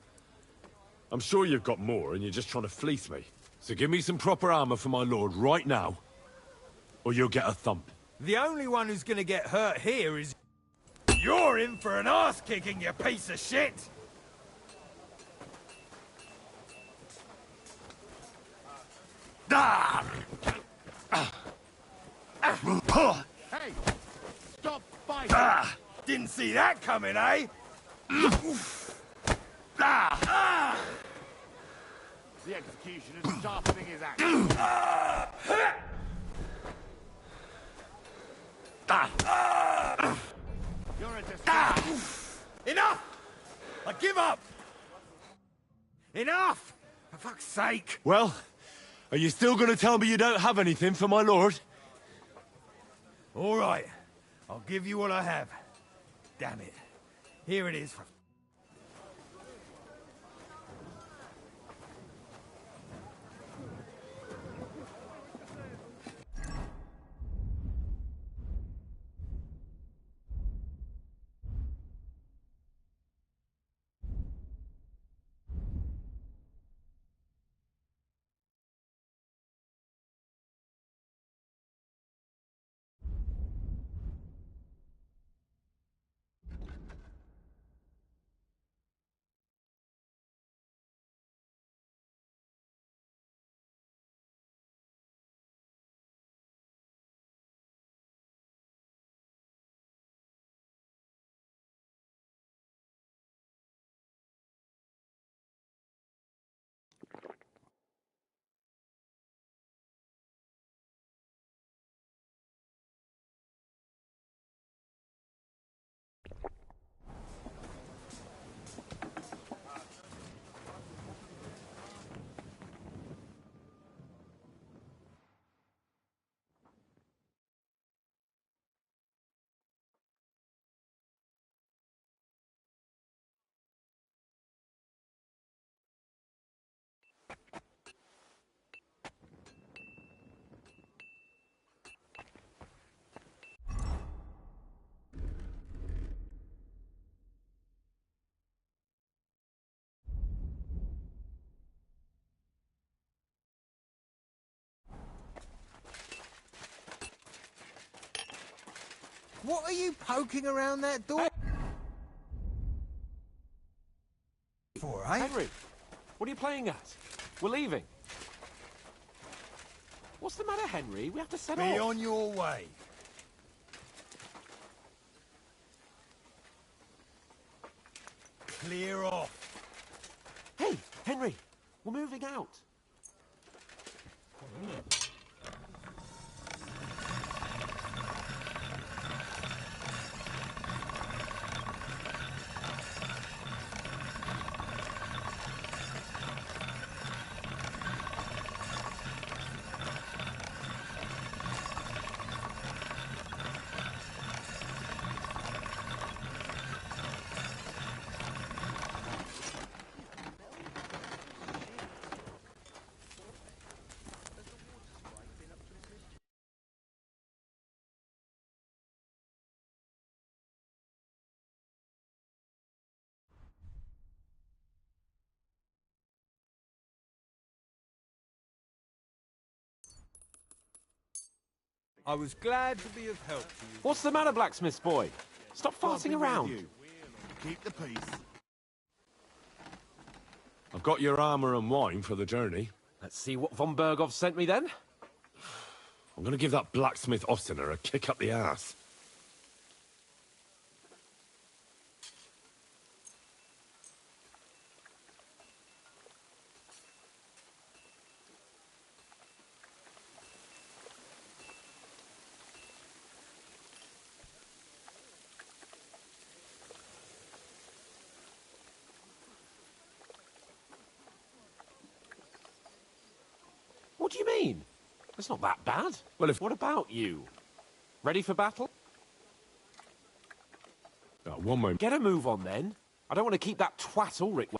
I'm sure you've got more and you're just trying to fleece me. So give me some proper armor for my lord right now, or you'll get a thump. The only one who's gonna get hurt here is... You're in for an arse-kicking, you piece of shit! Hey! Stop fighting! Didn't see that coming, eh? The executioner's sharpening his axe. You're a disgrace. Enough! I give up! Enough! For fuck's sake! Well, are you still going to tell me you don't have anything for my lord? All right. I'll give you what I have. Damn it. Here it is for... What are you poking around that door for, eh? Henry, what are you playing at? We're leaving. What's the matter, Henry? We have to set off. Be on your way. Clear off. Hey, Henry, we're moving out. I was glad to be of help to you. What's the matter, blacksmith's boy? Stop farting around. Keep the peace. I've got your armor and wine for the journey. Let's see what von Berghoff sent me then. I'm gonna give that blacksmith Ostener a kick up the ass. What do you mean? It's not that bad. Well, what about you? Ready for battle? One moment. Get a move on, then. I don't want to keep that twat Ulrich.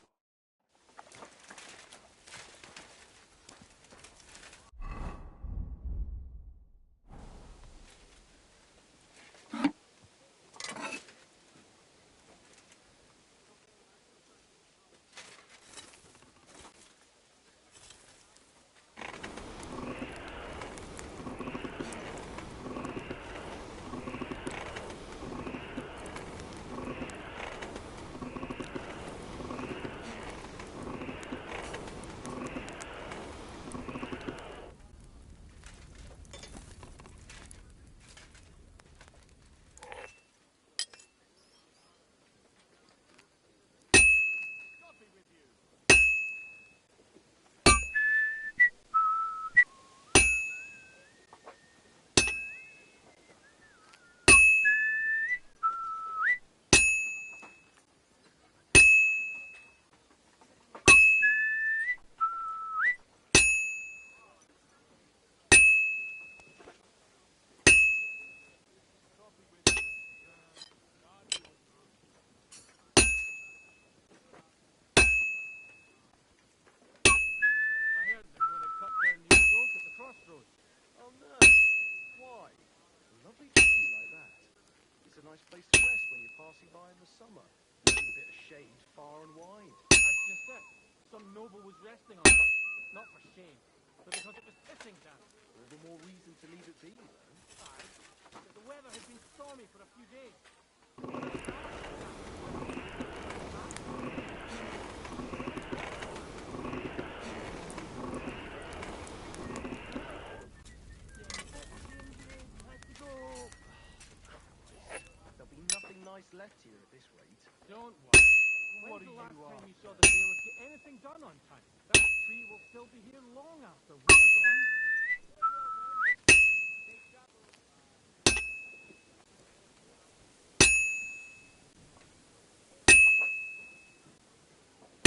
Place to rest when you're passing by in the summer. Need a bit of shade far and wide. That's just it. Some noble was resting on it. Not for shame, but because it was pissing down. All the more reason to leave it be, then. Aye, but the weather has been stormy for a few days. Nice left here at this rate. Don't worry. When's the last time you saw the bailiff get anything done on time? That tree will still be here long after we're gone.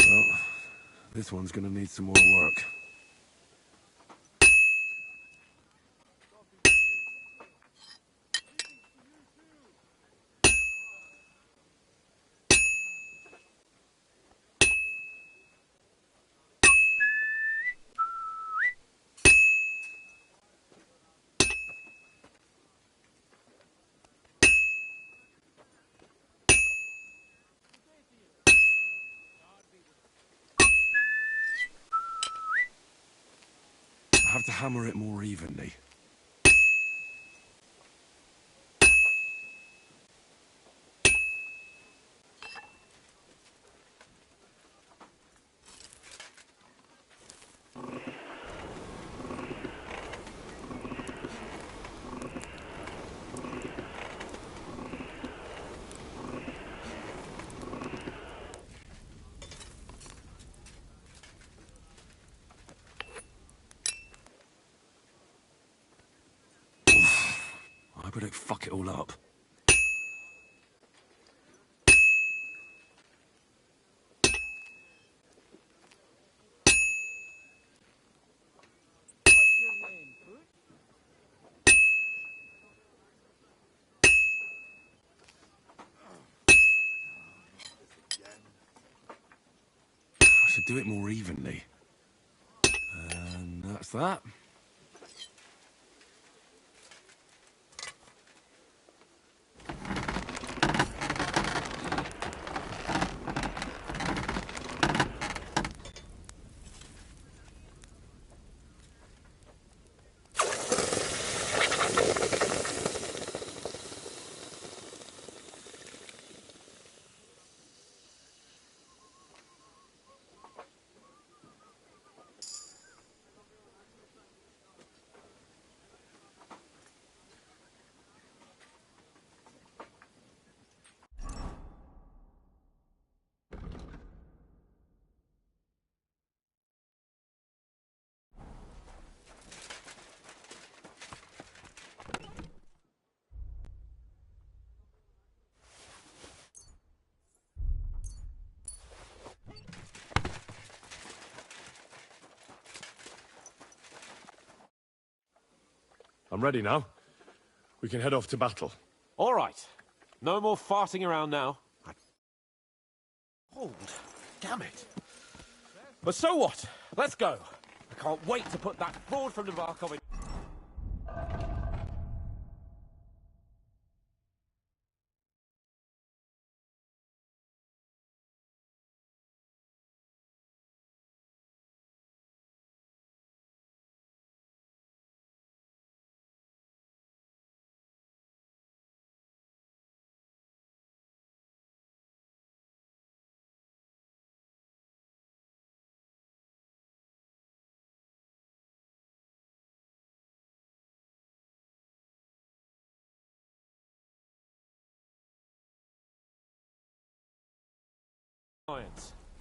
Well, this one's gonna need some more work. I have to hammer it more evenly. I don't fuck it all up. I should do it more evenly. And that's that. I'm ready now. We can head off to battle. All right. No more farting around now. Hold. Damn it. But so what? Let's go. I can't wait to put that fraud from Navarkov in.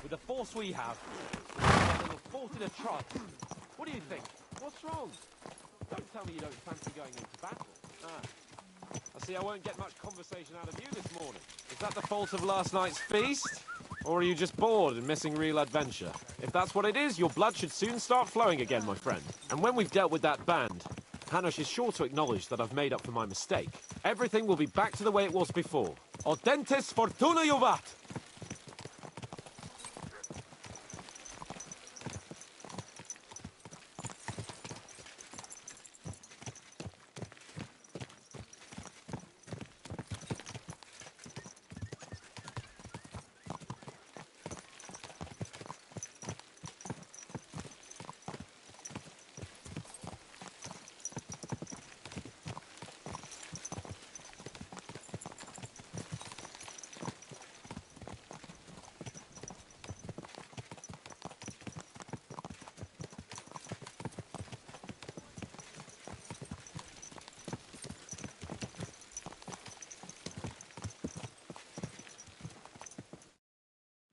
With the force we have, a little fort in a trot. What do you think? What's wrong? Don't tell me you don't fancy going into battle. I see I won't get much conversation out of you this morning. Is that the fault of last night's feast? Or are you just bored and missing real adventure? If that's what it is, your blood should soon start flowing again, my friend. And when we've dealt with that band, Hanush is sure to acknowledge that I've made up for my mistake. Everything will be back to the way it was before. Audentes fortuna juvat!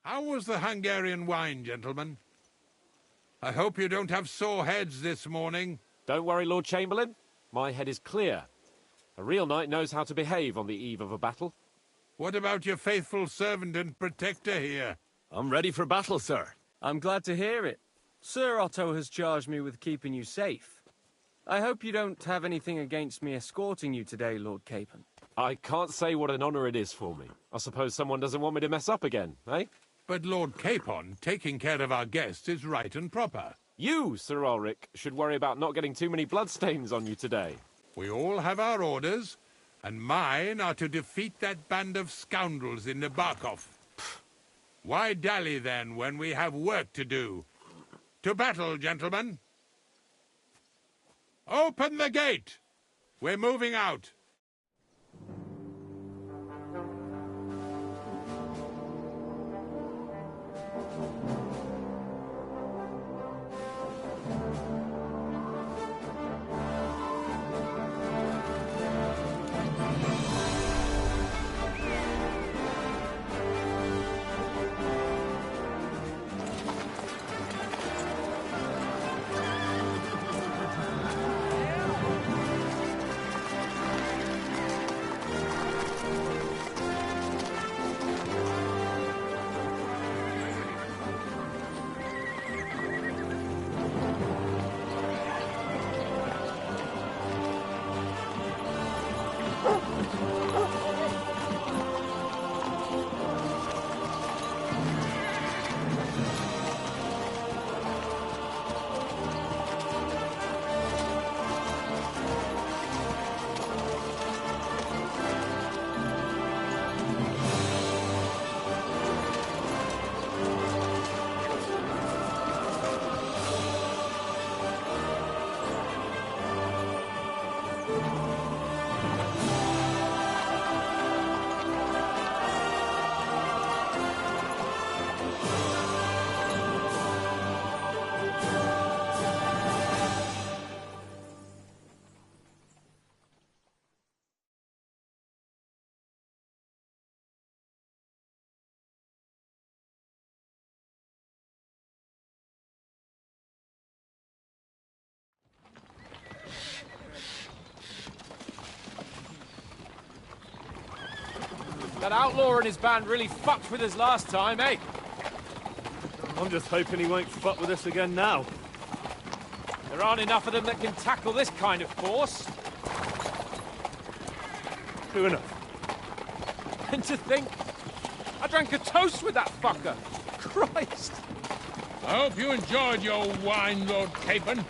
How was the Hungarian wine, gentlemen? I hope you don't have sore heads this morning. Don't worry, Lord Chamberlain. My head is clear. A real knight knows how to behave on the eve of a battle. What about your faithful servant and protector here? I'm ready for battle, sir. I'm glad to hear it. Sir Otto has charged me with keeping you safe. I hope you don't have anything against me escorting you today, Lord Capon. I can't say what an honor it is for me. I suppose someone doesn't want me to mess up again, eh? But Lord Capon, taking care of our guests is right and proper. You, Sir Ulrich, should worry about not getting too many bloodstains on you today. We all have our orders, and mine are to defeat that band of scoundrels in Nabarkov. Why dally, then, when we have work to do? To battle, gentlemen! Open the gate! We're moving out. That outlaw and his band really fucked with us last time, eh? I'm just hoping he won't fuck with us again now. There aren't enough of them that can tackle this kind of force. True enough. And to think, I drank a toast with that fucker. Christ. I hope you enjoyed your wine, Lord Capon,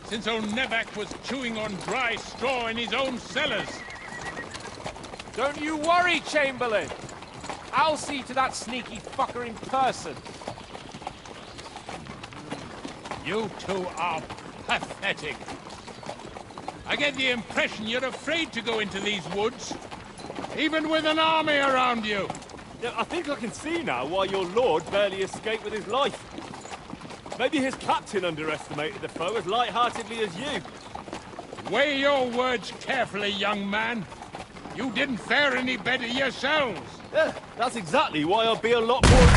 since old Nevac was chewing on dry straw in his own cellars. Don't you worry, Chamberlain. I'll see to that sneaky fucker in person. You two are pathetic. I get the impression you're afraid to go into these woods, even with an army around you. Yeah, I think I can see now why your lord barely escaped with his life. Maybe his captain underestimated the foe as light-heartedly as you. Weigh your words carefully, young man. You didn't fare any better yourselves. Yeah, that's exactly why I'll be a lot more...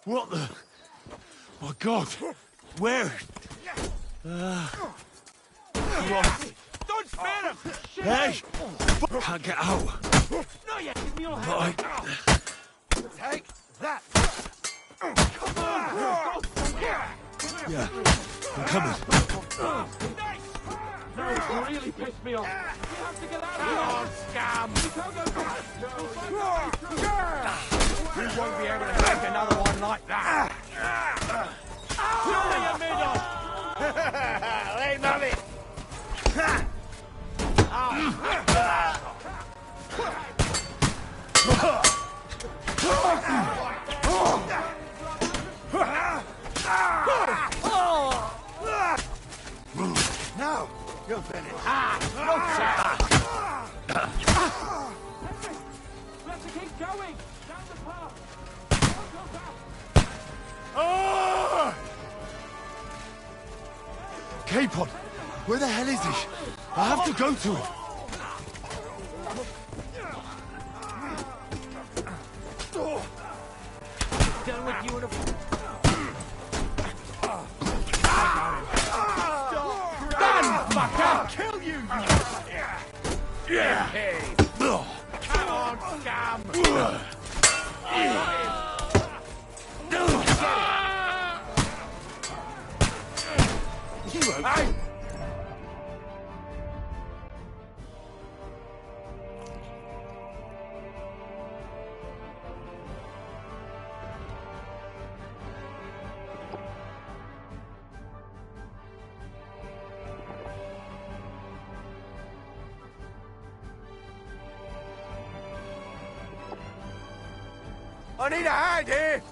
What the... My God! Where? Christ! Don't spare him! Hey! Can't get out. No, yeah, give me your But hand. Take that! Come on! Yeah, I'm coming. No, really pissed me off. We have to get out of here. Oh, scum! We won't be able to make another one like that. Hey, mummy! Now, you're finished. Let's keep going. Down the path. Capon! Where the hell is he? I have to go to him. Done with you in a... Done, fucker! Kill you! Yeah! Come on, scum! You I need a hand here!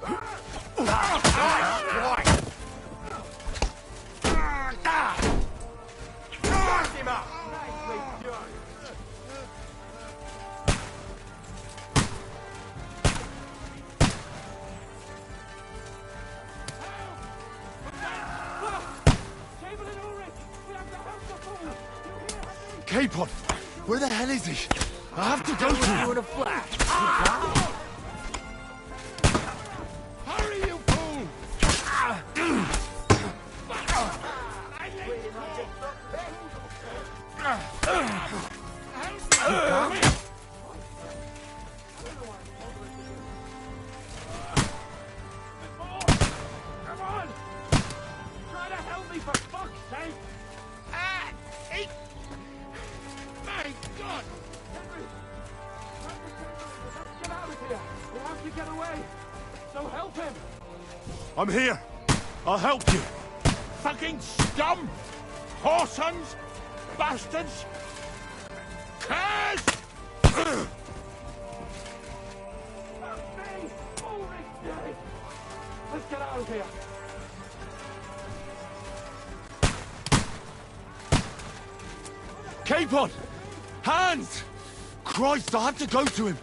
Lock him up! Capon! Where the hell is he? I have to go to him. You in a flash. Hurry, you fool! Come on! Try to help me, for fuck's sake! My God! Henry! Let's get out of here! We have to get away! So help him! I'm here. I'll help you. Fucking scum! Whoresons! Bastards! Curs! Let's get out of here! Capon! Hands! Christ, I have to go to him.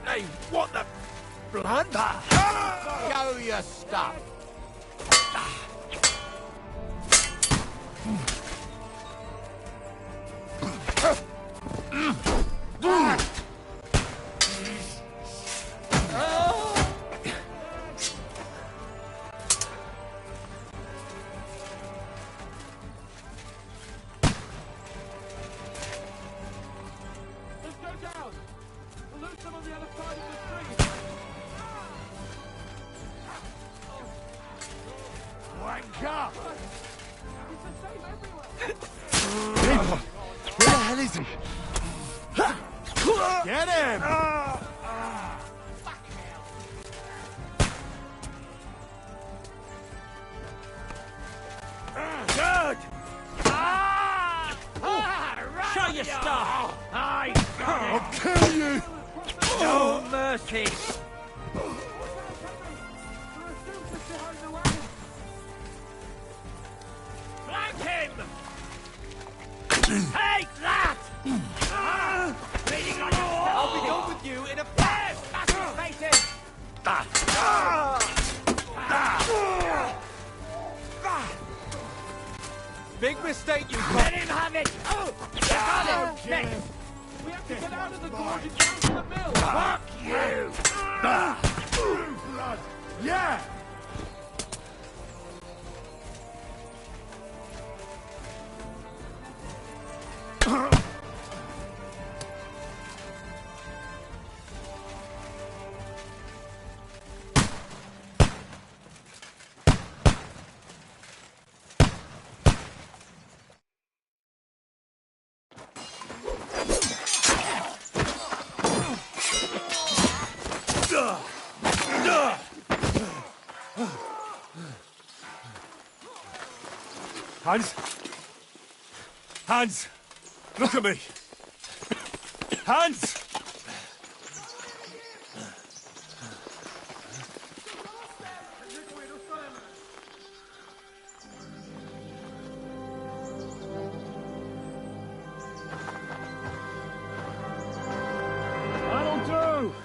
Hey, what the blood? Show your stuff. Where the hell is he? Get him! Good! Show your stuff! I'll kill you! No mercy! Flank him! Take that! Bleeding on yourself! I'll be done with you in a flash! Smash his face in! Big mistake, you Let him have it! Oh! Got him! Next! We have to get out of the gorge and down to the mill! Fuck you! Blood! Yeah! Hans? Hans! Look at me! Hans! That'll do!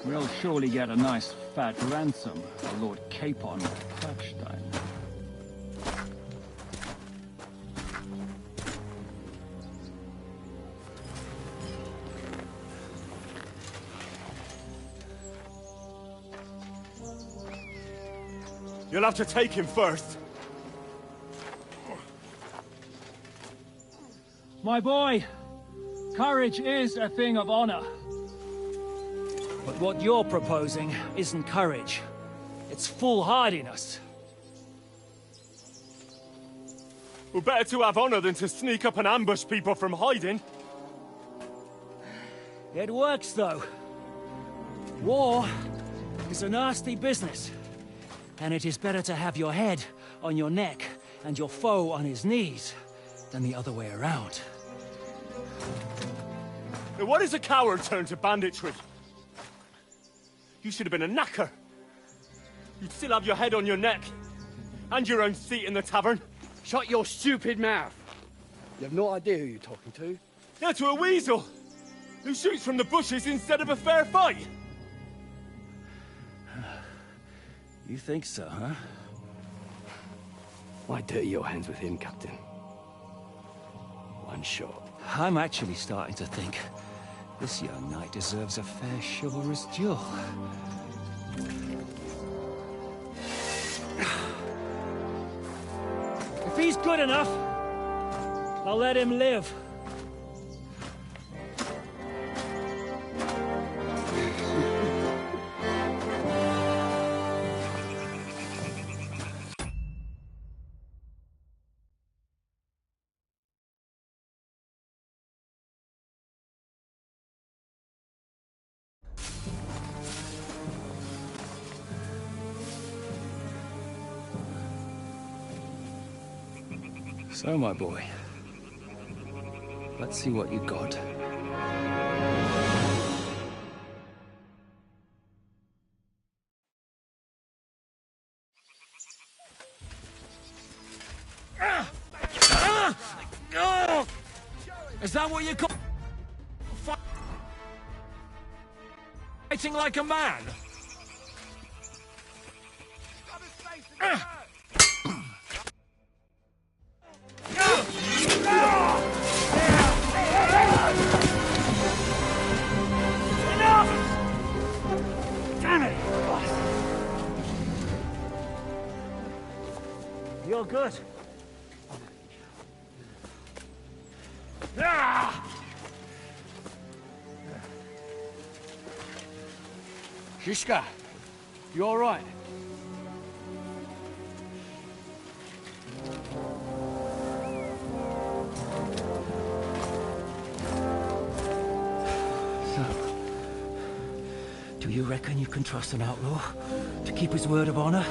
We'll surely get a nice fat ransom for Lord Capon of Touchstone. You'll have to take him first. My boy, courage is a thing of honor. But what you're proposing isn't courage. It's foolhardiness. We're better to have honor than to sneak up and ambush people from hiding. It works, though. War is a nasty business. And it is better to have your head on your neck and your foe on his knees than the other way around. Now, what is a coward turned to banditry? You should have been a knacker. You'd still have your head on your neck. And your own seat in the tavern. Shut your stupid mouth. You have no idea who you're talking to. Yeah, to a weasel. Who shoots from the bushes instead of a fair fight. You think so, huh? Why dirty your hands with him, Captain? One shot. I'm actually starting to think this young knight deserves a fair chivalrous duel. good enough. I'll let him live. So, my boy, let's see what you got. Is that what you call fighting like a man? Damn it, boss. You're good. Shishka, you all right? So, do you reckon you can trust an outlaw to keep his word of honor?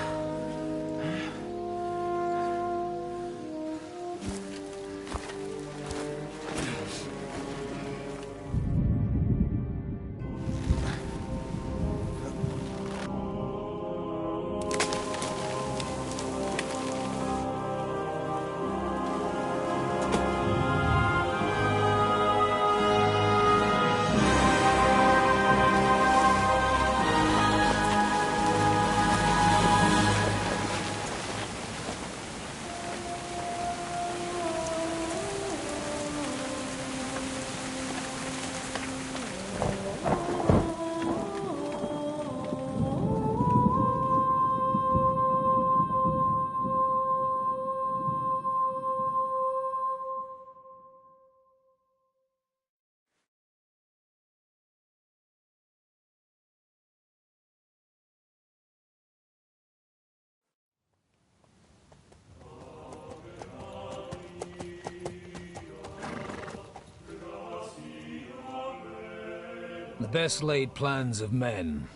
The best laid plans of men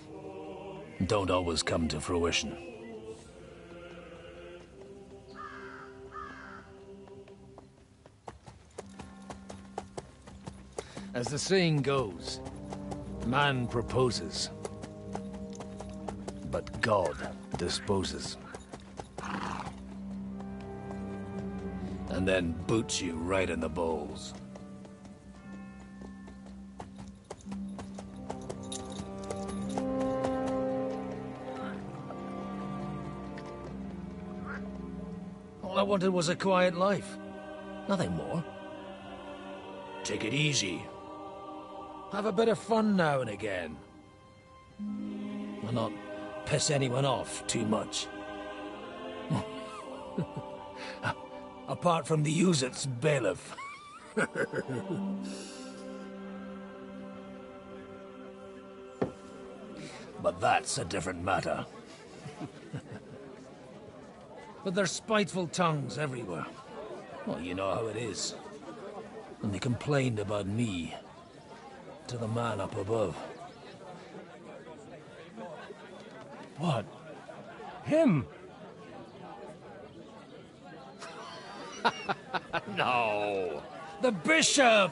don't always come to fruition. As the saying goes, man proposes, but God disposes. And then boots you right in the balls. All I wanted was a quiet life. Nothing more. Take it easy. Have a bit of fun now and again. And not piss anyone off too much. Apart from the Uzit's bailiff. But that's a different matter. But there's spiteful tongues everywhere. Well, you know how it is. And they complained about me to the man up above. What? Him? No! The bishop!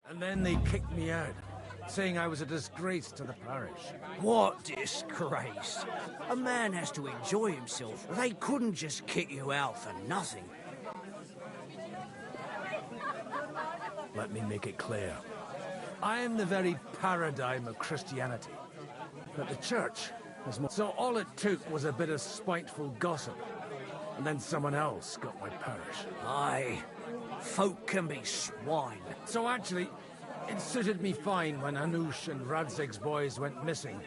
And then they kicked me out, saying I was a disgrace to the parish. What disgrace? A man has to enjoy himself. They couldn't just kick you out for nothing. Let me make it clear. I am the very paradigm of Christianity. But the church is more... So all it took was a bit of spiteful gossip. and then someone else got my parish. Aye, folk can be swine. So actually, it suited me fine when Hanush and Radzig's boys went missing,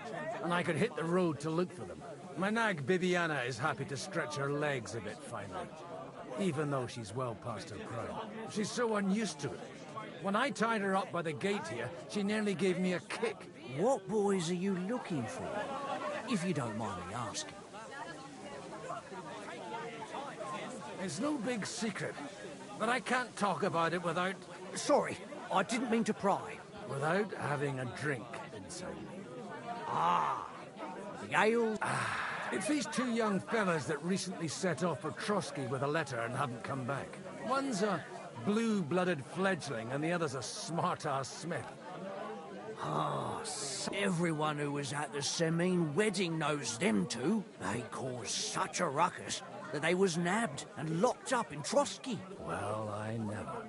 and I could hit the road to look for them. My nag Bibiana is happy to stretch her legs a bit finally, even though she's well past her prime. She's so unused to it. When I tied her up by the gate here, she nearly gave me a kick. What boys are you looking for, if you don't mind me asking? It's no big secret, but I can't talk about it without... Sorry, I didn't mean to pry. Without having a drink inside me. Ah, the ale? It's these two young fellas that recently set off for Trotsky with a letter and haven't come back. One's a blue-blooded fledgling and the other's a smart-ass smith. Ah, everyone who was at the Semine wedding knows them two. They caused such a ruckus that they was nabbed and locked up in Trotsky. Well, I never.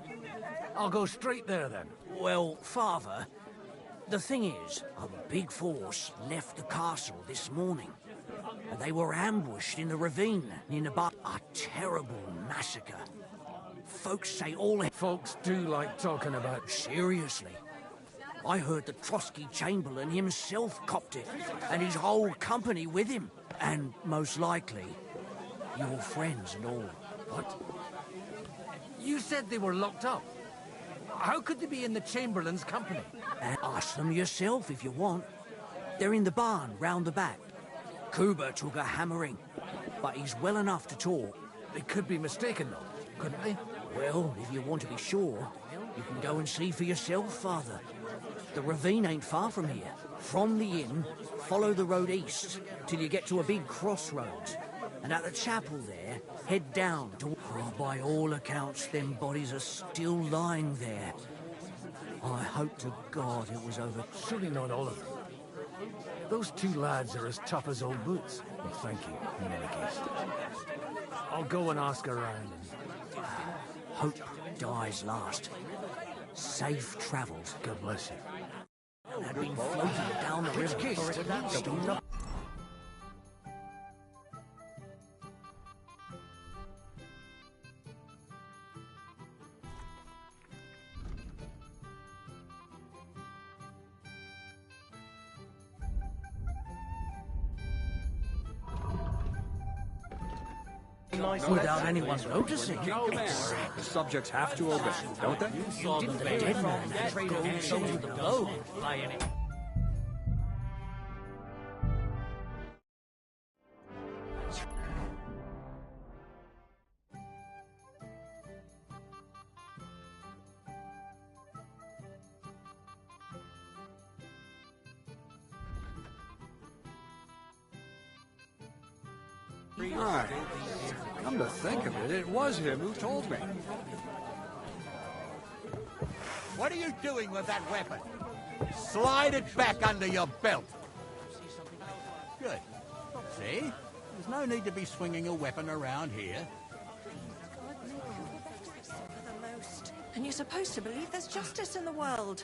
I'll go straight there, then. Well, Father, the thing is, a big force left the castle this morning. And they were ambushed in the ravine near the bar. A terrible massacre. Folks say all... Folks do like talking about... Seriously. I heard the Trotsky Chamberlain himself copped it, and his whole company with him. And most likely, your friends and all. What? You said they were locked up. How could they be in the Chamberlain's company? Ask them yourself if you want. They're in the barn round the back. Kuba took a hammering, but he's well enough to talk. They could be mistaken, though, couldn't they? Well, if you want to be sure, you can go and see for yourself, Father. The ravine ain't far from here. From the inn, follow the road east till you get to a big crossroads. And at the chapel there, head down to... Oh, by all accounts, them bodies are still lying there. I hope to God it was over... Surely not all of them. Those two lads are as tough as old boots. Well, thank you, in any case. I'll go and ask around and... Hope dies last. Safe travels. God bless you. Had been floating down the river for it to stop. Without anyone noticing. The subjects have to obey, don't they? You didn't the dead man trade old souls with the blow, lying it. Right. Come to think of it, it was him who told me. What are you doing with that weapon? Slide it back under your belt. Good. See? There's no need to be swinging a weapon around here. And you're supposed to believe there's justice in the world.